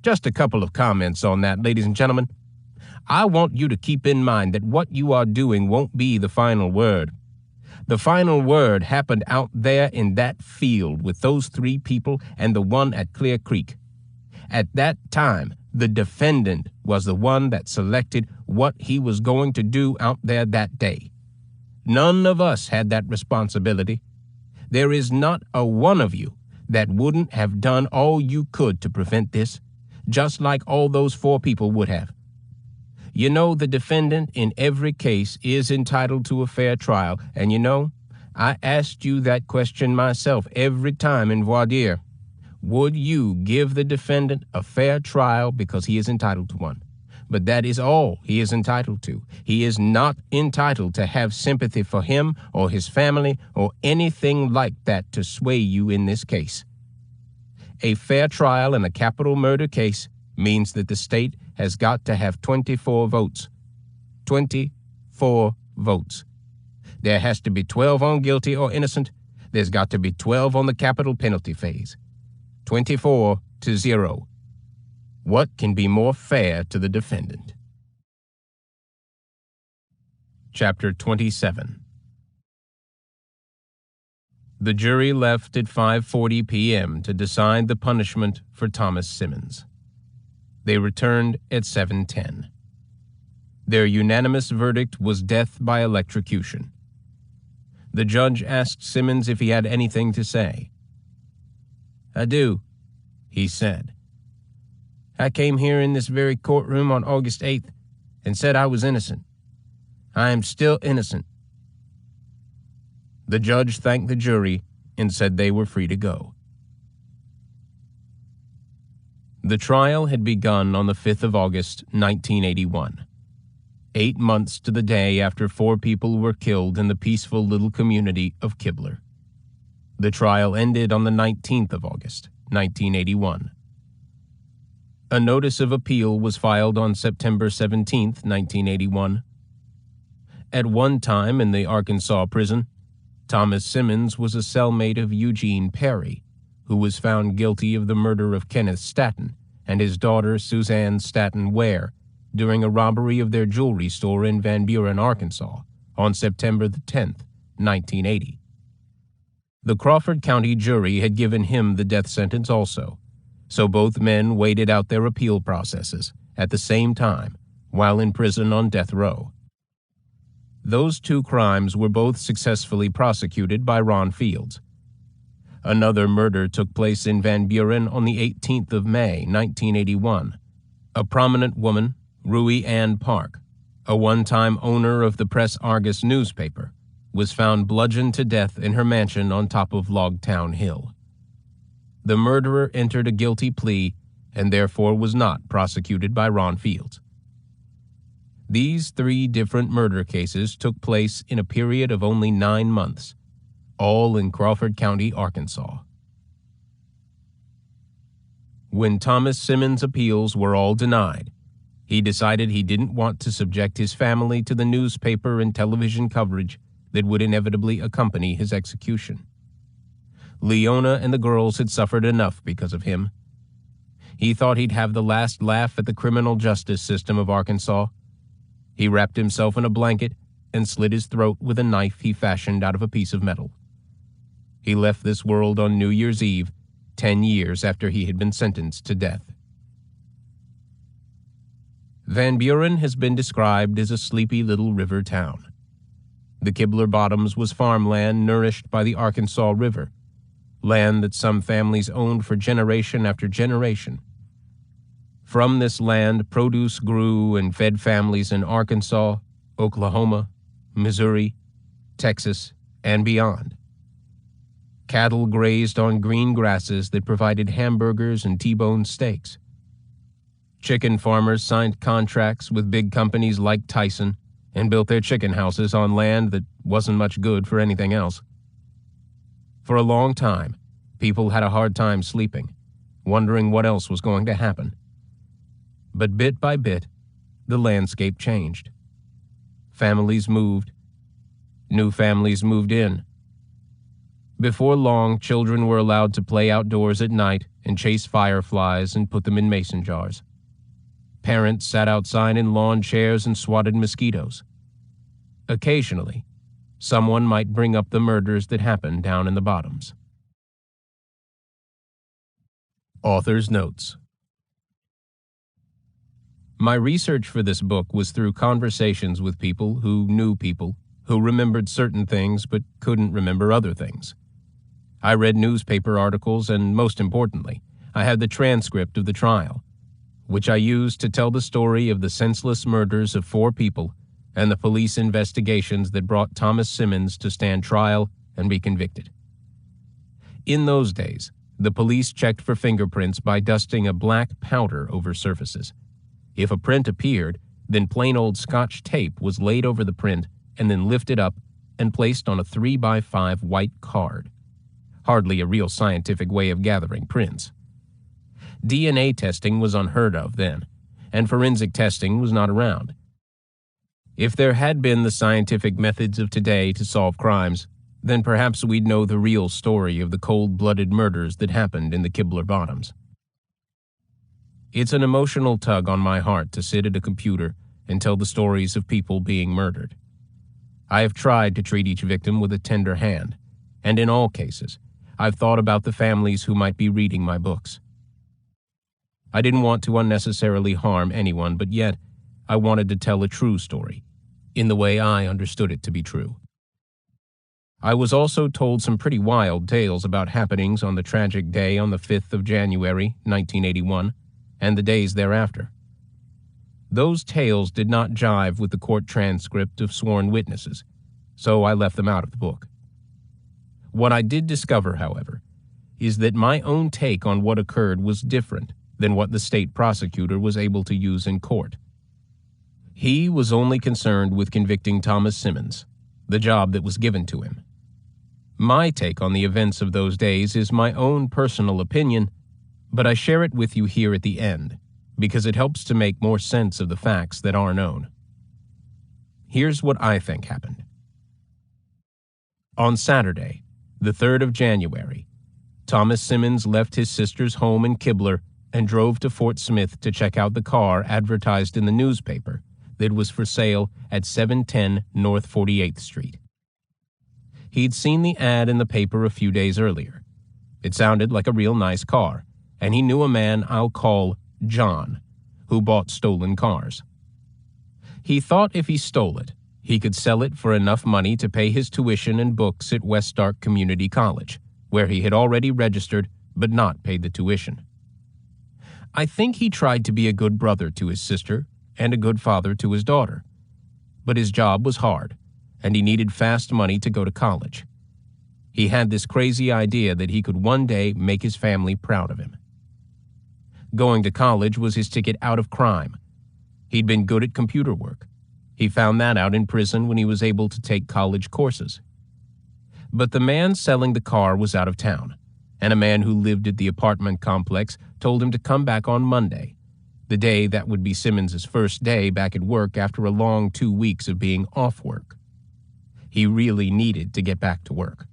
Just a couple of comments on that, ladies and gentlemen. I want you to keep in mind that what you are doing won't be the final word. The final word happened out there in that field with those three people and the one at Clear Creek. At that time, the defendant was the one that selected what he was going to do out there that day. None of us had that responsibility. There is not a one of you that wouldn't have done all you could to prevent this, just like all those four people would have. You know, the defendant in every case is entitled to a fair trial, and you know, I asked you that question myself every time in voir dire. Would you give the defendant a fair trial because he is entitled to one? But that is all he is entitled to. He is not entitled to have sympathy for him or his family or anything like that to sway you in this case. A fair trial in a capital murder case means that the state has got to have 24 votes. 24 votes. There has to be 12 on guilty or innocent. There's got to be 12 on the capital penalty phase. 24-0. What can be more fair to the defendant? Chapter 27. The jury left at 5:40 p.m. to decide the punishment for Thomas Simmons. They returned at 7:10. Their unanimous verdict was death by electrocution. The judge asked Simmons if he had anything to say. I do, he said. I came here in this very courtroom on August 8th and said I was innocent. I am still innocent. The judge thanked the jury and said they were free to go. The trial had begun on the 5th of August, 1981, 8 months to the day after 4 people were killed in the peaceful little community of Kibler. The trial ended on the 19th of August, 1981. A notice of appeal was filed on September 17, 1981. At one time in the Arkansas prison, Thomas Simmons was a cellmate of Eugene Perry, who was found guilty of the murder of Kenneth Staton and his daughter Suzanne Staton Ware during a robbery of their jewelry store in Van Buren, Arkansas, on September 10, 1980. The Crawford County jury had given him the death sentence also, so both men waited out their appeal processes at the same time while in prison on death row. Those 2 crimes were both successfully prosecuted by Ron Fields. Another murder took place in Van Buren on the 18th of May, 1981. A prominent woman, Rui Ann Park, a one-time owner of the Press Argus newspaper, was found bludgeoned to death in her mansion on top of Logtown Hill. The murderer entered a guilty plea and therefore was not prosecuted by Ron Fields. These 3 different murder cases took place in a period of only 9 months, all in Crawford County, Arkansas. When Thomas Simmons' appeals were all denied, he decided he didn't want to subject his family to the newspaper and television coverage that would inevitably accompany his execution. Leona and the girls had suffered enough because of him. He thought he'd have the last laugh at the criminal justice system of Arkansas. He wrapped himself in a blanket and slit his throat with a knife he fashioned out of a piece of metal. He left this world on New Year's Eve, 10 years after he had been sentenced to death. Van Buren has been described as a sleepy little river town. The Kibler Bottoms was farmland nourished by the Arkansas River, land that some families owned for generation after generation. From this land, produce grew and fed families in Arkansas, Oklahoma, Missouri, Texas, and beyond. Cattle grazed on green grasses that provided hamburgers and T-bone steaks. Chicken farmers signed contracts with big companies like Tyson and built their chicken houses on land that wasn't much good for anything else. For a long time, people had a hard time sleeping, wondering what else was going to happen. But bit by bit, the landscape changed. Families moved. New families moved in. Before long, children were allowed to play outdoors at night and chase fireflies and put them in mason jars. Parents sat outside in lawn chairs and swatted mosquitoes. Occasionally, someone might bring up the murders that happened down in the bottoms. Author's Notes. My research for this book was through conversations with people who remembered certain things but couldn't remember other things. I read newspaper articles and, most importantly, I had the transcript of the trial, which I used to tell the story of the senseless murders of 4 people and the police investigations that brought Thomas Simmons to stand trial and be convicted. In those days, the police checked for fingerprints by dusting a black powder over surfaces. If a print appeared, then plain old Scotch tape was laid over the print and then lifted up and placed on a 3x5 white card. Hardly a real scientific way of gathering prints. DNA testing was unheard of then, and forensic testing was not around. If there had been the scientific methods of today to solve crimes, then perhaps we'd know the real story of the cold-blooded murders that happened in the Kibler Bottoms. It's an emotional tug on my heart to sit at a computer and tell the stories of people being murdered. I have tried to treat each victim with a tender hand, and in all cases, I've thought about the families who might be reading my books. I didn't want to unnecessarily harm anyone, but yet I wanted to tell a true story, in the way I understood it to be true. I was also told some pretty wild tales about happenings on the tragic day on the 5th of January, 1981, and the days thereafter. Those tales did not jive with the court transcript of sworn witnesses, so I left them out of the book. What I did discover, however, is that my own take on what occurred was different than what the state prosecutor was able to use in court. He was only concerned with convicting Thomas Simmons, the job that was given to him. My take on the events of those days is my own personal opinion, but I share it with you here at the end, because it helps to make more sense of the facts that are known. Here's what I think happened. On Saturday, the 3rd of January, Thomas Simmons left his sister's home in Kibler and drove to Fort Smith to check out the car advertised in the newspaper that was for sale at 710 North 48th Street. He'd seen the ad in the paper a few days earlier. It sounded like a real nice car, and he knew a man I'll call John, who bought stolen cars. He thought if he stole it, he could sell it for enough money to pay his tuition and books at West Stark Community College, where he had already registered but not paid the tuition. I think he tried to be a good brother to his sister and a good father to his daughter. But his job was hard, and he needed fast money to go to college. He had this crazy idea that he could one day make his family proud of him. Going to college was his ticket out of crime. He'd been good at computer work. He found that out in prison when he was able to take college courses. But the man selling the car was out of town, and a man who lived at the apartment complex told him to come back on Monday, the day that would be Simmons's first day back at work after a long 2 weeks of being off work. He really needed to get back to work.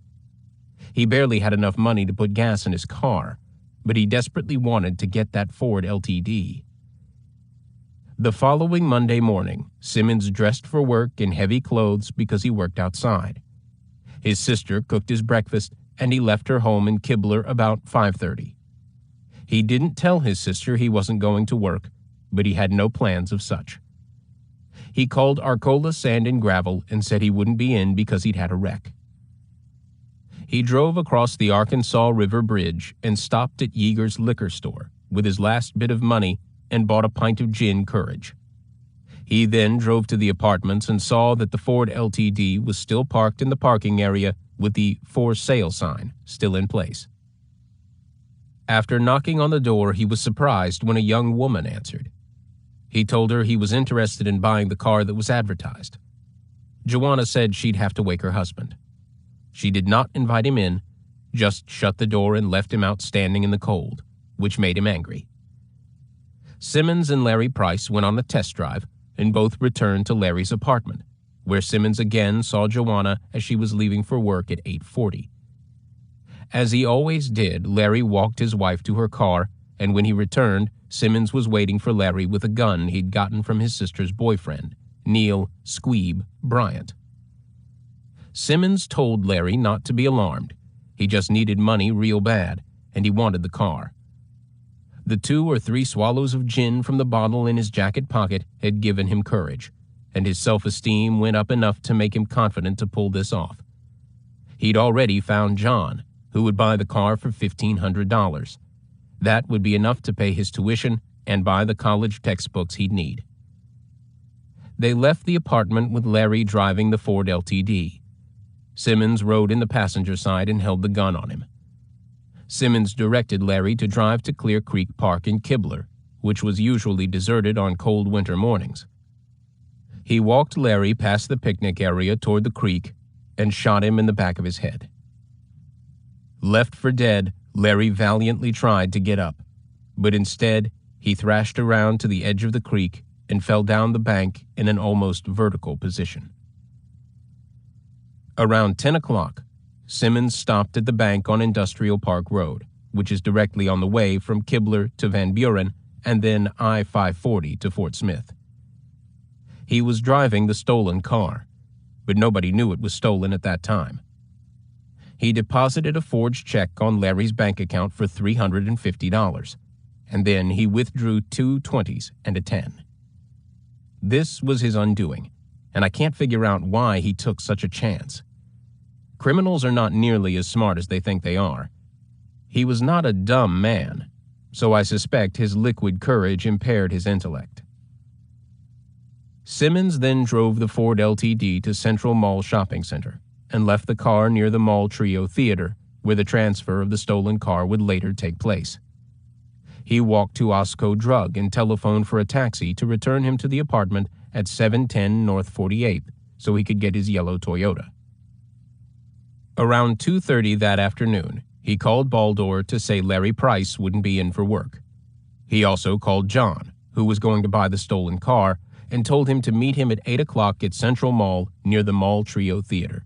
He barely had enough money to put gas in his car, but he desperately wanted to get that Ford LTD. The following Monday morning, Simmons dressed for work in heavy clothes because he worked outside. His sister cooked his breakfast, and he left her home in Kibler about 5:30. He didn't tell his sister he wasn't going to work, but he had no plans of such. He called Arcola Sand and Gravel and said he wouldn't be in because he'd had a wreck. He drove across the Arkansas River Bridge and stopped at Yeager's liquor store with his last bit of money and bought a pint of gin courage. He then drove to the apartments and saw that the Ford LTD was still parked in the parking area with the for sale sign still in place. After knocking on the door, he was surprised when a young woman answered. He told her he was interested in buying the car that was advertised. Joanna said she'd have to wake her husband. She did not invite him in, just shut the door and left him out standing in the cold, which made him angry. Simmons and Larry Price went on a test drive, and both returned to Larry's apartment, where Simmons again saw Joanna as she was leaving for work at 8:40. As he always did, Larry walked his wife to her car, and when he returned, Simmons was waiting for Larry with a gun he'd gotten from his sister's boyfriend, Neil Squeeb Bryant. Simmons told Larry not to be alarmed. He just needed money real bad, and he wanted the car. The 2 or 3 swallows of gin from the bottle in his jacket pocket had given him courage, and his self-esteem went up enough to make him confident to pull this off. He'd already found John, who would buy the car for $1,500. That would be enough to pay his tuition and buy the college textbooks he'd need. They left the apartment with Larry driving the Ford LTD. Simmons rode in the passenger side and held the gun on him. Simmons directed Larry to drive to Clear Creek Park in Kibler, which was usually deserted on cold winter mornings. He walked Larry past the picnic area toward the creek and shot him in the back of his head. Left for dead, Larry valiantly tried to get up, but instead he thrashed around to the edge of the creek and fell down the bank in an almost vertical position. Around 10 o'clock, Simmons stopped at the bank on Industrial Park Road, which is directly on the way from Kibler to Van Buren and then I-540 to Fort Smith. He was driving the stolen car, but nobody knew it was stolen at that time. He deposited a forged check on Larry's bank account for $350, and then he withdrew 2 20s and a 10. This was his undoing, and I can't figure out why he took such a chance. Criminals are not nearly as smart as they think they are. He was not a dumb man, so I suspect his liquid courage impaired his intellect. Simmons then drove the Ford LTD to Central Mall Shopping Center and left the car near the Mall Trio Theater, where the transfer of the stolen car would later take place. He walked to Osco Drug and telephoned for a taxi to return him to the apartment at 710 North 48th so he could get his yellow Toyota. Around 2:30 that afternoon, he called Baldor to say Larry Price wouldn't be in for work. He also called John, who was going to buy the stolen car, and told him to meet him at 8 o'clock at Central Mall near the Mall Trio Theater.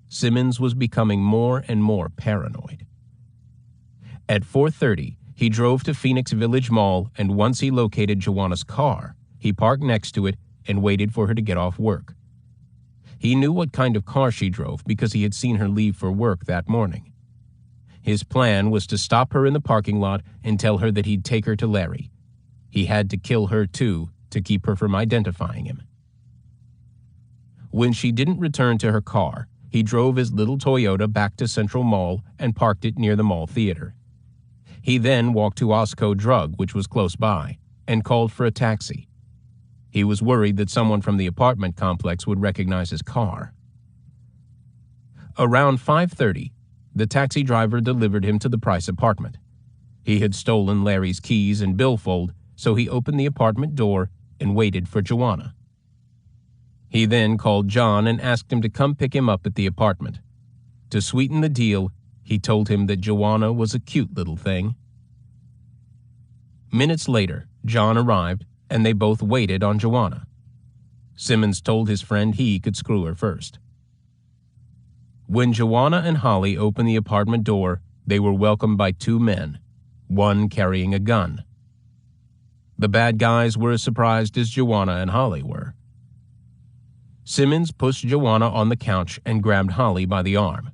Simmons was becoming more and more paranoid. At 4:30, he drove to Phoenix Village Mall, and once he located Joanna's car, he parked next to it and waited for her to get off work. He knew what kind of car she drove because he had seen her leave for work that morning. His plan was to stop her in the parking lot and tell her that he'd take her to Larry. He had to kill her too to keep her from identifying him. When she didn't return to her car, he drove his little Toyota back to Central Mall and parked it near the mall theater. He then walked to Osco Drug, which was close by, and called for a taxi. He was worried that someone from the apartment complex would recognize his car. Around 5:30, the taxi driver delivered him to the Price apartment. He had stolen Larry's keys and billfold, so he opened the apartment door and waited for Joanna. He then called John and asked him to come pick him up at the apartment. To sweeten the deal, He told him that Joanna was a cute little thing. Minutes later, John arrived, and they both waited on Joanna. Simmons told his friend he could screw her first. When Joanna and Holly opened the apartment door, they were welcomed by two men, one carrying a gun. The bad guys were as surprised as Joanna and Holly were. Simmons pushed Joanna on the couch and grabbed Holly by the arm.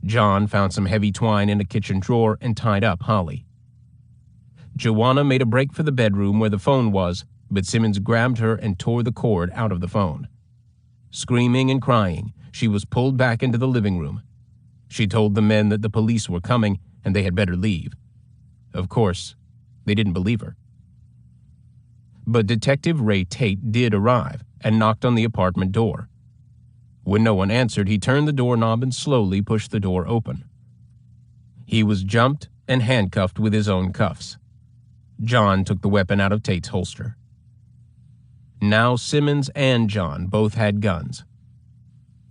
John found some heavy twine in a kitchen drawer and tied up Holly. Joanna made a break for the bedroom where the phone was, but Simmons grabbed her and tore the cord out of the phone. Screaming and crying, she was pulled back into the living room. She told the men that the police were coming and they had better leave. Of course, they didn't believe her. But Detective Ray Tate did arrive and knocked on the apartment door. When no one answered, he turned the doorknob and slowly pushed the door open. He was jumped and handcuffed with his own cuffs. John took the weapon out of Tate's holster. Now Simmons and John both had guns.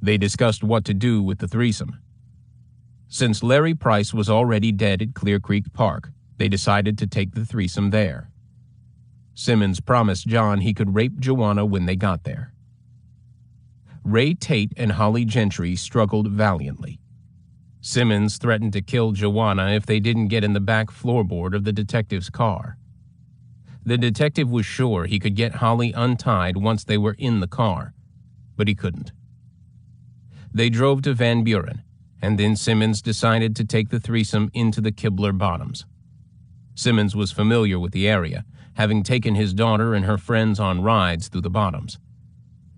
They discussed what to do with the threesome. Since Larry Price was already dead at Clear Creek Park, they decided to take the threesome there. Simmons promised John he could rape Joanna when they got there. Ray Tate and Holly Gentry struggled valiantly. Simmons threatened to kill Joanna if they didn't get in the back floorboard of the detective's car. The detective was sure he could get Holly untied once they were in the car, but he couldn't. They drove to Van Buren, and then Simmons decided to take the threesome into the Kibler Bottoms. Simmons was familiar with the area, having taken his daughter and her friends on rides through the bottoms.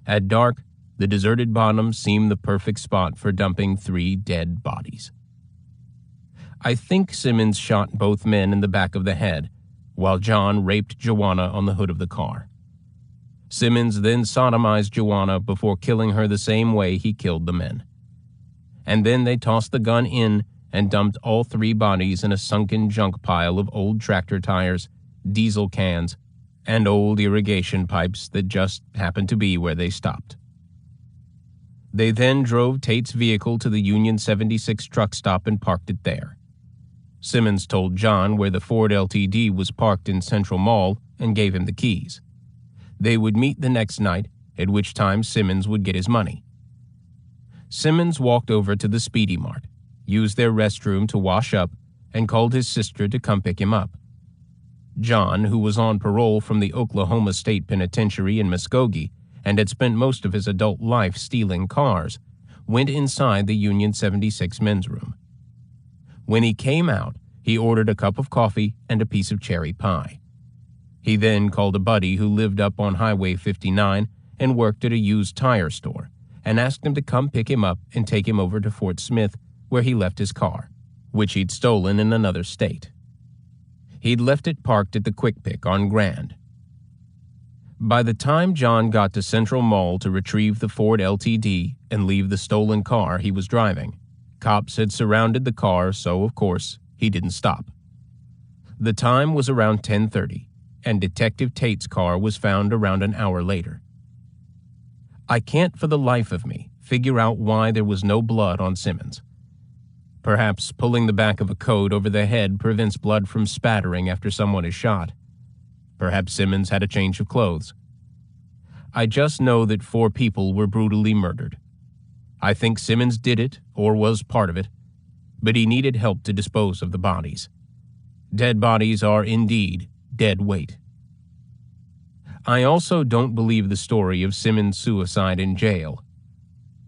At dark, the deserted bottoms seemed the perfect spot for dumping 3 dead bodies. I think Simmons shot both men in the back of the head, while John raped Joanna on the hood of the car. Simmons then sodomized Joanna before killing her the same way he killed the men. And then they tossed the gun in and dumped all 3 bodies in a sunken junk pile of old tractor tires, diesel cans, and old irrigation pipes that just happened to be where they stopped. They then drove Tate's vehicle to the Union 76 truck stop and parked it there. Simmons told John where the Ford LTD was parked in Central Mall and gave him the keys. They would meet the next night, at which time Simmons would get his money. Simmons walked over to the Speedy Mart, used their restroom to wash up, and called his sister to come pick him up. John, who was on parole from the Oklahoma State Penitentiary in Muskogee and had spent most of his adult life stealing cars, went inside the Union 76 men's room. When he came out, he ordered a cup of coffee and a piece of cherry pie. He then called a buddy who lived up on Highway 59 and worked at a used tire store, and asked him to come pick him up and take him over to Fort Smith, where he left his car, which he'd stolen in another state. He'd left it parked at the Quick Pick on Grand. By the time John got to Central Mall to retrieve the Ford LTD and leave the stolen car he was driving, cops had surrounded the car, so, of course, he didn't stop. The time was around 10:30, and Detective Tate's car was found around an hour later. I can't for the life of me figure out why there was no blood on Simmons. Perhaps pulling the back of a coat over the head prevents blood from spattering after someone is shot. Perhaps Simmons had a change of clothes. I just know that 4 people were brutally murdered. I think Simmons did it, or was part of it, but he needed help to dispose of the bodies. Dead bodies are indeed dead weight. I also don't believe the story of Simmons' suicide in jail.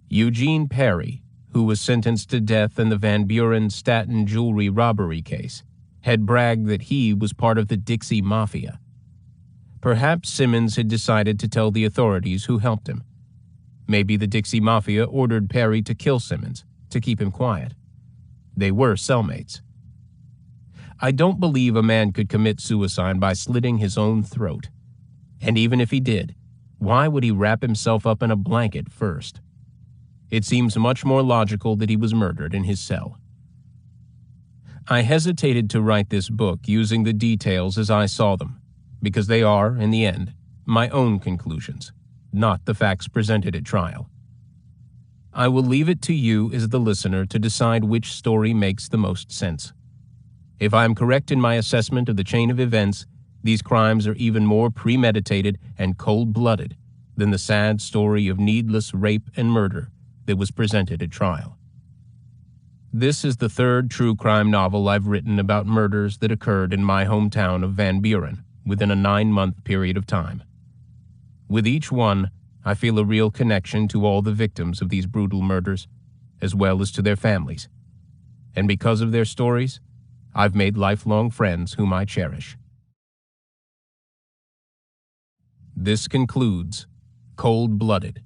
Eugene Perry, who was sentenced to death in the Van Buren Staten jewelry robbery case, had bragged that he was part of the Dixie Mafia. Perhaps Simmons had decided to tell the authorities who helped him. Maybe the Dixie Mafia ordered Perry to kill Simmons to keep him quiet. They were cellmates. I don't believe a man could commit suicide by slitting his own throat. And even if he did, why would he wrap himself up in a blanket first? It seems much more logical that he was murdered in his cell. I hesitated to write this book using the details as I saw them, because they are, in the end, my own conclusions, not the facts presented at trial. I will leave it to you as the listener to decide which story makes the most sense. If I am correct in my assessment of the chain of events, these crimes are even more premeditated and cold-blooded than the sad story of needless rape and murder that was presented at trial. This is the third true crime novel I've written about murders that occurred in my hometown of Van Buren within a 9-month period of time. With each one, I feel a real connection to all the victims of these brutal murders, as well as to their families. And because of their stories, I've made lifelong friends whom I cherish. This concludes Cold-Blooded